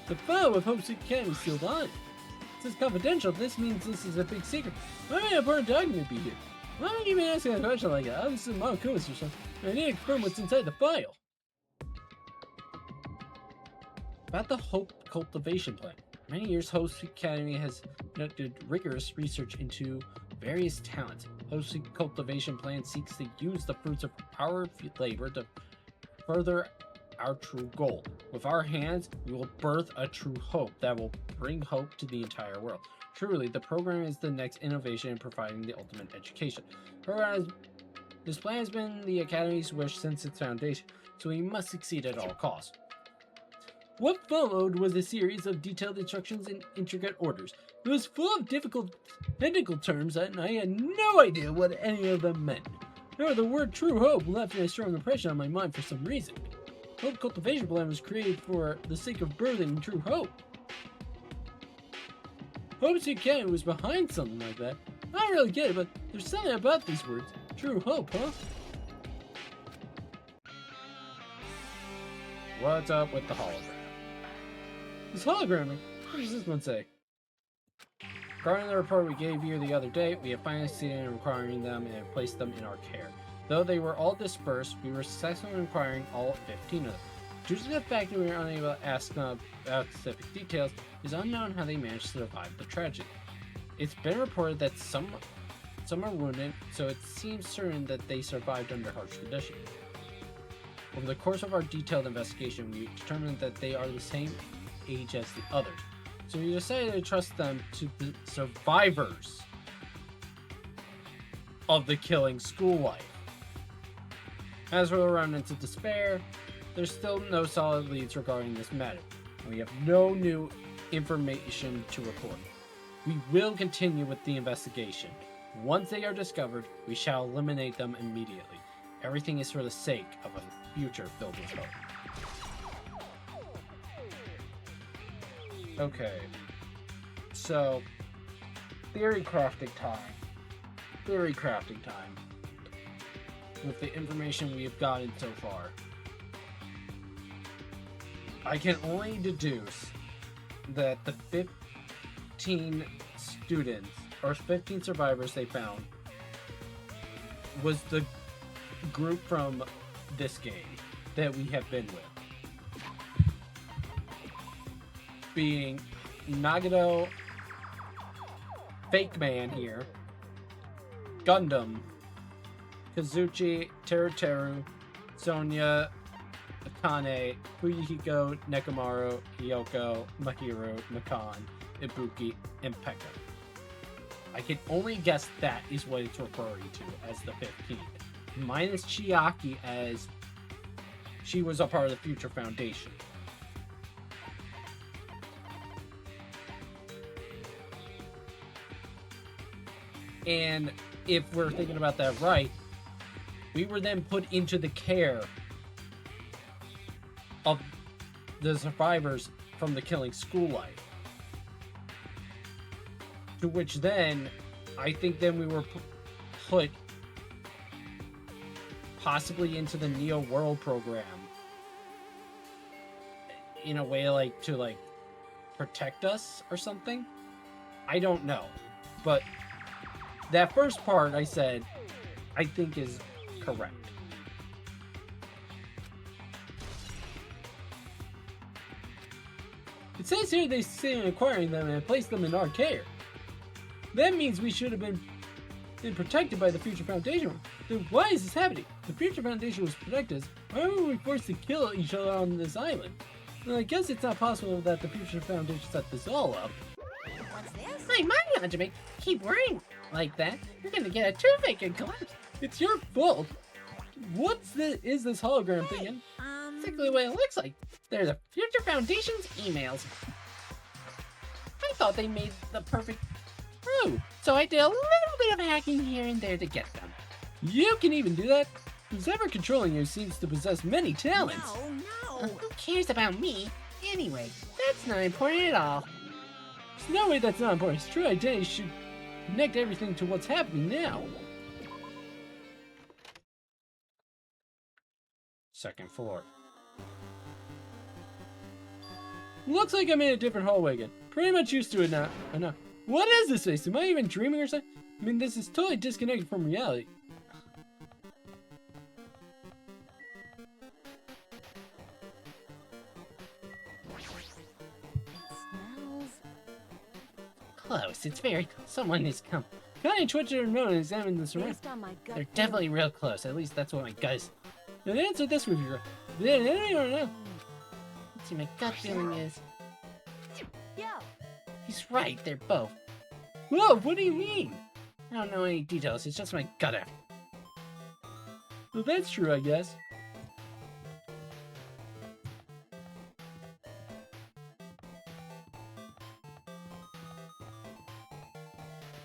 Speaker 10: The file with Hope Secret Academy sealed on it. It says confidential. This means this is a big secret. Why would an important document be here? Why would you be asking a question like that? Obviously, Monokuma's or something. I need to confirm what's inside the file. About the Hope Cultivation Plan. For many years, Hope Academy has conducted rigorous research into various talents. Hope Cultivation Plan seeks to use the fruits of our labor to further our true goal. With our hands, we will birth a true hope that will bring hope to the entire world. Truly, the program is the next innovation in providing the ultimate education. This plan has been the Academy's wish since its foundation, so we must succeed at all costs. What followed was a series of detailed instructions and intricate orders. It was full of difficult technical terms, and I had no idea what any of them meant. However, the word true hope left a strong impression on my mind for some reason. Hope Cultivation Plan was created for the sake of birthing true hope. Hope's Academy was behind something like that. I don't really get it, but there's something about these words. True hope, huh? What's up with the hologram? This hologram, what does this one say? Regarding the report we gave you the other day, we have finally succeeded in acquiring them and placed them in our care. Though they were all dispersed, we were successful in acquiring all 15 of them. Due to the fact that we were unable to ask them about specific details, it is unknown how they managed to survive the tragedy. It's been reported that some are wounded, so it seems certain that they survived under harsh conditions. Over the course of our detailed investigation, we determined that they are the same age as the others, so we decided to trust them to the survivors of the killing school life. As for the remnants of despair, there's still no solid leads regarding this matter, and we have no new information to report. We will continue with the investigation. Once they are discovered, we shall eliminate them immediately. Everything is for the sake of a future filled with hope. Okay, so theory crafting time. With the information we have gotten so far, I can only deduce that the 15 students, or 15 survivors they found, was the group from this game that we have been with. Being Nagato, Fake Man here, Gundam, Kazuchi, Teruteru, Sonya, Akane, Fuyuhiko, Nekomaru, Hiyoko, Mahiru, Makan, Ibuki, and Pekka. I can only guess that is what it's referring to as the 15. Minus Chiaki, as she was a part of the Future Foundation. And if we're thinking about that right, we were then put into the care of the survivors from the killing school life. To which then, I think then we were put possibly into the Neo World program. In a way like to like protect us or something. I don't know. But that first part I said, I think is correct. It says here they succeeded in acquiring them and placed them in our care. That means we should have been protected by the Future Foundation. Then why is this happening? The Future Foundation was protected us. Why were we forced to kill each other on this island? Well, I guess it's not possible that the Future Foundation set this all up.
Speaker 3: What's this?
Speaker 2: My money on Jamaica. Keep worrying like that. You're gonna get a toothache and collapse.
Speaker 10: It's your fault. Is this hologram thing?
Speaker 2: Exactly what it looks like. They're the Future Foundation's emails. I thought they made the perfect brew, so I did a little bit of hacking here and there to get them.
Speaker 10: You can even do that? Who's ever controlling you seems to possess many talents.
Speaker 3: No.
Speaker 2: Who cares about me? Anyway, that's not important at all.
Speaker 10: There's no way that's not important. His true identity should connect everything to what's happening now. Second floor. Looks like I'm in a different hallway again. Pretty much used to it now. I know. What is this place? Am I even dreaming or something? I mean, this is totally disconnected from reality.
Speaker 2: Close. It's very close. Someone has come.
Speaker 10: Connie and Twitcher and Ronan examine the surroundings.
Speaker 5: Based on my gut
Speaker 2: They're
Speaker 5: feeling,
Speaker 2: definitely real close. At least that's what my gut is.
Speaker 10: Now answer this with your I don't know. Let's see, my gut feeling is...
Speaker 3: Yo,
Speaker 10: He's right, they're both. Whoa, what do you mean? I don't know any details, it's just my gut. Well, that's true, I guess.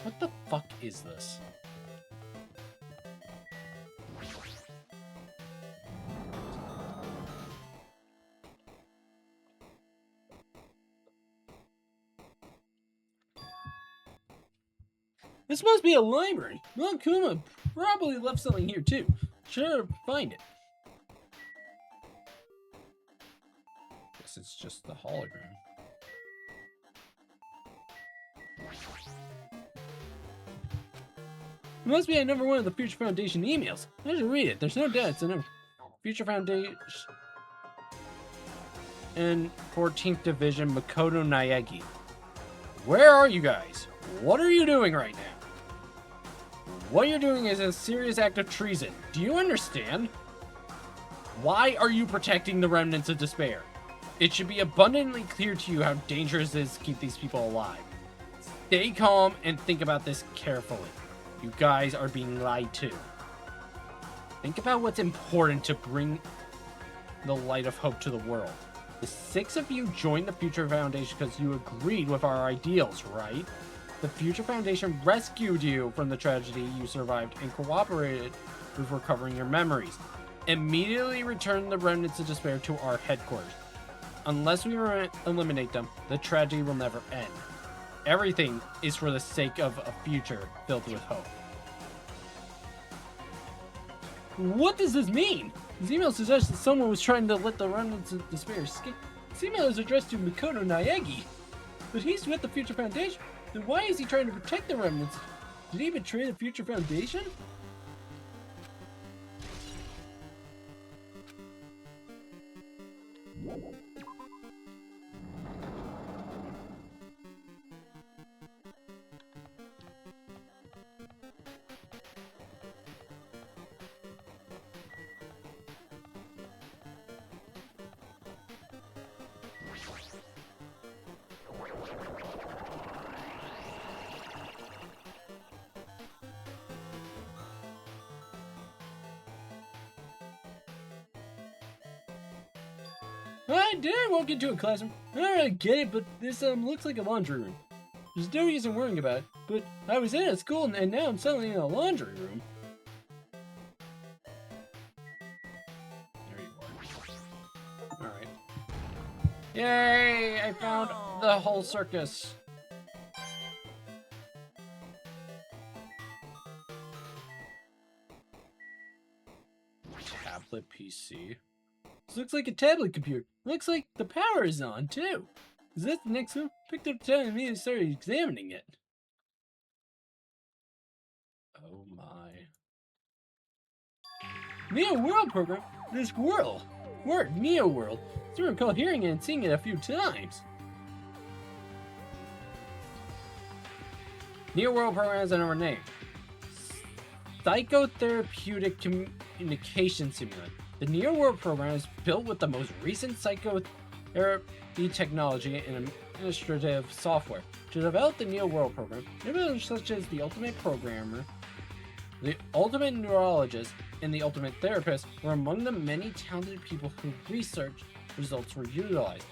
Speaker 10: What the fuck is this? This must be a library. Kuma probably left something here too. Sure, find it. Guess it's just the hologram. It must be another one of the Future Foundation emails. I should read it. There's no doubt it's a Future Foundation and 14th Division Makoto Naegi. Where are you guys? What are you doing right now? What you're doing is a serious act of treason. Do you understand? Why are you protecting the remnants of despair? It should be abundantly clear to you how dangerous it is to keep these people alive. Stay calm and think about this carefully. You guys are being lied to. Think about what's important to bring the light of hope to the world. The 6 of you joined the Future Foundation because you agreed with our ideals, right? The Future Foundation rescued you from the tragedy you survived and cooperated with recovering your memories. Immediately return the remnants of despair to our headquarters. Unless we eliminate them, the tragedy will never end. Everything is for the sake of a future filled with hope. What does this mean? This email suggests that someone was trying to let the remnants of despair escape. This email is addressed to Makoto Naegi, but he's with the Future Foundation. Then why is he trying to protect the remnants? Did he betray the Future Foundation? I did walk into a classroom. I don't really get it, but this looks like a laundry room. There's no reason worrying about it, but I was in a school and now I'm suddenly in a laundry room. There you are. Alright. Yay! I found the whole circus. Tablet PC. This looks like a tablet computer. Looks like the power is on, too. Is that the next one? Picked up the tablet and immediately started examining it. Oh my. Neo World program? This word, Neo World. I do recall hearing it and seeing it a few times. Neo World program has another name. Psychotherapeutic Communication Simulator. The Neo World program is built with the most recent psychotherapy technology and administrative software. To develop the Neo World program, individuals such as the Ultimate Programmer, the Ultimate Neurologist, and the Ultimate Therapist were among the many talented people whose research results were utilized.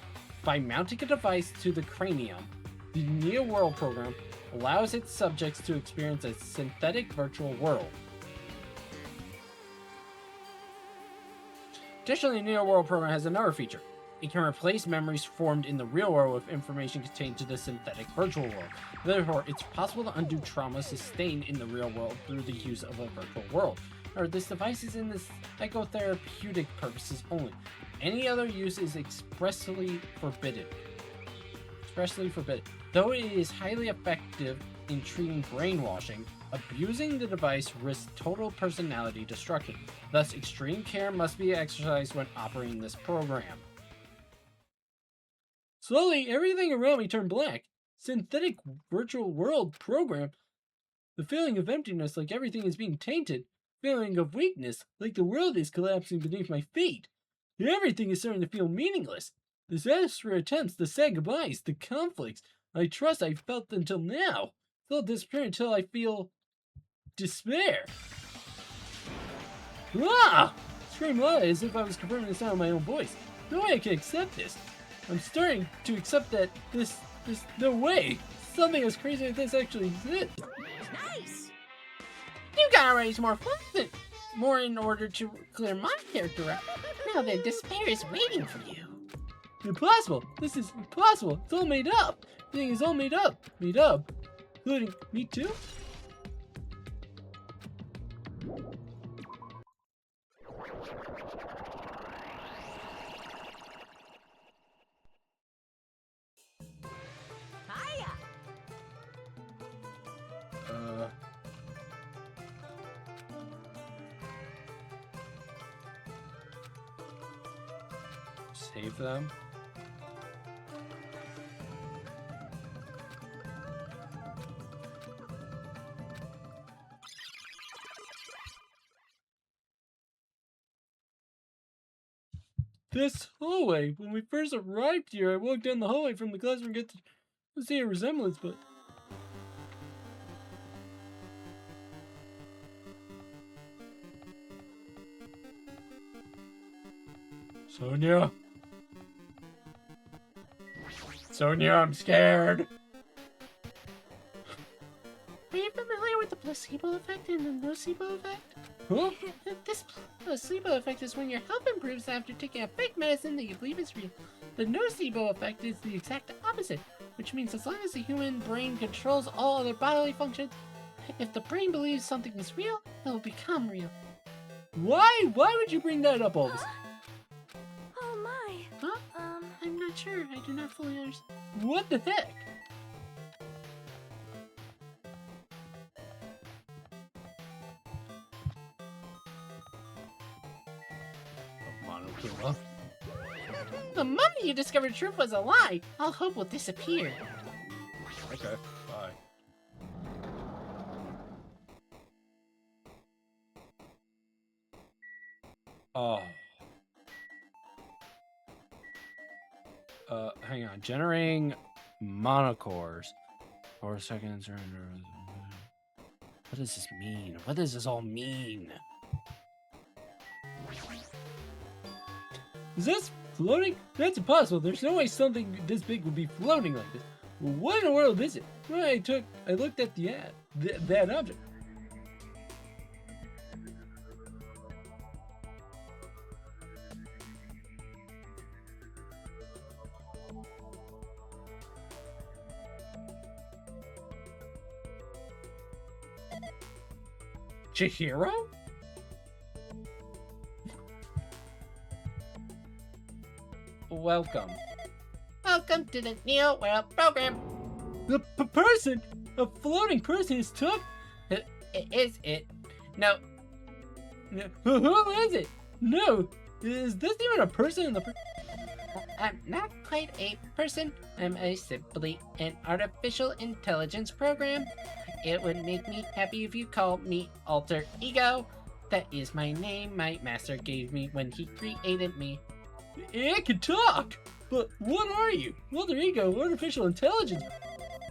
Speaker 10: By mounting a device to the cranium, the Neo World program allows its subjects to experience a synthetic virtual world. Additionally, the Neo World program has another feature. It can replace memories formed in the real world with information contained to the synthetic virtual world. Therefore, it's possible to undo trauma sustained in the real world through the use of a virtual world. However, this device is in the psychotherapeutic purposes only. Any other use is expressly forbidden. Though it is highly effective in treating brainwashing, abusing the device risks total personality destruction. Thus, extreme care must be exercised when operating this program. Slowly, everything around me turned black. Synthetic virtual world program. The feeling of emptiness, like everything is being tainted. Feeling of weakness, like the world is collapsing beneath my feet.
Speaker 1: Everything is starting to feel meaningless. Disastrous attempts, the sad goodbyes, the conflicts. I trust I felt until now. They'll disappear until I feel despair. Ah! Scream loud as if I was confirming the sound of my own voice. No way I can accept this. I'm starting to accept that this no way. Something as crazy as this actually exists.
Speaker 3: Nice!
Speaker 4: You gotta raise more in order to clear my character up. Now then, despair is waiting for you.
Speaker 1: Impossible! This is impossible! It's all made up! Everything is all made up! Made up! Including me too?
Speaker 3: Hiya!
Speaker 1: Save them. This hallway. When we first arrived here, I walked down the hallway from the classroom to get to see a resemblance, but... Sonia? Sonia, I'm scared.
Speaker 4: Are you familiar with the placebo effect and the nocebo effect?
Speaker 1: Huh?
Speaker 4: This placebo effect is when your health improves after taking a fake medicine that you believe is real. The nocebo effect is the exact opposite, which means as long as the human brain controls all other bodily functions, if the brain believes something is real, it will become real.
Speaker 1: Why? Why would you bring that up all this?
Speaker 12: Oh my.
Speaker 4: Huh? I'm not sure. I do not fully understand.
Speaker 1: What the heck? Monokuma.
Speaker 4: The moment you discover truth was a lie, all hope will disappear.
Speaker 1: Okay, bye. Oh. Hang on. Generating monocores. 4 seconds. What does this mean? What does this all mean? Is this floating? That's impossible. There's no way something this big would be floating like this. Well, what in the world is it? Well, I looked at the ad. That object. Chihiro? Welcome.
Speaker 4: Welcome to the Neo World program.
Speaker 1: The person, a floating person is took.
Speaker 4: Is it? No.
Speaker 1: Who is it? No, is this even a person in the?
Speaker 4: I'm not quite a person. I'm simply an artificial intelligence program. It would make me happy if you call me Alter Ego. That is my name my master gave me when he created me.
Speaker 1: It can talk, but what are you? Alter Ego, artificial intelligence.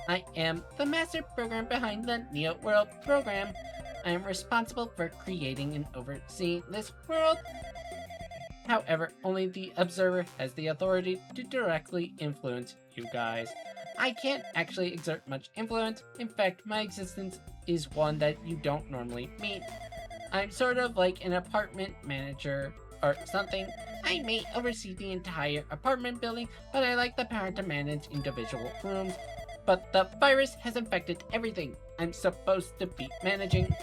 Speaker 4: I am the master program behind the Neo World program. I am responsible for creating and overseeing this world. However, only the observer has the authority to directly influence you guys. I can't actually exert much influence. In fact, my existence is one that you don't normally meet. I'm sort of like an apartment manager or something. I may oversee the entire apartment building, but I lack the power to manage individual rooms. But the virus has infected everything I'm supposed to be managing.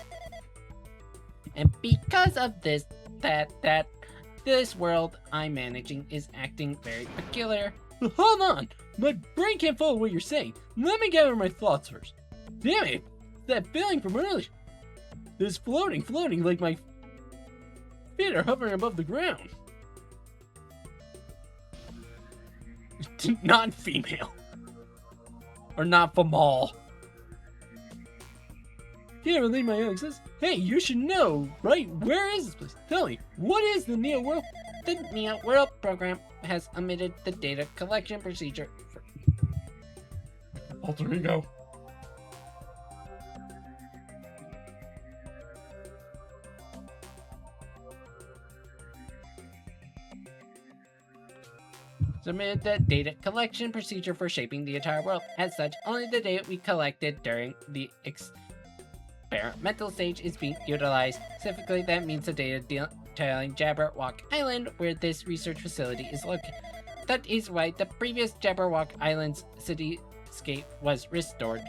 Speaker 4: And because of this, this world I'm managing is acting very peculiar.
Speaker 1: Hold on! My brain can't follow what you're saying. Let me gather my thoughts first. Damn it! That feeling from earlier. This floating like my feet are hovering above the ground. Non-female. Or not female. Can't believe my own existence. Hey, you should know, right? Where is this place? Tell me, what is the Neo World?
Speaker 10: The Neo World program has omitted the data collection procedure for
Speaker 1: Alter ego.
Speaker 10: submitted the data collection procedure for shaping the entire world. As such, only the data we collected during the experimental stage is being utilized. Specifically, that means the data detailing Jabberwock Island, where this research facility is located. That is why the previous Jabberwock Island's cityscape was restored.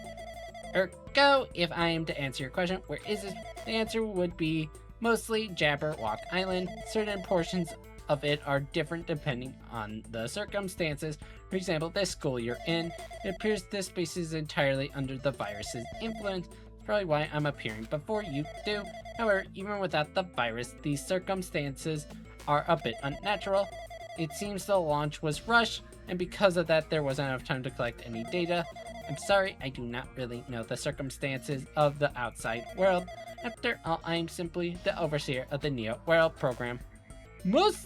Speaker 10: Ergo, if I am to answer your question, where is this? The answer would be mostly Jabberwock Island. Certain portions of it are different depending on the circumstances. For example, this school you're in, it appears this space is entirely under the virus's influence. That's probably why I'm appearing before you do. However, even without the virus, these circumstances are a bit unnatural. It seems the launch was rushed, and because of that, there wasn't enough time to collect any data. I'm sorry, I do not really know the circumstances of the outside world. After all, I am simply the overseer of the Neo World program.
Speaker 1: Most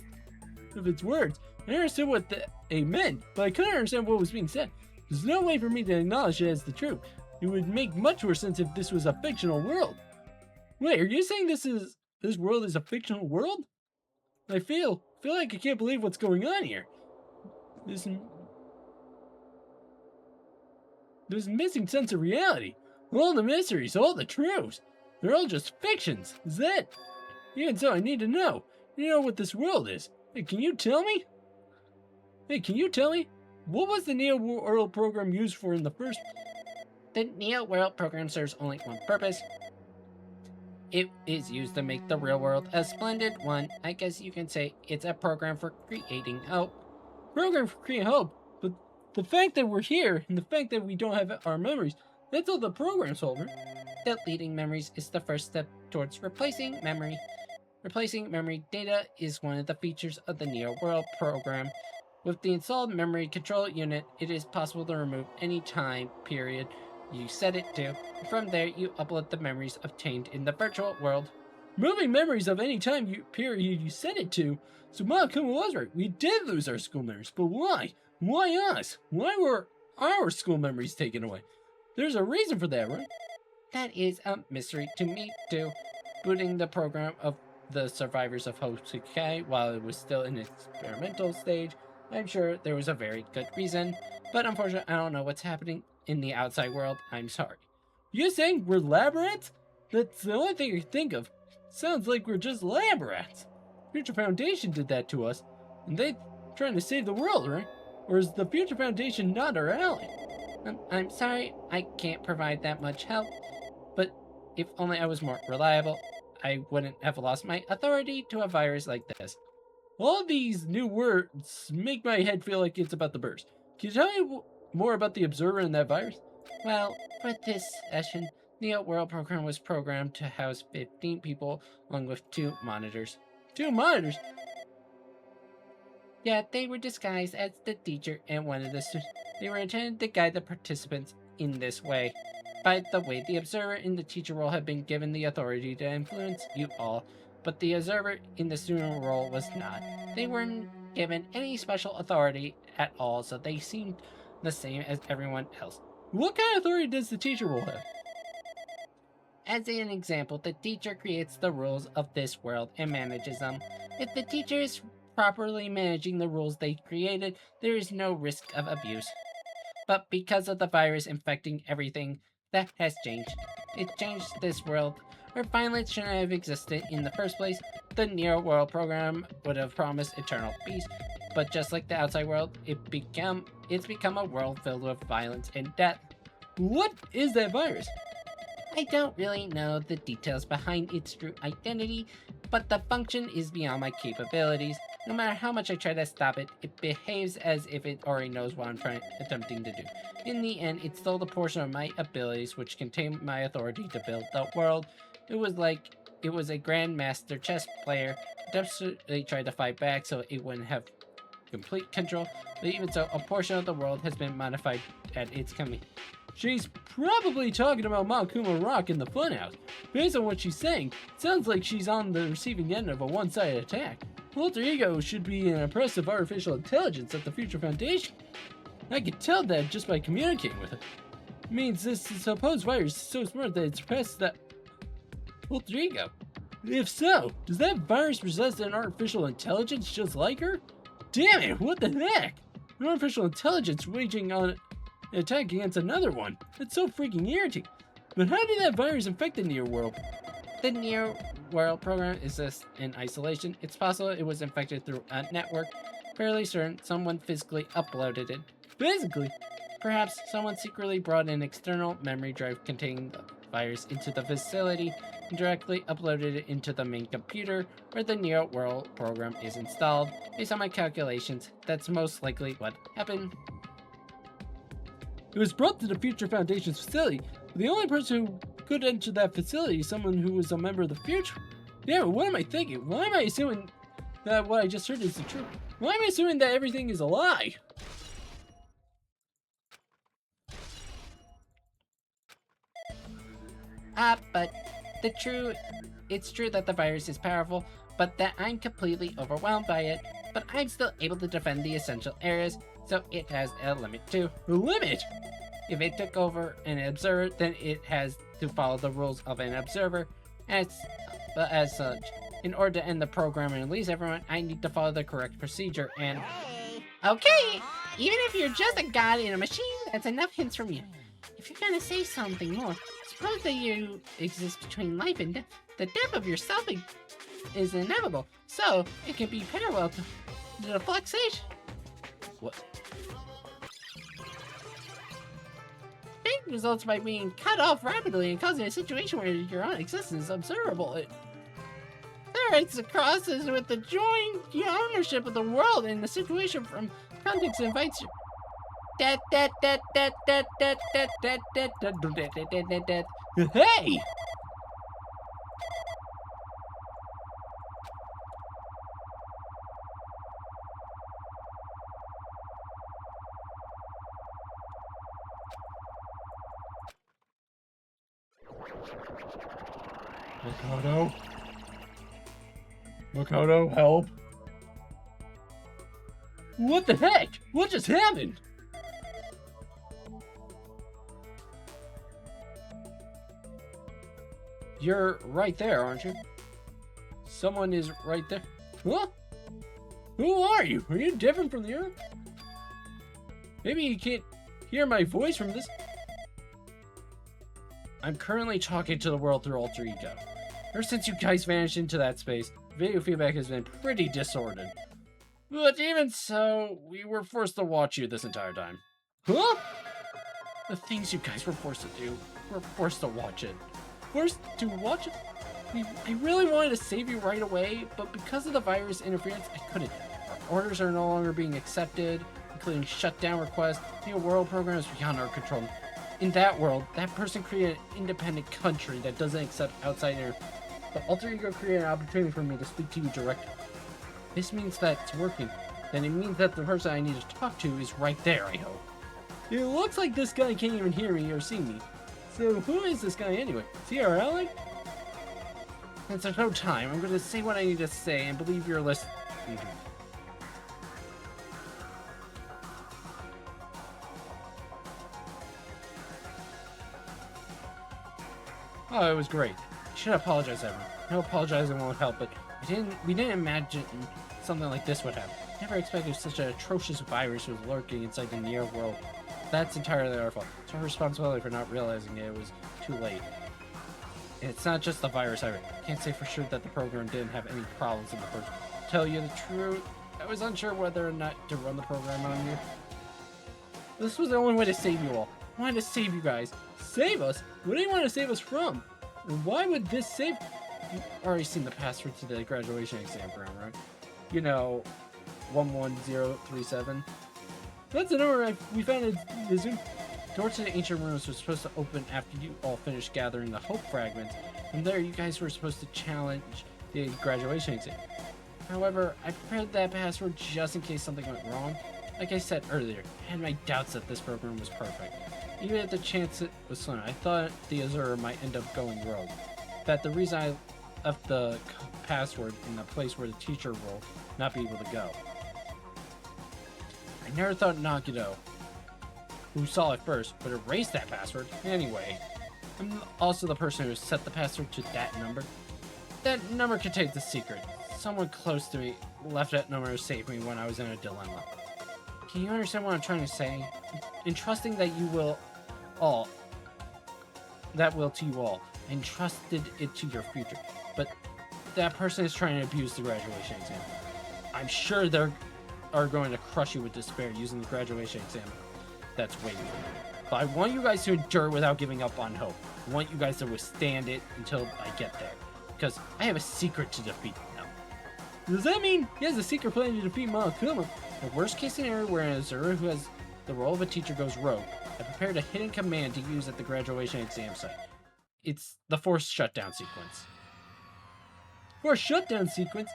Speaker 1: of its words, I understood what they meant, but I couldn't understand what was being said. There's no way for me to acknowledge it as the truth. It would make much more sense if this was a fictional world. Wait, are you saying this world is a fictional world? I feel like I can't believe what's going on here. This missing sense of reality. All the mysteries, all the truths. They're all just fictions. Is that? Even so, I need to know. You know what this world is. Hey, can you tell me? What was the Neo World program used for in the first place?
Speaker 10: The Neo World program serves only one purpose. It is used to make the real world a splendid one. I guess you can say it's a program for creating hope.
Speaker 1: Program for creating hope? But the fact that we're here, and the fact that we don't have our memories, that's all the program's holder.
Speaker 10: Deleting memories is the first step towards replacing memory. Replacing memory data is one of the features of the Neo World program. With the installed memory control unit, it is possible to remove any time period you set it to. From there, you upload the memories obtained in the virtual world.
Speaker 1: Moving memories of any time period you set it to. So Monokuma was right. We did lose our school memories, but why? Why us? Why were our school memories taken away? There's a reason for that, right?
Speaker 10: That is a mystery to me, too. Booting the program of the survivors of Hosukai while it was still in its experimental stage, I'm sure there was a very good reason, but unfortunately I don't know what's happening in the outside world. I'm sorry.
Speaker 1: You saying we're lab rats? That's the only thing I can think of. Sounds like we're just lab rats. Future Foundation did that to us, and they trying to save the world, right? Or is the Future Foundation not our ally?
Speaker 10: I'm sorry, I can't provide that much help, but if only I was more reliable, I wouldn't have lost my authority to a virus like this.
Speaker 1: All these new words make my head feel like it's about the burst. Can you tell me more about the Observer and that virus?
Speaker 10: Well, for this session, the Neo World program was programmed to house 15 people along with 2 monitors.
Speaker 1: 2 monitors?
Speaker 10: Yeah, they were disguised as the teacher and one of the students. They were intended to guide the participants in this way. By the way, the observer in the teacher role had been given the authority to influence you all, but the observer in the student role was not. They weren't given any special authority at all, so they seemed the same as everyone else.
Speaker 1: What kind of authority does the teacher role have?
Speaker 10: As an example, the teacher creates the rules of this world and manages them. If the teacher is properly managing the rules they created, there is no risk of abuse. But because of the virus infecting everything, that has changed. It changed this world. Or finally, it shouldn't have existed in the first place. The Neo World program would have promised eternal peace, but just like the outside world, it's become a world filled with violence and death.
Speaker 1: What is that virus?
Speaker 10: I don't really know the details behind its true identity, but the function is beyond my capabilities. No matter how much I try to stop it, it behaves as if it already knows what I'm attempting to do. In the end, it stole a portion of my abilities, which contained my authority to build the world. It was like it was a grandmaster chess player. Desperately tried to fight back so it wouldn't have complete control, but even so, a portion of the world has been modified at its convenience.
Speaker 1: She's probably talking about Monokuma Rock in the funhouse. Based on what she's saying, it sounds like she's on the receiving end of a one-sided attack.
Speaker 10: Alter Ego should be an impressive artificial intelligence at the Future Foundation. I could tell that just by communicating with it. It means this supposed virus is so smart that it surpasses that Alter Ego. If so, does that virus possess an artificial intelligence just like her? Damn it, what the heck? An artificial intelligence waging on an attack against another one. That's so freaking irritating. But how did that virus infect the Near World? The Near World program is just in isolation. It's possible it was infected through a network. Fairly certain someone physically uploaded it. Physically? Perhaps someone secretly brought an external memory drive containing the virus into the facility and directly uploaded it into the main computer where the Near World program is installed. Based on my calculations, that's most likely what happened. It was brought to the Future Foundation's facility, but the only person who could enter that facility is someone who was a member of the future. Yeah, what am I thinking? Why am I assuming that what I just heard is the truth? Why am I assuming that everything is a lie? But it's true that the virus is powerful, but that I'm completely overwhelmed by it. But I'm still able to defend the essential areas, so it has a limit too. A limit? If it took over an observer, then it has to follow the rules of an observer. As such, in order to end the program and release everyone, I need to follow the correct procedure and... Okay, even if you're just a god in a machine, that's enough hints from you. If you're gonna say something more, suppose that you exist between life and death. The death of yourself is inevitable, so it can be parallel to the fluxation. What? Fate results by being cut off rapidly and causing a situation where your own existence is observable. It narrates the crosses with the joint ownership of the world, and the situation from context invites you. Hey! Makoto, help! What the heck? What just happened? You're right there, aren't you? Someone is right there. Huh? Who are you? Are you different from the Earth? Maybe you can't hear my voice from this. I'm currently talking to the world through Alter Ego. Ever since you guys vanished into that space, video feedback has been pretty disordered. But even so, we were forced to watch you this entire time. Huh? The things you guys were forced to do, we're forced to watch it. Forced to watch it? I really wanted to save you right away, but because of the virus interference, I couldn't. Our orders are no longer being accepted, including shutdown requests. The world program is beyond our control. In that world, that person created an independent country that doesn't accept outsiders. But Alter Ego created an opportunity for me to speak to you directly. This means that it's working. Then it means that the person I need to talk to is right there, I hope. It looks like this guy can't even hear me or see me. So who is this guy anyway? Is he our ally? Since there's no time, I'm going to say what I need to say and believe you're listening. Oh, it was great. I should apologize, everyone. No apologizing won't help, but we didn't imagine something like this would happen. Never expected such an atrocious virus was lurking inside the Near World. That's entirely our fault. It's our responsibility for not realizing it was too late. And it's not just the virus either. I can't say for sure that the program didn't have any problems in the first. To tell you the truth, I was unsure whether or not to run the program on you. This was the only way to save you all. I wanted to save you guys. Save us? What do you want to save us from? And why would this save... You've already seen the password to the graduation exam program, right? You know, 11037. That's the number we found in the Zoom. Doors to the ancient rooms were supposed to open after you all finished gathering the hope fragments. From there, you guys were supposed to challenge the graduation exam. However, I prepared that password just in case something went wrong. Like I said earlier, I had my doubts that this program was perfect. Even if the chance it was slim, I thought the Azure might end up going rogue. That the reason I left the password in the place where the teacher will not be able to go. I never thought Nagito, who saw it first, would erase that password. Anyway, I'm also the person who set the password to that number. That number contains a secret. Someone close to me left that number to save me when I was in a dilemma. Can you understand what I'm trying to say? Entrusting that you will all, that will to you all, entrusted it to your future. But that person is trying to abuse the graduation exam. I'm sure they are going to crush you with despair using the graduation exam that's waiting for you. But I want you guys to endure without giving up on hope. I want you guys to withstand it until I get there. Because I have a secret to defeat now.
Speaker 1: Does that mean he has a secret plan to defeat Monokuma?
Speaker 10: The worst case scenario where an Azura who has the role of a teacher goes rogue, I prepared a hidden command to use at the graduation exam site. It's the forced shutdown sequence.
Speaker 1: Forced shutdown sequence?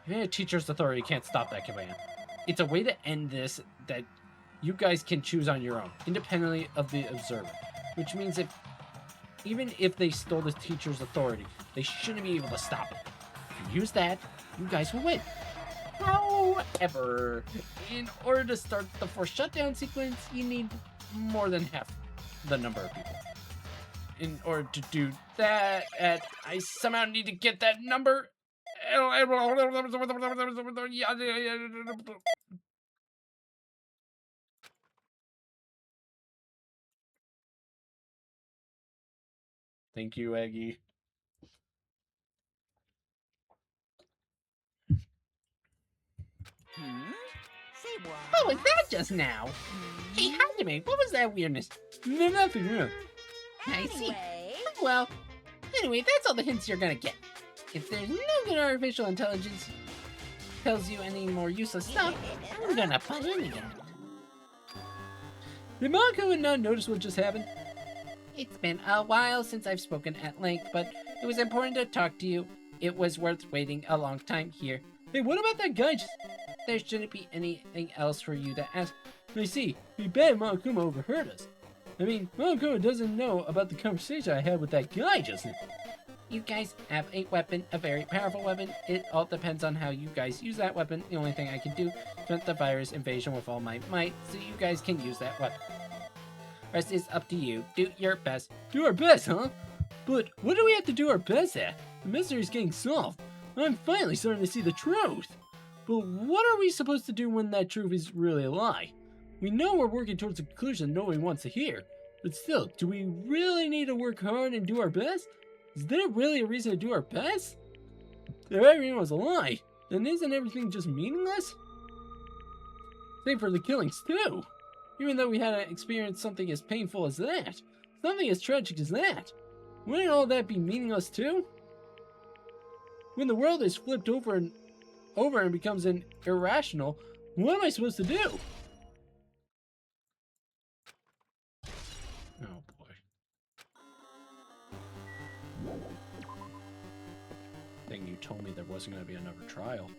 Speaker 10: Even a teacher's authority can't stop that command. It's a way to end this that you guys can choose on your own, independently of the observer. Which means even if they stole the teacher's authority, they shouldn't be able to stop it. If you use that, you guys will win. However, in order to start the forced shutdown sequence, you need more than half the number of people. In order to do that, I somehow need to get that number. Thank you, Eggie.
Speaker 3: Say what?
Speaker 10: What was that just now? Hey, Hajime, what was that weirdness?
Speaker 1: Nothing real.
Speaker 10: I see.
Speaker 3: Anyway,
Speaker 10: Well, anyway, that's all the hints you're gonna get. If there's no good artificial intelligence tells you any more useless stuff, I'm gonna butt in again.
Speaker 1: Did Monokuma not notice what just happened?
Speaker 10: It's been a while since I've spoken at length, but it was important to talk to you. It was worth waiting a long time here.
Speaker 1: Hey, what about that guy?
Speaker 10: There shouldn't be anything else for you to ask.
Speaker 1: I see. Be bad Monokuma overheard us. I mean, Monokuma doesn't know about the conversation I had with that guy just now.
Speaker 10: You guys have a weapon, a very powerful weapon. It all depends on how you guys use that weapon. The only thing I can do is prevent the virus invasion with all my might, so you guys can use that weapon. Rest is up to you. Do your best.
Speaker 1: Do our best, huh? But what do we have to do our best at? The mystery's getting solved. I'm finally starting to see the truth. But what are we supposed to do when that truth is really a lie? We know we're working towards a conclusion no one wants to hear. But still, do we really need to work hard and do our best? Is there really a reason to do our best? If everything was a lie, then isn't everything just meaningless? Same for the killings too. Even though we had to experience something as painful as that, something as tragic as that, wouldn't all that be meaningless too? When the world is flipped over and becomes an irrational, what am I supposed to do?
Speaker 10: Oh boy. Thing you told me there wasn't going to be another trial.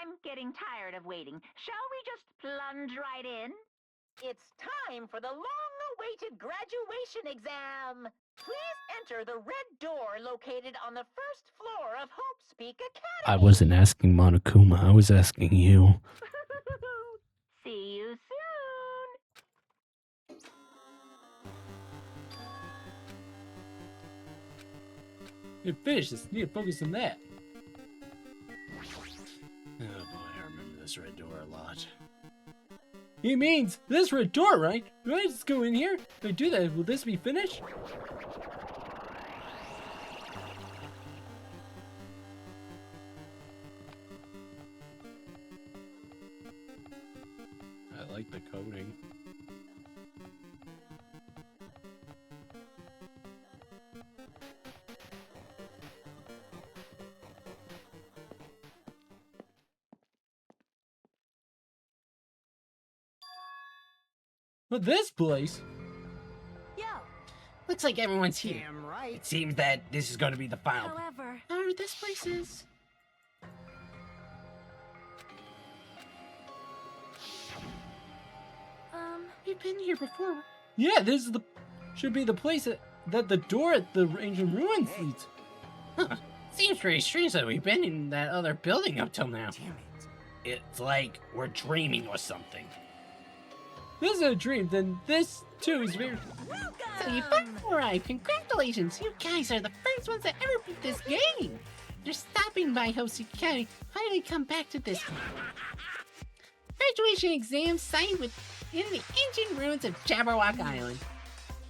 Speaker 3: I'm getting tired of waiting. Shall we just plunge right in? It's time for the long-awaited graduation exam. Please enter the red door located on the first floor of Hope's Peak Academy.
Speaker 10: I wasn't asking Monokuma, I was asking you.
Speaker 3: See you soon.
Speaker 1: You're finished. Just need to focus on that.
Speaker 10: Oh boy, I remember this red door a lot.
Speaker 1: He means this red door, right? Do I just go in here? If I do that, will this be finished?
Speaker 10: I like the coding.
Speaker 1: But this place?
Speaker 3: Yo.
Speaker 10: Looks like everyone's here.
Speaker 6: Damn right.
Speaker 10: It seems that this is going to be the final.
Speaker 12: However,
Speaker 10: Oh, this place is... we've been here before. Yeah, this is should be the place that the door at the ancient ruins leads. Huh. Seems pretty strange that we've been in that other building up till now.
Speaker 6: Damn it.
Speaker 10: It's like we're dreaming or something. This is a dream, then this too is very...
Speaker 4: So you finally arrived. Congratulations. You guys are the first ones to ever beat this game. You're stopping by Host Academy. Finally come back to this one. Graduation exam site within the ancient ruins of Jabberwock Island.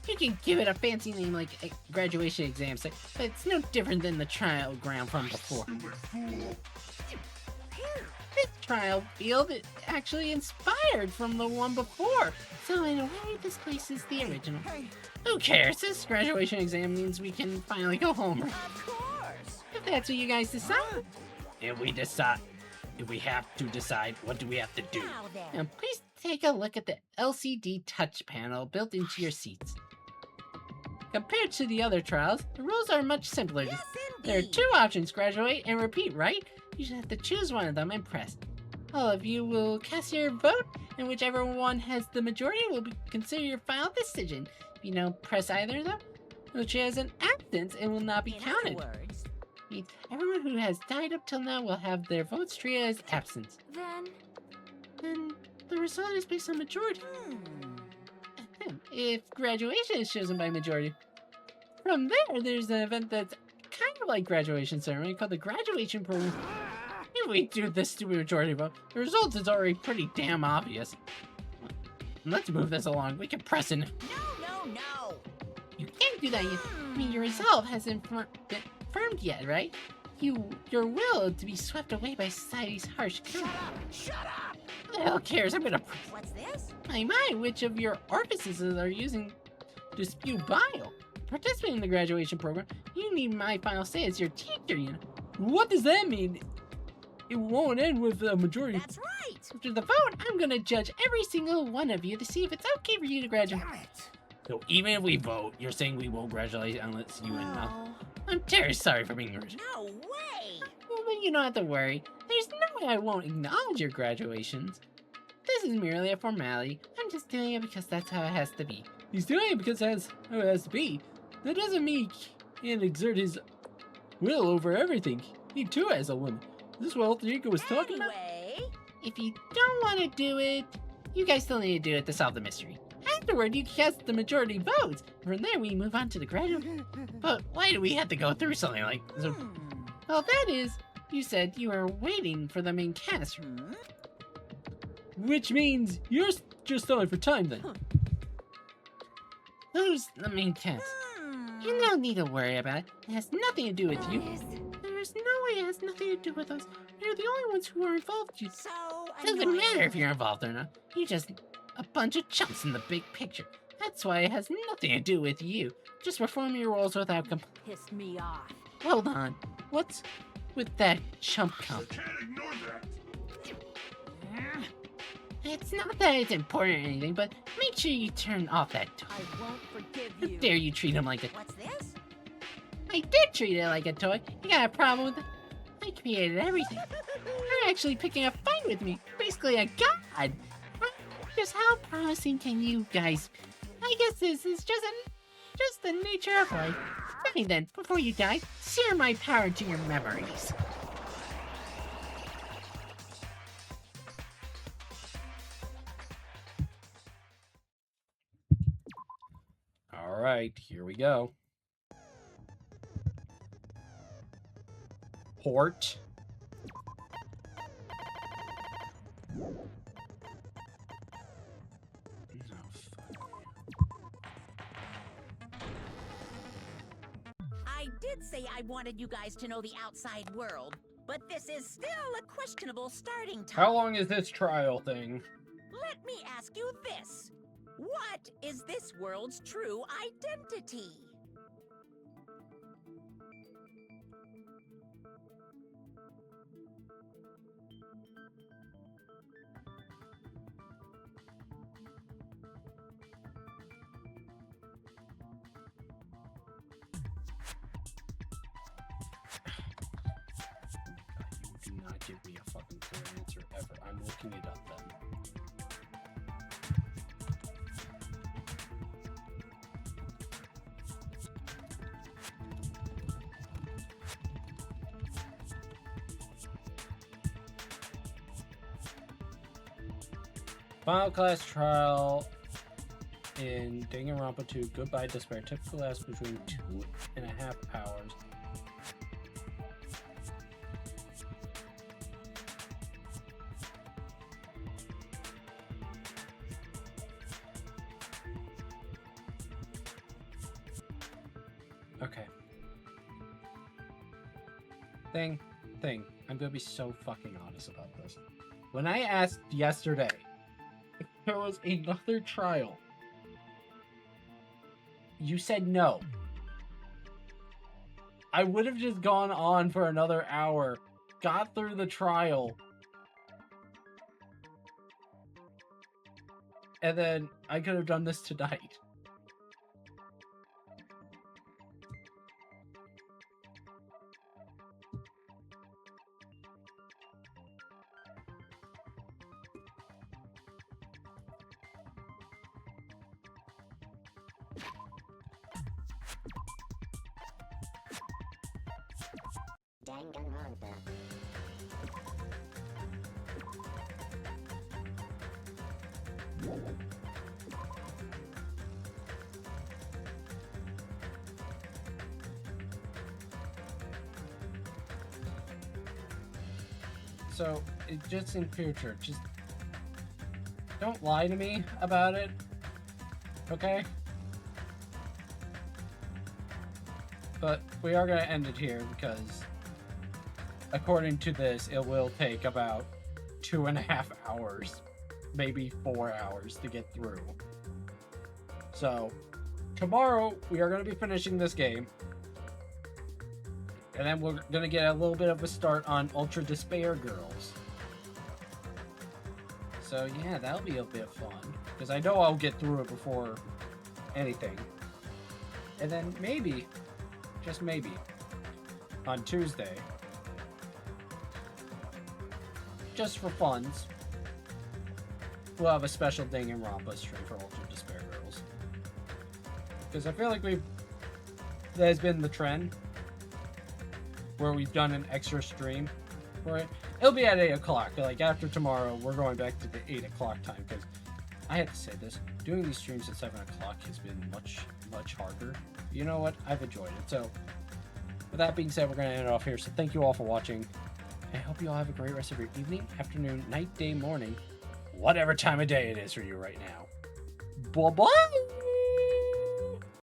Speaker 4: You can give it a fancy name like a graduation exam site, but it's no different than the trial ground from before. This trial field is actually inspired from the one before, so in a way this place is the original. Who cares? This graduation exam means we can finally go home.
Speaker 3: Of course.
Speaker 4: If that's what you guys decide.
Speaker 10: If we have to decide, what do we have to do?
Speaker 3: Now then.
Speaker 4: Now please take a look at the LCD touch panel built into your seats. Compared to the other trials, the rules are much simpler.
Speaker 3: Yes,
Speaker 4: There are
Speaker 3: indeed.
Speaker 4: 2 options, graduate and repeat, right? You should have to choose one of them and press. All of you will cast your vote, and whichever one has the majority will be considered your final decision. If you don't press either of them, which has an absence and will not be
Speaker 3: In
Speaker 4: counted.
Speaker 3: other words,
Speaker 4: Means everyone who has died up till now will have their votes treated as absence. Then the result is based on majority. If graduation is chosen by majority. From there, there's an event that's kind of like graduation ceremony called the graduation program. If we do this to a majority vote, the result is already pretty damn obvious. Let's move this along. We can press in.
Speaker 3: no.
Speaker 4: You can't do that yet. I mean, your resolve hasn't been firmed yet, right? Your will to be swept away by society's harsh count.
Speaker 3: Shut up!
Speaker 4: Who the hell cares? I'm gonna
Speaker 3: What's this?
Speaker 4: my mind which of your orifices are using to spew bile. Participating in the graduation program, you need my final say as your teacher, you know. What does that mean? It won't end with a majority.
Speaker 3: That's right.
Speaker 4: After the vote, I'm gonna judge every single one of you to see if it's okay for you to graduate.
Speaker 6: Damn it.
Speaker 10: So even if we vote, you're saying we won't graduate unless you win now? I'm very sorry for being rude.
Speaker 3: No way.
Speaker 4: Well, then you don't have to worry. There's no way I won't acknowledge your graduations. This is merely a formality. I'm just doing it because that's how it has to be.
Speaker 1: He's doing it because that's how it has to be. That doesn't mean he can't exert his will over everything. He too has a limit. Is this what Alter Ego was talking about?
Speaker 3: Anyway,
Speaker 4: If you don't want to do it, you guys still need to do it to solve the mystery. Afterward, you cast the majority votes. From there, we move on to the graduate.
Speaker 10: But why do we have to go through something like this?
Speaker 4: Well, that is, you said you were waiting for the main cast.
Speaker 1: Which means you're just stalling for time then.
Speaker 4: Who's the main cast? You don't need to worry about it. It has nothing to do with you. There's no way it has nothing to do with us. You're the only ones who are involved. You
Speaker 3: so
Speaker 4: doesn't
Speaker 3: annoying.
Speaker 4: matter if you're involved or not. You're just a bunch of chumps in the big picture. That's why it has nothing to do with you. Just perform your roles without
Speaker 3: Pissed me off.
Speaker 4: Hold on. What's with that chump count? It's not that it's important or anything, but make sure you turn off that toy.
Speaker 3: I won't forgive
Speaker 4: How
Speaker 3: you.
Speaker 4: dare you treat him like a...
Speaker 3: What's this?
Speaker 4: I did treat it like a toy. You got a problem with it? I created everything. You're actually picking a fight with me. Basically a god. Just how promising can you guys... I guess this is just the nature of life. Fine then, before you die, sear my power into your memories.
Speaker 1: Alright, here we go. Port.
Speaker 3: I did say I wanted you guys to know the outside world, but this is still a questionable starting time.
Speaker 1: How long is this trial thing?
Speaker 3: Let me ask you this. What is this world's true identity?
Speaker 1: You do not give me a fucking clear answer ever. I'm looking it up then.
Speaker 10: Final class trial in Danganronpa 2 Goodbye Despair typically lasts between 2.5 hours. Okay. Thing. I'm gonna be so fucking honest about this. When I asked yesterday if there was another trial, you said no. I would have just gone on for another hour, got through the trial, and then I could have done this tonight.
Speaker 11: Danganronpa.
Speaker 10: So, just in future, just don't lie to me about it, okay? But we are going to end it here because, according to this, it will take about 2.5 hours, maybe 4 hours to get through. So, tomorrow we are going to be finishing this game. And then we're going to get a little bit of a start on Ultra Despair Girls. So yeah, that'll be a bit fun. Because I know I'll get through it before anything. And then maybe, just maybe, on Tuesday, just for funds, we'll have a special Danganronpa stream for Ultra Despair Girls. Because I feel like that has been the trend, where we've done an extra stream for it. It'll be at 8 o'clock. Like, after tomorrow, we're going back to the 8 o'clock time, because I have to say this, doing these streams at 7 o'clock has been much, much harder. You know what? I've enjoyed it. So, with that being said, we're going to end it off here. So, thank you all for watching. I hope you all have a great rest of your evening, afternoon, night, day, morning, whatever time of day it is for you right now. Bye-bye!